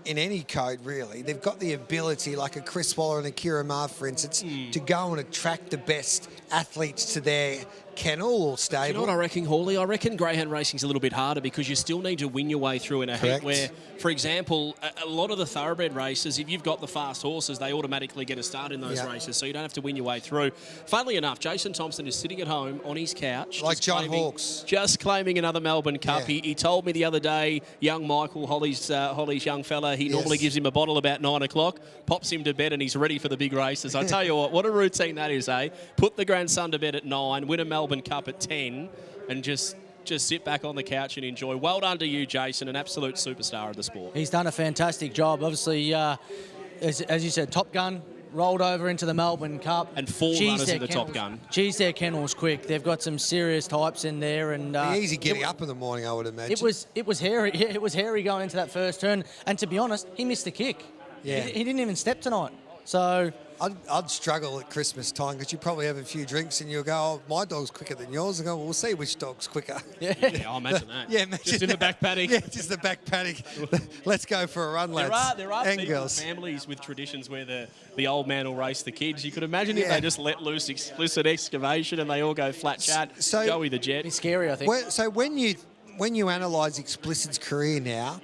in any code, really, they've got the ability, like a Chris Waller and a Kira Ma, for instance, to go and attract the best athletes to their kennel or stable. You know what I reckon, Hawley? I reckon greyhound racing's a little bit harder because you still need to win your way through in a heat where, for example, a lot of the thoroughbred races, if you've got the fast horses, they automatically get a start in those races, so you don't have to win your way through. Funnily enough, Jason Thompson is sitting at home on his couch. Like John Hawkes. Just claiming another Melbourne Cup. He told me the other day, young Michael, Holly's young fella, he normally gives him a bottle about 9 o'clock, pops him to bed and he's ready for the big races. I tell you what a routine that is, eh? Put the grandson to bed at 9, win a Melbourne Cup at 10 and just sit back on the couch and enjoy. Well done to you, Jason, an absolute superstar of the sport. He's done a fantastic job. Obviously, as you said, Top Gun rolled over into the Melbourne Cup. And 4 runners in the Top Gun. Geez, their kennel's quick. They've got some serious types in there. And easy getting up in the morning, I would imagine. It was hairy. It was hairy going into that first turn. And to be honest, he missed the kick. Yeah. He didn't even step tonight. So I'd struggle at Christmas time because you probably have a few drinks and you'll go, oh, my dog's quicker than yours. And go, well, we'll see which dog's quicker. Yeah, I'll imagine that. Yeah, imagine just in the back paddock. Yeah, just the back paddock. Let's go for a run, lads. There are families with traditions where the old man will race the kids. You could imagine if they just let loose explicit excavation and they all go flat chat. So, Joey the Jet. It's scary, I think. So when you analyse Explicit's career now,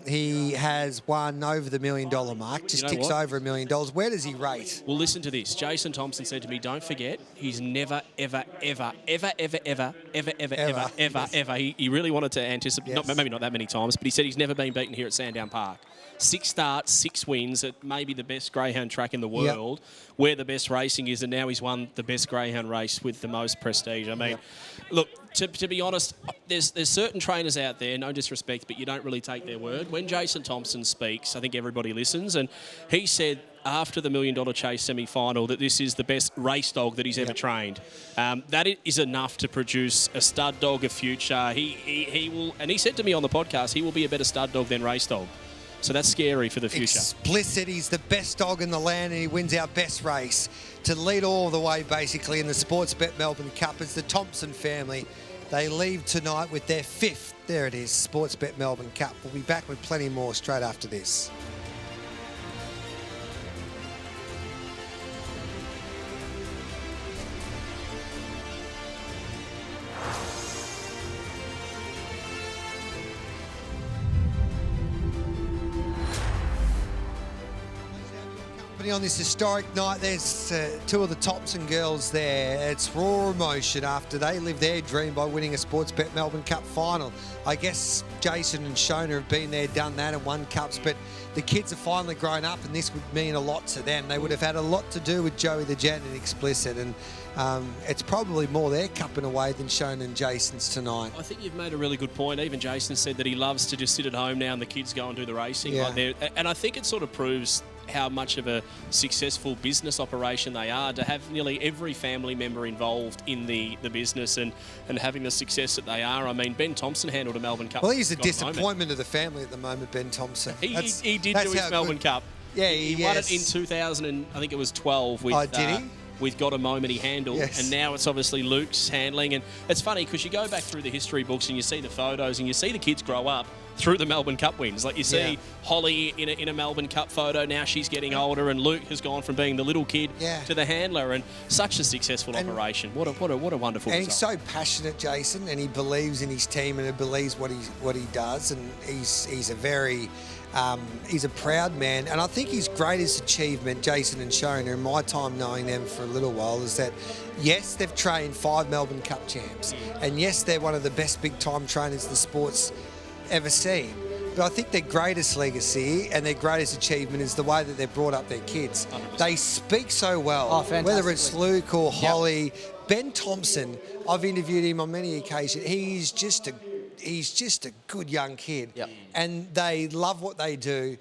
he has won over the $1 million mark, just ticks over $1 million. Where does he rate? Well, listen to this. Jason Thompson said to me, don't forget, he's never, ever, ever, ever, ever, ever, ever, ever, ever, ever, ever. He really wanted to anticipate, maybe not that many times, but he said he's never been beaten here at Sandown Park. 6 starts, 6 wins at maybe the best greyhound track in the world, where the best racing is, and now he's won the best greyhound race with the most prestige. I mean, look, to be honest, there's certain trainers out there, no disrespect, but you don't really take their word. When Jason Thompson speaks, I think everybody listens, and he said after the $1 Million Chase semi-final that this is the best race dog that he's ever trained. That is enough to produce a stud dog of future. He will, and he said to me on the podcast, he will be a better stud dog than race dog. So that's scary for the future. Explicit, he's the best dog in the land and he wins our best race. To lead all the way, basically, in the Sportsbet Melbourne Cup is the Thompson family. They leave tonight with their 5th, there it is, Sportsbet Melbourne Cup. We'll be back with plenty more straight after this. On this historic night, there's 2 of the Thompson girls there. It's raw emotion after they lived their dream by winning a Sportsbet Melbourne Cup final. I guess Jason and Shona have been there, done that and won cups, but the kids have finally grown up and this would mean a lot to them. They would have had a lot to do with Joey the Gent and Explicit, and it's probably more their cup in a way than Shona and Jason's tonight. I think you've made a really good point. Even Jason said that he loves to just sit at home now and the kids go and do the racing. Yeah. Like there. And I think it sort of proves how much of a successful business operation they are, to have nearly every family member involved in the business and having the success that they are. I mean, Ben Thompson handled a Melbourne Cup. Well, he's a disappointment of the family at the moment, Ben Thompson. He did do his Melbourne Cup. Yeah, he won it in 2012 with... did he? With Got a Moment he handled, Yes. and now it's obviously Luke's handling. And it's funny because you go back through the history books and you see the photos and you see the kids grow up through the Melbourne Cup wins. Like you see Holly in a Melbourne Cup photo, now she's getting older, and Luke has gone from being the little kid to the handler, and such a successful operation. What a wonderful And result. he's so passionate, Jason, and he believes in his team and he believes what he does, and he's a very he's a proud man. And I think his greatest achievement, Jason and Shona, in my time knowing them for a little while, is that yes, they've trained 5 Melbourne Cup champs, and yes, they're one of the best big time trainers the sport's ever seen. But I think their greatest legacy and their greatest achievement is the way that they've brought up their kids. 100%. They speak so well, whether it's Luke or Holly. Ben Thompson, I've interviewed him on many occasions. He's just a good young kid, and they love what they do.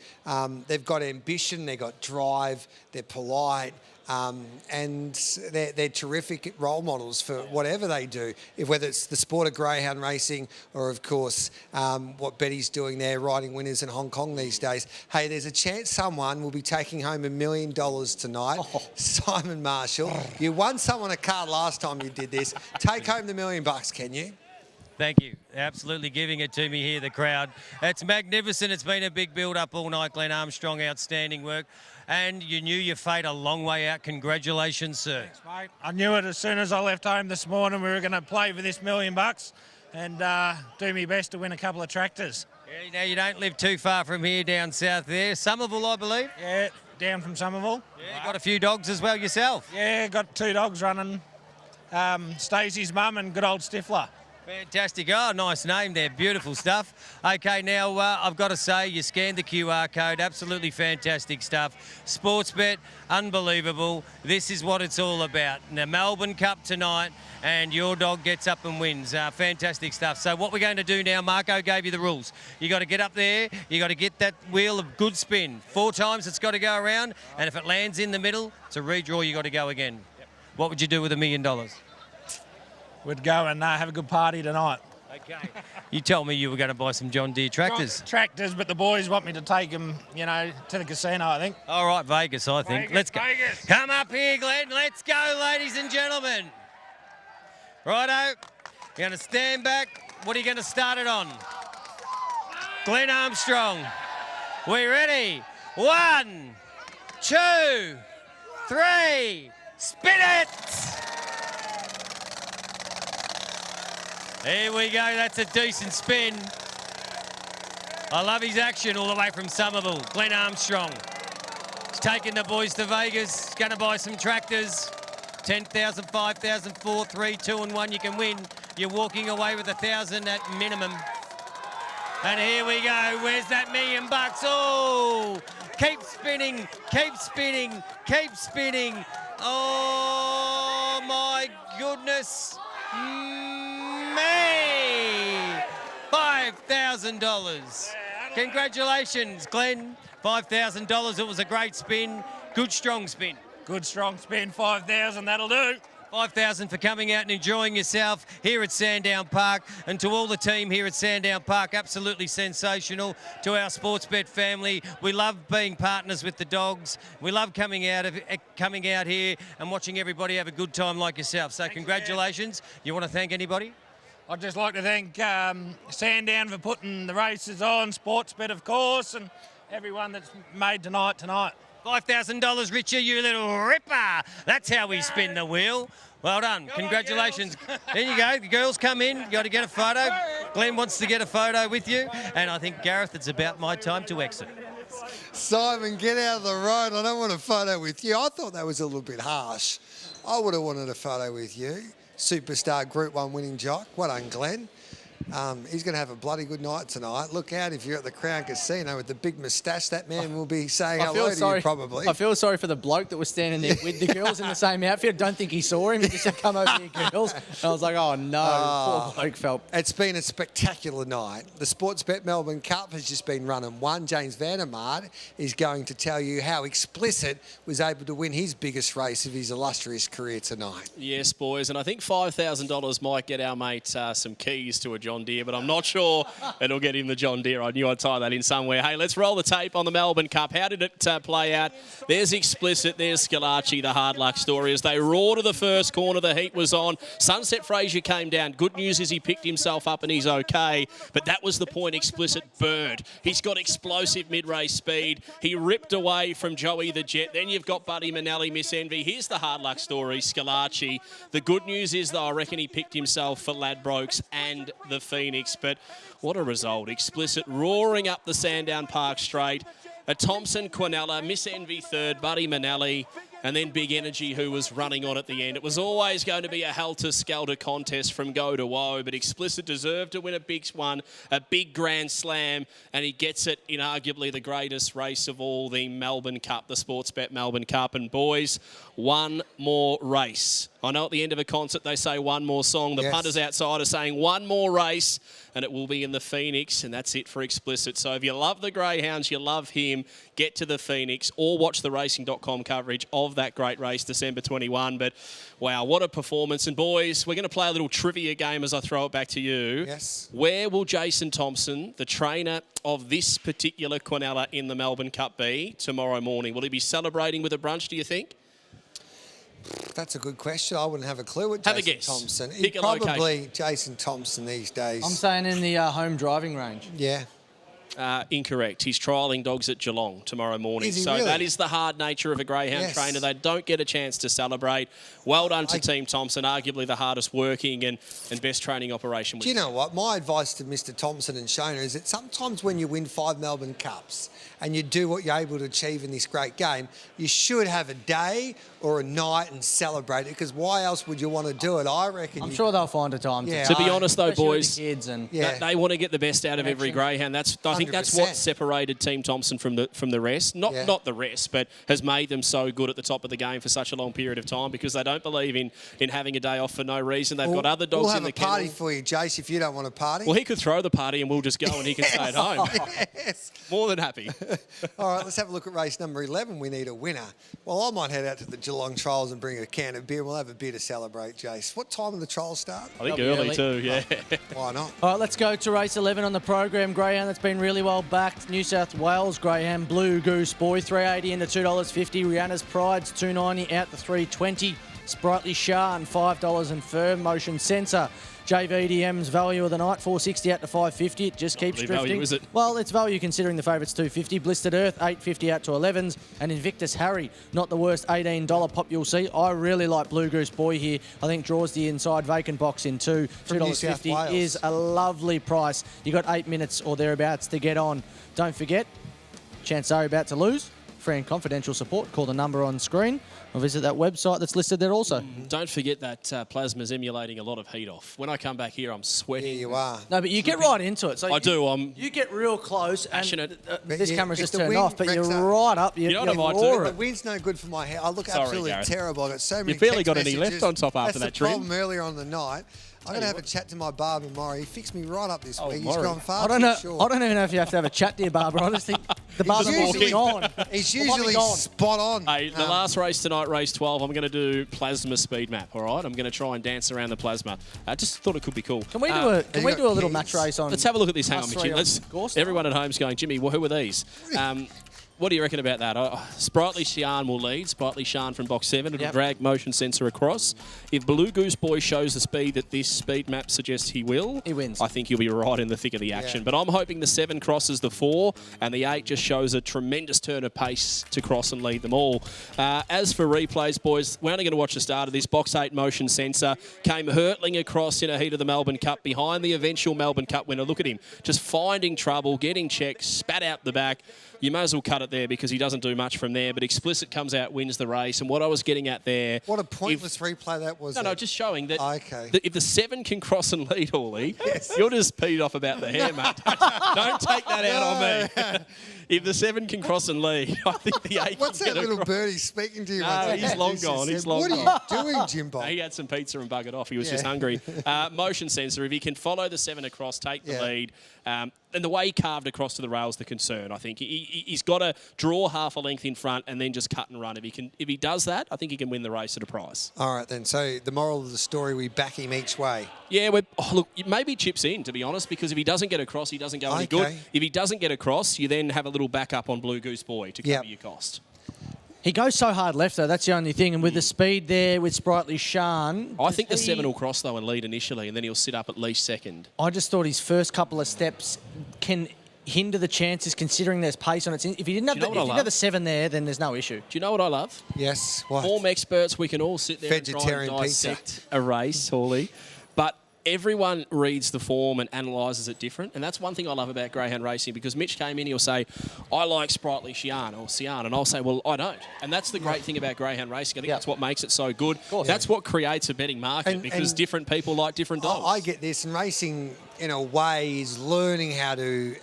They've got ambition, they've got drive, they're polite, and they're terrific role models for whatever they do, whether it's the sport of greyhound racing or, of course, what Betty's doing there, riding winners in Hong Kong these days. Hey, there's a chance someone will be taking home $1 million tonight. Simon Marshall, you won someone a car last time you did this. Take home the $1 million, can you? Thank you. Absolutely giving it to me here, the crowd. It's magnificent. It's been a big build-up all night. Glenn Armstrong, outstanding work. And you knew your fate a long way out. Congratulations, sir. Thanks, mate. I knew it as soon as I left home this morning. We were going to play for this $1 million and do my best to win a couple of tractors. Yeah, now you don't live too far from here down south there. Somerville, I believe? Yeah, down from Somerville. Yeah, got a few dogs as well yourself? Yeah, got 2 dogs running. Stacey's mum and good old Stifler. Fantastic. Oh, nice name there. Beautiful stuff. Okay, now I've got to say, you scanned the QR code. Absolutely fantastic stuff. Sportsbet, unbelievable. This is what it's all about. The Melbourne Cup tonight, and your dog gets up and wins. Fantastic stuff. So what we're going to do now, Marco gave you the rules. You got to get up there. You got to get that wheel of good spin. 4 times it's got to go around, and if it lands in the middle, it's a redraw. You got to go again. What would you do with $1 million? We'd go and have a good party tonight. Okay. You told me you were going to buy some John Deere tractors. Not tractors, but the boys want me to take them, to the casino, I think. All right, Vegas, I think. Let's go. Vegas. Come up here, Glenn. Let's go, ladies and gentlemen. Righto. You're going to stand back. What are you going to start it on? Glenn Armstrong. We ready? 1, 2, 3. Spin it! Here we go, that's a decent spin. I love his action all the way from Somerville. Glenn Armstrong. He's taking the boys to Vegas. He's going to buy some tractors. 10,000, 5,000, 4, 3, 2 and 1 you can win. You're walking away with 1,000 at minimum. And here we go, where's that $1 million? Oh, keep spinning, keep spinning, keep spinning. Oh my goodness me! $5,000. Congratulations, Glenn. $5,000. It was a great spin. Good strong spin. Good strong spin, 5,000. That'll do. 5,000 for coming out and enjoying yourself here at Sandown Park. And to all the team here at Sandown Park, absolutely sensational. To our Sportsbet family, we love being partners with the dogs. We love coming out here and watching everybody have a good time like yourself. So congratulations. You want to thank anybody? I'd just like to thank Sandown for putting the races on, Sportsbet, of course, and everyone that's made tonight. $5,000, Richard, you little ripper. That's how we spin the wheel. Well done. Congratulations. There you go. The girls come in. You got to get a photo. Glenn wants to get a photo with you. And I think, Gareth, it's about my time to exit. Simon, get out of the road. I don't want a photo with you. I thought that was a little bit harsh. I would have wanted a photo with you. Superstar Group 1 winning jock. Well done, Glenn. He's going to have a bloody good night tonight. Look out if you're at the Crown Casino with the big moustache. That man will be saying hello to you probably. I feel sorry for the bloke that was standing there with the girls in the same outfit. I don't think he saw him. He just said, come over here, girls. And I was like, oh, no. Poor bloke felt. It's been a spectacular night. The Sportsbet Melbourne Cup has just been run and won. James Vandermaat is going to tell you how Explicit was able to win his biggest race of his illustrious career tonight. Yes, boys, and I think $5,000 might get our mate some keys to a John Deere, but I'm not sure it'll get him the John Deere. I knew I'd tie that in somewhere. Hey, let's roll the tape on the Melbourne Cup. How did it play out? There's Explicit, there's Scalacci, the hard luck story. As they roar to the first corner, the heat was on. Sunset Fraser came down. Good news is he picked himself up and he's okay, but that was the point. Explicit burned. He's got explosive mid-race speed. He ripped away from Joey the Jet. Then you've got Buddy Manelli, Miss Envy. Here's the hard luck story, Scalacci. The good news is, though, I reckon he picked himself for Ladbrokes and the Phoenix, but what a result. Explicit roaring up the Sandown Park straight. A Thompson, Quinella, Miss Envy third, Buddy Manelli, and then Big Energy, who was running on at the end. It was always going to be a helter-skelter contest from go to woe, but Explicit deserved to win a big one, a big Grand Slam, and he gets it in arguably the greatest race of all, the Melbourne Cup, the Sportsbet Melbourne Cup. And boys, one more race. I know at the end of a concert they say one more song. The punters outside are saying one more race, and it will be in the Phoenix, and that's it for Explicit. So if you love the Greyhounds, you love him, get to the Phoenix or watch the racing.com coverage of that great race, December 21. But, wow, what a performance. And, boys, we're going to play a little trivia game as I throw it back to you. Yes. Where will Jason Thompson, the trainer of this particular Quinella in the Melbourne Cup, be tomorrow morning? Will he be celebrating with a brunch, do you think? That's a good question. I wouldn't have a clue what Have a Jason guess. Thompson. Pick He's a probably location. Jason Thompson these days. I'm saying in the home driving range. Yeah. Incorrect. He's trialling dogs at Geelong tomorrow morning. Is he So really? that is the hard nature of a greyhound trainer. They don't get a chance to celebrate. Well done to Team Thompson, arguably the hardest working and best training operation. Do you know what? My advice to Mr. Thompson and Shona is that sometimes when you win 5 Melbourne Cups and you do what you're able to achieve in this great game, you should have a day or a night and celebrate it, because why else would you want to do it? I reckon. I'm sure they'll find a time To be honest, though, especially with boys, the kids and they want to get the best out of every greyhound. I think that's 100%. what separated Team Thompson from the rest. Not the rest, but has made them so good at the top of the game for such a long period of time, because they don't believe in having a day off for no reason. They've got other dogs in the kennel. We'll have a party for you, Jace, if you don't want a party. Well, he could throw the party and we'll just go and he can stay at home. Yes. More than happy. All right, let's have a look at race number 11. We need a winner. Well, I might head out to the Geelong Trials and bring a can of beer. We'll have a beer to celebrate, Jace. What time do the trials start? I think early too, yeah. Why not? All right, let's go to race 11 on the program. Greyhound that's been really well backed. New South Wales Greyhound Blue Goose Boy, $3.80 into $2.50. Rihanna's Pride's $2.90 out the $3.20. Sprightly Sharn, $5 and firm. Motion Sensor. JVDM's value of the night, $4.60 out to $5.50. It just keeps drifting. Value, is it? Well, it's value considering the favourites $2.50. Blistered Earth, $8.50 out to $11s. And Invictus Harry, not the worst $18 pop you'll see. I really like Blue Goose Boy here. I think draws the inside vacant box in two. $2.50 is a lovely price. You got 8 minutes or thereabouts to get on. Don't forget, chance are about to lose. Free and confidential support. Call the number on screen or visit that website that's listed there also. Don't forget that plasma's emulating a lot of heat off. When I come back here, I'm sweating. Yeah, you are. No, but you get right into it. So I do. You get real close. Passionate. And this camera's If just the turned wind off, but you're breaks up- right up. You know what I might roar do? The wind's no good for my hair. I look Sorry, absolutely Gareth. terrible. I got so many You barely text got any messages. left on top after That's that the trim. problem earlier on the night. I'm going to have a chat to my barber, Maury. He fixed me right up this week. He's Maury. gone far I don't too know. short. I don't even know if you have to have a chat to your barber. I just think The bars are walking on. He's usually spot on. Hey, the last race tonight, race 12, I'm going to do plasma speed map, all right? I'm going to try and dance around the plasma. I just thought it could be cool. Can we do a little match race on? Let's have a look at this. Hang on, us Mitchie. three on Everyone at home's going, Jimmy, who are these? What do you reckon about that? Sprightly Sian will lead. Sprightly Sian from box 7. It'll drag motion sensor across. If Blue Goose Boy shows the speed that this speed map suggests he will, he wins. I think he'll be right in the thick of the action. But I'm hoping the 7 crosses the 4 and the 8 just shows a tremendous turn of pace to cross and lead them all. As for replays, boys, we're only going to watch the start of this. Box 8 motion sensor came hurtling across in a heat of the Melbourne Cup behind the eventual Melbourne Cup winner. Look at him, just finding trouble, getting checked, spat out the back. You may as well cut it there because he doesn't do much from there. But Explicit comes out, wins the race. And what I was getting at there... What a pointless replay that was. No, just showing that, okay. that if the 7 can cross and lead, Hawley, you're just peed off about the hair, mate. Don't take that out on me. If the 7 can cross and lead, I think the 8 What's can that get little across. birdie speaking to you? No, he's long gone. He's long gone. What are you doing, Jimbo? He had some pizza and buggered off. He was just hungry. Motion sensor, if he can follow the 7 across, take the lead, and the way he carved across to the rail is the concern, I think. He's got to draw half a length in front and then just cut and run. If he does that, I think he can win the race at a price. All right, then. So the moral of the story, we back him each way. Yeah, look, maybe chips in, to be honest, because if he doesn't get across, he doesn't go any good. If he doesn't get across, you then have a little backup on Blue Goose Boy to cover your cost. He goes so hard left, though. That's the only thing. And with the speed there, with Sprightly Sian... I think the 7 will cross, though, and lead initially, and then he'll sit up at least second. I just thought his first couple of steps can hinder the chances, considering there's pace on it. If he didn't have the 7 there, then there's no issue. Do you know what I love? Yes. What? Form experts, we can all sit there and try and dissect a race, Hawley. But everyone reads the form and analyses it different. And that's one thing I love about greyhound racing, because Mitch came in, he'll say, I like Sprightly Sian, and I'll say, well, I don't. And that's the great thing about greyhound racing. I think that's what makes it so good. That's what creates a betting market, because different people like different dogs. I get this, and racing, in a way, is learning how to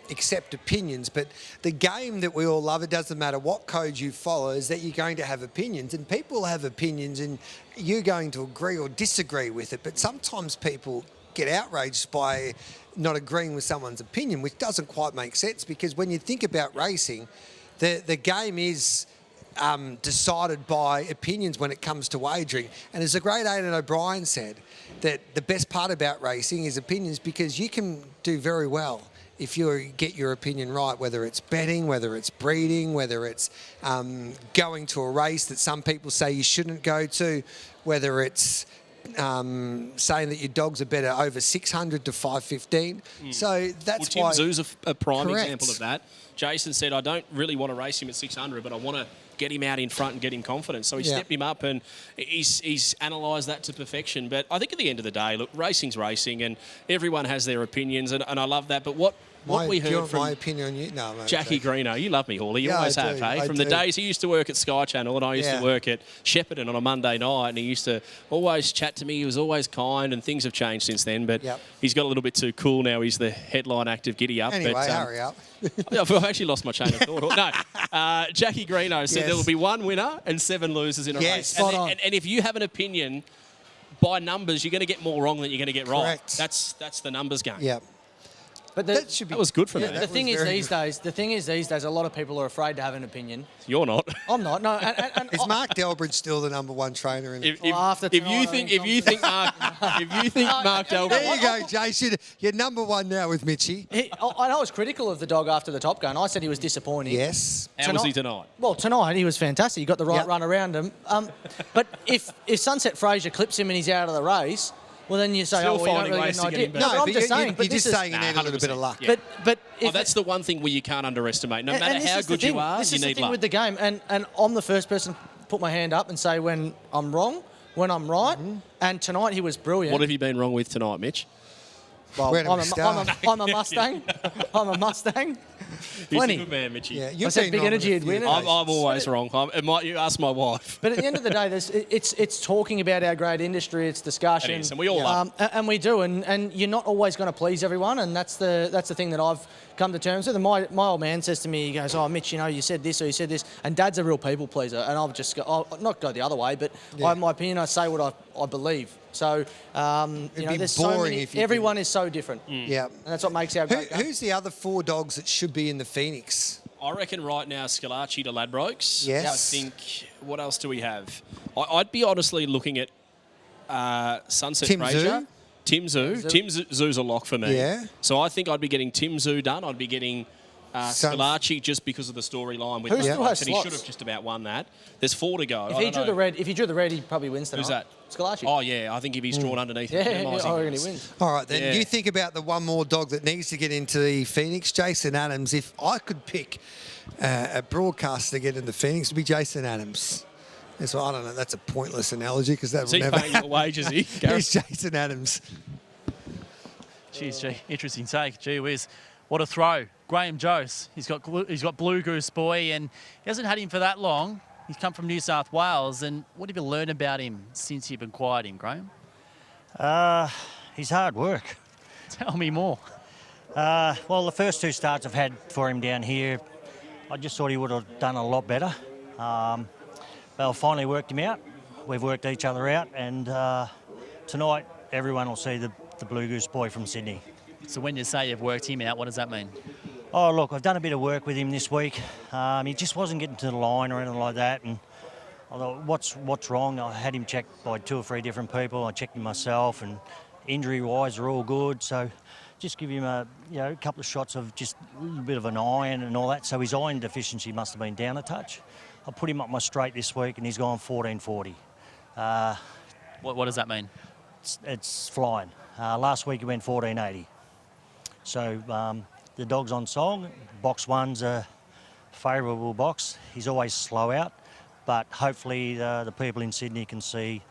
accept opinions. But the game that we all love, it doesn't matter what code you follow, is that you're going to have opinions. And people have opinions, and you're going to agree or disagree with it. But sometimes people get outraged by not agreeing with someone's opinion, which doesn't quite make sense, because when you think about racing, the game is decided by opinions when it comes to wagering. And as the great Aidan O'Brien said, that the best part about racing is opinions, because you can do very well if you get your opinion right, whether it's betting, whether it's breeding, whether it's going to a race that some people say you shouldn't go to, whether it's saying that your dogs are better over 600 to 515. So that's Tim why... Zoo's a prime Correct. example of that. Jason said, I don't really want to race him at 600, but I want to get him out in front and get him confidence. So he stepped him up, and he's analysed that to perfection. But I think at the end of the day, look, racing's racing, and everyone has their opinions, and I love that. But what we heard from my opinion on you? No, mate, Jackie Greeno, you love me, Hawley. You Yeah, always I have, do, hey? I From the do. days he used to work at Sky Channel and I used to work at Shepparton on a Monday night, and he used to always chat to me. He was always kind, and things have changed since then. But he's got a little bit too cool now. He's the headline act of Giddy Up. Anyway, but, hurry up. I've actually lost my chain of thought. No, Jackie Greeno said there will be 1 winner and 7 losers in a race. spot on. And if you have an opinion by numbers, you're going to get more wrong than you're going to get right. Correct. That's the numbers game. Yeah. But that was good for me. The thing is these days, a lot of people are afraid to have an opinion. You're not. I'm not. No. And Is Mark Delbridge still the #1 trainer? If you think Mark Delbridge, there you go, Jason. You're #1 now with Mitchie. I was critical of the dog after the Top Gun. I said he was disappointing. Yes. How was he tonight? Well, tonight he was fantastic. He got the right run around him. But if Sunset Fraser clips him and he's out of the race, well, then you say, Still oh, well, you don't finding really ways get an to get idea. him back. No, but I'm just saying. You're just saying you need a little bit of luck. Yeah. But that's the one thing where you can't underestimate. No matter this how is the good you thing. are, This you is the need thing luck. with the game. And I'm the first person to put my hand up and say when I'm wrong, when I'm right. And tonight he was brilliant. What have you been wrong with tonight, Mitch? Well, Where do we start? I'm a Mustang. I'm a Mustang. He's Plenty. a good man, Mitchie. Yeah, I said big energy would win. I'm always wrong. You ask my wife. But at the end of the day, it's talking about our great industry. It's discussion. It is, and we all love and we do. And you're not always going to please everyone. And that's the thing that I've come to terms with. And my old man says to me, he goes, "Oh, Mitch, you said this or you said this." And Dad's a real people pleaser. And I'll not go the other way, but I have my opinion. I say what I believe. So be there's so boring many. if you Everyone is so different. Yeah. And that's what makes our great game. Who's the other 4 dogs that should be in the Phoenix? I reckon right now Scalacci to Ladbrokes. Yes. I think, what else do we have? I'd be honestly looking at Sunset Tim Fraser. Zoo? Tim Zoo. Tim Zoo's a lock for me. Yeah. So I think I'd be getting Tim Zoo done. I'd be getting Scalacci just because of the storyline with Who still has and he slots? should have just about won that. There's 4 to go. If he drew the red, he probably wins tonight. Who's that? Scalacci. Oh, yeah. I think if he's drawn underneath Yeah, it, I reckon he wins. All right, then. Yeah. You think about the one more dog that needs to get into the Phoenix, Jason Adams. If I could pick a broadcaster to get into Phoenix, it would be Jason Adams. So I don't know. That's a pointless analogy because that Is will he never paying your wages, is he? He's Jason Adams. Jeez, gee, interesting take. Gee whiz. What a throw. Graham Jose, he's got Blue Goose Boy, and he hasn't had him for that long. He's come from New South Wales, and what have you learned about him since you've acquired him, Graham? He's hard work. Tell me more. Well, the first 2 starts I've had for him down here, I just thought he would have done a lot better. But I finally worked him out. We've worked each other out, and tonight everyone will see the Blue Goose Boy from Sydney. So when you say you've worked him out, what does that mean? Oh, look, I've done a bit of work with him this week. He just wasn't getting to the line or anything like that. And I thought, what's wrong? I had him checked by 2 or 3 different people. I checked him myself, and injury-wise, they're all good. So just give him a couple of shots of just a little bit of an iron and all that. So his iron deficiency must have been down a touch. I put him up my straight this week, and he's gone 14.40. What does that mean? It's flying. Last week he went 14.80. So the dog's on song. Box 1's a favourable box. He's always slow out, but hopefully the people in Sydney can see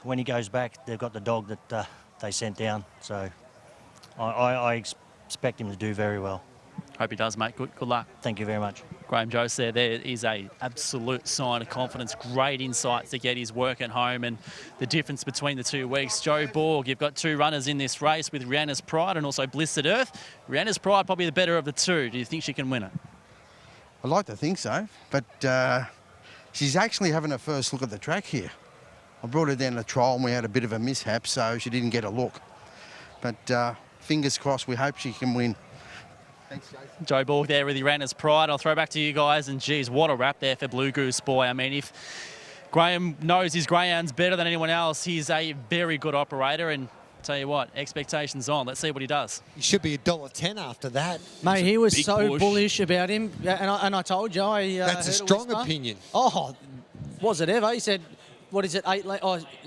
when he goes back, they've got the dog that they sent down. So I expect him to do very well. Hope he does, mate. Good luck. Thank you very much. Graham Jose there is a absolute sign of confidence. Great insights to get his work at home and the difference between the 2 weeks. Joe Borg, you've got 2 runners in this race with Rihanna's Pride and also Blistered Earth. Rihanna's Pride probably the better of the 2. Do you think she can win it? I'd like to think so, but she's actually having her first look at the track here. I brought her down to trial and we had a bit of a mishap, so she didn't get a look. But fingers crossed, we hope she can win. Thanks, Jason. Joe Borg there with Rihanna's Pride. I'll throw back to you guys, and geez, what a wrap there for Blue Goose Boy. I mean, if Graham knows his greyhounds better than anyone else, he's a very good operator, and tell you what, expectations on. Let's see what he does. He should be $1.10 after that. Mate, he was so bullish about him, and I told you. That's a strong opinion. Oh, was it ever? He said, what is it,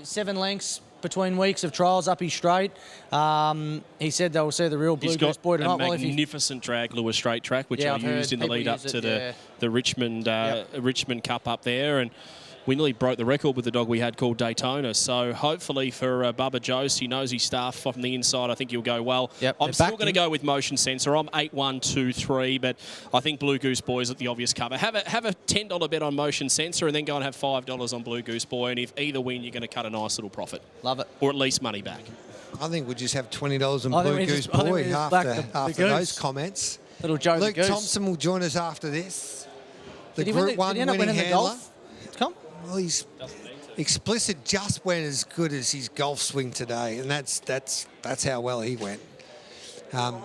7 lengths between weeks of trials up his straight. He said they'll see the real Blue Goose Boy tonight. He's got a magnificent drag lure straight track, which I used in the lead up to the Richmond Cup up there, and we nearly broke the record with the dog we had called Daytona. So hopefully for Bubba Jose, he knows his stuff from the inside. I think he'll go well. Yep, I'm still going to go with motion sensor. I'm 8-1-2-3, but I think Blue Goose Boy is at the obvious cover. Have a $10 bet on motion sensor and then go and have $5 on Blue Goose Boy. And if either win, you're going to cut a nice little profit. Love it. Or at least money back. I think we'll just have $20 on Blue Goose Boy after those comments. Little Joe Luke the Goose. Thompson will join us after this. The Did he Group 1 end up winning winning the handler. golf? Come. Well, he's explicit just went as good as his golf swing today, and that's how well he went.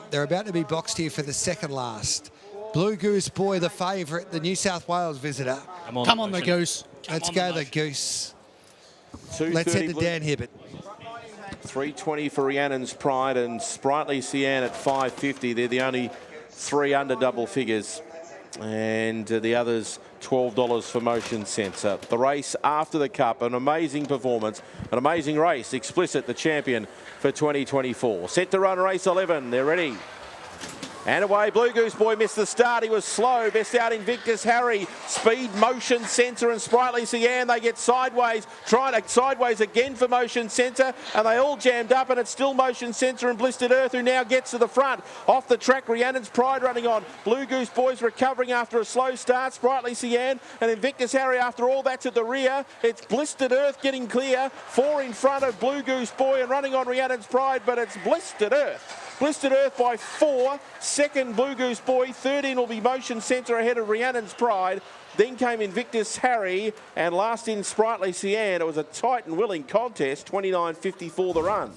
They're about to be boxed here for the second last. Blue Goose Boy, the favourite, the New South Wales visitor. Come on the Goose. Let's go the Goose. 230 Let's head to Dan Hibbert. 320 for Rhiannon's Pride and Sprightly Sian at 550. They're the only 3 under double figures. And the others $12 for motion sensor. The race after the Cup, an amazing performance, an amazing race. Explicit, the champion for 2024. Set to run race 11. They're ready. And away, Blue Goose Boy missed the start. He was slow. Best out Invictus Harry. Speed, motion sensor and Sprightly Sian. They get sideways. Trying to sideways again for motion sensor. And they all jammed up, and it's still motion sensor and Blistered Earth, who now gets to the front. Off the track, Rhiannon's Pride running on. Blue Goose Boy's recovering after a slow start. Sprightly Sian and Invictus Harry after all that's at the rear. It's Blistered Earth getting clear. 4 in front of Blue Goose Boy and running on Rhiannon's Pride, but it's Blistered Earth. Blistered Earth by 4. Second, Blue Goose Boy. 13 will be motion sensor ahead of Rhiannon's Pride. Then came Invictus Harry, and last in Sprightly Sian. It was a tight and willing contest. 29.54 the run.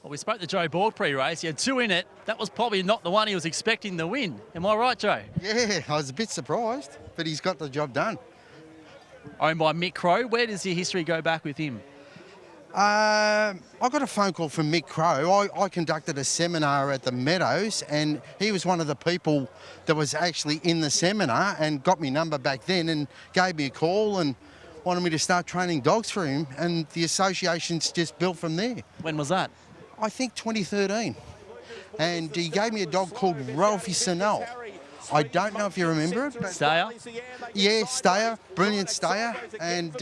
Well, we spoke to Joe Borg pre-race. He had 2 in it. That was probably not the one he was expecting to win. Am I right, Joe? Yeah, I was a bit surprised, but he's got the job done. Owned by Mick Crow. Where does your history go back with him? I got a phone call from Mick Crow. I conducted a seminar at the Meadows, and he was one of the people that was actually in the seminar and got me number back then and gave me a call and wanted me to start training dogs for him, and the association's just built from there. When was that? I think 2013. And he gave me a dog called Ralphie Sanel. I don't know if you remember it. But Stayer? Yeah, Stayer, brilliant Stayer. And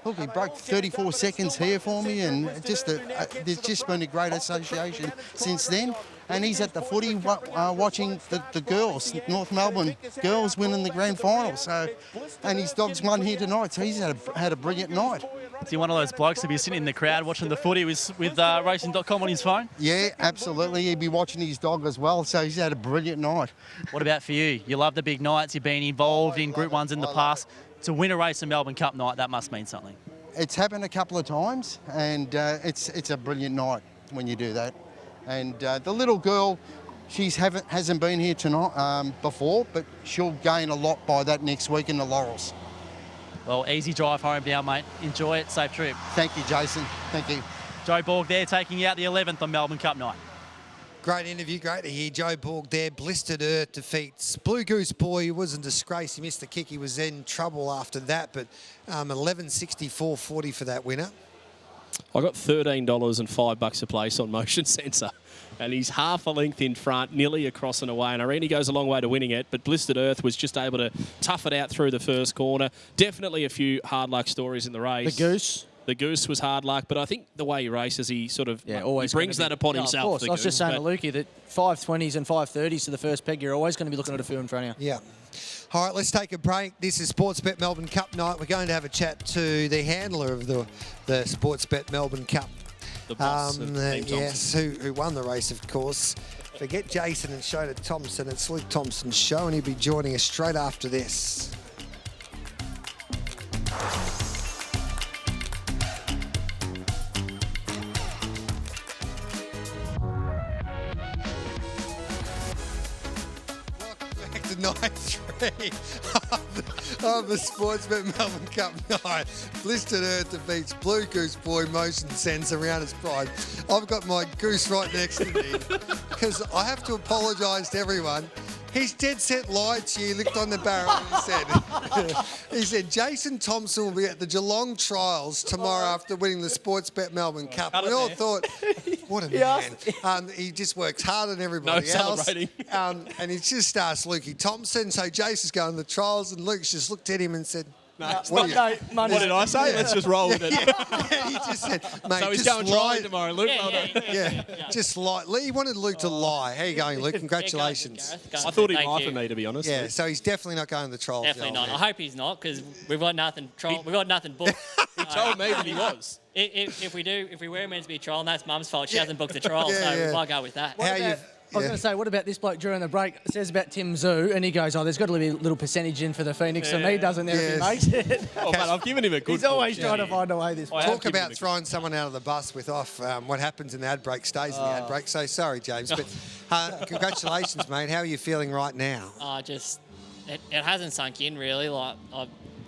look, he broke 34 seconds here for me, and there's just been a great association since then. And he's at the footy watching the girls, North Melbourne girls winning the grand final. So, and his dog's won here tonight, so he's had a brilliant night. Is he one of those blokes to be sitting in the crowd watching the footy with racing.com on his phone? Yeah, absolutely. He'd be watching his dog as well, so he's had a brilliant night. What about for you? You love the big nights. You've been involved in Group 1s in the past. To win a race in Melbourne Cup night, that must mean something. It's happened a couple of times, and it's a brilliant night when you do that. And the little girl, she hasn't been here tonight before, but she'll gain a lot by that next week in the Laurels. Well, easy drive home now, mate. Enjoy it. Safe trip. Thank you, Jason. Thank you. Joe Borg there taking you out the 11th on Melbourne Cup night. Great interview, great to hear. Joe Borg there. Blistered Earth defeats Blue Goose Boy. He was in disgrace. He missed the kick. He was in trouble after that, but 11.64.40 for that winner. I got $13 and $5 a place on Motion Sensor. And he's half a length in front, nearly across and away. And I reckon he goes a long way to winning it. But Blistered Earth was just able to tough it out through the first corner. Definitely a few hard luck stories in the race. The Goose was hard luck, but I think the way he races, he sort of he brings that upon himself. Of course. The I was just Goose, saying to Lukey that 520s and 530s to the first peg, you're always going to be looking at a few in front of you. Yeah. All right, let's take a break. This is Sportsbet Melbourne Cup night. We're going to have a chat to the handler of the Sportsbet Melbourne Cup. The boss of Team yes, who won the race, of course. Forget Jason and Shona Thompson. It's Luke Thompson's show, and he'll be joining us straight after this. Night 3 of the Sportsbet Melbourne Cup night. Blistered Earth defeats Blue Goose Boy Motion Sense around its pride. I've got my goose right next to me because I have to apologise to everyone. He's dead set lied to you. He looked on the barrel and he said, Jason Thompson will be at the Geelong Trials tomorrow after winning the Sportsbet Melbourne Cup. We all thought, what a man. He just works harder than everybody else. Celebrating. And he just asked Lukey Thompson. So Jason's going to the trials and Luke's just looked at him and said, what did I say? Yeah. Let's just roll with it. He just said, mate, so he's just going lie. trying tomorrow, Luke. Just lie. He wanted Luke to lie. How you going, Luke? Congratulations. I thought he'd lie for me, to be honest. Yeah, so he's definitely not going to the trials. Definitely not. I hope he's not, because we've got nothing. We've got nothing booked. He told me that he was. If we were meant to be trial, and that's Mum's fault. She hasn't booked the trial, so we might go with that. I was going to say, what about this bloke during the break? It says about Tim Zoo, and he goes, there's got to be a little percentage in for the Phoenix, and he doesn't there if he makes it. Oh, man, I've given him a good He's always trying to find a way this way. Talk about throwing someone out of the bus with what happens in the ad break stays in the ad break. So sorry, James, but congratulations, mate. How are you feeling right now? It hasn't sunk in, really. Like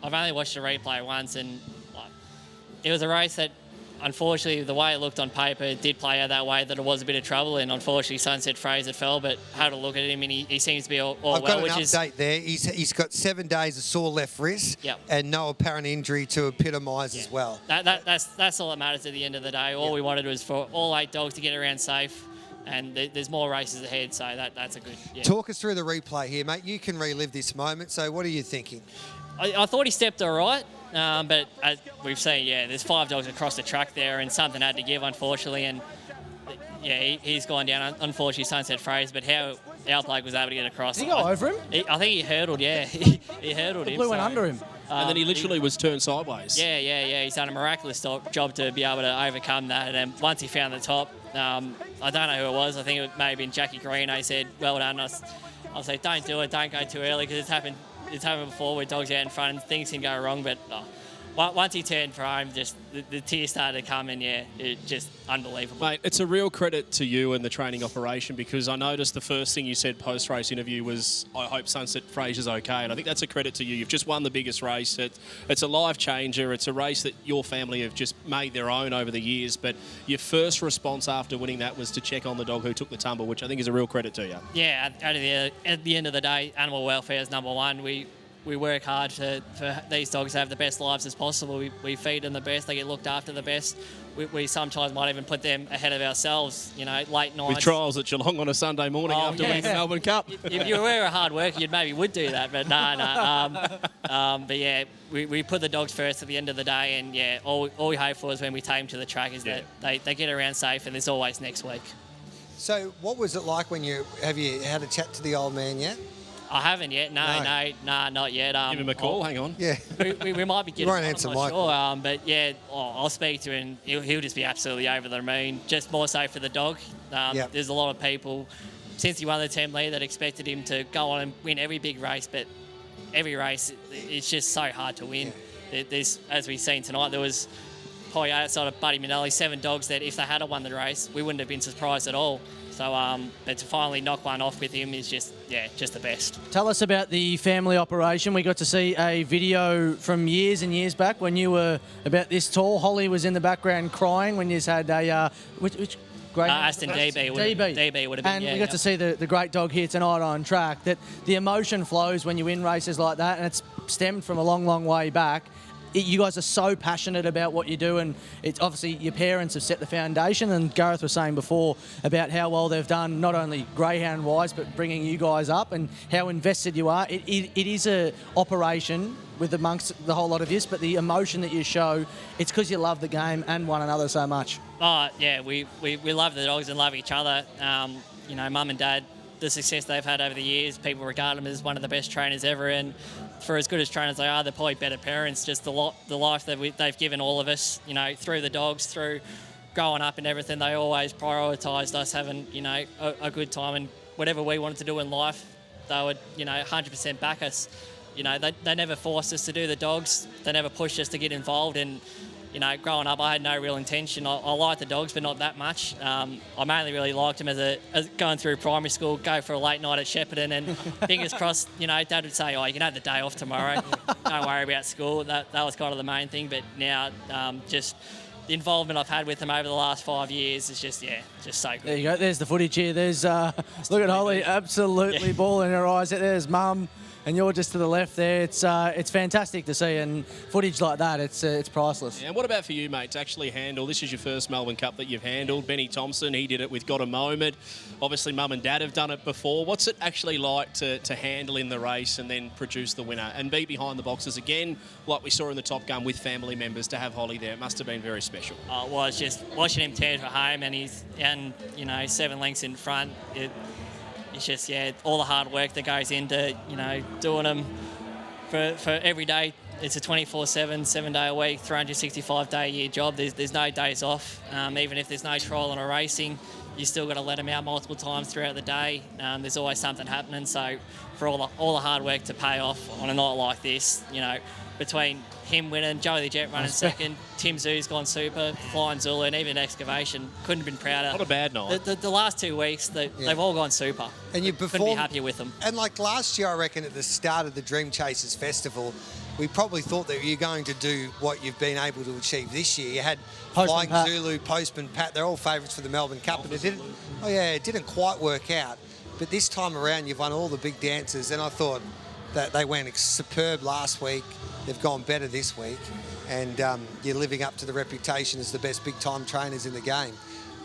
I've only watched the replay once, and it was a race that, unfortunately, the way it looked on paper, it did play out that way, that it was a bit of trouble, and unfortunately Sunset Fraser fell, but had a look at him and he seems to be all I've well. got an update there. He's got 7 days of sore left wrist Yep. and no apparent injury to epitomise as well. That's all that matters at the end of the day. All we wanted was for all 8 dogs to get around safe, and there's more races ahead, so that's a good... Yeah. Talk us through the replay here, mate. You can relive this moment, so what are you thinking? I thought he stepped all right. But as we've seen, there's 5 dogs across the track there, and something had to give, unfortunately. And he's gone down, unfortunately, Sunset Fraser. But how our bloke was able to get across? Did he go over him? I think he hurdled. He hurdled him. Blew went under him. And then he literally was turned sideways. Yeah. He's done a miraculous job to be able to overcome that. And then once he found the top, I don't know who it was. I think it may have been Jackie Green. He said, "Well done." I was like, "Don't do it. Don't go too early," because it's happened. It's happened before with dogs out in front and things can go wrong, but once he turned for home, just the tears started to come, and it just unbelievable. Mate, it's a real credit to you and the training operation, because I noticed the first thing you said post-race interview was, I hope Sunset Fraser's okay, and I think that's a credit to you. You've just won the biggest race. It's a life changer. It's a race that your family have just made their own over the years, but your first response after winning that was to check on the dog who took the tumble, which I think is a real credit to you. Yeah, at the end of the day, animal welfare is number one. We work hard for these dogs to have the best lives as possible. We feed them the best, they get looked after the best. We sometimes might even put them ahead of ourselves, late nights. With trials at Geelong on a Sunday morning after winning the Melbourne Cup. If you were a hard worker, you maybe would do that, but no. But yeah, we put the dogs first at the end of the day, and yeah, all we hope for is when we take them to the track is that they get around safe, and there's always next week. So what was it like when have you had a chat to the old man yet? I haven't yet. No, not yet. Give him a call. Hang on. Yeah. We might be getting. You won't answer, I'm not Michael. sure. But yeah, I'll speak to him. He'll just be absolutely over the moon. Just more so for the dog. There's a lot of people since he won the team lead that expected him to go on and win every big race, but every race it's just so hard to win. There's, as we've seen tonight, there was probably outside of Buddy Manelli 7 dogs that if they had won the race, we wouldn't have been surprised at all. So, but to finally knock one off with him is just the best. Tell us about the family operation. We got to see a video from years and years back when you were about this tall. Holly was in the background crying when you had a which great Aston DB would have been. And we got to see the great dog here tonight on track. That the emotion flows when you win races like that, and it's stemmed from a long, long way back. You guys are so passionate about what you do, and it's obviously your parents have set the foundation, and Gareth was saying before about how well they've done, not only greyhound-wise, but bringing you guys up and how invested you are. It is a operation with amongst the whole lot of this, but the emotion that you show, it's because you love the game and one another so much. Oh, yeah, we love the dogs and love each other. Mum and Dad, the success they've had over the years, people regard them as one of the best trainers ever, and for as good as trainers they are, they're probably better parents. Just the life that they've given all of us, through the dogs, through growing up and everything. They always prioritised us having, a good time, and whatever we wanted to do in life, they would, 100% back us. They never forced us to do the dogs. They never pushed us to get involved. And growing up, I had no real intention. I liked the dogs, but not that much. I mainly really liked them as going through primary school, go for a late night at Shepparton, and fingers crossed, Dad would say, you can have the day off tomorrow. Don't worry about school. That was kind of the main thing. But now, just the involvement I've had with them over the last 5 years is just so good. There you go. There's the footage here. There's look at Holly, absolutely bawling her eyes. There's Mum. And you're just to the left there. It's fantastic to see, and footage like that, it's priceless. Yeah, and what about for you, mate, to actually handle, this is your first Melbourne Cup that you've handled. Benny Thompson, he did it with Got a Moment. Obviously, Mum and Dad have done it before. What's it actually like to handle in the race and then produce the winner and be behind the boxes again, like we saw in the Top Gun with family members, to have Holly there? It must have been very special. Well, it's just watching him turn for home, and he's 7 lengths in front. It's just, all the hard work that goes into, doing them for every day. It's a 24/7, 7-day a week, 365-day-a-year job. There's no days off. Even if there's no trial or racing, you still got to let them out multiple times throughout the day. There's always something happening. So for all the hard work to pay off on a night like this, between him winning, Joey the Jet running second, Tim Zoo's gone super, Flying Zulu, and even Excavation, couldn't have been prouder. Not a bad night. The last 2 weeks, they've all gone super. And you couldn't be happier with them. And like last year, I reckon at the start of the Dream Chasers Festival, we probably thought that you're going to do what you've been able to achieve this year. You had Postman Flying Pat. Zulu, Postman Pat, they're all favourites for the Melbourne Cup, and it didn't quite work out. But this time around, you've won all the big dances, and I thought that they went superb last week. They've gone better this week, and you're living up to the reputation as the best big-time trainers in the game.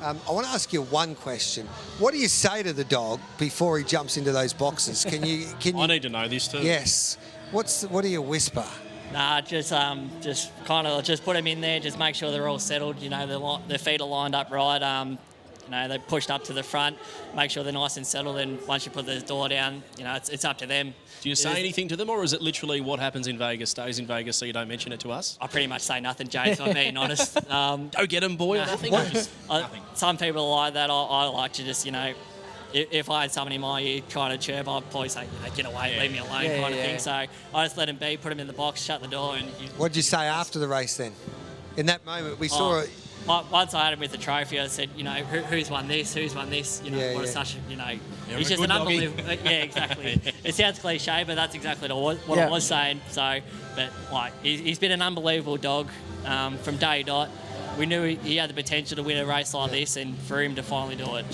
I want to ask you one question. What do you say to the dog before he jumps into those boxes? Can you? I need to know this too. Yes. What do you whisper? Nah, just kind of just put them in there. Just make sure they're all settled. Their feet are lined up right. They pushed up to the front. Make sure they're nice and settled. And once you put the door down, it's up to them. Do you say anything to them, or is it literally what happens in Vegas stays in Vegas, so you don't mention it to us? I pretty much say nothing, James, if I'm being honest. Go get them, boy, or nothing? Some people are like that. I like to just, if I had someone in my ear trying to chirp, I'd probably say, get away, leave me alone, kind of thing. So I just let him be, put him in the box, shut the door. And What did you say after the race then? In that moment, we saw it. Once I had him with the trophy, I said, who's won this? Who's won this? Such, he's just an unbelievable. Yeah, exactly. It sounds cliche, but that's exactly what I was saying. So, but he's been an unbelievable dog from day dot. We knew he had the potential to win a race like this, and for him to finally do it,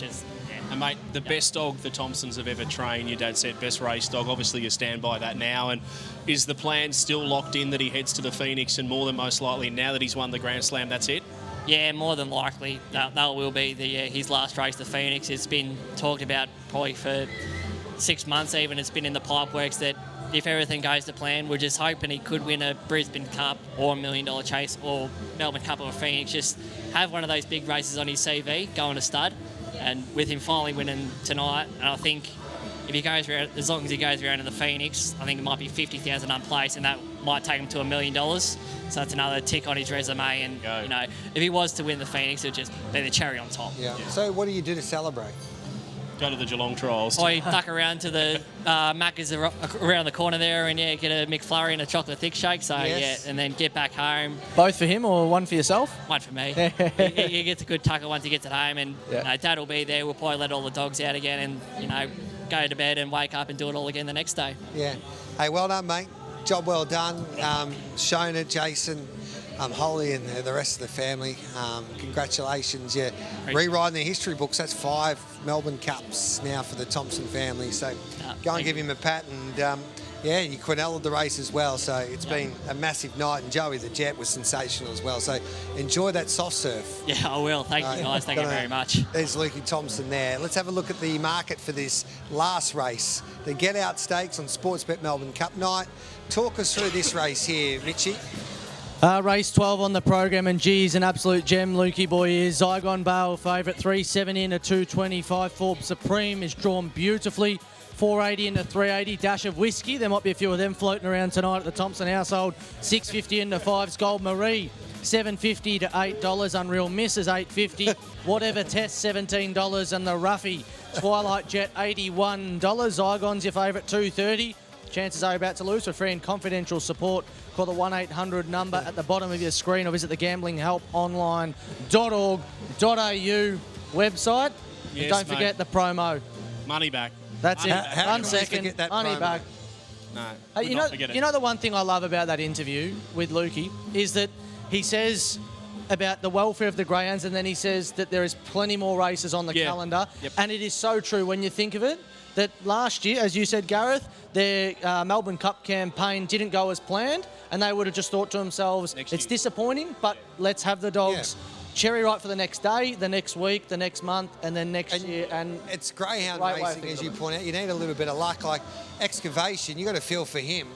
And mate, the best dog the Thompsons have ever trained, your dad said, best race dog. Obviously, you stand by that now. And is the plan still locked in that he heads to the Phoenix, and more than most likely, now that he's won the Grand Slam, that's it? Yeah, more than likely, that will be his last race, the Phoenix. It's been talked about probably for 6 months even. It's been in the pipe works that if everything goes to plan, we're just hoping he could win a Brisbane Cup or $1 million chase or Melbourne Cup or a Phoenix. Just have one of those big races on his CV, going to stud. And with him finally winning tonight, and I think if he goes around, as long as he goes around in the Phoenix, I think it might be 50,000 unplaced, and that might take him to $1 million. So that's another tick on his resume. And if he was to win the Phoenix, it would just be the cherry on top. Yeah. So what do you do to celebrate? Go to the Geelong trials. Or you duck around to the Macca's around the corner there, and get a McFlurry and a chocolate thick shake. So and then get back home. Both for him or one for yourself? One for me. he gets a good tucker once he gets at home, and Dad will be there. We'll probably let all the dogs out again, and go to bed and wake up and do it all again the next day. Yeah. Hey, well done, mate. Job well done. Shona, Jason, Holly, and the rest of the family. Congratulations. Yeah, rewriting the history books. That's 5 Melbourne Cups now for the Thompson family. So go and give him a pat. And you quinelled the race as well. So it's been a massive night. And Joey the Jet was sensational as well. So enjoy that soft surf. Yeah, I will. Thank you, guys. Thank you very much. There's Lukey Thompson there. Let's have a look at the market for this last race. The Get Out Stakes on Sportsbet Melbourne Cup night. Talk us through this race here, Mitchie. Race 12 on the program, and geez, an absolute gem, Lukey boy is. Zygon Bale favourite, 3.7 in, a 2.25. Forbes Supreme is drawn beautifully. 4.80 into 3.80. Dash of Whiskey. There might be a few of them floating around tonight at the Thompson household. 6.50 into 5's Gold Marie. $7.50 to $8. Unreal Miss is $8.50. Whatever Test, $17. And the Ruffy Twilight Jet, $81. Zygon's your favourite, $2.30. Chances are about to lose. For free and confidential support, call the 1-800 number at the bottom of your screen or visit the gamblinghelponline.org.au website. Yes, and don't forget the promo. Money back. That's it. How 1 can we second. forget that Money promo? back. No. Hey, you know the one thing I love about that interview with Lukey is that he says about the welfare of the greyhounds, and then he says that there is plenty more races on the calendar. Yep. And it is so true when you think of it, that last year, as you said, Gareth, their Melbourne Cup campaign didn't go as planned, and they would have just thought to themselves, it's disappointing, but let's have the dogs cherry ripe for the next day, the next week, the next month, and then next year. And it's greyhound racing, as you point out. You need a little bit of luck. Like Excavation, you got to feel for him.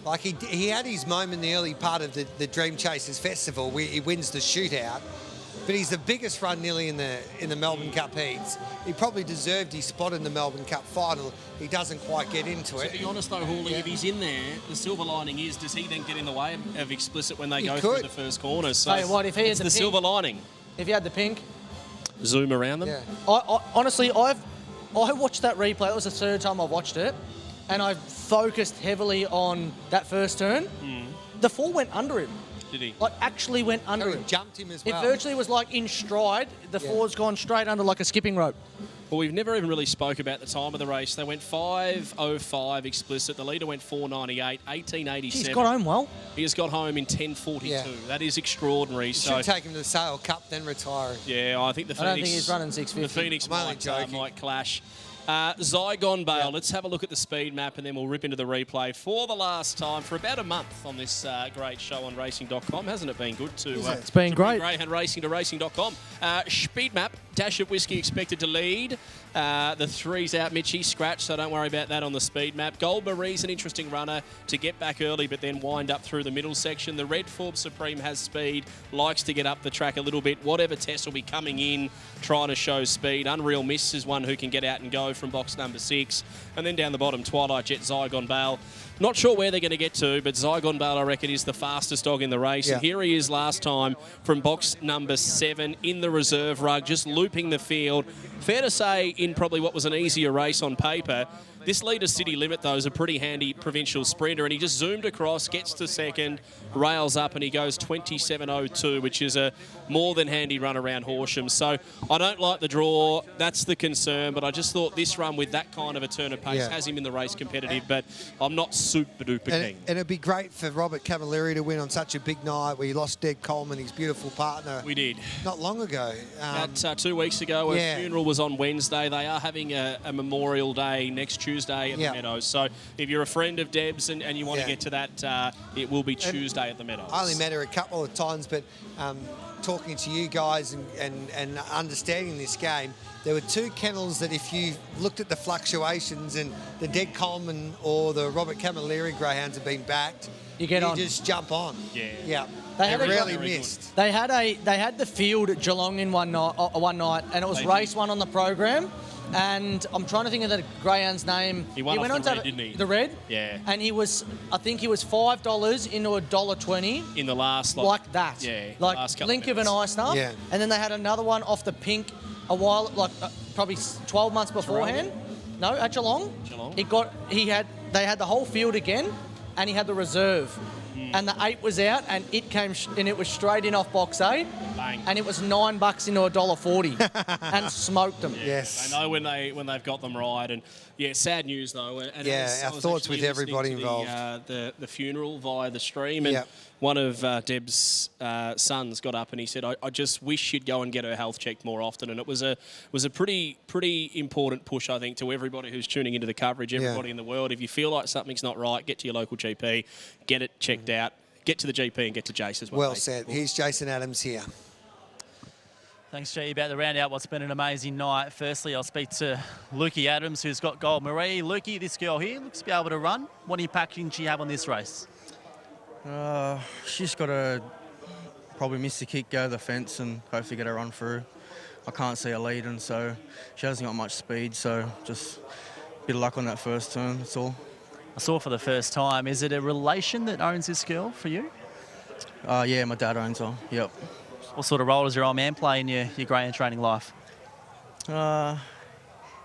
Like he had his moment in the early part of the Dream Chasers Festival where he wins the shootout, but he's the biggest run nearly in the Melbourne Cup heats. He probably deserved his spot in the Melbourne Cup final. He doesn't quite get into it. To be honest though, Hawley, if he's in there, the silver lining is, does he then get in the way of Explicit when they go through the first corner? So tell you what, if he had the silver lining. If you had the pink, zoom around them. Yeah. I honestly, I watched that replay. It was the third time I watched it, and I focused heavily on that first turn. The 4 went under him. Did he? Like actually went under him. Jumped him as well. It virtually was like in stride. The 4's gone straight under like a skipping rope. Well, we've never even really spoke about the time of the race. They went 5.05 Explicit. The leader went 4.98, 18.87. He's got home well. He has got home in 10.42. Yeah. That is extraordinary. You should take him to the Sale Cup, then retire him. Yeah, I think the Phoenix... I don't think he's running 6.50. The Phoenix might clash. Zygon Bale, let's have a look at the speed map and then we'll rip into the replay for the last time for about a month on this great show on racing.com. Hasn't it been good to... it's been great. Greyhound Racing to racing.com. Speed map, Dash of Whiskey expected to lead. The 3's out, Mitchie, scratch, so don't worry about that on the speed map. Gold Marie's an interesting runner to get back early but then wind up through the middle section. The Red Forbes Supreme has speed, likes to get up the track a little bit. Whatever Test will be coming in, trying to show speed. Unreal Miss is one who can get out and go from box number 6. And then down the bottom, Twilight Jet, Zygon Bale. Not sure where they're going to get to, but Zygon Bale, I reckon, is the fastest dog in the race. Yeah. And here he is last time from box number 7 in the reserve rug, just looping the field. Fair to say, in probably what was an easier race on paper, this Leader City Limit, though, is a pretty handy provincial sprinter, and he just zoomed across, gets to second, rails up, and he goes 27.02, which is a more than handy run around Horsham. So I don't like the draw. That's the concern, but I just thought this run with that kind of a turn of pace has him in the race competitive, but I'm not super-duper keen. And it'd be great for Robert Camilleri to win on such a big night where he lost Deg Coleman, his beautiful partner. We did. Not long ago. About 2 weeks ago, a funeral was on Wednesday. They are having a Memorial Day next Tuesday at the Meadows. So if you're a friend of Deb's and you want to get to that, it will be Tuesday at the Meadows. I only met her a couple of times, but talking to you guys and understanding this game, there were 2 kennels that if you looked at the fluctuations and the Deg Coleman or the Robert Camilleri greyhounds have been backed, you just jump on. Yeah. They really missed. They had the field at Geelong in one night, and it was race 1 on the program. And I'm trying to think of the greyhound's name. He went on the to red, didn't he? The red? Yeah. And I think he was $5 into $1.20. In the last... Like that. Yeah. Like last blink of an eye stuff. Yeah. And then they had another one off the pink a while, probably 12 months beforehand. No, at Geelong. They had the whole field again, and he had the reserve. And the 8 was out, and it was straight in off box 8. Bang. And it was $9 into $1.40, and smoked them. Yes, they know when they've got them right, and sad news though. And our thoughts with everybody involved. The funeral via the stream, and one of Deb's sons got up and he said, "I just wish you'd go and get her health checked more often." And it was a pretty important push, I think, to everybody who's tuning into the coverage, everybody in the world. If you feel like something's not right, get to your local GP, get it checked out. Get to the GP and get to Jace as well. Well said. Here's Jason Adams here. Thanks, G. About to round out what's been an amazing night. Firstly, I'll speak to Lukey Adams, who's got Gold Marie. Lukey, this girl here looks to be able to run. What impact can she have on this race? She's got to probably miss the kick, go to the fence, and hopefully get a run through. I can't see her leading, so she hasn't got much speed, so just a bit of luck on that first turn, that's all. I saw for the first time. Is it a relation that owns this girl for you? Yeah, my dad owns her, yep. What sort of role does your old man play in your greyhound training life? Yeah,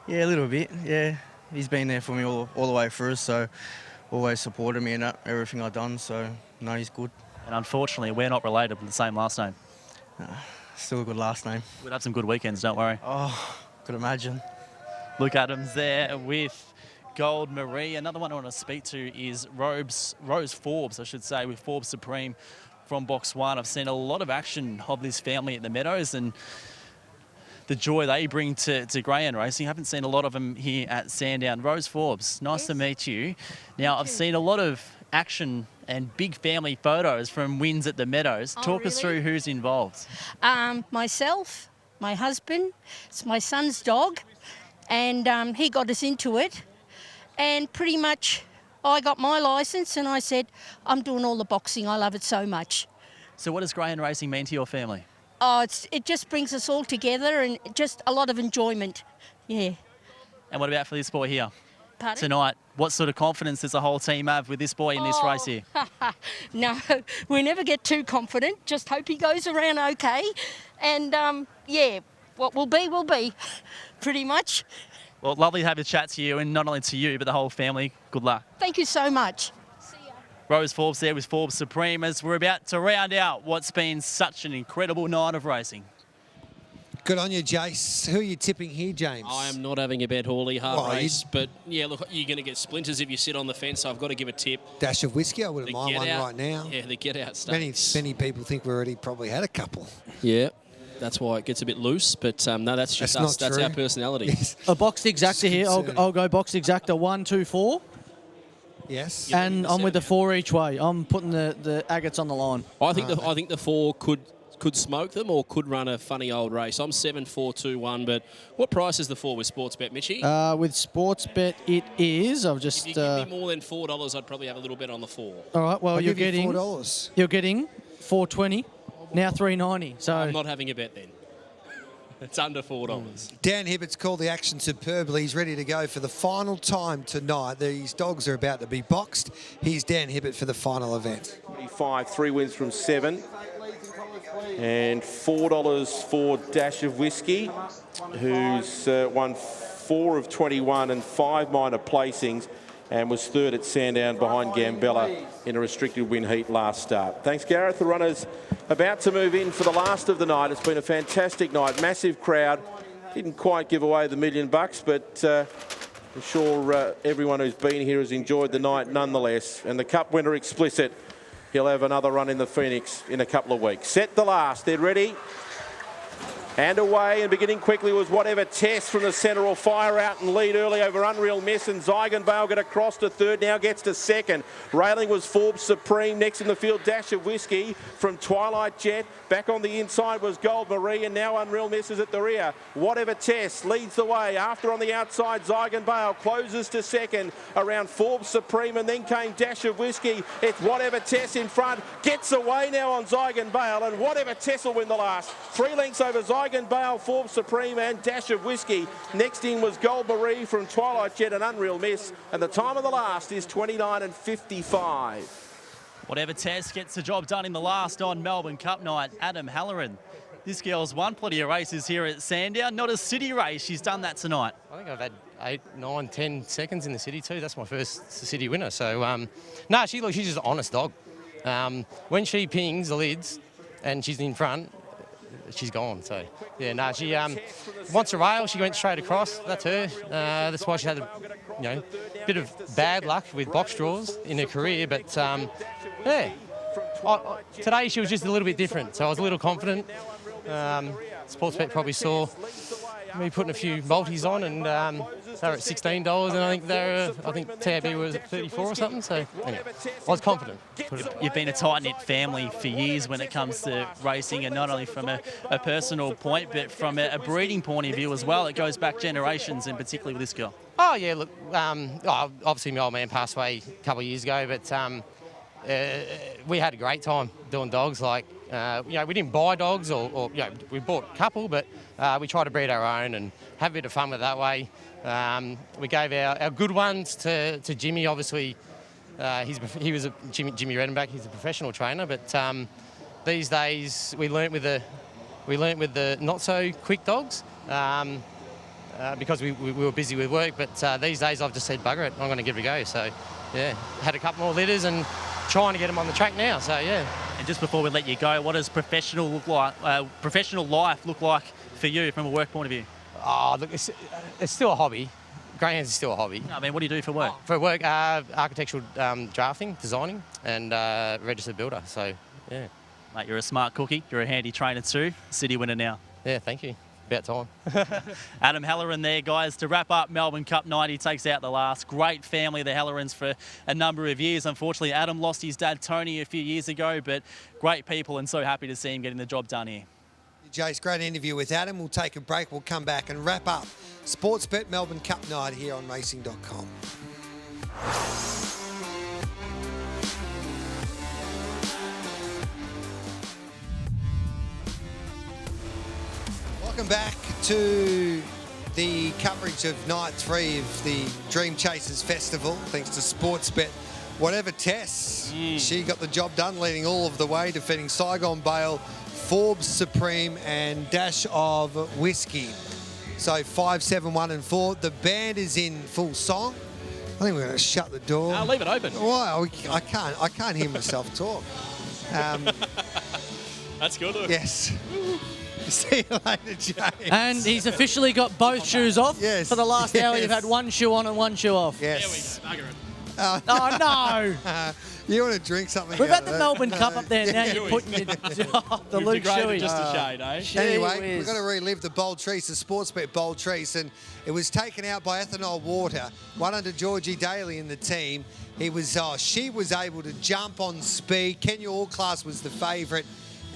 a little bit, yeah. He's been there for me all the way through, so always supported me in everything I've done, so no, he's good. And unfortunately, we're not related with the same last name. Still a good last name. We'd have some good weekends, don't worry. Oh, could imagine. Luke Adams there with Gold Marie. Another one I want to speak to is Rose Forbes, I should say, with Forbes Supreme from box 1. I've seen a lot of action of this family at the Meadows and the joy they bring to greyhound racing. I haven't seen a lot of them here at Sandown. Rose Forbes, nice to meet you. Now, I've seen a lot of action and big family photos from wins at the Meadows. Talk us through who's involved. Myself, my husband, it's my son's dog, and he got us into it. And pretty much I got my licence and I said, I'm doing all the boxing. I love it so much. So what does greyhound racing mean to your family? Oh, it just brings us all together and just a lot of enjoyment, yeah. And what about for this boy here? Pardon? Tonight, what sort of confidence does the whole team have with this boy in this race here? No, we never get too confident. Just hope he goes around okay. And, yeah, what will be, pretty much. Well, lovely to have a chat to you, and not only to you, but the whole family. Good luck. Thank you so much. Rose Forbes there with Forbes Supreme as we're about to round out what's been such an incredible night of racing. Good on you, Jace. Who are you tipping here, James? I am not having a bet, Hawley. Hard race. But, yeah, look, you're going to get splinters if you sit on the fence, so I've got to give a tip. Dash of whiskey, I wouldn't mind one right now. Yeah, the get-out stakes. Many people think we already probably had a couple. Yeah. That's why it gets a bit loose, but no, that's just us. That's our personality. Yes. A box exacta here. I'll go box exacta 1, 2, 4. Yes. And I'm with the 4 each way. I'm putting the agates on the line. I think the 4 could smoke them or could run a funny old race. I'm 7, 4, 2, 1, but what price is the 4 with Sportsbet, Mitchie? With Sportsbet, it is. I've just. If you give me more than $4, I'd probably have a little bet on the 4. All right. Well, you're getting $4. You're getting $4.20. Now $3.90. So I'm not having a bet then. It's under $4. Dan Hibbert's called the action superbly. He's ready to go for the final time tonight. These dogs are about to be boxed. Here's Dan Hibbert for the final event. 25, 3 wins from 7. And $4 for Dash of Whiskey, who's won 4 of 21 and 5 minor placings, and was third at Sandown behind Gambella in a restricted win heat last start. Thanks, Gareth. The runners about to move in for the last of the night. It's been a fantastic night, massive crowd. Didn't quite give away the $1 million, but I'm sure everyone who's been here has enjoyed the night nonetheless. And the Cup winner explicit, he'll have another run in the Phoenix in a couple of weeks. Set the last, they're ready. And away, and beginning quickly was Whatever Test from the centre, will fire out and lead early over Unreal Miss, and Zygenvale got across to third, now gets to second. Railing was Forbes Supreme, next in the field Dash of Whiskey from Twilight Jet. Back on the inside was Gold Marie, and now Unreal Miss is at the rear. Whatever Test leads the way. After on the outside, Zygenvale closes to second around Forbes Supreme, and then came Dash of Whiskey. It's Whatever Test in front, gets away now on Zygenvale, and Whatever Test will win the last. 3 lengths over Zygenvale, Forbes Supreme and Dash of Whiskey. Next in was Gold Marie from Twilight Jet and Unreal Miss, and the time of the last is 29 and 55. Whatever Test gets the job done in the last on Melbourne Cup night. Adam Halloran. This girl's won plenty of races here at Sandown. Not a city race. She's done that tonight. I think I've had 8, 9, 10 seconds in the city too. That's my first city winner. So, no, she's just an honest dog. When she pings the lids and she's in front, she's gone. So, yeah, no, she wants a rail. She went straight across. That's her. That's why she had a bit of bad luck with box draws in her career. But, yeah, today she was just a little bit different. So I was a little confident. Sportsbet probably saw me putting a few multis on, and they were at $16, and I think TAB was at 34 or something. So anyway, I was confident. You've been a tight-knit family for years when it comes to racing, and not only from a personal point, but from a breeding point of view as well. It goes back generations, and particularly with this girl. Oh yeah, look, obviously my old man passed away a couple of years ago, but we had a great time doing dogs. Like, we didn't buy dogs, or we bought a couple, but we tried to breed our own and have a bit of fun with it that way. We gave our good ones to Jimmy. Obviously, he was Jimmy Redenbach. He's a professional trainer, but these days we learnt with the not so quick dogs. Because we were busy with work, but these days I've just said, bugger it, I'm going to give it a go. So, yeah, had a couple more litters and trying to get them on the track now. So, yeah. And just before we let you go, what does professional life look like for you from a work point of view? Oh, look, it's still a hobby. Greyhounds is still a hobby. I mean, what do you do for work? For work, architectural drafting, designing, and registered builder. So, yeah. Mate, you're a smart cookie. You're a handy trainer too. City winner now. Yeah, thank you. About time. Adam Halloran there, guys, to wrap up Melbourne Cup night. He takes out the last. Great family, the Hallorans, for a number of years. Unfortunately, Adam lost his dad, Tony, a few years ago, but great people, and so happy to see him getting the job done here. Jace, great interview with Adam. We'll take a break. We'll come back and wrap up Sportsbet Melbourne Cup night here on racing.com. Welcome back to the coverage of night 3 of the Dream Chasers Festival, thanks to Sportsbet. Whatever Tess, she got the job done, leading all of the way, defeating Saigon Bale, Forbes Supreme and Dash of Whiskey. So 5, 7, 1 and 4. The band is in full song. I think we're going to shut the door. No, leave it open. Well, I can't hear myself talk. That's good. Yes. See you later, James. And he's officially got both shoes off. Yes. For the last hour, you've Yes. had one shoe on and one shoe off. Yes. There we go. Bugger it. Oh, no. You want to drink something? We've out had of the that? Melbourne Cup up there. Now Yeah. you're putting the We've Luke degraded Shuey. just a shade, eh? Anyway, we've got to relive the Bold Trease, the Sportsbet Bold Trease, and it was taken out by Ethanol Water, one under Georgie Daly in the team. She was able to jump on speed. Kenya All Class was the favourite,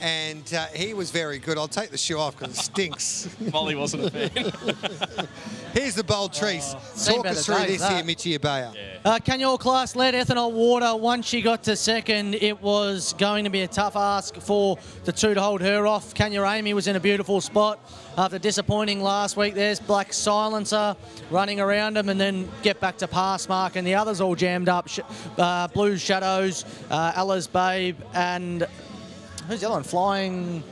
and he was very good. I'll take the shoe off because it stinks. Molly wasn't a fan. Here's the Bold Trease. seen Talk better us through days, this here, that. Mitchie Abaya. Kenyor class led Ethanol Water. Once she got to second, it was going to be a tough ask for the two to hold her off. Kenya Amy was in a beautiful spot. After disappointing last week, there's Black Silencer running around them and then get back to pass mark, and the others all jammed up. Blue Shadows, Ella's Babe, and who's the other one? Flying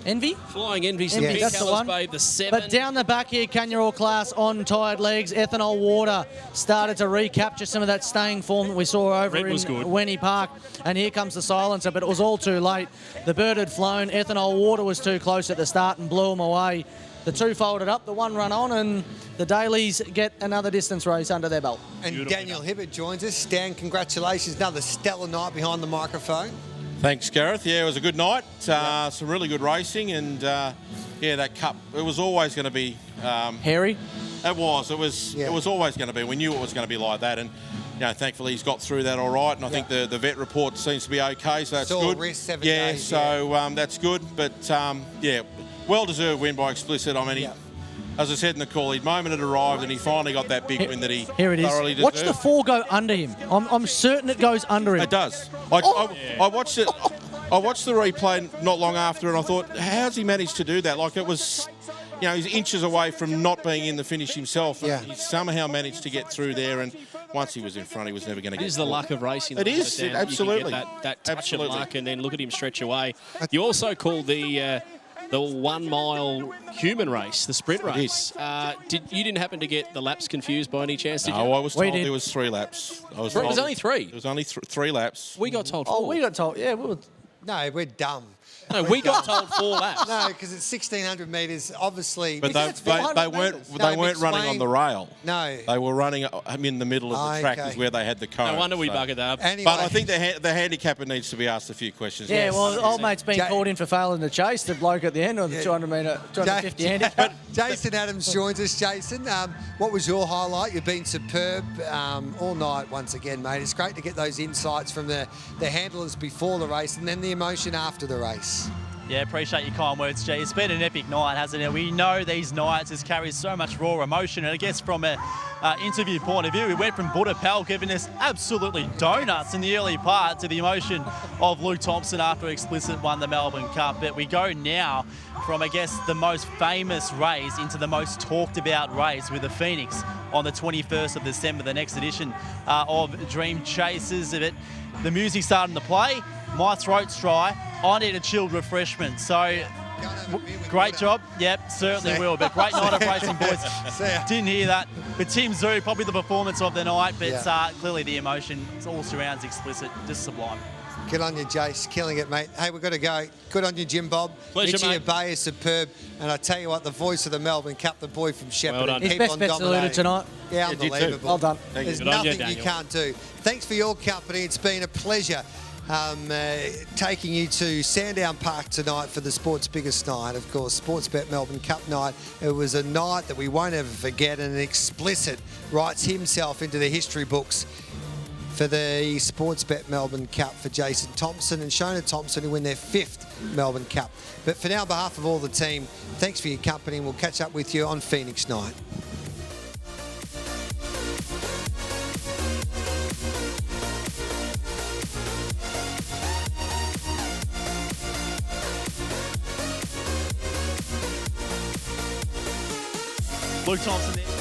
Envy? Flying Envy, some Envy, pink that's the colours, one. babe, the 7. But down the back here, Kangaroo class on tired legs. Ethanol Water started to recapture some of that staying form that we saw over Red in was good. Wenny Park. And here comes the silencer, but it was all too late. The bird had flown. Ethanol Water was too close at the start and blew them away. The two folded up, the one run on, and the Dailies get another distance race under their belt. And Daniel Hibbert joins us. Stan, congratulations. Another stellar night behind the microphone. Thanks, Gareth. Yeah, it was a good night. Some really good racing, and yeah, that cup. It was always going to be hairy. It was. It was always going to be. We knew it was going to be like that, and thankfully he's got through that all right. And I think the vet report seems to be okay, so that's Sore good. wrist, 7 yeah, days, so that's good. But yeah, well-deserved win by Explicit. I mean, he, as I said in the call, his moment had arrived, and he finally got that big win that he Here it is. thoroughly deserved. Watch the 4 go under him. I'm certain it goes under him. It does. I watched it. I watched the replay not long after, and I thought, how's he managed to do that? Like, it was, he's inches away from not being in the finish himself. And he somehow managed to get through there, and once he was in front, he was never going to get It is the caught. luck of racing. It is, You can absolutely. get that touch Absolutely. of luck, and then look at him stretch away. You also called the 1 mile human race, the sprint race. You didn't happen to get the laps confused by any chance, did you? No, I was told there was 3 laps. I was It told was only 3? It was only 3 laps. We got told 4. Oh, we got told, yeah. We were... No, we're dumb. No, we got told 4 laps. No, because it's 1,600 metres, obviously. But they weren't running on the rail. No. They were running in the middle of the track is where they had the cone. No wonder we buggered up. Anyway. But I think the handicapper needs to be asked a few questions. Yeah, well, old mate's been called in for failing to chase the bloke at the end of the 250 handicap. Jason Adams joins us. Jason, what was your highlight? You've been superb all night once again, mate. It's great to get those insights from the handlers before the race and then the emotion after the race. Yeah, appreciate your kind words, G. It's been an epic night, hasn't it? We know these nights just carries so much raw emotion, and I guess from an interview point of view, we went from buildup giving us absolutely donuts in the early part to the emotion of Luke Thompson after Explicit won the Melbourne Cup. But we go now from, I guess, the most famous race into the most talked about race with the Phoenix on the 21st of December, the next edition of Dream Chasers. The music starting to play. My throat's dry. I need a chilled refreshment. So, great job. Yep, certainly will. But great night of racing, boys. Didn't hear that. But Tim Zoo, probably the performance of the night. But clearly the emotion all surrounds Explicit. Just sublime. Good on you, Jace. Killing it, mate. Hey, we've got to go. Good on you, Jim Bob. Pleasure, Mitchie mate. Abaya is superb. And I tell you what, the voice of the Melbourne Cup, the boy from Shepparton. Well done. His Keep best on bet's dominating. alluded tonight. Yeah, you too. unbelievable. Well done. There's Good on you, nothing you Daniel. can't do. Thanks for your company. It's been a pleasure taking you to Sandown Park tonight for the sport's biggest night, of course, Sportsbet Melbourne Cup night. It was a night that we won't ever forget, and Explicit writes himself into the history books for the Sportsbet Melbourne Cup for Jason Thompson and Shona Thompson, who win their 5th Melbourne Cup. But for now, on behalf of all the team, thanks for your company, and we'll catch up with you on Phoenix night. Luke Thompson there.